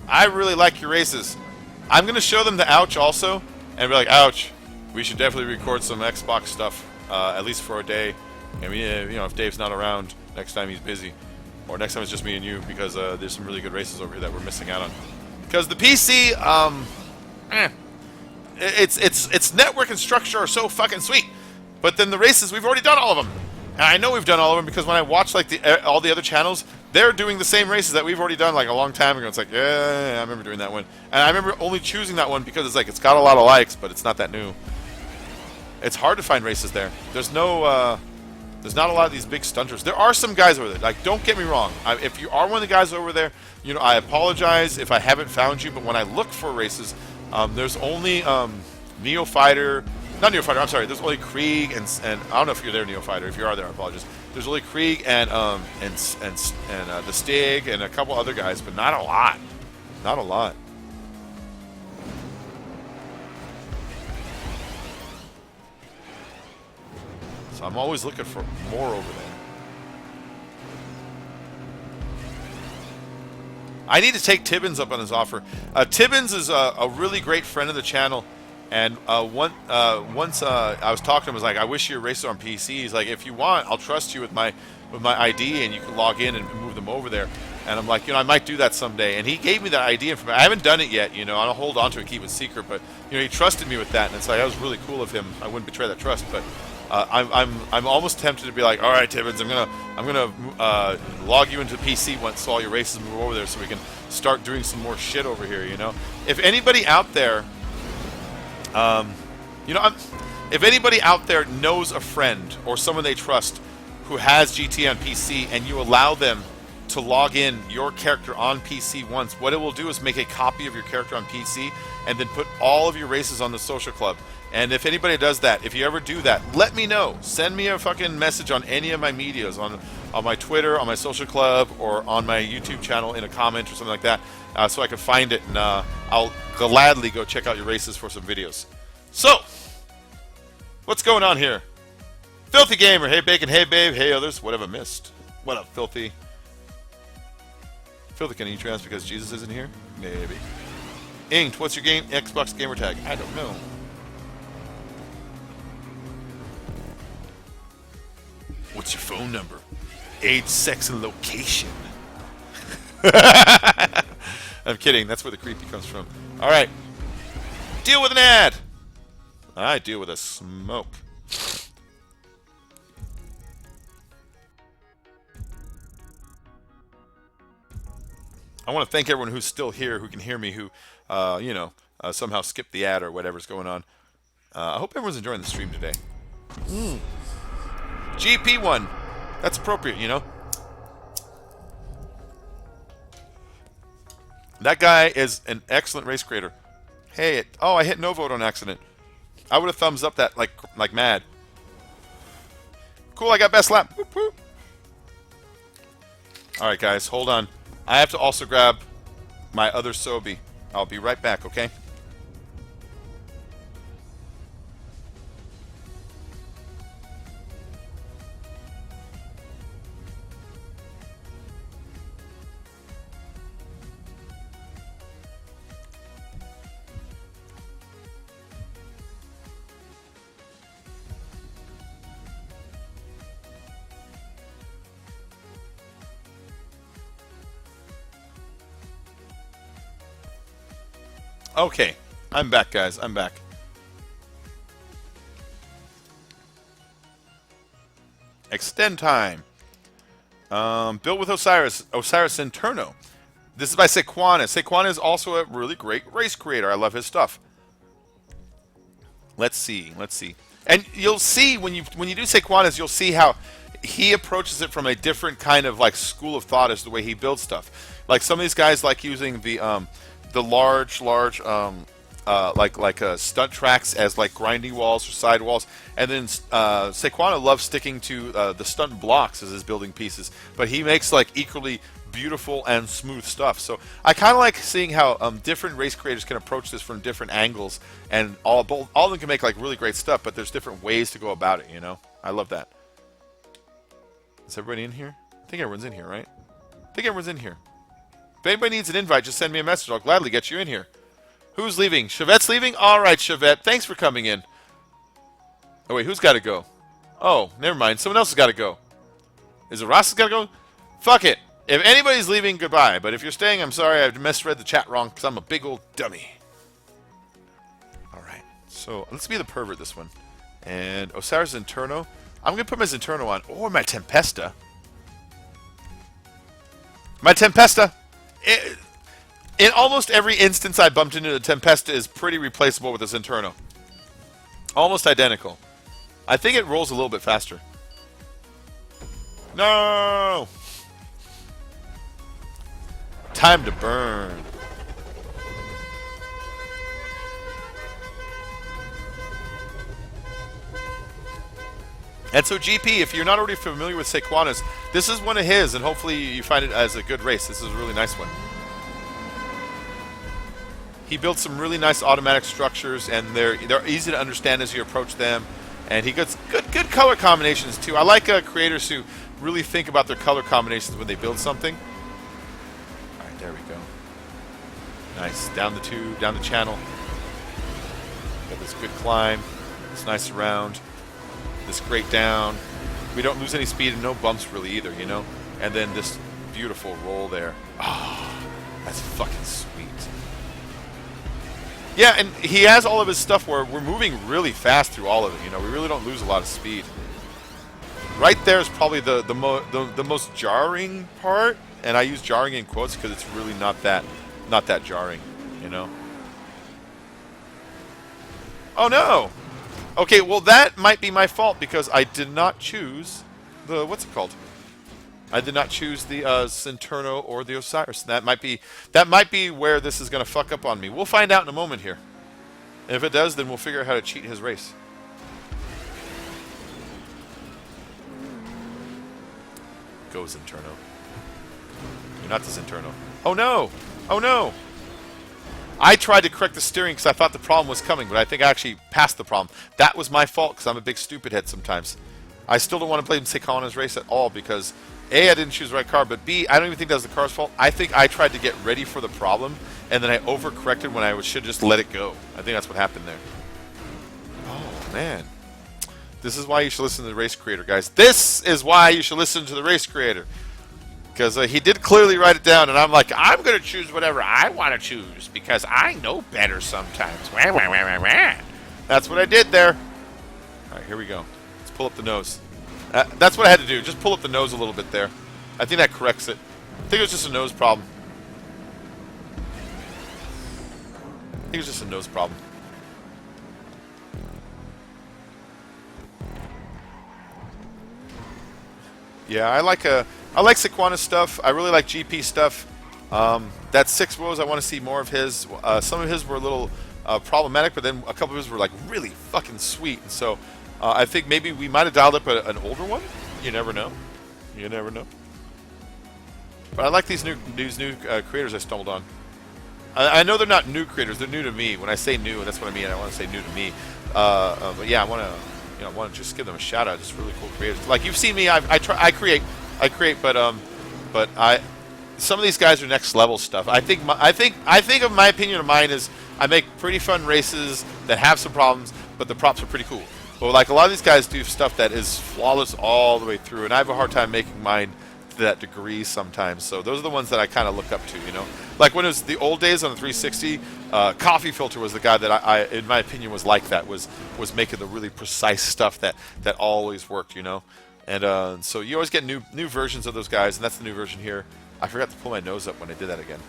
I really like your races. I'm going to show them the ouch also, and be like, ouch, we should definitely record some Xbox stuff, at least for a day. I mean, you know, if Dave's not around, next time he's busy. Or next time it's just me and you, because there's some really good races over here that we're missing out on. Because the PC, its network and structure are so fucking sweet. But then the races, we've already done all of them. And I know we've done all of them because when I watch like all the other channels, they're doing the same races that we've already done like a long time ago. It's like, yeah, I remember doing that one. And I remember only choosing that one because it's like, it's got a lot of likes, but it's not that new. It's hard to find races there. There's no, there's not a lot of these big stunters. There are some guys over there. Like, don't get me wrong. If you are one of the guys over there, you know, I apologize if I haven't found you. But when I look for races, there's only Neo Fighter. Not Neo Fighter. I'm sorry. There's only Krieg and I don't know if you're there, Neo Fighter. If you are there, I apologize. There's only Krieg and the Stig and a couple other guys, but not a lot. Not a lot. So I'm always looking for more over there. I need to take Tibbins up on his offer. Tibbins is a really great friend of the channel, and once I was talking to him, I was like, I wish you were racer on PC. He's like, if you want, I'll trust you with my ID, and you can log in and move them over there. And I'm like, you know, I might do that someday. And he gave me that idea. I haven't done it yet, you know. I'll hold on to it, keep it secret. But you know, he trusted me with that, and it's like that was really cool of him. I wouldn't betray that trust, but. I'm almost tempted to be like, all right, Tibbins, I'm gonna log you into PC once all your races move over there, so we can start doing some more shit over here. You know, if anybody out there, if anybody out there knows a friend or someone they trust who has GTA on PC, and you allow them to log in your character on PC once, what it will do is make a copy of your character on PC and then put all of your races on the social club. And if anybody does that, if you ever do that, let me know. Send me a fucking message on any of my medias, on my Twitter, on my social club, or on my YouTube channel in a comment or something like that, so I can find it, and I'll gladly go check out your races for some videos. So, what's going on here? Filthy Gamer, hey Bacon, hey Babe, hey others, what have I missed? What up, Filthy? Filthy, can you trans because Jesus isn't here? Maybe. Inked, what's your Xbox gamer tag? I don't know. What's your phone number? Age, sex, and location. I'm kidding. That's where the creepy comes from. All right. Deal with an ad. I deal with a smoke. I want to thank everyone who's still here, who can hear me, who, somehow skipped the ad or whatever's going on. I hope everyone's enjoying the stream today. GP1. That's appropriate, you know. That guy is an excellent race creator. Hey, I hit no vote on accident. I would have thumbs up that like mad. Cool, I got best lap. Whoop, whoop. All right, guys, hold on. I have to also grab my other Sobe. I'll be right back, okay? Okay, I'm back, guys. I'm back. Extend time. Built with Osiris. Osiris Interno. This is by Sequana. Sequana is also a really great race creator. I love his stuff. Let's see. Let's see. And you'll see when you do Sequana's, you'll see how he approaches it from a different kind of like school of thought as the way he builds stuff. Like some of these guys like using the large stunt tracks as like grinding walls or side walls, and then Sequana loves sticking to the stunt blocks as his building pieces, but he makes like equally beautiful and smooth stuff. So I kind of like seeing how different race creators can approach this from different angles, and all of them can make like really great stuff, but there's different ways to go about it, you know? I love that. Is everybody in here? I think everyone's in here, right? I think everyone's in here. If anybody needs an invite, just send me a message. I'll gladly get you in here. Who's leaving? Chevette's leaving? All right, Chevette. Thanks for coming in. Oh, wait. Who's got to go? Oh, never mind. Someone else has got to go. Is it Ross has got to go? Fuck it. If anybody's leaving, goodbye. But if you're staying, I'm sorry. I misread the chat wrong because I'm a big old dummy. All right. So let's be the pervert this one. And Osiris Interno. I'm going to put my Zenterno on. Or my Tempesta. My Tempesta. In almost every instance I bumped into, the Tempesta is pretty replaceable with the Zenterno. Almost identical. I think it rolls a little bit faster. No! Time to burn. And so GP, if you're not already familiar with Sequana's, this is one of his, and hopefully you find it as a good race. This is a really nice one. He built some really nice automatic structures, and they're easy to understand as you approach them. And he gets good color combinations too. I like creators who really think about their color combinations when they build something. All right, there we go. Nice, down the tube, down the channel. Got this good climb. It's nice around. This great down. We don't lose any speed and no bumps really either, you know. And then this beautiful roll there. Oh, that's fucking sweet. Yeah, and he has all of his stuff where we're moving really fast through all of it. You know, we really don't lose a lot of speed. Right there is probably the most jarring part, and I use jarring in quotes because it's really not that jarring. You know. Oh no. Okay, well that might be my fault because I did not choose the what's it called? I did not choose the Zenterno or the Osiris. That might be where this is going to fuck up on me. We'll find out in a moment here. And if it does, then we'll figure out how to cheat his race. Go Zenterno. You're not the Zenterno. Oh no! Oh no! I tried to correct the steering because I thought the problem was coming, but I think I actually passed the problem. That was my fault because I'm a big stupid head sometimes. I still don't want to blame Sequana's race at all because A, I didn't choose the right car, but B, I don't even think that was the car's fault. I think I tried to get ready for the problem, and then I overcorrected when I should just let it go. I think that's what happened there. Oh, man. This is why you should listen to the race creator, guys. This is why you should listen to the race creator. Because he did clearly write it down, and I'm like, I'm going to choose whatever I want to choose because I know better sometimes. That's what I did there. All right, here we go. Let's pull up the nose. That's what I had to do. Just pull up the nose a little bit there. I think that corrects it. I think it was just a nose problem. I think it was just a nose problem. Yeah, I like Sequana stuff. I really like GP stuff. That 6 woes, I want to see more of his. Some of his were a little problematic, but then a couple of his were like really fucking sweet. And so I think maybe we might have dialed up an older one. You never know. You never know. But I like these new creators I stumbled on. I know they're not new creators. They're new to me. When I say new, that's what I mean. I want to say new to me. But yeah, I want to just give them a shout out. Just really cool creators. Like you've seen me. I create, but some of these guys are next level stuff. I think of my opinion of mine is I make pretty fun races that have some problems, but the props are pretty cool. But like a lot of these guys do stuff that is flawless all the way through, and I have a hard time making mine to that degree sometimes. So those are the ones that I kind of look up to, you know. Like when it was the old days on the 360, Coffee Filter was the guy that I in my opinion, was like that. Was making the really precise stuff that always worked, you know. And so you always get new versions of those guys, and that's the new version here. I forgot to pull my nose up when I did that again.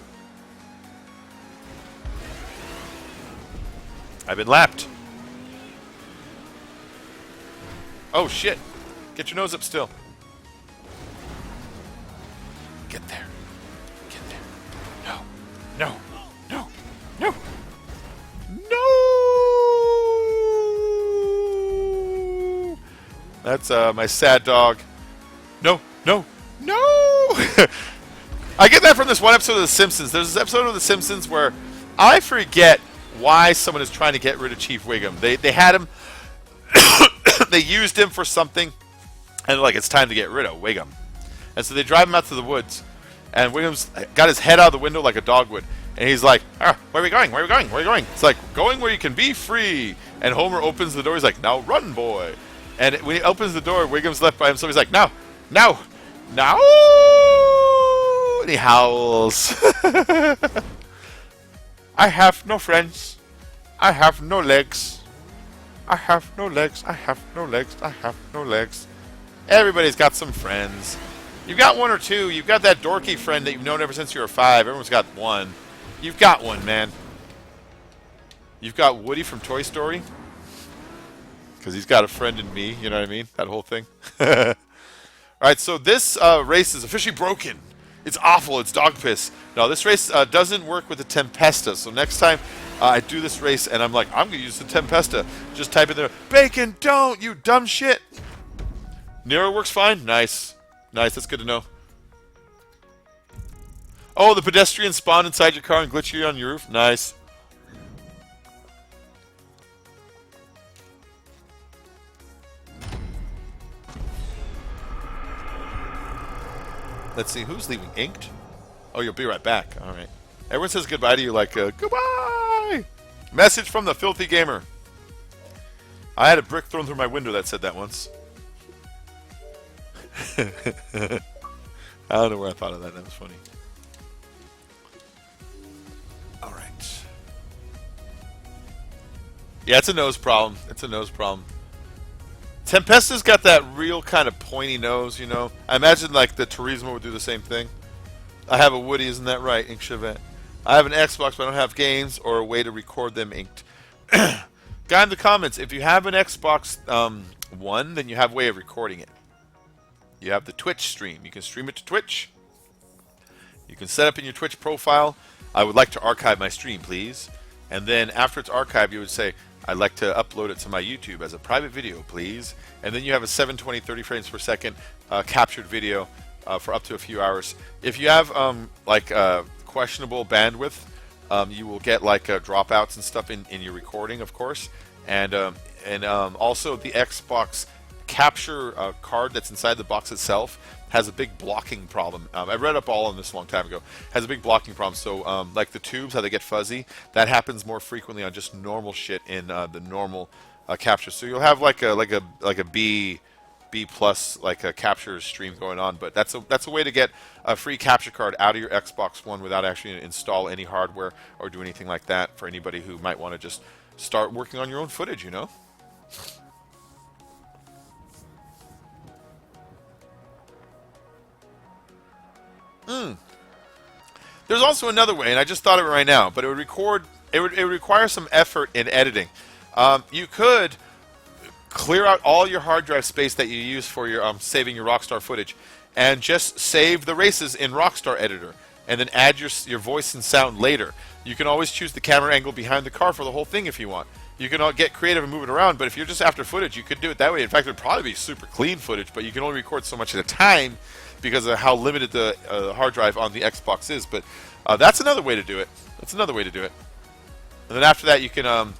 I've been lapped. Oh shit! Get your nose up still. Get there. Get there. No. No. No. No. No. That's my sad dog. No. No. No. I get that from this one episode of The Simpsons. There's this episode of The Simpsons where I forget why someone is trying to get rid of Chief Wiggum. They had him. They used him for something, and they're like, it's time to get rid of Wiggum. And so they drive him out to the woods, and Wiggum's got his head out of the window like a dog would. And he's like, where are we going? Where are we going? Where are we going? It's like, going where you can be free. And Homer opens the door. He's like, now run, boy. And when he opens the door, Wiggum's left by himself. He's like, now. And he howls. I have no friends. I have no legs. I have no legs. I have no legs. I have no legs. Everybody's got some friends. You've got one or two. You've got that dorky friend that you've known ever since you were 5. Everyone's got one. You've got one, man. You've got Woody from Toy Story. Because he's got a friend in me. You know what I mean? That whole thing. Alright, so this race is officially broken. It's awful. It's dog piss. No, this race doesn't work with the Tempesta. So next time I do this race and I'm like, I'm going to use the Tempesta. Just type in there, Bacon, don't, you dumb shit. Nero works fine. Nice. Nice. That's good to know. Oh, the pedestrian spawned inside your car and glitched you on your roof. Nice. Let's see, who's leaving? Inked? Oh, you'll be right back. All right. Everyone says goodbye to you like, goodbye! Message from the Filthy Gamer. I had a brick thrown through my window that said that once. I don't know where I thought of that. That was funny. All right. Yeah, it's a nose problem. It's a nose problem. Tempesta's got that real kind of pointy nose, you know. I imagine like the Turismo would do the same thing. I have a Woody, isn't that right, Ink Chevette? I have an Xbox, but I don't have games or a way to record them inked. Guy in the comments, if you have an Xbox One, then you have a way of recording it. You have the Twitch stream. You can stream it to Twitch. You can set up in your Twitch profile, I would like to archive my stream, please. And then after it's archived, you would say, I'd like to upload it to my YouTube as a private video, please. And then you have a 720, 30 frames per second captured video for up to a few hours. If you have questionable bandwidth, you will get like dropouts and stuff in your recording, of course. And also the Xbox capture card that's inside the box itself has a big blocking problem. I read up all on this a long time ago. Has a big blocking problem. So like the tubes, how they get fuzzy, that happens more frequently on just normal shit in the normal capture. So you'll have like a B plus like a capture stream going on. But that's a way to get a free capture card out of your Xbox One without actually install any hardware or do anything like that for anybody who might want to just start working on your own footage, you know. There's also another way, and I just thought of it right now, but it would require some effort in editing. You could clear out all your hard drive space that you use for your saving your Rockstar footage, and just save the races in Rockstar Editor, and then add your voice and sound later. You can always choose the camera angle behind the car for the whole thing if you want. You can get creative and move it around, but if you're just after footage, you could do it that way. In fact, it would probably be super clean footage, but you can only record so much at a time because of how limited the hard drive on the Xbox is. But that's another way to do it. That's another way to do it. And then after that, you can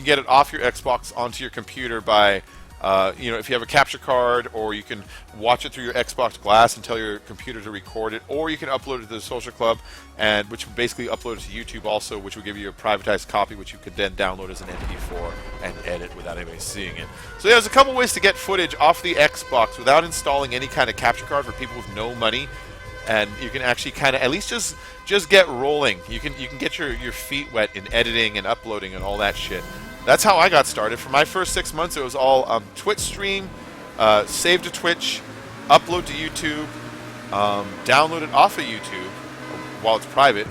get it off your Xbox onto your computer by, if you have a capture card, or you can watch it through your Xbox Glass and tell your computer to record it, or you can upload it to the Social Club, and which would basically upload it to YouTube also, which will give you a privatized copy, which you could then download as an MP4 and edit without anybody seeing it. So there's a couple ways to get footage off the Xbox without installing any kind of capture card for people with no money, and you can actually kind of at least just get rolling. You can get your feet wet in editing and uploading and all that shit. That's how I got started. For my first 6 months, it was all Twitch stream, save to Twitch, upload to YouTube, download it off of YouTube while it's private,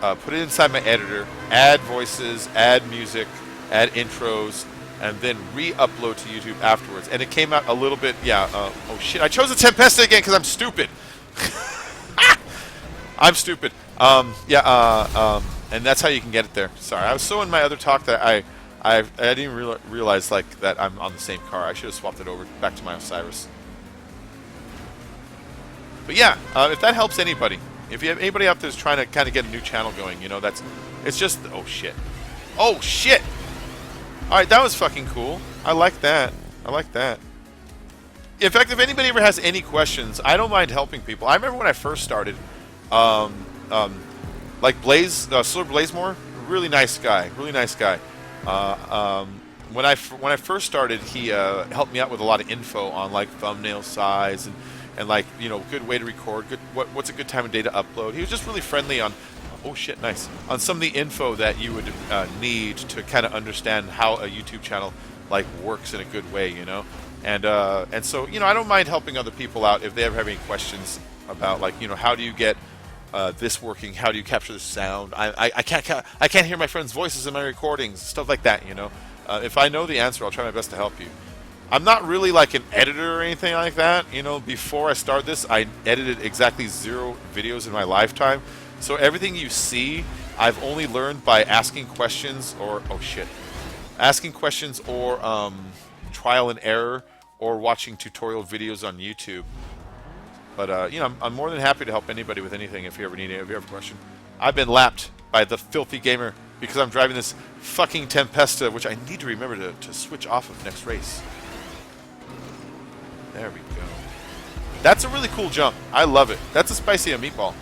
put it inside my editor, add voices, add music, add intros, and then re-upload to YouTube afterwards. And it came out a little bit, oh shit, I chose the Tempesta again because I'm stupid. I'm stupid. And that's how you can get it there. Sorry, I was so in my other talk that I didn't even realize like that I'm on the same car. I should have swapped it over back to my Osiris. But yeah, if that helps anybody, if you have anybody out there who's trying to kind of get a new channel going, you know, it's just, oh shit. Oh shit! Alright, that was fucking cool. I like that. I like that. In fact, if anybody ever has any questions, I don't mind helping people. I remember when I first started, like Blaze, Slur Blazemore, really nice guy, really nice guy. When I first started, he helped me out with a lot of info on like thumbnail size and like, you know, good way to record, what's a good time of day to upload. He was just really friendly on, oh shit, nice, on some of the info that you would need to kind of understand how a YouTube channel like works in a good way, you know. And so, you know, I don't mind helping other people out if they ever have any questions about, like, you know, how do you get this working? How do you capture the sound? I can't hear my friends' voices in my recordings, stuff like that, you know. If I know the answer, I'll try my best to help you. I'm not really like an editor or anything like that. You know, before I started this, I edited exactly 0 videos in my lifetime. So everything you see, I've only learned by asking questions or, oh shit, asking questions or trial and error or watching tutorial videos on YouTube. But, you know, I'm more than happy to help anybody with anything if you ever need it, if you have a question. I've been lapped by the filthy gamer because I'm driving this fucking Tempesta, which I need to remember to switch off of next race. There we go. That's a really cool jump. I love it. That's a spicy meatball.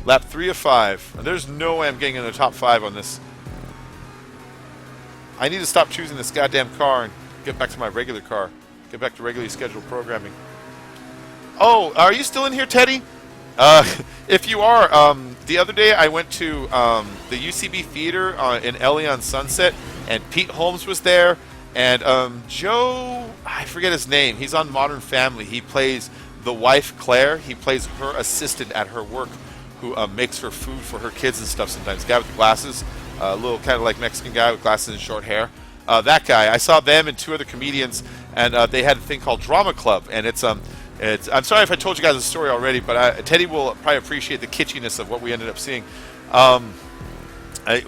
Lap 3 of 5. There's no way I'm getting in the top 5 on this. I need to stop choosing this goddamn car and get back to my regular car. Get back to regularly scheduled programming. Oh, are you still in here, Teddy? If you are, the other day I went to the UCB Theater in LA on Sunset, and Pete Holmes was there, and Joe, I forget his name, he's on Modern Family. He plays the wife, Claire. He plays her assistant at her work, who makes her food for her kids and stuff sometimes. Guy with glasses, a little kind of like Mexican guy with glasses and short hair. That guy. I saw them and 2 other comedians, and they had a thing called Drama Club, and it's I'm sorry if I told you guys the story already, but Teddy will probably appreciate the kitschiness of what we ended up seeing.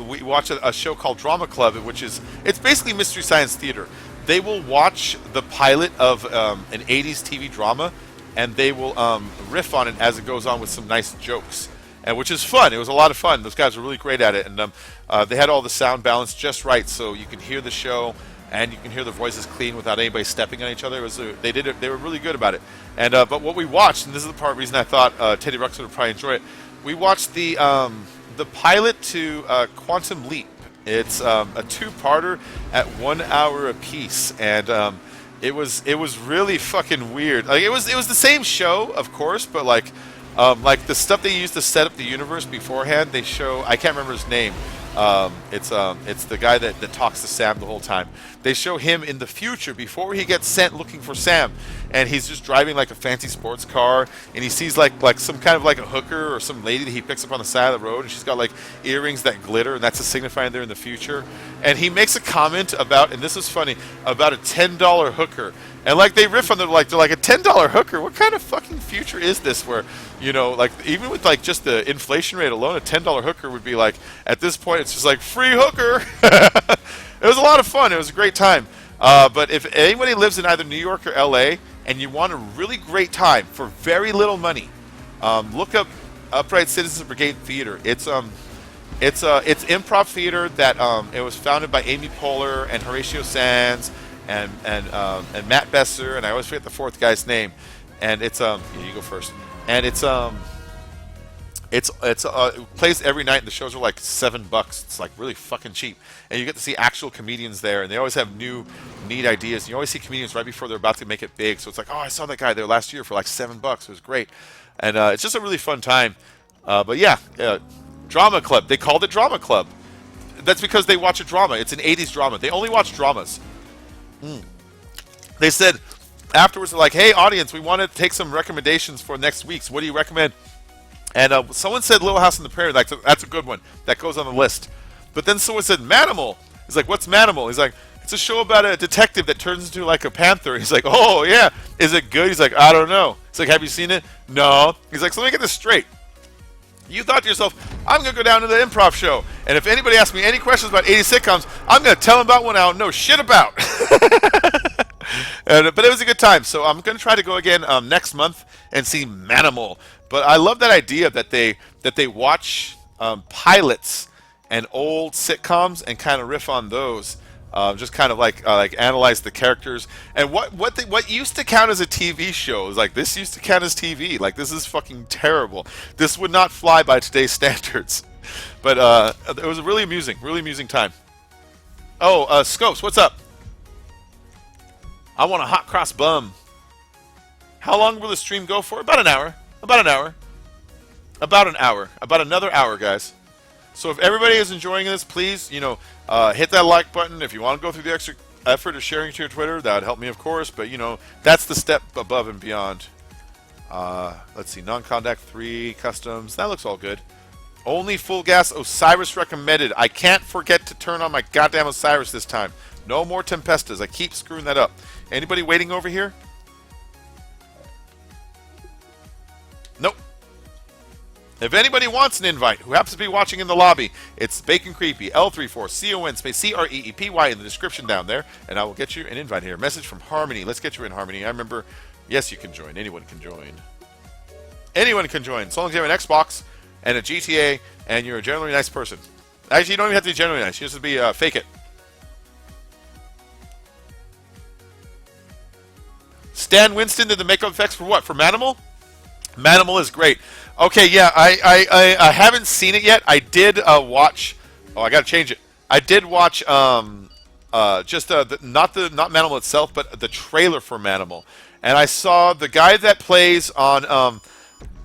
We watched a show called Drama Club, which it's basically Mystery Science Theater. They will watch the pilot of an 80s TV drama, and they will riff on it as it goes on with some nice jokes, and which is fun. It was a lot of fun. Those guys were really great at it, and they had all the sound balance just right, so you can hear the show and you can hear the voices clean without anybody stepping on each other. They did it. They were really good about it. And but what we watched, and this is the reason I thought Teddy Ruxin would probably enjoy it. We watched the pilot to Quantum Leap. It's a 2-parter at 1 hour apiece, and it was really fucking weird. Like it was the same show, of course, but like the stuff they used to set up the universe beforehand. They show, I can't remember his name. It's the guy that talks to Sam the whole time. They show him in the future before he gets sent looking for Sam, and he's just driving like a fancy sports car, and he sees like some kind of like a hooker or some lady that he picks up on the side of the road, and she's got like earrings that glitter, and that's a signifying they're in the future. And he makes a comment about, and this is funny, about a $10 hooker. And like they riff on they're like a $10 hooker. What kind of fucking future is this? Where, you know, like even with like just the inflation rate alone, a $10 hooker would be like, at this point it's just like free hooker. It was a lot of fun. It was a great time. But if anybody lives in either New York or LA and you want a really great time for very little money, look up Upright Citizens Brigade Theater. It's improv theater that it was founded by Amy Poehler and Horatio Sands and Matt Besser, and I always forget the 4th guy's name. And it's you go first. And it's It plays every night, and the shows are like $7. It's like really fucking cheap, and you get to see actual comedians there, and they always have new, neat ideas. And you always see comedians right before they're about to make it big, so it's like, oh, I saw that guy there last year for like $7. It was great, and it's just a really fun time. But yeah, Drama Club. They called it Drama Club. That's because they watch a drama. It's an '80s drama. They only watch dramas. They said afterwards, they're like, hey, audience, we want to take some recommendations for next week's. What do you recommend? And someone said Little House on the Prairie. Like, that's a good one. That goes on the list. But then someone said Manimal. He's like, what's Manimal? He's like, it's a show about a detective that turns into like a panther. He's like, oh, yeah. Is it good? He's like, I don't know. He's like, have you seen it? No. He's like, so let me get this straight. You thought to yourself, I'm going to go down to the improv show, and if anybody asks me any questions about 80s sitcoms, I'm going to tell them about one I don't know shit about. But it was a good time, so I'm going to try to go again next month and see Manimal. But I love that idea that they watch pilots and old sitcoms and kind of riff on those. Just kind of like analyze the characters and what used to count as a TV show is like this used to count as TV. Like this is fucking terrible. This would not fly by today's standards. But it was a really amusing time. Oh, Scopes, what's up? I want a hot cross bum. How long will the stream go for? About an hour. About another hour, guys. So if everybody is enjoying this, please, hit that like button. If you want to go through the extra effort of sharing to your Twitter, that would help me, of course. But, that's the step above and beyond. Let's see. Non-contact 3, customs. That looks all good. Only full gas Osiris recommended. I can't forget to turn on my goddamn Osiris this time. No more Tempestas. I keep screwing that up. Anybody waiting over here? Nope. If anybody wants an invite who happens to be watching in the lobby, it's Bacon Creepy, L34CON space CREEPY in the description down there, and I will get you an invite here. Message from Harmony. Let's get you in, Harmony. I remember, yes, you can join. Anyone can join. Anyone can join, so long as you have an Xbox and a GTA, and you're a generally nice person. Actually, you don't even have to be generally nice. You just have to be fake it. Stan Winston did the makeup effects for what? For Manimal? Manimal is great. Okay, yeah, I haven't seen it yet. I did watch. Oh, I gotta change it. I did watch not Manimal itself, but the trailer for Manimal, and I saw the guy that plays on.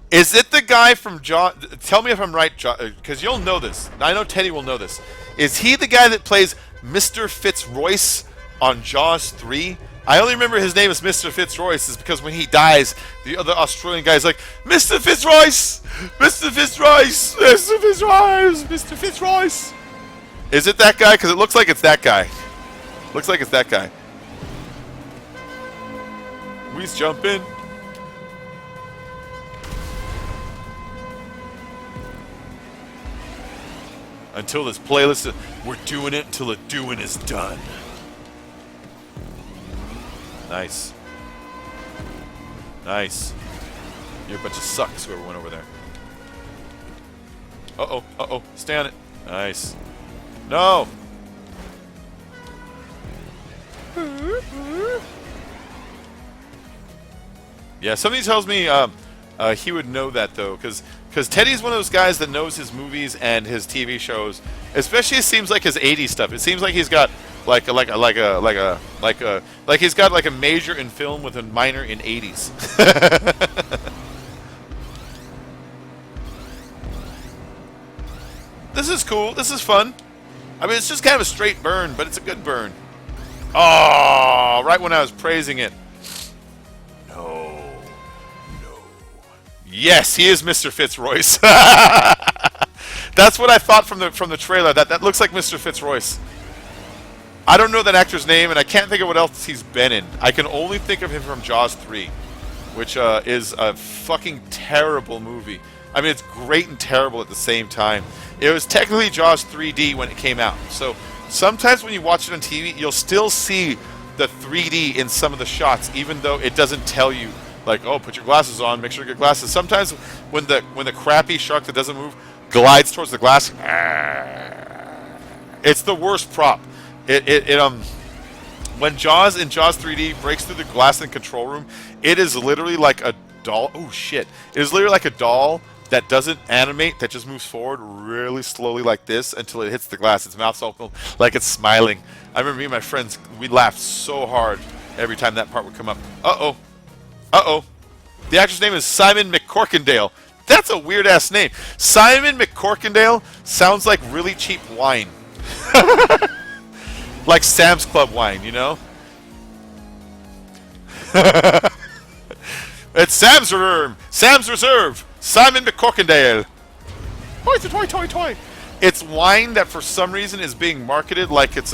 Is it the guy from Jaws? Tell me if I'm right, because you'll know this. I know Teddy will know this. Is he the guy that plays Mr. Fitzroyce on Jaws 3? I only remember his name is Mr. Fitzroyce is because when he dies, the other Australian guy's like, Mr. Fitzroyce! Mr. Fitzroyce! Mr. Fitzroyce! Mr. Fitzroyce! Is it that guy? Because it looks like it's that guy. Looks like it's that guy. We's jumping. Until this playlist, we're doing it until the doing is done. Nice. Nice. You're a bunch of sucks, whoever went over there. Uh-oh, uh-oh. Stay on it. Nice. No! Yeah, somebody tells me he would know that, though, because Teddy's one of those guys that knows his movies and his TV shows. Especially, it seems like his 80s stuff. It seems like he's got like he's got like a major in film with a minor in 80s. This is cool. This is fun. I mean, it's just kind of a straight burn, but it's a good burn. Oh, right when I was praising it. No. Yes, he is Mr. Fitzroyce. That's what I thought from the trailer. That looks like Mr. Fitzroyce. I don't know that actor's name, and I can't think of what else he's been in. I can only think of him from Jaws 3, which is a fucking terrible movie. I mean, it's great and terrible at the same time. It was technically Jaws 3D when it came out. So sometimes when you watch it on TV, you'll still see the 3D in some of the shots, even though it doesn't tell you, like, oh, put your glasses on, make sure you get glasses. Sometimes when the crappy shark that doesn't move glides towards the glass, it's the worst prop. When Jaws in Jaws 3D breaks through the glass in the control room, it is literally like a doll. Oh shit! It is literally like a doll that doesn't animate, that just moves forward really slowly like this until it hits the glass. Its mouth's open like it's smiling. I remember me and my friends, we laughed so hard every time that part would come up. Uh-oh. Uh-oh. The actor's name is Simon McCorkindale. That's a weird-ass name. Simon McCorkindale sounds like really cheap wine. Like Sam's Club wine, you know? It's Sam's Reserve. Sam's Reserve. Simon McCorkindale. Toy, toy, toy, toy. It's wine that for some reason is being marketed like it's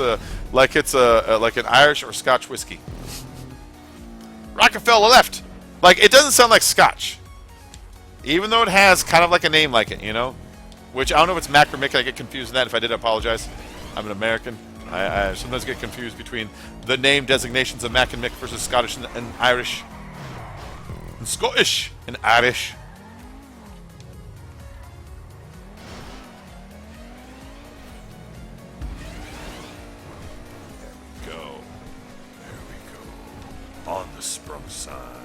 like an Irish or Scotch whiskey. Rockefeller left. Like, it doesn't sound like Scotch. Even though it has kind of like a name like it, you know? Which, I don't know if it's Mac or Mick. I get confused in that. If I did, I apologize. I'm an American. I sometimes get confused between the name designations of Mac and Mick versus Scottish and Irish. And Scottish and Irish. There we go. There we go. On the sprung side.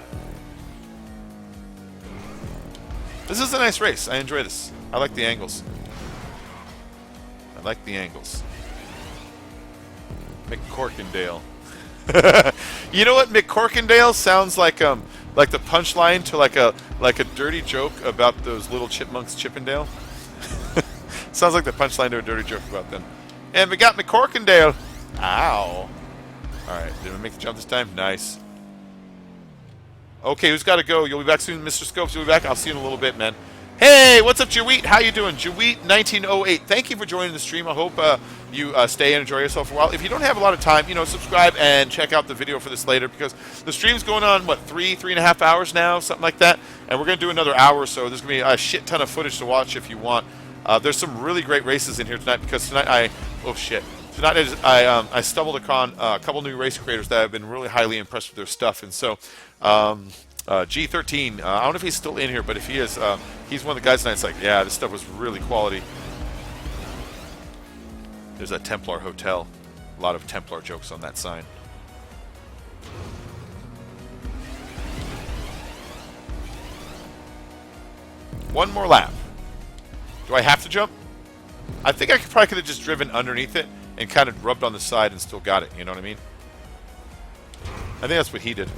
This is a nice race. I enjoy this. I like the angles. I like the angles. McCorkindale. You know what? McCorkindale sounds like the punchline to like a dirty joke about those little chipmunks, Chippendale. Sounds like the punchline to a dirty joke about them. And we got McCorkindale. Ow. Alright, did we make the jump this time? Nice. Okay, who's got to go? You'll be back soon, Mr. Scopes. You'll be back. I'll see you in a little bit, man. Hey, what's up, Jaweet? How you doing? Jaweet1908. Thank you for joining the stream. I hope you stay and enjoy yourself for a while. If you don't have a lot of time, you know, subscribe and check out the video for this later because the stream's going on, what, 3.5 hours now? Something like that. And we're going to do another hour or so. There's going to be a shit ton of footage to watch if you want. There's some really great races in here tonight because tonight Tonight I stumbled upon a couple new race creators that I've been really highly impressed with their stuff. And so G13, I don't know if he's still in here, but if he is, he's one of the guys tonight. It's like, yeah, this stuff was really quality. There's a Templar Hotel. A lot of Templar jokes on that sign. One more lap. Do I have to jump? I think I probably could have just driven underneath it and kind of rubbed on the side and still got it. You know what I mean? I think that's what he did.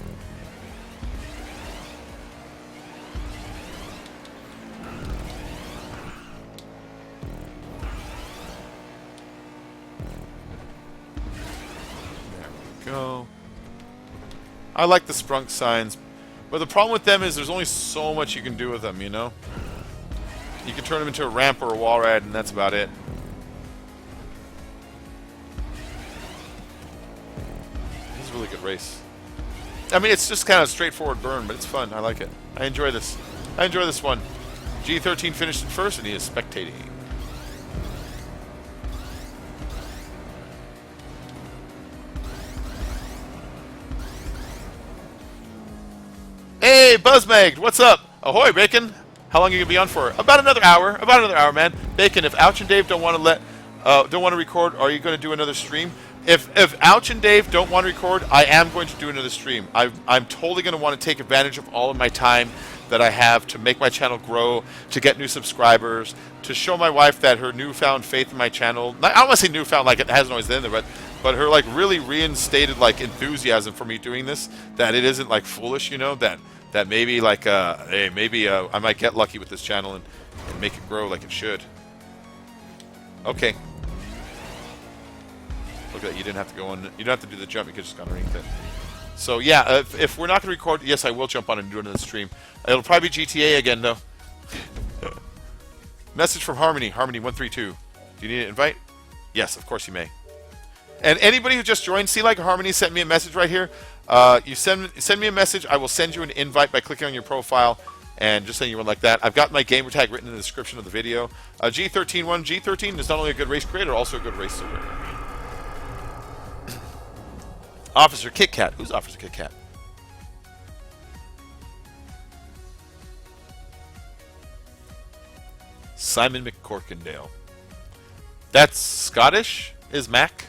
There we go. I like the sprunk signs, but the problem with them is there's only so much you can do with them, you know? You can turn them into a ramp or a wall ride, and that's about it. This is a really good race. I mean, it's just kind of a straightforward burn, but it's fun. I like it. I enjoy this. I enjoy this one. G13 finished in first, and he is spectating. Hey, Buzzmag, what's up? Ahoy, Bacon. How long are you gonna be on for? About another hour. About another hour, man. Bacon, if Ouch and Dave don't want to record, are you gonna do another stream? If Ouch and Dave don't want to record, I am going to do another stream. I'm totally gonna want to take advantage of all of my time that I have to make my channel grow, to get new subscribers, to show my wife that her newfound faith in my channel. I don't want to say newfound like it hasn't always been there, but her like really reinstated like enthusiasm for me doing this. That it isn't like foolish, you know. That maybe like hey, maybe I might get lucky with this channel and make it grow like it should. Okay. Look at that, you didn't have to go on. You don't have to do the jump. You could just go underneath it. So yeah, if we're not going to record, yes, I will jump on and do another stream. It'll probably be GTA again though. Message from Harmony, Harmony132. Do you need an invite? Yes, of course you may. And anybody who just joined, see like Harmony sent me a message right here. You send me a message. I will send you an invite by clicking on your profile and just saying you want like that. I've got my gamer tag written in the description of the video. G13 is not only a good race creator, also a good racer. Officer Kit Kat. Who's Officer Kit Kat? Simon McCorkindale. That's Scottish? Is Mac?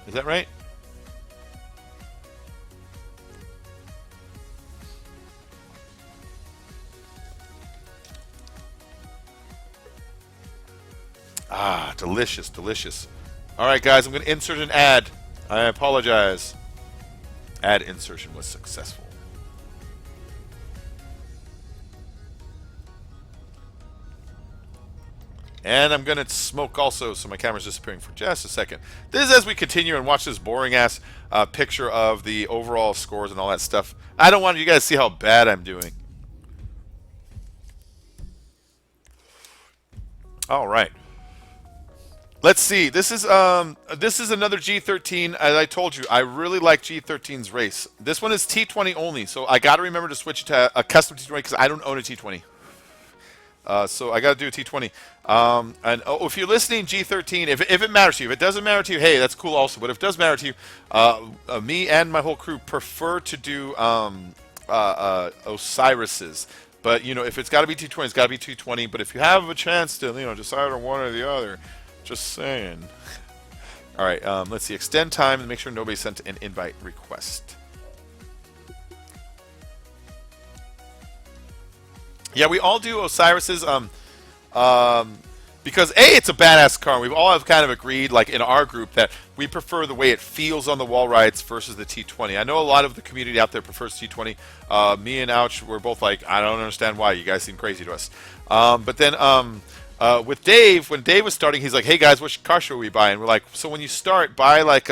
Is that right? Ah, delicious, delicious. All right, guys, I'm going to insert an ad. I apologize. Ad insertion was successful. And I'm going to smoke also, so my camera's disappearing for just a second. This is as we continue and watch this boring-ass picture of the overall scores and all that stuff. I don't want you guys to see how bad I'm doing. All right. Let's see. This is another G13. As I told you, I really like G13's race. This one is T20 only, so I got to remember to switch to a custom T20 because I don't own a T20. So I got to do a T20. If you're listening, G13, if it matters to you, if it doesn't matter to you, hey, that's cool also. But if it does matter to you, me and my whole crew prefer to do Osiris's. But, you know, if it's got to be T20, it's got to be T20. But if you have a chance to, you know, decide on one or the other, just saying. All right, let's see. Extend time and make sure nobody sent an invite request. Yeah, we all do Osiris's because A, it's a badass car. We've all have kind of agreed, like in our group, that we prefer the way it feels on the wall rides versus the T20. I know a lot of the community out there prefers T20. Me and Ouch, we're both like, I don't understand why. You guys seem crazy to us. But then with Dave, when Dave was starting, he's like, hey guys, what car should we buy? And we're like, so when you start, buy like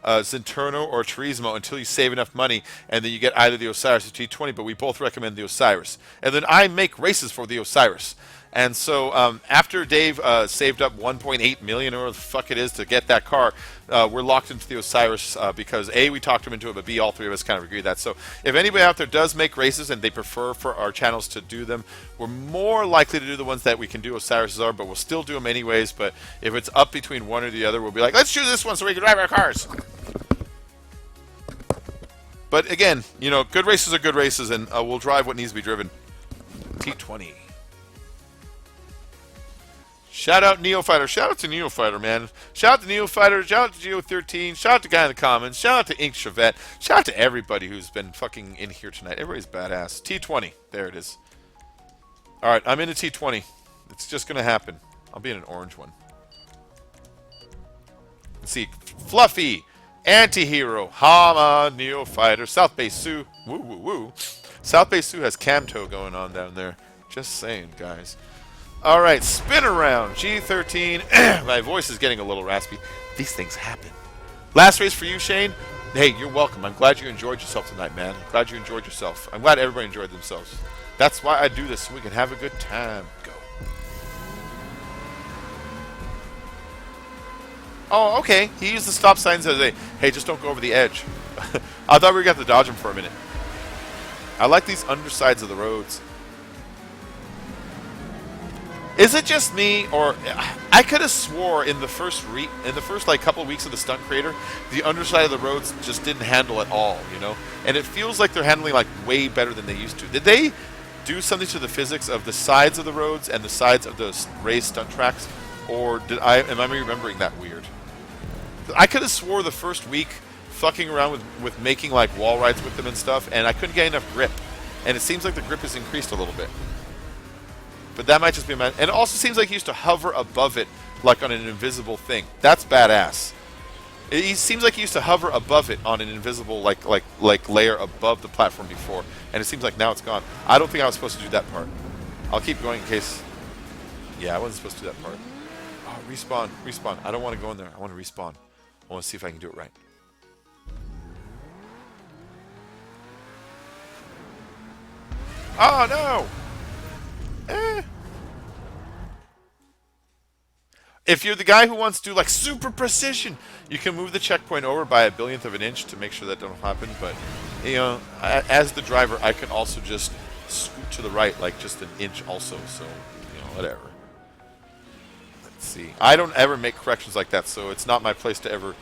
Zenturno or Turismo until you save enough money, and then you get either the Osiris or T20, but we both recommend the Osiris. And then I make races for the Osiris. And so after Dave saved up 1.8 million or what the fuck it is to get that car, we're locked into the Osiris because A, we talked him into it, but B, all three of us kind of agree that. So if anybody out there does make races and they prefer for our channels to do them, we're more likely to do the ones that we can do Osiris are, but we'll still do them anyways. But if it's up between one or the other, we'll be like, let's choose this one so we can drive our cars. But again, you know, good races are good races, and we'll drive what needs to be driven. T20. Shout out Neofighter. Shout out to Neofighter, man. Shout out to Neofighter. Shout out to Geo13. Shout out to Guy in the Comments. Shout out to Ink Chevette. Shout out to everybody who's been fucking in here tonight. Everybody's badass. T20. There it is. Alright, I'm in a T20. It's just going to happen. I'll be in an orange one. Let's see. Fluffy. Antihero. Hama. Neofighter. South Bay Sioux. Woo, woo, woo. South Bay Sioux has Camto going on down there. Just saying, guys. Alright, spin around. G13. My voice is getting a little raspy. These things happen. Last race for you, Shane. Hey, you're welcome. I'm glad you enjoyed yourself tonight, man. I'm glad you enjoyed yourself. I'm glad everybody enjoyed themselves. That's why I do this, so we can have a good time. Go. Oh, okay. He used the stop signs as a, hey, just don't go over the edge. I thought we were going to have to dodge him for a minute. I like these undersides of the roads. Is it just me, or I could have swore in the first like couple of weeks of the Stunt Creator, the underside of the roads just didn't handle at all, you know? And it feels like they're handling like way better than they used to. Did they do something to the physics of the sides of the roads and the sides of the raised stunt tracks, or am I remembering that weird? I could have swore the first week fucking around with making like wall rides with them and stuff, and I couldn't get enough grip. And it seems like the grip has increased a little bit. But that might just be my... And it also seems like he used to hover above it like on an invisible thing. That's badass. It seems like he used to hover above it on an invisible like layer above the platform before. And it seems like now it's gone. I don't think I was supposed to do that part. I'll keep going in case... Yeah, I wasn't supposed to do that part. Oh, respawn. Respawn. I don't want to go in there. I want to respawn. I want to see if I can do it right. Oh, no! If you're the guy who wants to do like super precision, you can move the checkpoint over by 1/1000th of an inch to make sure that don't happen. But you know, as the driver, I can also just scoot to the right like just an inch also. So you know, whatever. Let's see. I don't ever make corrections like that, so it's not my place to ever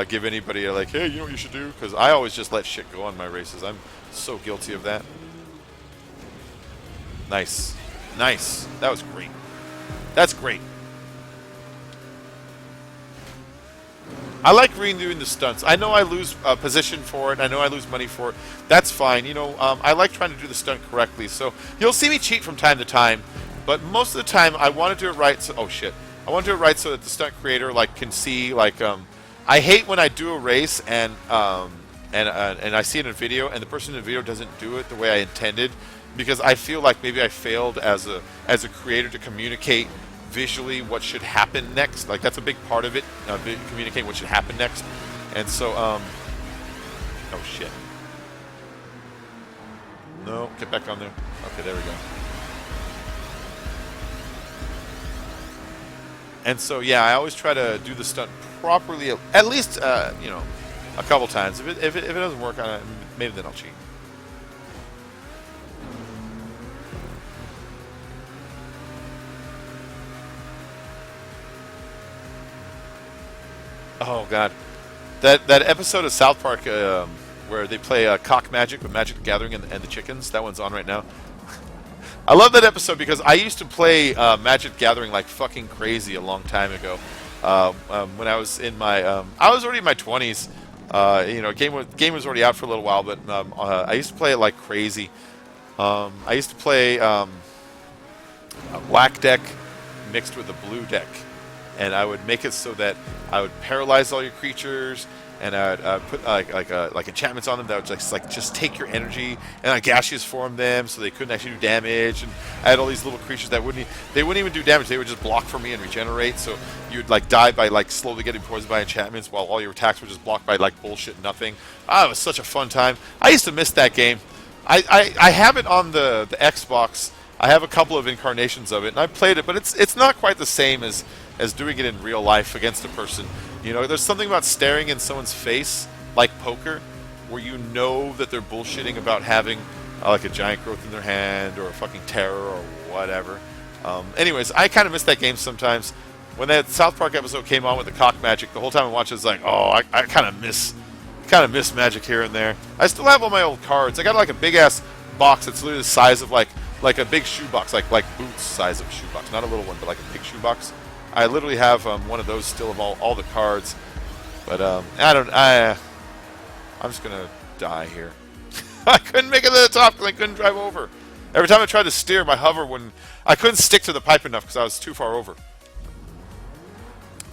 give anybody a like, hey, you know what you should do? Because I always just let shit go on my races. I'm so guilty of that. Nice. Nice. That was great. That's great. I like redoing the stunts. I know I lose position for it. I know I lose money for it. That's fine. You know, I like trying to do the stunt correctly. So you'll see me cheat from time to time. But most of the time, I want to do it right. So, oh, shit. I want to do it right so that the stunt creator like can see like I hate when I do a race and I see it in a video and the person in the video doesn't do it the way I intended, because I feel like maybe I failed as a creator to communicate visually what should happen next. Like that's a big part of it, communicate what should happen next. And so oh shit. No, get back on there. Okay, there we go. And so yeah, I always try to do the stunt properly, at least you know, a couple times. If it doesn't work on it, maybe then I'll cheat. Oh god, that episode of South Park where they play Cock Magic with Magic the Gathering and the chickens. That one's on right now. I love that episode because I used to play Magic the Gathering like fucking crazy a long time ago. When I was in my, I was already in my 20s. You know, game was already out for a little while, but I used to play it like crazy. I used to play a black deck mixed with a blue deck, and I would make it so that I would paralyze all your creatures, and I would put like enchantments on them that would just take your energy, and I gaseous form them so they couldn't actually do damage. And I had all these little creatures that wouldn't even do damage. They would just block for me and regenerate. So you'd like die by like slowly getting poisoned by enchantments, while all your attacks were just blocked by like bullshit nothing. It was such a fun time. I used to miss that game. I have it on the Xbox. I have a couple of incarnations of it, and I played it, but it's not quite the same as doing it in real life against a person. You know, there's something about staring in someone's face, like poker, where you know that they're bullshitting about having like a giant growth in their hand or a fucking terror or whatever. Anyways, I kind of miss that game sometimes. When that South Park episode came on with the Cock Magic, the whole time I watched it, was like, oh, I kind of miss Magic here and there. I still have all my old cards. I got like a big ass box that's literally the size of like a big shoebox, like Boots size of shoebox, not a little one, but like a big shoebox. I literally have one of those still of all the cards, but I'm just gonna die here. I couldn't make it to the top because I couldn't drive over. Every time I tried to steer, my hover I couldn't stick to the pipe enough because I was too far over.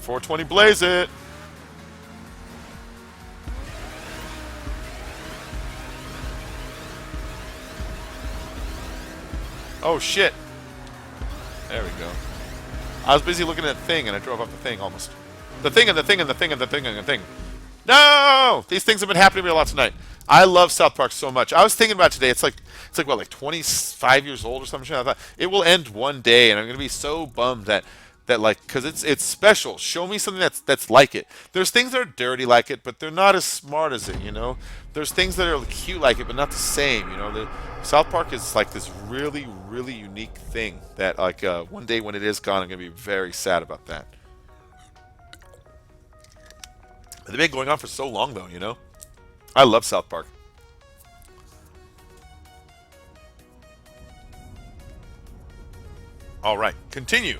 420 blaze it. Oh shit. There we go. I was busy looking at the thing, and I drove up the thing almost. The thing and the thing and the thing and the thing and the thing. No! These things have been happening to me a lot tonight. I love South Park so much. I was thinking about today. It's like what, like 25 years old or something. I thought it will end one day, and I'm gonna be so bummed that like, because it's special. Show me something that's like it. There's things that are dirty like it, but they're not as smart as it. You know. There's things that are cute like it, but not the same. You know. South Park is like this really, really unique thing that like one day when it is gone, I'm gonna be very sad about that. They've been going on for so long, though. You know. I love South Park. All right, continue.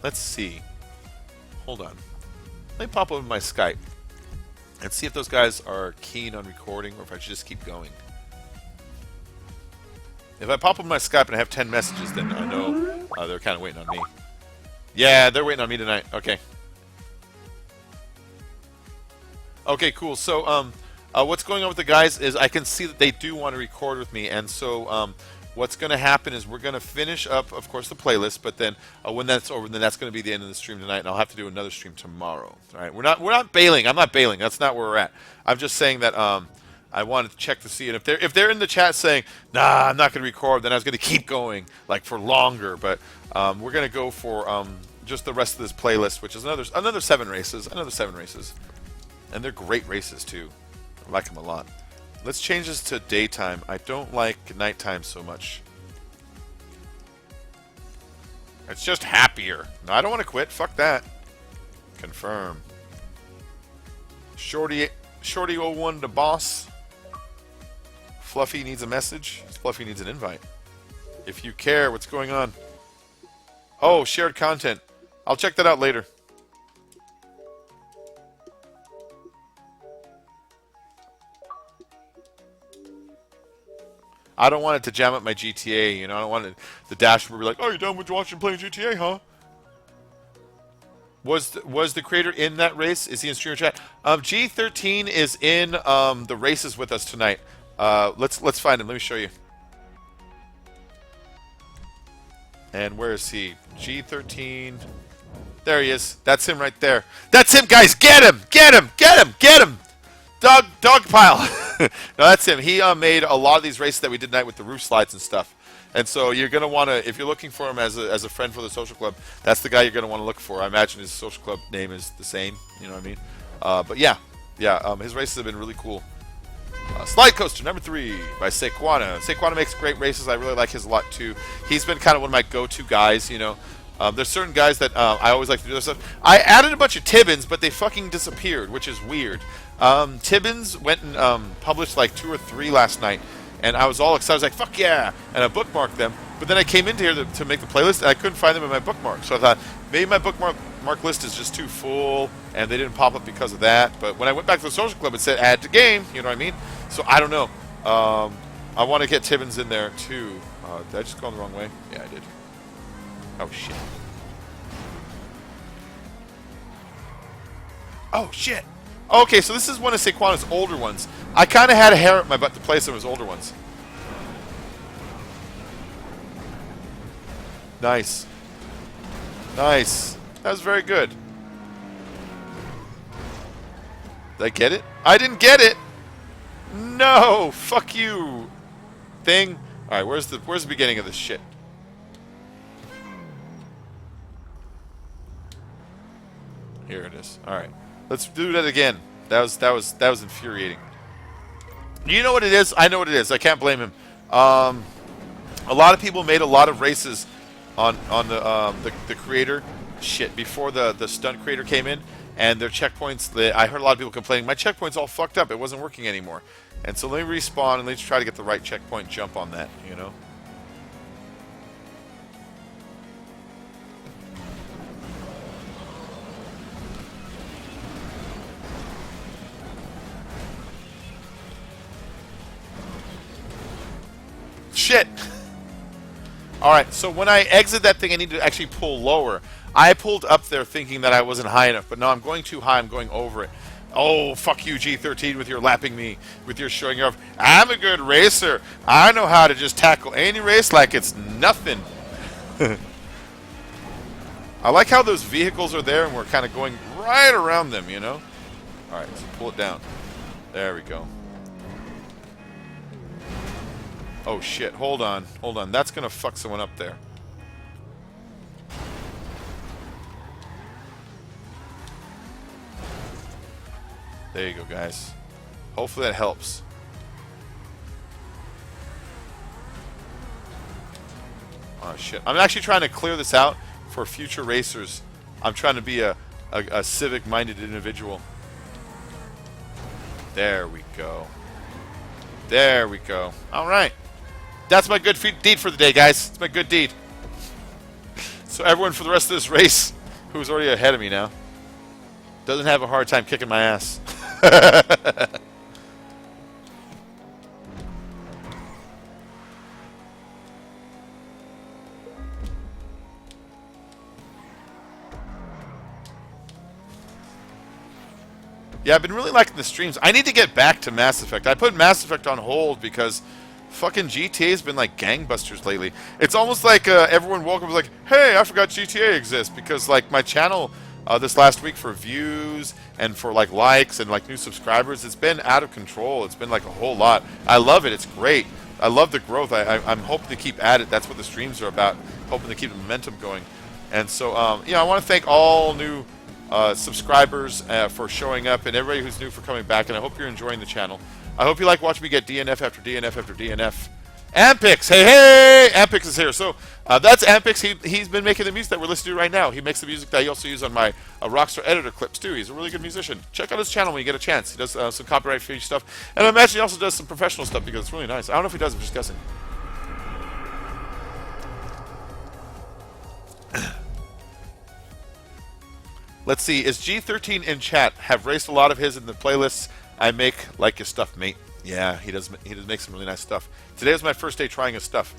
Let's see. Hold on. Let me pop open my Skype and see if those guys are keen on recording or if I should just keep going. If I pop open my Skype and I have 10 messages, then I know they're kind of waiting on me. Yeah, they're waiting on me tonight. Okay. Okay, cool. So, what's going on with the guys is I can see that they do want to record with me, and so what's going to happen is we're going to finish up, of course, the playlist. But then when that's over, then that's going to be the end of the stream tonight, and I'll have to do another stream tomorrow. All right, we're not bailing. I'm not bailing. That's not where we're at. I'm just saying that I wanted to check to see, and if they're in the chat saying, nah, I'm not going to record, then I was going to keep going like for longer. But we're going to go for just the rest of this playlist, which is another 7 races, and they're great races too. I like them a lot. Let's change this to daytime. I don't like nighttime so much. It's just happier. No, I don't want to quit. Fuck that. Confirm. Shorty01 to boss. Fluffy needs a message. Fluffy needs an invite. If you care, what's going on? Oh, shared content. I'll check that out later. I don't want it to jam up my GTA. You know, I don't want the dashboard to be like, "Oh, you're done with watching playing GTA, huh?" Was the creator in that race? Is he in streamer chat? G13 is in the races with us tonight. Let's find him. Let me show you. And where is he? G13. There he is. That's him right there. That's him, guys. Get him! Get him! Get him! Get him! Dog pile. No, that's him. He made a lot of these races that we did tonight with the roof slides and stuff. And so you're going to want to, if you're looking for him as a friend for the social club, that's the guy you're going to want to look for. I imagine his social club name is the same. You know what I mean? But yeah. His races have been really cool. Slide Coaster number 3 by Sequana. Sequana makes great races. I really like his a lot too. He's been kind of one of my go-to guys, you know. There's certain guys that I always like to do this stuff. I added a bunch of Tibbins, but they fucking disappeared, which is weird. Tibbins went and published like 2 or 3 last night, and I was all excited. I was like, fuck yeah! And I bookmarked them. But then I came into here to make the playlist, and I couldn't find them in my bookmark. So I thought, maybe my bookmark list is just too full, and they didn't pop up because of that. But when I went back to the social club, it said add to game, you know what I mean? So I don't know. I want to get Tibbins in there too. Did I just go the wrong way? Yeah, I did. Oh, shit. Oh, shit. Okay, so this is one of Sequana's older ones. I kind of had a hair up my butt to play some of his older ones. Nice. Nice. That was very good. Did I get it? I didn't get it! No! Fuck you! Thing. Alright, where's the beginning of this shit? Here it is. Alright. Let's do that again. That was infuriating. You know what it is? I know what it is. I can't blame him. A lot of people made a lot of races on the creator shit before the stunt creator came in, and their checkpoints. I heard a lot of people complaining, my checkpoint's all fucked up. It wasn't working anymore. And so let me respawn and let's try to get the right checkpoint jump on that. You know. Shit! Alright, so when I exit that thing, I need to actually pull lower. I pulled up there thinking that I wasn't high enough, but no, I'm going too high, I'm going over it. Oh, fuck you, G13, with your lapping me, with your showing off. I'm a good racer. I know how to just tackle any race like it's nothing. I like how those vehicles are there and we're kind of going right around them, you know? Alright, so pull it down. There we go. Oh shit, hold on. That's gonna fuck someone up there. There you go, guys. Hopefully that helps. Oh shit. I'm actually trying to clear this out for future racers. I'm trying to be a civic-minded individual. There we go. There we go. Alright. That's my good deed for the day, guys. It's my good deed. So everyone for the rest of this race, who's already ahead of me now, doesn't have a hard time kicking my ass. Yeah, I've been really liking the streams. I need to get back to Mass Effect. I put Mass Effect on hold because fucking GTA's been like gangbusters lately. It's almost like everyone woke up and was like, hey, I forgot GTA exists, because like my channel this last week for views and for like likes and like new subscribers, it's been out of control. It's been like a whole lot. I love it. It's great. I love the growth. I'm hoping to keep at it. That's what the streams are about, hoping to keep the momentum going. And so, I want to thank all new subscribers for showing up, and everybody who's new for coming back, and I hope you're enjoying the channel. I hope you like watching me get DNF after DNF after DNF. Ampyx! Hey! Ampyx is here. So, that's Ampyx. He's been making the music that we're listening to right now. He makes the music that I also use on my Rockstar editor clips, too. He's a really good musician. Check out his channel when you get a chance. He does some copyright-free stuff. And I imagine he also does some professional stuff because it's really nice. I don't know if he does. I'm just guessing. Let's see. Is G13 in chat? Have raced a lot of his in the playlists I make. Like your stuff, mate. Yeah, he does make some really nice stuff. Today was my first day trying his stuff.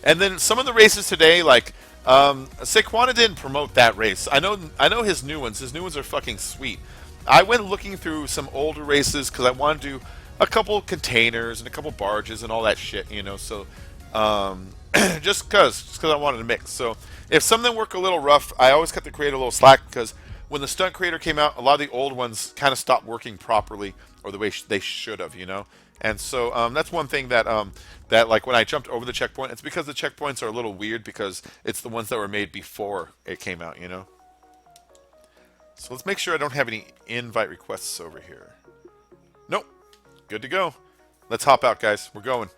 And then some of the races today, like Saquon didn't promote that race. I know his new ones. His new ones are fucking sweet. I went looking through some older races because I wanted to do a couple containers and a couple barges and all that shit, you know. So just cause I wanted to mix. So if something worked a little rough, I always cut the creator a little slack because when the Stunt creator came out, a lot of the old ones kind of stopped working properly or the way they should have, you know. And so that's one thing that that like when I jumped over the checkpoint, it's because the checkpoints are a little weird because it's the ones that were made before it came out, you know. So let's make sure I don't have any invite requests over here. Nope. Good to go. Let's hop out, guys. We're going.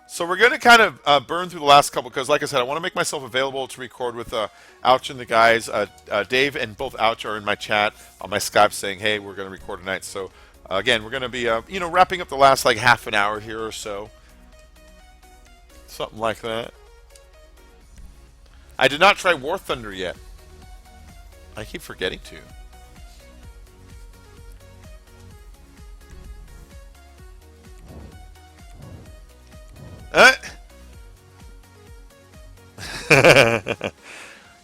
So we're going to kind of burn through the last couple because, like I said, I want to make myself available to record with Ouch and the guys. Dave and both Ouch are in my chat on my Skype saying, hey, we're going to record tonight. So, again, we're going to be, you know, wrapping up the last, like, half an hour here or so. Something like that. I did not try War Thunder yet. I keep forgetting to.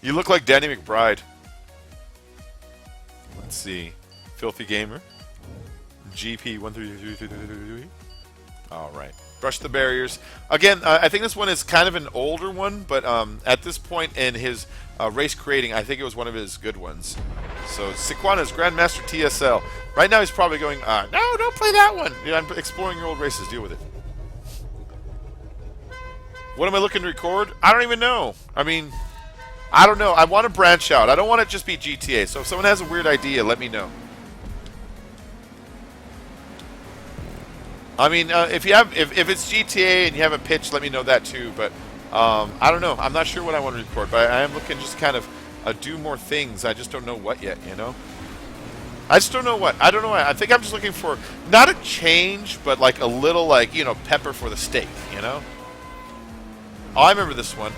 You look like Danny McBride. Let's see. Filthy Gamer. GP13333. All right. Brush the barriers. Again, I think this one is kind of an older one, but at this point in his race creating, I think it was one of his good ones. So, Sequana's Grandmaster TSL. Right now he's probably going, no, don't play that one. Yeah, I'm exploring your old races. Deal with it. What am I looking to record? I don't even know. I mean, I don't know. I want to branch out. I don't want it to just be GTA. So if someone has a weird idea, let me know. I mean, if it's GTA and you have a pitch, let me know that too. But I don't know. I'm not sure what I want to record, but I am looking just kind of do more things. I just don't know what yet, you know? I just don't know what. I don't know. I think I'm just looking for not a change, but like a little, like, you know, pepper for the steak, you know? Oh, I remember this one.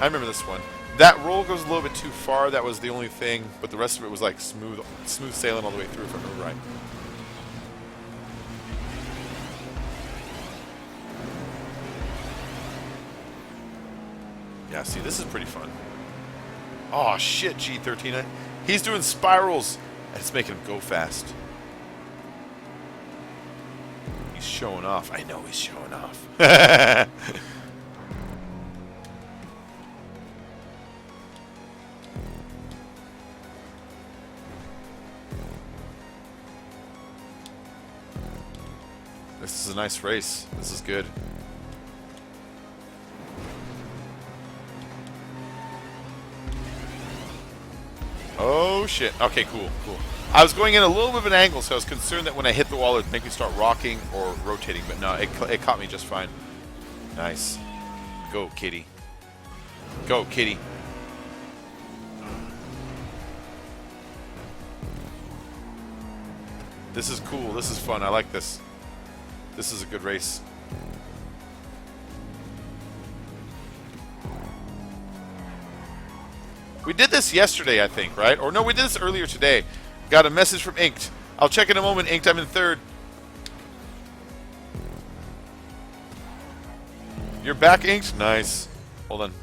That roll goes a little bit too far. That was the only thing, but the rest of it was like smooth sailing all the way through, if I remember right. Yeah, see, this is pretty fun. Oh, shit, G13. He's doing spirals, and it's making him go fast. He's showing off. I know he's showing off. This is a nice race. This is good. Oh, shit. Okay, cool. I was going in a little bit of an angle, so I was concerned that when I hit the wall, it would make me start rocking or rotating. But no, it caught me just fine. Nice. Go, kitty. Go, kitty. This is cool. This is fun. I like this. This is a good race. We did this yesterday, I think, right? Or no, we did this earlier today. Got a message from Inked. I'll check in a moment, Inked. I'm in third. You're back, Inked? Nice. Hold on.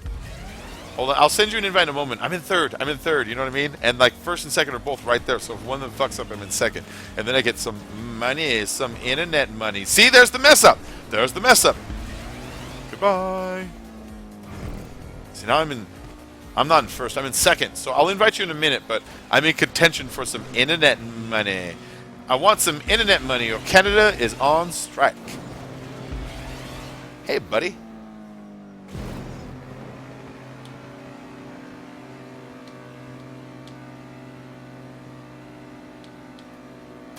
I'll send you an invite in a moment. I'm in third. You know what I mean? And like first and second are both right there. So if one of them fucks up, I'm in second. And then I get some money, some internet money. See, there's the mess up. Goodbye. See, now I'm not in first. I'm in second. So I'll invite you in a minute, but I'm in contention for some internet money. I want some internet money or Canada is on strike. Hey, buddy.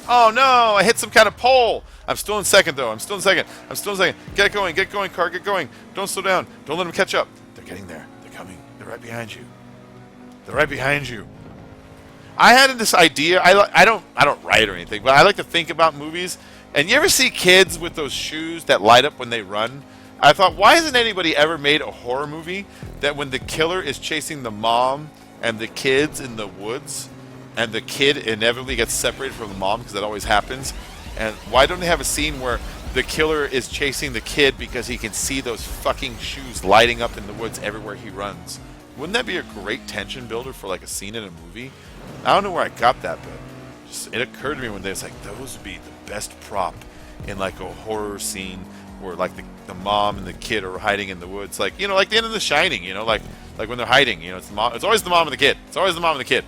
Oh no, I hit some kind of pole. I'm still in second though. Get going, car, get going. Don't slow down. Don't let them catch up. They're getting there. They're coming. They're right behind you. I had this idea. I don't write or anything, but I like to think about movies. And you ever see kids with those shoes that light up when they run? I thought, why hasn't anybody ever made a horror movie that when the killer is chasing the mom and the kid's in the woods, and the kid inevitably gets separated from the mom because that always happens. And why don't they have a scene where the killer is chasing the kid because he can see those fucking shoes lighting up in the woods everywhere he runs? Wouldn't that be a great tension builder for like a scene in a movie? I don't know where I got that, but just, it occurred to me one day, it's like, those would be the best prop in like a horror scene where like the mom and the kid are hiding in the woods, like, you know, like the end of The Shining, you know, like when they're hiding, you know, it's the mom, it's always the mom and the kid. It's always the mom and the kid.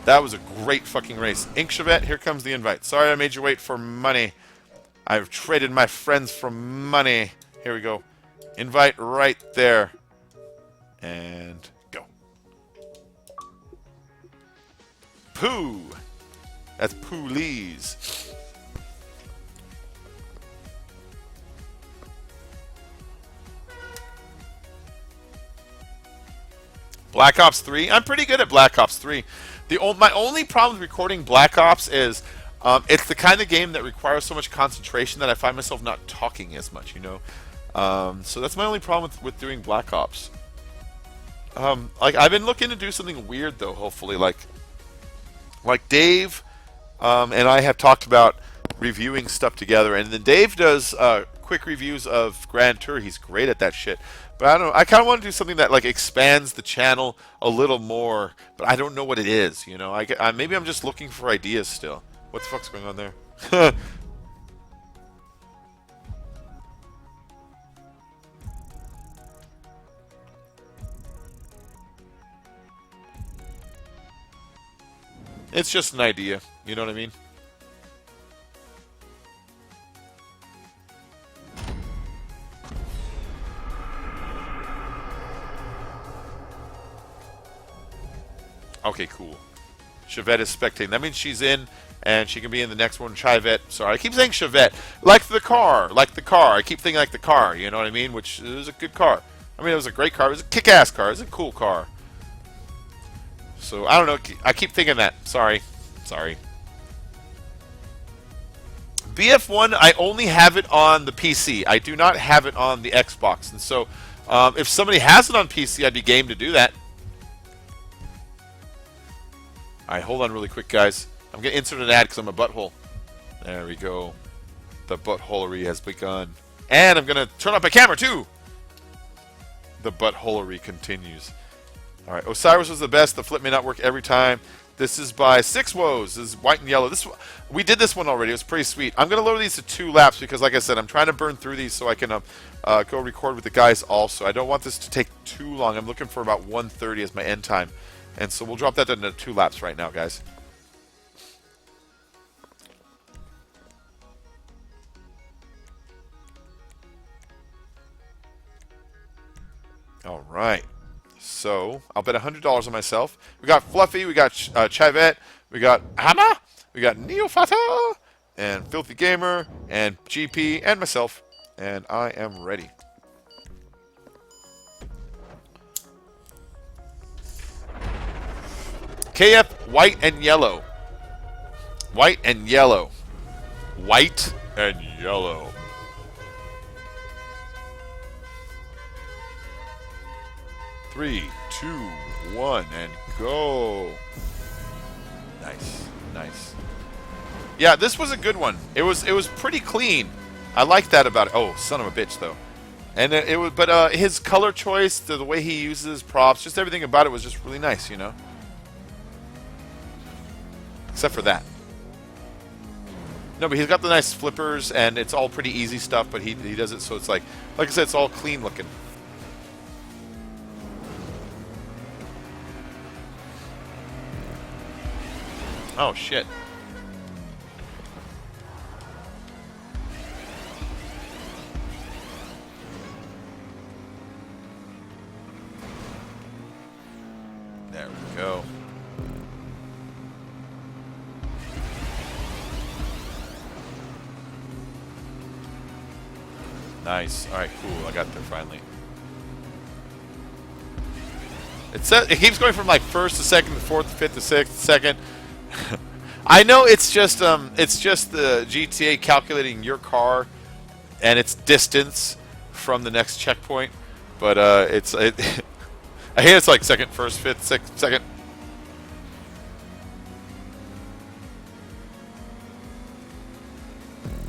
That was a great fucking race. Ink Chevette, here comes the invite. Sorry I made you wait for money. I've traded my friends for money. Here we go. Invite right there. And go. Pooh. That's Poolise. Black Ops 3. I'm pretty good at Black Ops 3. My only problem with recording Black Ops is it's the kind of game that requires so much concentration that I find myself not talking as much, you know. So that's my only problem with doing Black Ops. Like I've been looking to do something weird though. Hopefully, like Dave and I have talked about reviewing stuff together, and then Dave does quick reviews of Grand Tour. He's great at that shit. But I don't know. I kind of want to do something that like expands the channel a little more, but I don't know what it is. You know, maybe I'm just looking for ideas still. What the fuck's going on there? It's just an idea. You know what I mean? Okay, cool. Chevette is spectating. That means she's in, and she can be in the next one. Chivette. Sorry, I keep saying Chevette. Like the car. Like the car. I keep thinking like the car. You know what I mean? Which is a good car. I mean, it was a great car. It was a kick-ass car. It was a cool car. So, I don't know. I keep thinking that. Sorry. Sorry. BF1, I only have it on the PC. I do not have it on the Xbox. And so, if somebody has it on PC, I'd be game to do that. Alright, hold on really quick, guys. I'm going to insert an ad because I'm a butthole. There we go. The buttholery has begun. And I'm going to turn off my camera, too. The buttholery continues. Alright, Osiris was the best. The flip may not work every time. This is by Six Woes. This is white and yellow. We did this one already. It was pretty sweet. I'm going to lower these to 2 laps because, like I said, I'm trying to burn through these so I can go record with the guys also. I don't want this to take too long. I'm looking for about 1:30 as my end time. And so we'll drop that into 2 laps right now, guys. All right. So I'll bet $100 on myself. We got Fluffy, we got Chivette, we got Hama, we got Neofata, and Filthy Gamer, and GP, and myself. And I am ready. KF, white and yellow. White and yellow. White and yellow. Three, 2, 1, and go. Nice, nice. Yeah, this was a good one. It was pretty clean. I like that about it. Oh, son of a bitch, though. And it was, but his color choice, the way he uses his props, just everything about it was just really nice, you know. Except for that. No, but he's got the nice flippers, and it's all pretty easy stuff, but he does it so it's like I said, it's all clean looking. Oh, shit. There we go. Nice. All right, cool. I got there finally. It keeps going from like first to second to fourth to fifth to sixth to second. I know it's just the GTA calculating your car and its distance from the next checkpoint, but I hate it's like second, first, fifth, sixth, second.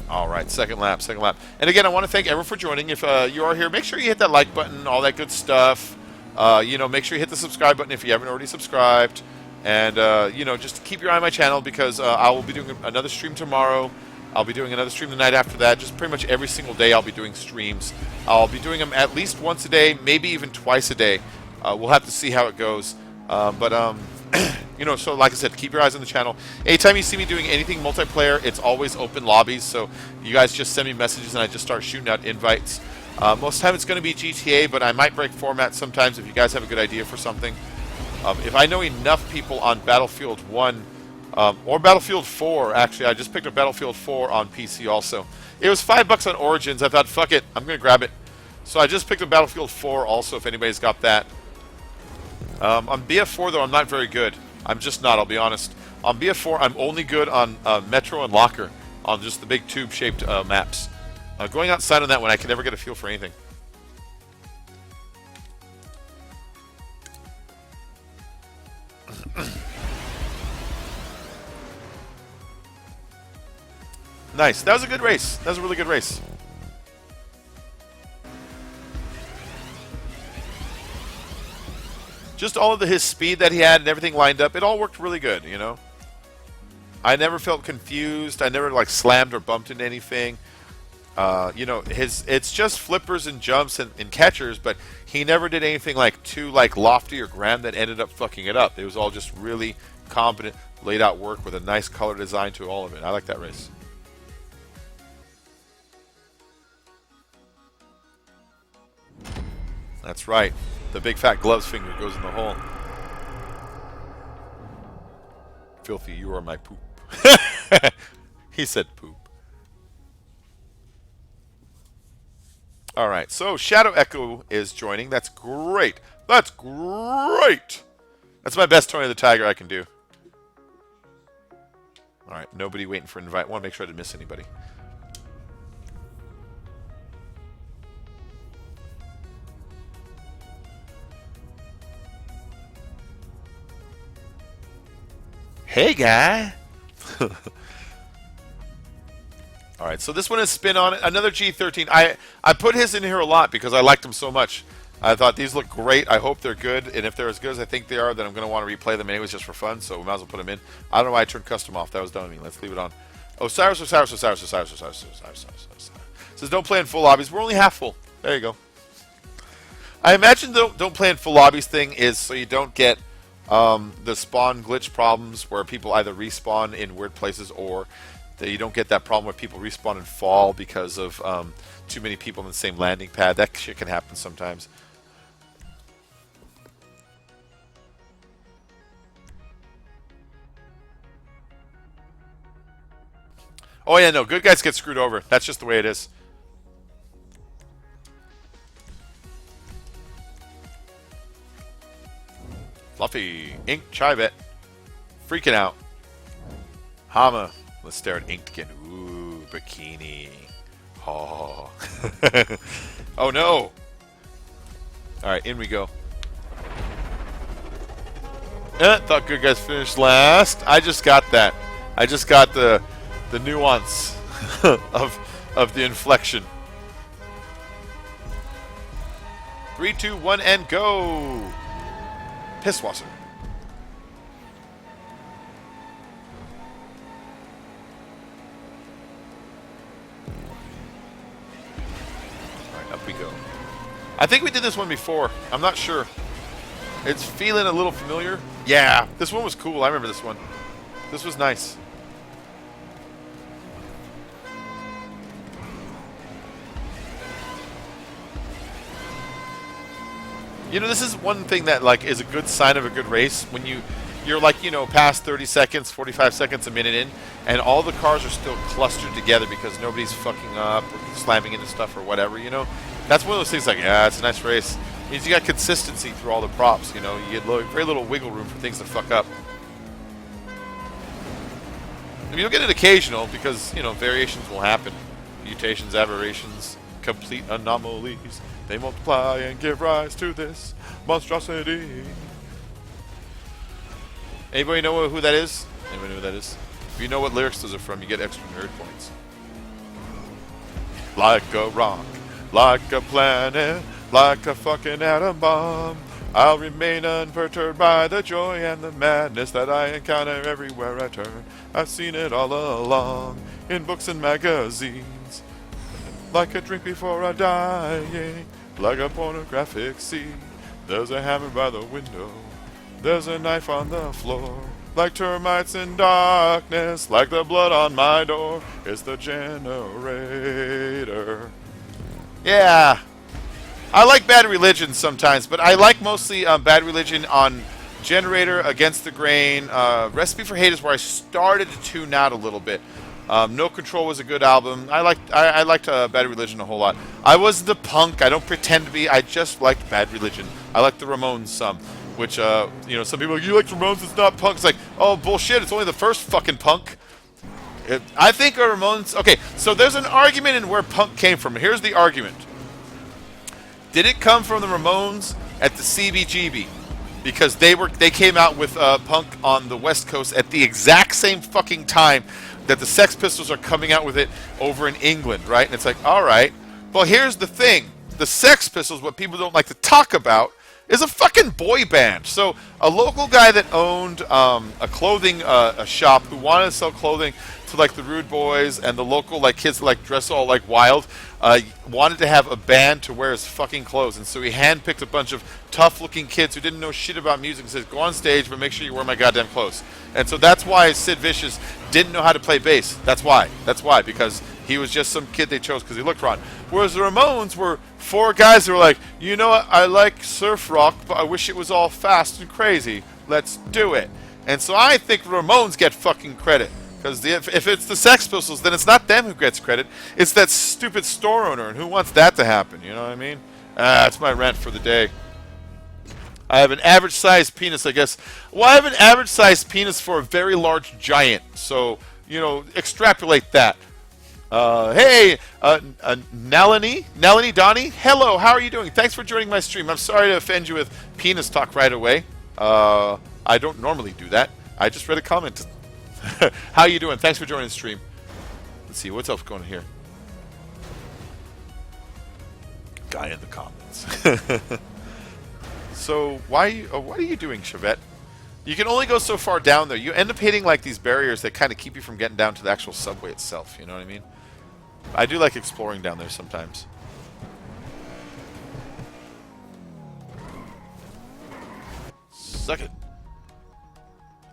All right, second lap, second lap. And again, I want to thank everyone for joining. If you are here, make sure you hit that like button, all that good stuff. You know, make sure you hit the subscribe button if you haven't already subscribed. And, you know, just keep your eye on my channel because I will be doing another stream tomorrow. I'll be doing another stream the night after that. Just pretty much every single day I'll be doing streams. I'll be doing them at least once a day, maybe even twice a day. We'll have to see how it goes. You know, so like I said, keep your eyes on the channel. Anytime you see me doing anything multiplayer, it's always open lobbies. So you guys just send me messages and I just start shooting out invites. Most of the time it's going to be GTA, but I might break format sometimes if you guys have a good idea for something. If I know enough people on Battlefield 1 or Battlefield 4, actually, I just picked up Battlefield 4 on PC also. It was $5 on Origins. I thought, fuck it, I'm going to grab it. So I just picked up Battlefield 4 also, if anybody's got that. On BF4, though, I'm not very good. I'm just not, I'll be honest. On BF4, I'm only good on Metro and Locker, on just the big tube-shaped maps. Going outside on that one, I can never get a feel for anything. Nice. That was a good race. That was a really good race. Just all of his speed that he had and everything lined up, it all worked really good, you know? I never felt confused. I never, like, slammed or bumped into anything. You know, it's just flippers and jumps and catchers, but he never did anything, like, too, like, lofty or grand that ended up fucking it up. It was all just really competent, laid-out work with a nice color design to all of it. I like that race. That's right. The big fat gloves finger goes in the hole. Filthy, you are my poop. He said poop. Alright, so Shadow Echo is joining. That's great. That's great. That's my best Tony the Tiger I can do. Alright, nobody waiting for an invite. I want to make sure I didn't miss anybody. Hey, guy. All right, so this one is spin on it. Another G13. I put his in here a lot because I liked them so much. I thought these look great. I hope they're good. And if they're as good as I think they are, then I'm going to want to replay them anyways just for fun. So we might as well put them in. I don't know why I turned custom off. That was dumb of me. Let's leave it on. Osiris. Says don't play in full lobbies. We're only half full. There you go. I imagine don't play in full lobbies thing is so you don't get the spawn glitch problems where people either respawn in weird places or that you don't get that problem where people respawn and fall because of too many people in the same landing pad. That shit can happen sometimes. Oh yeah, no, good guys get screwed over. That's just the way it is. Fluffy, Ink, Chivette, freaking out. Hama, let's stare at Ink again. Ooh, bikini. Oh. Oh no. Alright, in we go. Thought good guys finished last. I just got that. I just got the nuance of the inflection. 3, 2, 1, and go! Pisswasser. Alright, up we go. I think we did this one before. I'm not sure. It's feeling a little familiar. Yeah, this one was cool. I remember this one. This was nice. You know, this is one thing that, like, is a good sign of a good race. When you're like, you know, past 30 seconds, 45 seconds, a minute in, and all the cars are still clustered together because nobody's fucking up or slamming into stuff or whatever, you know? That's one of those things like, yeah, it's a nice race. It means you got consistency through all the props, you know? You get very little wiggle room for things to fuck up. I mean, you'll get it occasional because, you know, variations will happen. Mutations, aberrations, complete anomalies. They multiply and give rise to this monstrosity. Anybody know who that is? Anybody know who that is? If you know what lyrics those are from, you get extra nerd points. Like a rock, like a planet, like a fucking atom bomb, I'll remain unperturbed by the joy and the madness that I encounter everywhere I turn. I've seen it all along, in books and magazines. Like a drink before I die, like a pornographic scene. There's a hammer by the window, there's a knife on the floor. Like termites in darkness, like the blood on my door. It's the generator. Yeah. I like Bad Religion sometimes, but I like mostly Bad Religion on Generator, Against the Grain. Recipe for Hate is where I started to tune out a little bit. No Control was a good album. I liked Bad Religion a whole lot. I wasn't a punk. I don't pretend to be. I just liked Bad Religion. I liked the Ramones some. Which, some people are like, you like Ramones, it's not punk. It's like, oh, bullshit, it's only the first fucking punk. I think Ramones... Okay, so there's an argument in where punk came from. Here's the argument. Did it come from the Ramones at the CBGB? Because they came out with punk on the West Coast at the exact same fucking time that the Sex Pistols are coming out with it over in England, right? And it's like, all right. Well, here's the thing. The Sex Pistols, what people don't like to talk about, is a fucking boy band. So a local guy that owned a clothing a shop who wanted to sell clothing to like the Rude Boys and the local like kids that like dress all like wild, wanted to have a band to wear his fucking clothes. And so he handpicked a bunch of tough looking kids who didn't know shit about music and says, go on stage, but make sure you wear my goddamn clothes. And so that's why Sid Vicious didn't know how to play bass. That's why, because he was just some kid they chose because he looked wrong. Whereas the Ramones were four guys that were like, you know what, I like surf rock, but I wish it was all fast and crazy. Let's do it. And so I think the Ramones get fucking credit. Because if it's the Sex Pistols, then it's not them who gets credit. It's that stupid store owner. And who wants that to happen? You know what I mean? That's my rant for the day. I have an average-sized penis, I guess. Well, I have an average-sized penis for a very large giant. So, extrapolate that. Hey, Nalini Donnie, hello, how are you doing? Thanks for joining my stream. I'm sorry to offend you with penis talk right away. I don't normally do that. I just read a comment. How you doing? Thanks for joining the stream. Let's see, what's else going on here? Guy in the comments. So, what are you doing, Chevette? You can only go so far down there. You end up hitting like these barriers that kind of keep you from getting down to the actual subway itself, you know what I mean? I do like exploring down there sometimes. Suck it.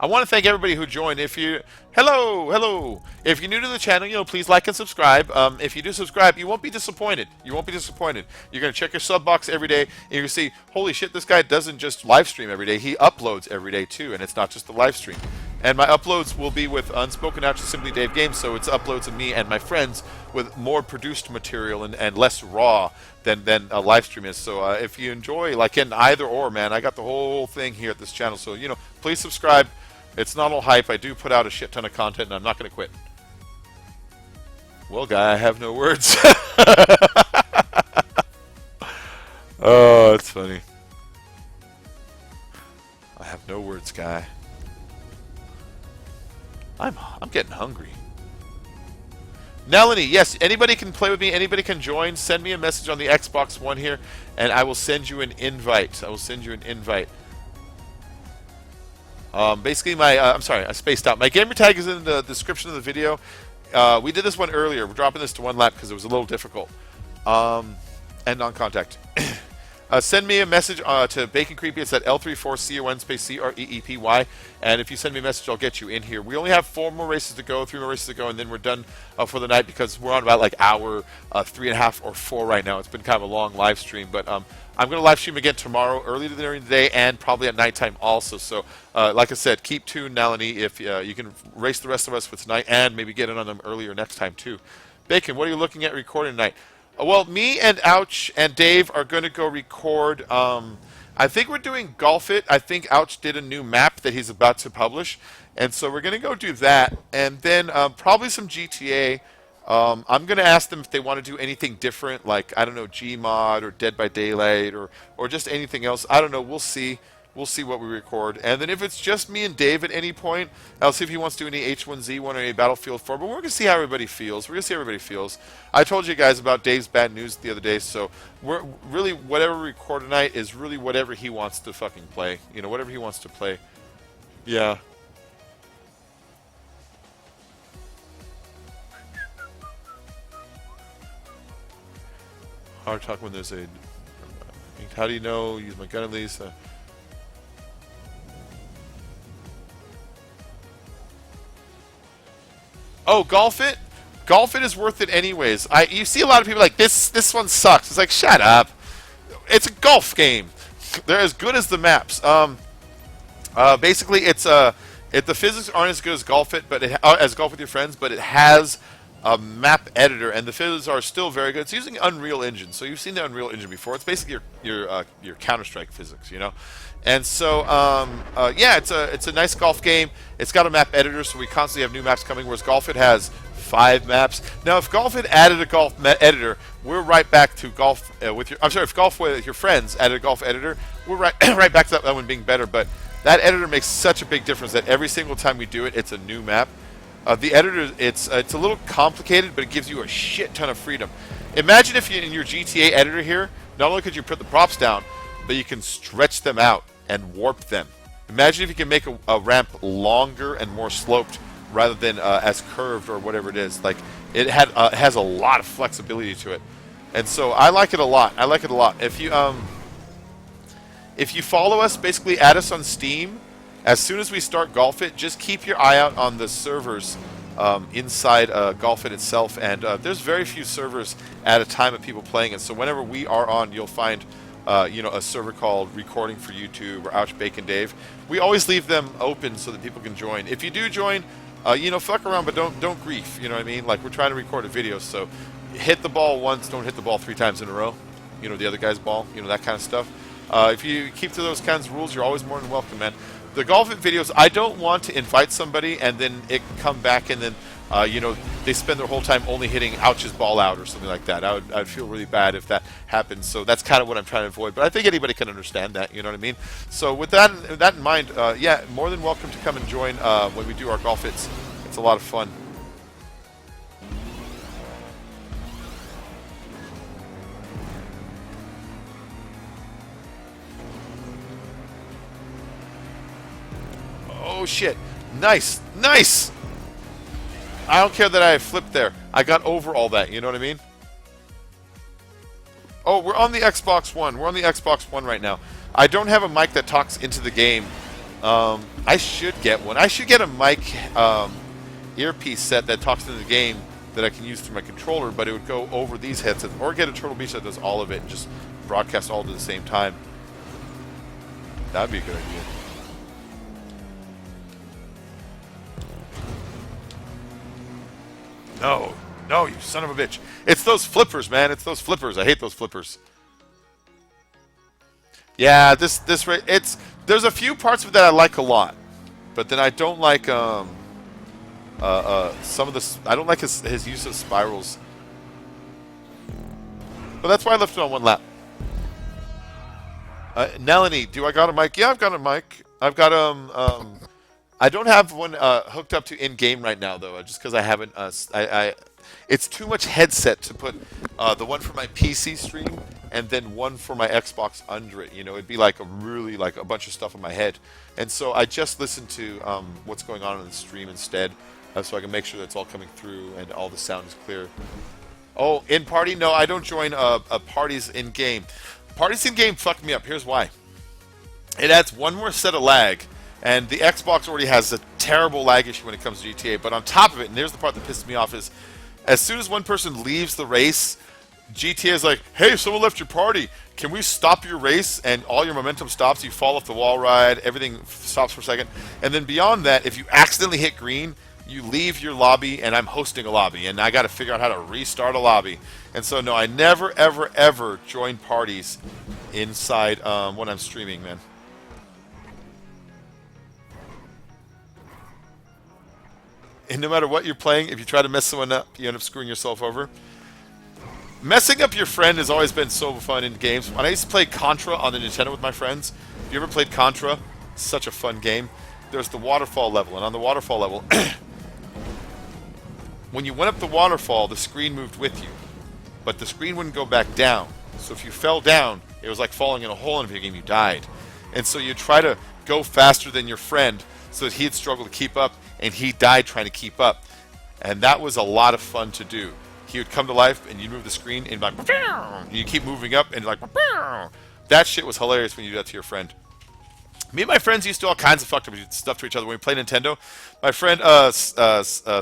I want to thank everybody who joined. Hello. If you're new to the channel, please like and subscribe. If you do subscribe, you won't be disappointed. You're going to check your sub box every day, and you're going to see, holy shit, this guy doesn't just live stream every day. He uploads every day, too, and it's not just the live stream. And my uploads will be with Unspoken Out to Simply Dave Games, so it's uploads of me and my friends with more produced material and less raw than a live stream is. So if you enjoy, like in either or, man, I got the whole thing here at this channel. So, please subscribe. It's not all hype. I do put out a shit ton of content, and I'm not going to quit. Well, guy, I have no words. Oh, it's funny. I have no words, guy. I'm getting hungry. Nalini, yes, anybody can play with me. Anybody can join. Send me a message on the Xbox One here, and I will send you an invite. Basically, I'm sorry, I spaced out. My gamer tag is in the description of the video. We did this one earlier. We're dropping this to one lap because it was a little difficult. And non-contact. Send me a message to Bacon Creepy. It's at L34CON CREEPY. And if you send me a message, I'll get you in here. We only have 3 more races to go, and then we're done for the night because we're on about like hour 3.5 or 4 right now. It's been kind of a long live stream, but I'm going to live stream again tomorrow, early during the day, and probably at nighttime also. So, like I said, keep tuned, Nalini, if you can race the rest of us for tonight and maybe get in on them earlier next time too. Bacon, what are you looking at recording tonight? Well, me and Ouch and Dave are going to go record. I think we're doing Golf It. I think Ouch did a new map that he's about to publish, and so we're going to go do that, and then probably some GTA. I'm going to ask them if they want to do anything different, like, I don't know, Gmod or Dead by Daylight or just anything else. I don't know. We'll see. We'll see what we record. And then if it's just me and Dave at any point, I'll see if he wants to do any H1Z1 or any Battlefield 4. But we're going to see how everybody feels. We're going to see how everybody feels. I told you guys about Dave's bad news the other day, so we're really, whatever we record tonight is really whatever he wants to fucking play. You know, whatever he wants to play. Yeah. Hard talk when there's a... How do you know? Use my gun at least. Oh, Golf It? Golf It is worth it anyways. You see a lot of people like, this one sucks. It's like, shut up. It's a golf game. They're as good as the maps. Basically, it's the physics aren't as good as Golf It, but as Golf with Your Friends, but it has a map editor, and the physics are still very good. It's using Unreal Engine, so you've seen the Unreal Engine before. It's basically your Counter-Strike physics, you know. And so, yeah, it's a nice golf game. It's got a map editor, so we constantly have new maps coming. Whereas Golf It has 5 maps. Now, if Golf It added a golf editor, we're right back to golf with your. I'm sorry, if Golf with Your Friends added a golf editor, we're right right back to that one being better. But that editor makes such a big difference that every single time we do it, it's a new map. The editor, it's a little complicated, but it gives you a shit ton of freedom. Imagine if you in your GTA editor here, not only could you put the props down, but you can stretch them out and warp them. Imagine if you can make a ramp longer and more sloped rather than as curved or whatever it is. Like it has a lot of flexibility to it, and so I like it a lot. I like it a lot. If you follow us, basically add us on Steam. As soon as we start Golf It, just keep your eye out on the servers inside Golf It itself. And there's very few servers at a time of people playing it. So whenever we are on, you'll find you know, a server called Recording for YouTube or Ouch Bacon Dave. We always leave them open so that people can join. If you do join, you know, fuck around, but don't grief. You know what I mean? Like, we're trying to record a video, so hit the ball once, don't hit the ball 3 times in a row. You know, the other guy's ball. You know, that kind of stuff. If you keep to those kinds of rules, you're always more than welcome, man. The Golf It videos, I don't want to invite somebody and then it come back and then, you know, they spend their whole time only hitting Ouch's ball out or something like that. I'd feel really bad if that happens. So that's kind of what I'm trying to avoid. But I think anybody can understand that, you know what I mean? So with that in mind, yeah, more than welcome to come and join when we do our Golf Its. It's a lot of fun. Oh shit. Nice. Nice! I don't care that I flipped there. I got over all that, you know what I mean? Oh, we're on the Xbox One. We're on the Xbox One right now. I don't have a mic that talks into the game. I should get one. I should get a mic earpiece set that talks into the game that I can use through my controller, but it would go over these headsets. Or get a Turtle Beach that does all of it and just broadcast all at the same time. That'd be a good idea. No, no, you son of a bitch. It's those flippers, man. It's those flippers. I hate those flippers. Yeah, there's a few parts of it that I like a lot. But then I don't like some of the I don't like his use of spirals. But that's why I left it on one lap. Nelanie, do I got a mic? Yeah, I've got a mic. I've got I don't have one hooked up to in-game right now, though, just because I haven't. It's too much headset to put the one for my PC stream and then one for my Xbox under it. You know, it'd be like a bunch of stuff in my head. And so I just listen to what's going on in the stream instead, so I can make sure that it's all coming through and all the sound is clear. Oh, in party? No, I don't join parties in game. Parties in game fuck me up. Here's why. It adds one more set of lag. And the Xbox already has a terrible lag issue when it comes to GTA. But on top of it, and here's the part that pisses me off, is as soon as one person leaves the race, GTA is like, hey, someone left your party. Can we stop your race? And all your momentum stops. You fall off the wall ride. Everything stops for a second. And then beyond that, if you accidentally hit green, you leave your lobby, and I'm hosting a lobby. And I got to figure out how to restart a lobby. And so, no, I never, ever, ever join parties inside when I'm streaming, man. And no matter what you're playing, if you try to mess someone up, you end up screwing yourself over. Messing up your friend has always been so fun in games. When I used to play Contra on the Nintendo with my friends, if you ever played Contra, such a fun game. There's the waterfall level, and on the waterfall level, when you went up the waterfall, the screen moved with you, but the screen wouldn't go back down. So if you fell down, it was like falling in a hole in a video game, you died. And so you try to go faster than your friend so that he'd struggle to keep up, and he died trying to keep up. And that was a lot of fun to do. He would come to life, and you'd move the screen, and like, and you keep moving up, and like, that shit was hilarious when you do that to your friend. Me and my friends used to do all kinds of fucked up stuff to each other when we played Nintendo. My friend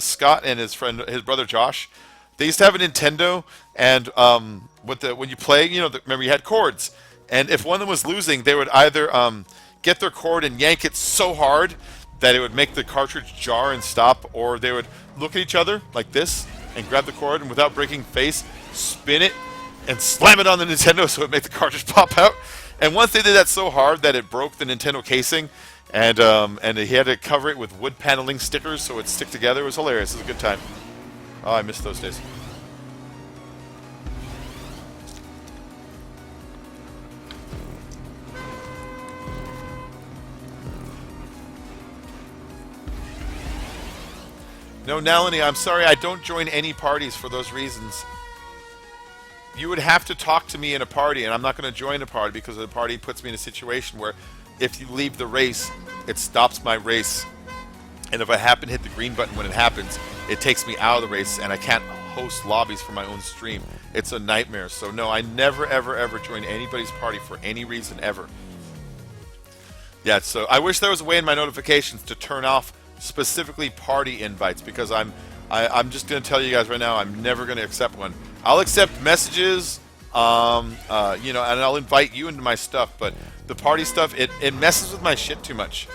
Scott and his brother Josh, they used to have a Nintendo, and when you play, remember you had cords, and if one of them was losing, they would either get their cord and yank it so hard that it would make the cartridge jar and stop, or they would look at each other like this and grab the cord and without breaking face, spin it and slam it on the Nintendo so it would make the cartridge pop out. And once they did that so hard that it broke the Nintendo casing, and he had to cover it with wood paneling stickers so it'd stick together. It was hilarious. It was a good time. Oh, I miss those days. No, Nalini, I'm sorry, I don't join any parties for those reasons. You would have to talk to me in a party, and I'm not going to join a party because the party puts me in a situation where if you leave the race, it stops my race. And if I happen to hit the green button when it happens, it takes me out of the race, and I can't host lobbies for my own stream. It's a nightmare. So no, I never, ever, ever join anybody's party for any reason ever. Yeah, so I wish there was a way in my notifications to turn off specifically party invites, because I'm just going to tell you guys right now, I'm never going to accept one. I'll accept messages, and I'll invite you into my stuff, but the party stuff, it messes with my shit too much.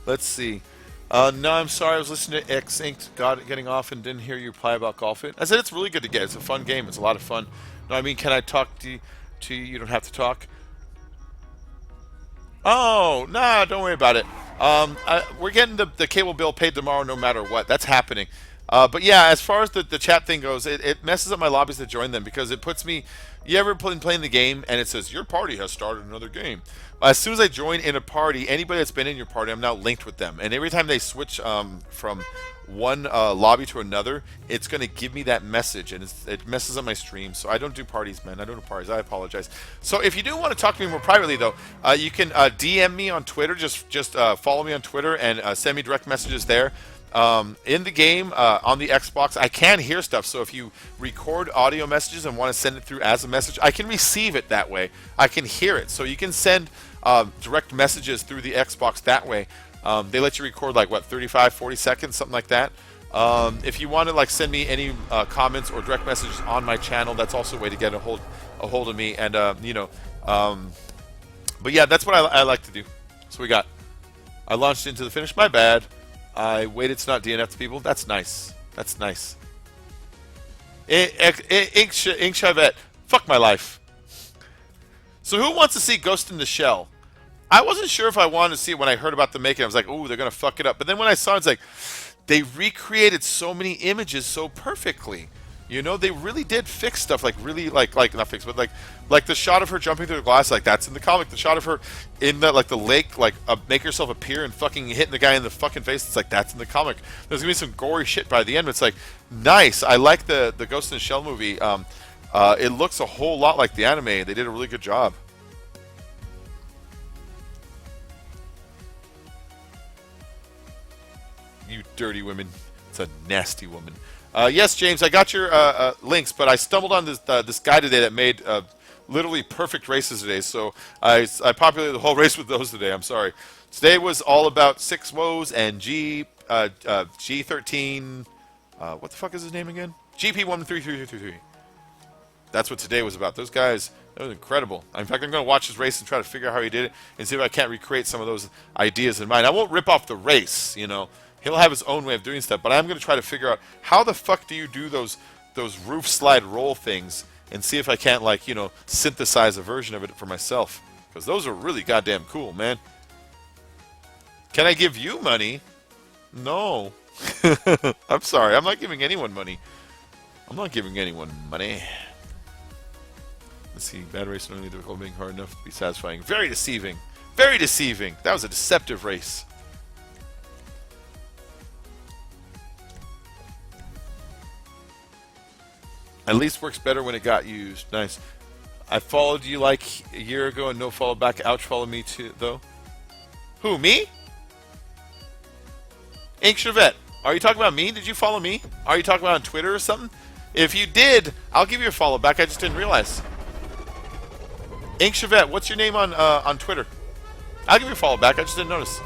Let's see. No, I'm sorry, I was listening to X Inked getting off and didn't hear you reply about Golf It. I said it's really good to get. It's a fun game. It's a lot of fun. No, I mean, can I talk to you? You don't have to talk. Oh, nah, don't worry about it. We're getting the cable bill paid tomorrow no matter what. That's happening. But yeah, as far as the chat thing goes, it messes up my lobbies to join them because it puts me... You ever playing the game and it says, your party has started another game. As soon as I join in a party, anybody that's been in your party, I'm now linked with them. And every time they switch from one lobby to another, it's going to give me that message, and it messes up my stream. So I don't do parties, man. I don't do parties. I apologize. So if you do want to talk to me more privately, though, you can DM me on Twitter. Just follow me on Twitter and send me direct messages there. In the game, on the Xbox, I can hear stuff. So if you record audio messages and want to send it through as a message, I can receive it that way. I can hear it. So you can send direct messages through the Xbox that way. They let you record like, what, 35, 40 seconds, something like that. If you want to like send me any comments or direct messages on my channel, that's also a way to get a hold of me. And, but yeah, that's what I like to do. So we got, I launched into the finish. My bad. I waited to not DNF to people. That's nice. That's nice. Ink Chavette. Fuck my life. So who wants to see Ghost in the Shell? I wasn't sure if I wanted to see it when I heard about the making. I was like, oh, they're going to fuck it up. But then when I saw it, it's like, they recreated so many images so perfectly. You know, they really did fix stuff, like really, like not fix, but like the shot of her jumping through the glass, like that's in the comic. The shot of her in the the lake, like make herself appear and fucking hitting the guy in the fucking face. It's like that's in the comic. There's gonna be some gory shit by the end, but it's like nice. I like the Ghost in the Shell movie. It looks a whole lot like the anime. They did a really good job. You dirty women. It's a nasty woman. Yes, James, I got your links, but I stumbled on this guy today that made literally perfect races today, so I populated the whole race with those today. I'm sorry. Today was all about 6 woes and G13. What the fuck is his name again? GP133333. That's what today was about. Those guys, that was incredible. In fact, I'm going to watch his race and try to figure out how he did it and see if I can't recreate some of those ideas in mine. I won't rip off the race, you know. He'll have his own way of doing stuff, but I'm going to try to figure out how the fuck do you do those roof slide roll things and see if I can't, like, you know, synthesize a version of it for myself. Because those are really goddamn cool, man. Can I give you money? No. I'm sorry. I'm not giving anyone money. I'm not giving anyone money. Let's see. Bad race only the being hard enough to be satisfying. Very deceiving. Very deceiving. That was a deceptive race. At least works better when it got used. Nice. I followed you like a year ago and no follow back. Ouch, follow me too, though. Who, me? Ink Chevette. Are you talking about me? Did you follow me? Are you talking about on Twitter or something? If you did, I'll give you a follow back. I just didn't realize. Ink Chevette, what's your name on Twitter? I'll give you a follow back. I just didn't notice.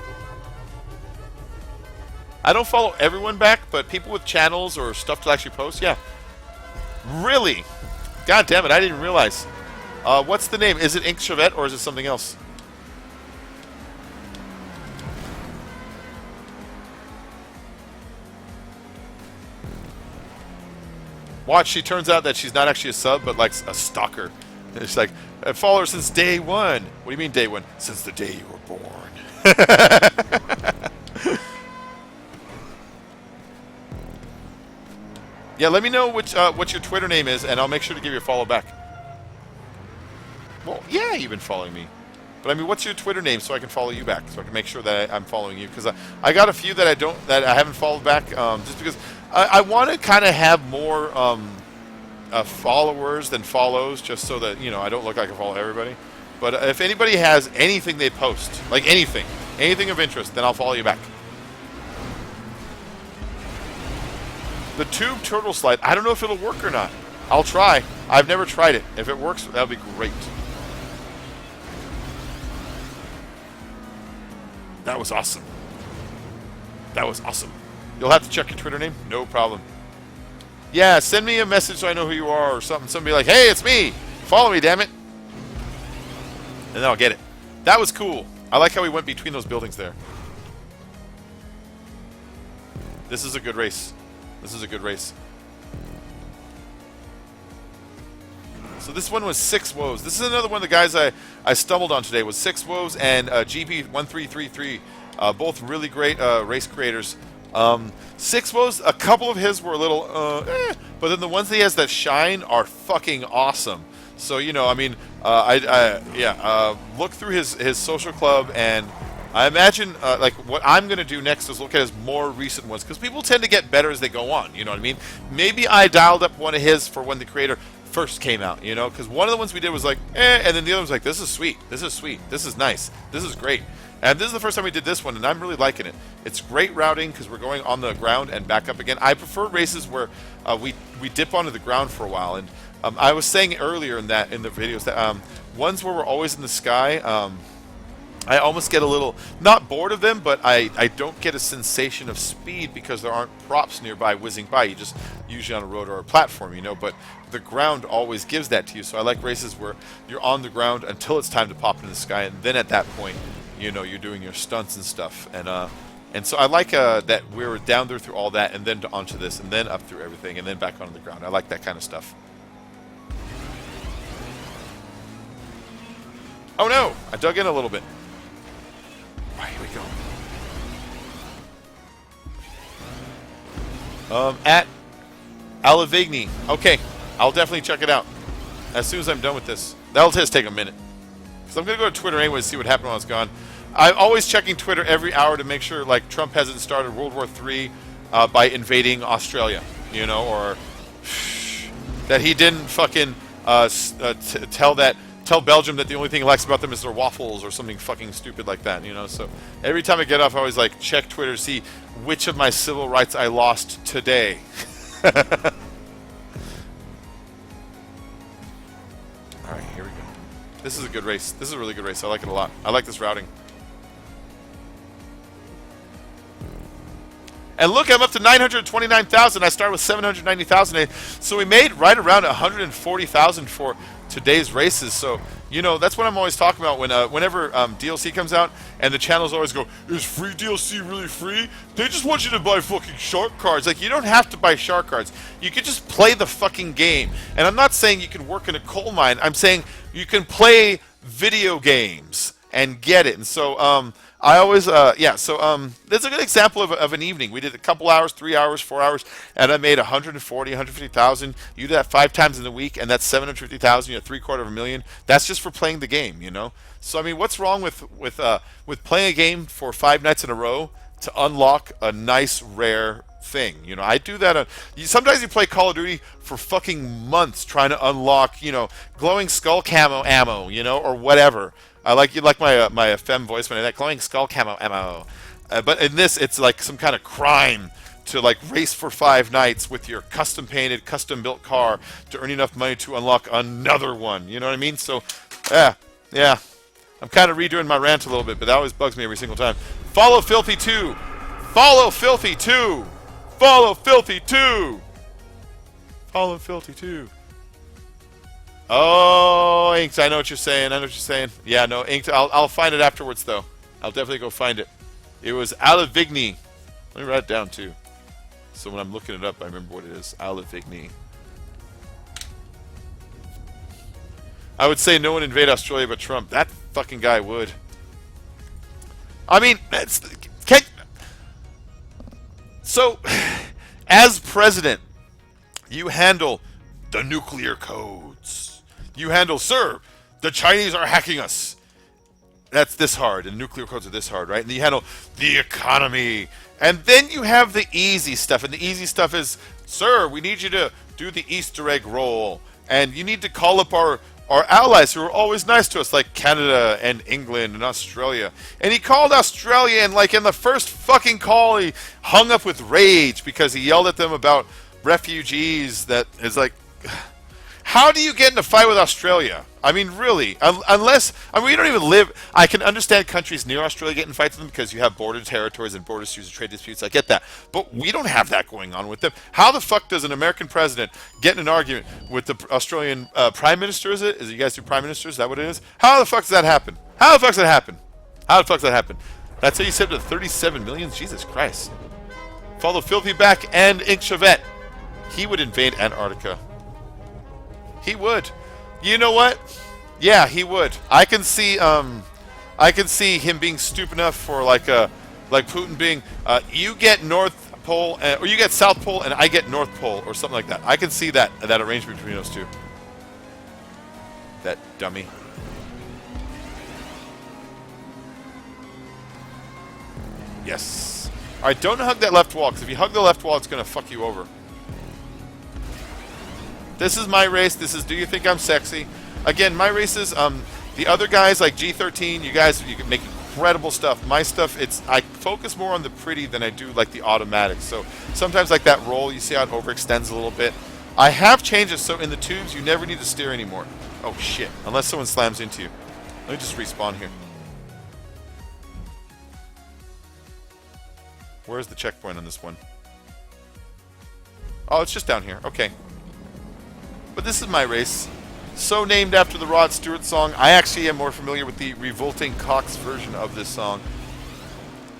I don't follow everyone back, but people with channels or stuff to actually post, yeah. Really? God damn it, I didn't realize. What's the name? Is it Ink Chevette or is it something else? Watch, she turns out that she's not actually a sub, but like a stalker. And it's like, I follow her since day one. What do you mean day one? Since the day you were born. Yeah, let me know what your Twitter name is, and I'll make sure to give you a follow back. Well, yeah, you've been following me. But I mean, what's your Twitter name so I can follow you back, so I can make sure that I'm following you? Because I got a few that I haven't followed back, just because I want to kind of have more followers than follows, just so that I don't look like I follow everybody. But if anybody has anything they post, like anything of interest, then I'll follow you back. The tube turtle slide, I don't know if it'll work or not. I'll try. I've never tried it. If it works, that'll be great. That was awesome. That was awesome. You'll have to check your Twitter name? No problem. Yeah, send me a message so I know who you are or something. Somebody like, hey, it's me. Follow me, damn it. And then I'll get it. That was cool. I like how we went between those buildings there. This is a good race. This is a good race. So this one was 6 woes. This is another one of the guys I stumbled on today was 6 woes and GB1333. Both really great race creators. 6 woes, a couple of his were a little but then the ones that he has that shine are fucking awesome. So I mean, look through his social club, and I imagine like what I'm gonna do next is look at his more recent ones, because people tend to get better as they go on. You know what I mean? Maybe I dialed up one of his for when the creator first came out. Because one of the ones we did was like, and then the other was like, this is sweet, this is sweet, this is nice, this is great. And this is the first time we did this one, and I'm really liking it. It's great routing because we're going on the ground and back up again. I prefer races where we dip onto the ground for a while. And I was saying earlier in the videos that ones where we're always in the sky, I almost get a little, not bored of them, but I don't get a sensation of speed because there aren't props nearby whizzing by. You just usually on a road or a platform, but the ground always gives that to you. So I like races where you're on the ground until it's time to pop into the sky, and then at that point, you're doing your stunts and stuff. And so I like that we were down there through all that, and then onto this, and then up through everything, and then back onto the ground. I like that kind of stuff. Oh no! I dug in a little bit. All right, here we go. At Alavigny. Okay, I'll definitely check it out as soon as I'm done with this. That'll just take a minute. So I'm going to go to Twitter anyway to see what happened while I was gone. I'm always checking Twitter every hour to make sure, like, Trump hasn't started World War III by invading Australia, or that he didn't fucking tell Belgium that the only thing he likes about them is their waffles or something fucking stupid like that, So every time I get off, I always, like, check Twitter to see which of my civil rights I lost today. All right, here we go. This is a good race. This is a really good race. I like it a lot. I like this routing. And look, I'm up to 929,000. I started with 790,000. So we made right around 140,000 for today's races. So, that's what I'm always talking about whenever DLC comes out, and the channels always go, is free DLC really free? They just want you to buy fucking shark cards. Like, you don't have to buy shark cards. You could just play the fucking game. And I'm not saying you can work in a coal mine. I'm saying You can play video games and get it. And so I always there's a good example of an evening. We did a couple hours, 3 hours, 4 hours, and I made 150,000. You do that 5 times in the week, and that's 750,000. You know, $750,000. That's just for playing the game, you know. So I mean, what's wrong with playing a game for 5 nights in a row to unlock a nice rare thing? You know, I do that. Sometimes you play Call of Duty for fucking months trying to unlock, you know, glowing skull camo ammo, you know, or whatever. I like my femme voice when I that glowing skull camo ammo. But in this, it's like some kind of crime to like race for 5 nights with your custom painted, custom built car to earn enough money to unlock another one. You know what I mean? So, yeah. I'm kind of redoing my rant a little bit, but that always bugs me every single time. Follow Filthy 2. Follow Filthy 2. Follow Filthy 2. Follow Filthy 2. Oh, Inked, I know what you're saying. Yeah, no, Inked, I'll find it afterwards, though. I'll definitely go find it. It was Alavigny. Let me write it down, too. So when I'm looking it up, I remember what it is. Alavigny. I would say no one invade Australia but Trump. That fucking guy would. I mean, so, as president, you handle the nuclear codes. You handle, sir, the Chinese are hacking us. That's this hard, and nuclear codes are this hard, right? And you handle the economy. And then you have the easy stuff, and the easy stuff is, sir, we need you to do the Easter egg roll. And you need to call up our allies who are always nice to us, like Canada and England and Australia. And he called Australia, and like in the first fucking call, he hung up with rage because he yelled at them about refugees. That is like, how do you get in a fight with Australia? I mean, really, unless, I mean, we don't even live, I can understand countries near Australia getting fights with them because you have border territories and border disputes and trade disputes. I get that. But we don't have that going on with them. How the fuck does an American president get in an argument with the Australian prime minister, is it? Is it you guys do prime ministers? Is that what it is? How the fuck does that happen? How the fuck does that happen? How the fuck does that happen? That's how you said to 37 million? Jesus Christ. Follow Filthy back and Ink Chevette. He would invade Antarctica. He would. You know what? Yeah, he would. I can see him being stupid enough for like Putin being you get North Pole or you get South Pole and I get North Pole or something like that. I can see that arrangement between those two. That dummy. Yes. All right, don't hug that left wall because if you hug the left wall, it's gonna fuck you over. This is my race. This is Do You Think I'm Sexy? Again, my race is the other guys like G13. You guys, you can make incredible stuff. My stuff, I focus more on the pretty than I do like the automatic. So sometimes like that roll, you see how it overextends a little bit. I have changed it so in the tubes you never need to steer anymore. Oh shit! Unless someone slams into you. Let me just respawn here. Where's the checkpoint on this one? Oh, it's just down here. Okay. But this is my race. So named after the Rod Stewart song. I actually am more familiar with the Revolting Cox version of this song.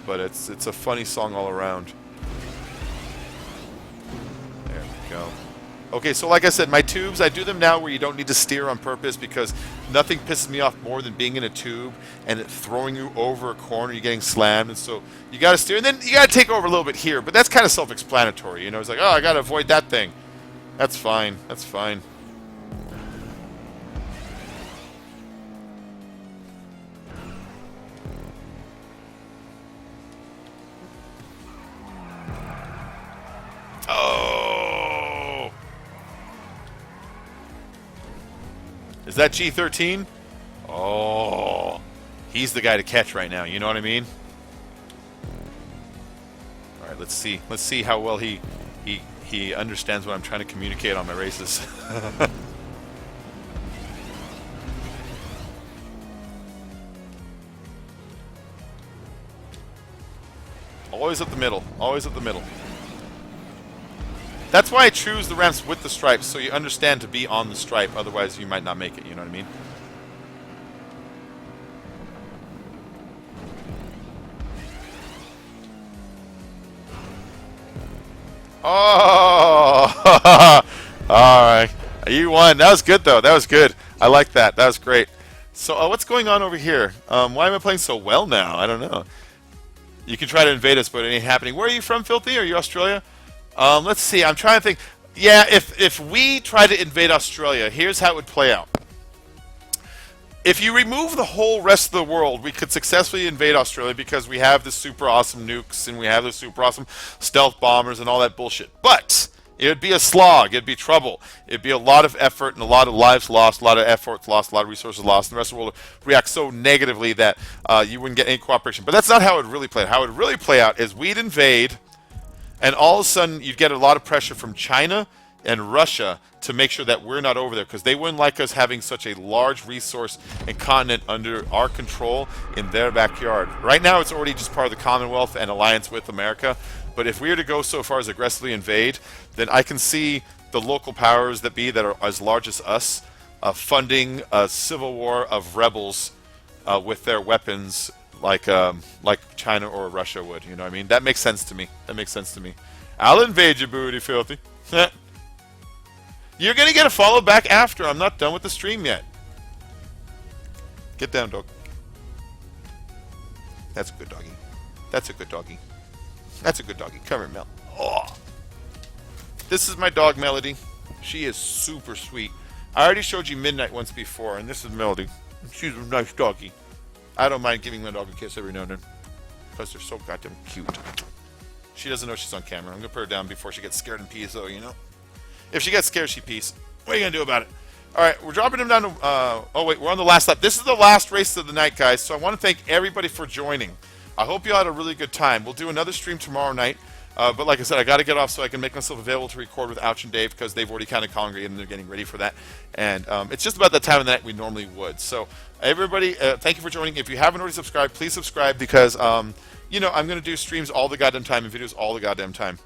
But it's a funny song all around. There we go. Okay, so like I said, my tubes, I do them now where you don't need to steer on purpose because nothing pisses me off more than being in a tube and it throwing you over a corner, you're getting slammed, and so you got to steer. And then you got to take over a little bit here, but that's kind of self-explanatory. You know, it's like, oh, I got to avoid that thing. That's fine. That's fine. Oh! Is that G13? Oh. He's the guy to catch right now, you know what I mean? Alright, let's see. Let's see how well he understands what I'm trying to communicate on my races. Always up the middle. Always up the middle. That's why I choose the ramps with the stripes, so you understand to be on the stripe. Otherwise, you might not make it. You know what I mean? Oh! Alright. You won. That was good, though. That was good. I like that. That was great. So what's going on over here? Why am I playing so well now? I don't know. You can try to invade us, but it ain't happening. Where are you from, Filthy? Are you Australia? Let's see. I'm trying to think. Yeah, if we try to invade Australia, here's how it would play out. If you remove the whole rest of the world, we could successfully invade Australia because we have the super awesome nukes and we have the super awesome stealth bombers and all that bullshit. But it would be a slog. It'd be trouble. It'd be a lot of effort and a lot of lives lost, a lot of efforts lost, a lot of resources lost. And the rest of the world would react so negatively that you wouldn't get any cooperation. But that's not how it would really play out. How it would really play out is we'd invade, and all of a sudden you'd get a lot of pressure from China and Russia to make sure that we're not over there, because they wouldn't like us having such a large resource and continent under our control in their backyard. Right now it's already just part of the Commonwealth and alliance with America, but if we were to go so far as aggressively invade, then I can see the local powers that be that are as large as us funding a civil war of rebels with their weapons, like China or Russia would. You know what I mean? That makes sense to me. That makes sense to me. I'll invade your booty, Filthy. You're going to get a follow back after. I'm not done with the stream yet. Get down, dog. That's a good doggy. That's a good doggy. That's a good doggy. Come here, Mel. Oh. This is my dog, Melody. She is super sweet. I already showed you Midnight once before, and this is Melody. She's a nice doggy. I don't mind giving my dog a kiss every now and then, because they're so goddamn cute. She doesn't know she's on camera. I'm going to put her down before she gets scared and pees, though, you know? If she gets scared, she pees. What are you going to do about it? All right, we're dropping him down to... oh, wait, we're on the last lap. This is the last race of the night, guys, so I want to thank everybody for joining. I hope you all had a really good time. We'll do another stream tomorrow night, but like I said, I got to get off so I can make myself available to record with Ouch and Dave, because they've already kind of congregated and they're getting ready for that. And it's just about the time of the night we normally would. So, everybody, thank you for joining. If you haven't already subscribed, please subscribe, because, you know, I'm going to do streams all the goddamn time and videos all the goddamn time.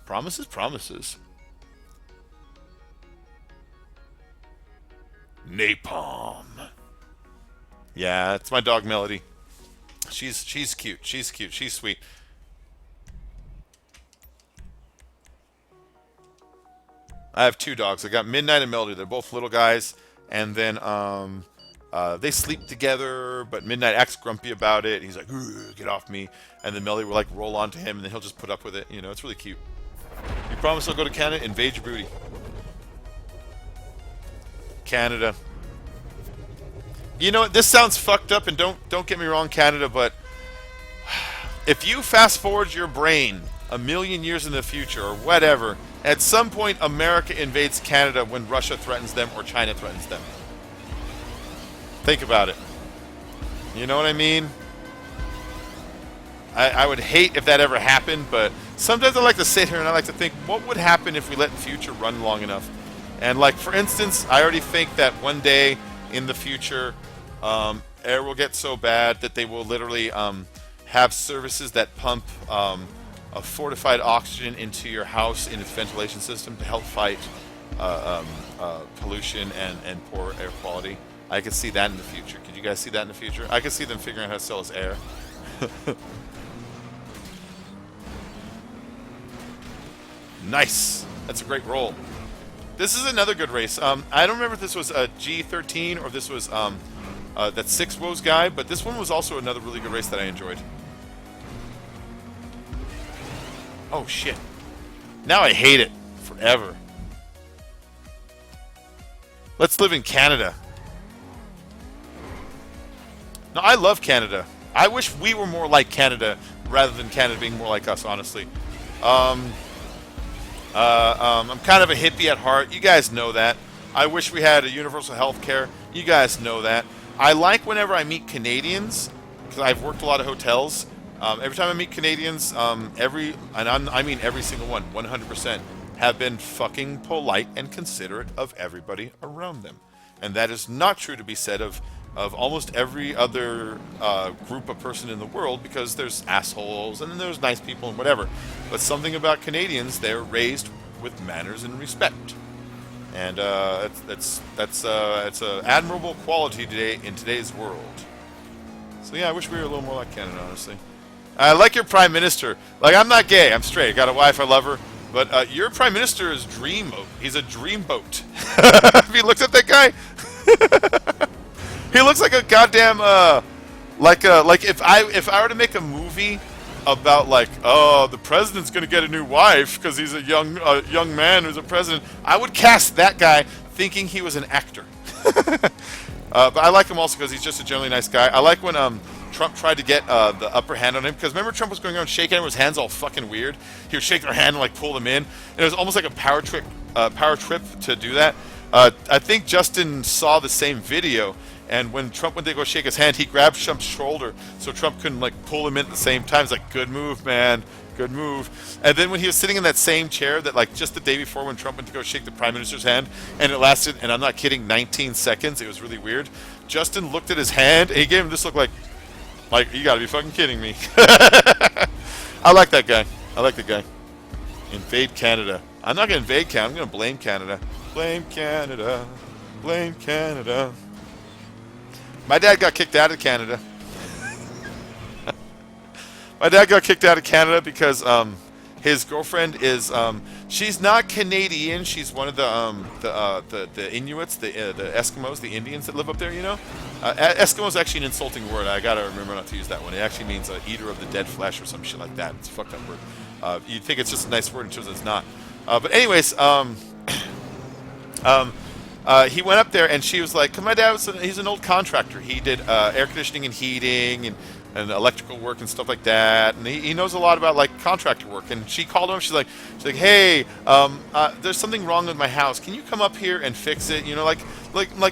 Promises, promises. Napalm. Yeah, it's my dog Melody. She's cute. She's cute. She's sweet. I have two dogs. I got Midnight and Melody. They're both little guys, and then they sleep together. But Midnight acts grumpy about it. He's like, "Get off me!" And then Melody will like roll onto him, and then he'll just put up with it. You know, it's really cute. You promise I'll go to Canada, invade your booty. Canada. You know what? This sounds fucked up, and don't get me wrong, Canada, but if you fast forward your brain a million years in the future or whatever, at some point America invades Canada when Russia threatens them or China threatens them. Think about it. You know what I mean? I would hate if that ever happened, but sometimes I like to sit here and I like to think, what would happen if we let the future run long enough? And like, for instance, I already think that one day in the future, air will get so bad that they will literally have services that pump a fortified oxygen into your house in its ventilation system to help fight pollution and poor air quality. I could see that in the future. Could you guys see that in the future? I could see them figuring out how to sell us air. Nice. That's a great roll. This is another good race. I don't remember if this was a G13 or if this was that 6 Woes guy, but this one was also another really good race that I enjoyed. Oh, shit. Now I hate it forever. Let's live in Canada. No, I love Canada. I wish we were more like Canada rather than Canada being more like us, honestly. I'm kind of a hippie at heart. You guys know that. I wish we had a universal health care. You guys know that. I like whenever I meet Canadians, because I've worked a lot of hotels. Every time I meet Canadians, I mean every single one, 100%, have been fucking polite and considerate of everybody around them. And that is not true to be said of almost every other group of person in the world, because there's assholes and then there's nice people and whatever. But something about Canadians, they're raised with manners and respect. And it's an admirable quality today in today's world. So yeah, I wish we were a little more like Canada, honestly. I like your prime minister. Like, I'm not gay, I'm straight. I got a wife, I love her. But your prime minister is dreamboat. He's a dreamboat. Have you looked at that guy? He looks like a goddamn like if I were to make a movie about like, oh, the president's gonna get a new wife because he's a young man who's a president, I would cast that guy thinking he was an actor. But I like him also because he's just a generally nice guy. I like when Trump tried to get the upper hand on him, because remember Trump was going around shaking everyone's hands all fucking weird. He would shake their hand and like pull them in, and it was almost like a power trip to do that. I think Justin saw the same video, and when Trump went to go shake his hand, he grabbed Trump's shoulder so Trump couldn't like pull him in at the same time. It's like, good move, man, good move. And then when he was sitting in that same chair that like just the day before when Trump went to go shake the prime minister's hand, and it lasted, and I'm not kidding, 19 seconds. It was really weird. Justin looked at his hand and he gave him this look like you gotta be fucking kidding me. I like that guy. I like the guy. Invade Canada. I'm not gonna invade Canada. I'm gonna blame Canada. Blame Canada. Blame Canada. My dad got kicked out of Canada. My dad got kicked out of Canada because his girlfriend is she's not Canadian. She's one of the Inuits, the Eskimos, the Indians that live up there. You know, Eskimo is actually an insulting word. I gotta remember not to use that one. It actually means eater of the dead flesh or some shit like that. It's a fucked up word. You'd think it's just a nice word, until it's not. But anyways, he went up there and she was like, 'cause my dad he's an old contractor. He did air conditioning and heating and electrical work and stuff like that, and he knows a lot about like contractor work. And she called him. She's like, hey, there's something wrong with my house. Can you come up here and fix it? You know, like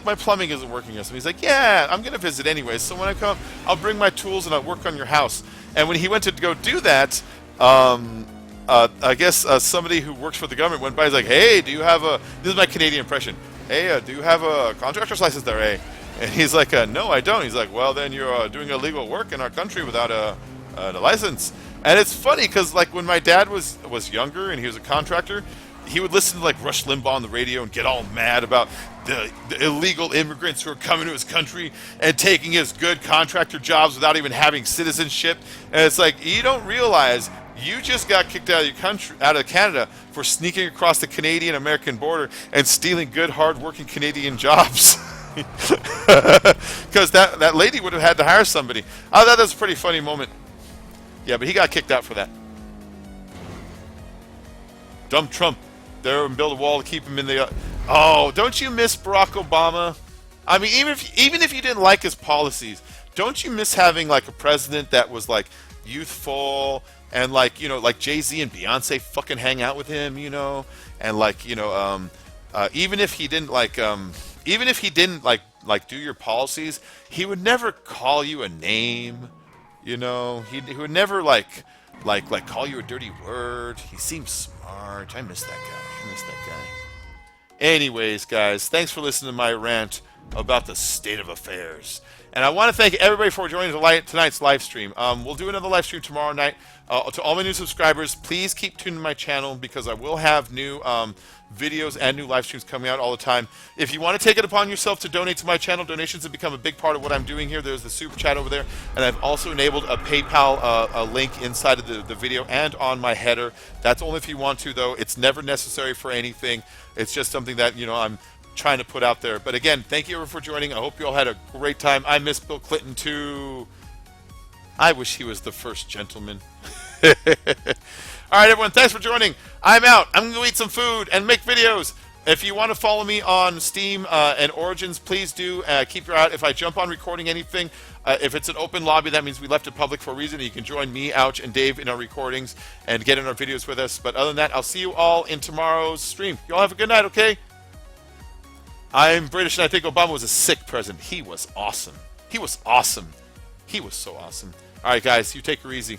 my plumbing isn't working. And he's like, yeah, I'm gonna visit anyway. So when I come, I'll bring my tools and I'll work on your house. And when he went to go do that, I guess somebody who works for the government went by. He's like, hey, do you have this is my Canadian impression. Hey, do you have a contractor's license there, eh? And he's like, no, I don't. He's like, well, then you're doing illegal work in our country without a license. And it's funny because, like, when my dad was younger and he was a contractor, he would listen to, like, Rush Limbaugh on the radio and get all mad about the illegal immigrants who are coming to his country and taking his good contractor jobs without even having citizenship. And it's like, you don't realize you just got kicked out of your country, out of Canada, for sneaking across the Canadian-American border and stealing good, hard-working Canadian jobs. Because that lady would have had to hire somebody. I thought that was a pretty funny moment. Yeah, but he got kicked out for that. Dumb Trump. There and build a wall to keep him in the... Oh, don't you miss Barack Obama? I mean, even if you didn't like his policies, don't you miss having like a president that was like youthful and like, you know, like Jay-Z and Beyonce fucking hang out with him, you know, and like, you know, even if he didn't like do your policies, he would never call you a name, you know. He would never like call you a dirty word. He seems smart. I miss that guy. Anyways, guys, thanks for listening to my rant about the state of affairs. And I want to thank everybody for joining tonight's live stream. We'll do another live stream tomorrow night. To all my new subscribers, please keep tuning to my channel because I will have new videos and new live streams coming out all the time. If you want to take it upon yourself to donate to my channel, donations have become a big part of what I'm doing here. There's the super chat over there, and I've also enabled a PayPal a link inside of the video and on my header. That's only if you want to, though. It's never necessary for anything. It's just something that, you know, I'm trying to put out there. But again, thank you everyone for joining. I hope you all had a great time. I miss Bill Clinton too. I wish he was the first gentleman. All right, everyone, thanks for joining. I'm out. I'm going to eat some food and make videos. If you want to follow me on Steam and Origins, please do. Keep your eye out. If I jump on recording anything, if it's an open lobby, that means we left it public for a reason. You can join me, Ouch, and Dave in our recordings and get in our videos with us. But other than that, I'll see you all in tomorrow's stream. You all have a good night, okay? I'm British, and I think Obama was a sick president. He was awesome. He was awesome. He was so awesome. All right, guys, you take her easy.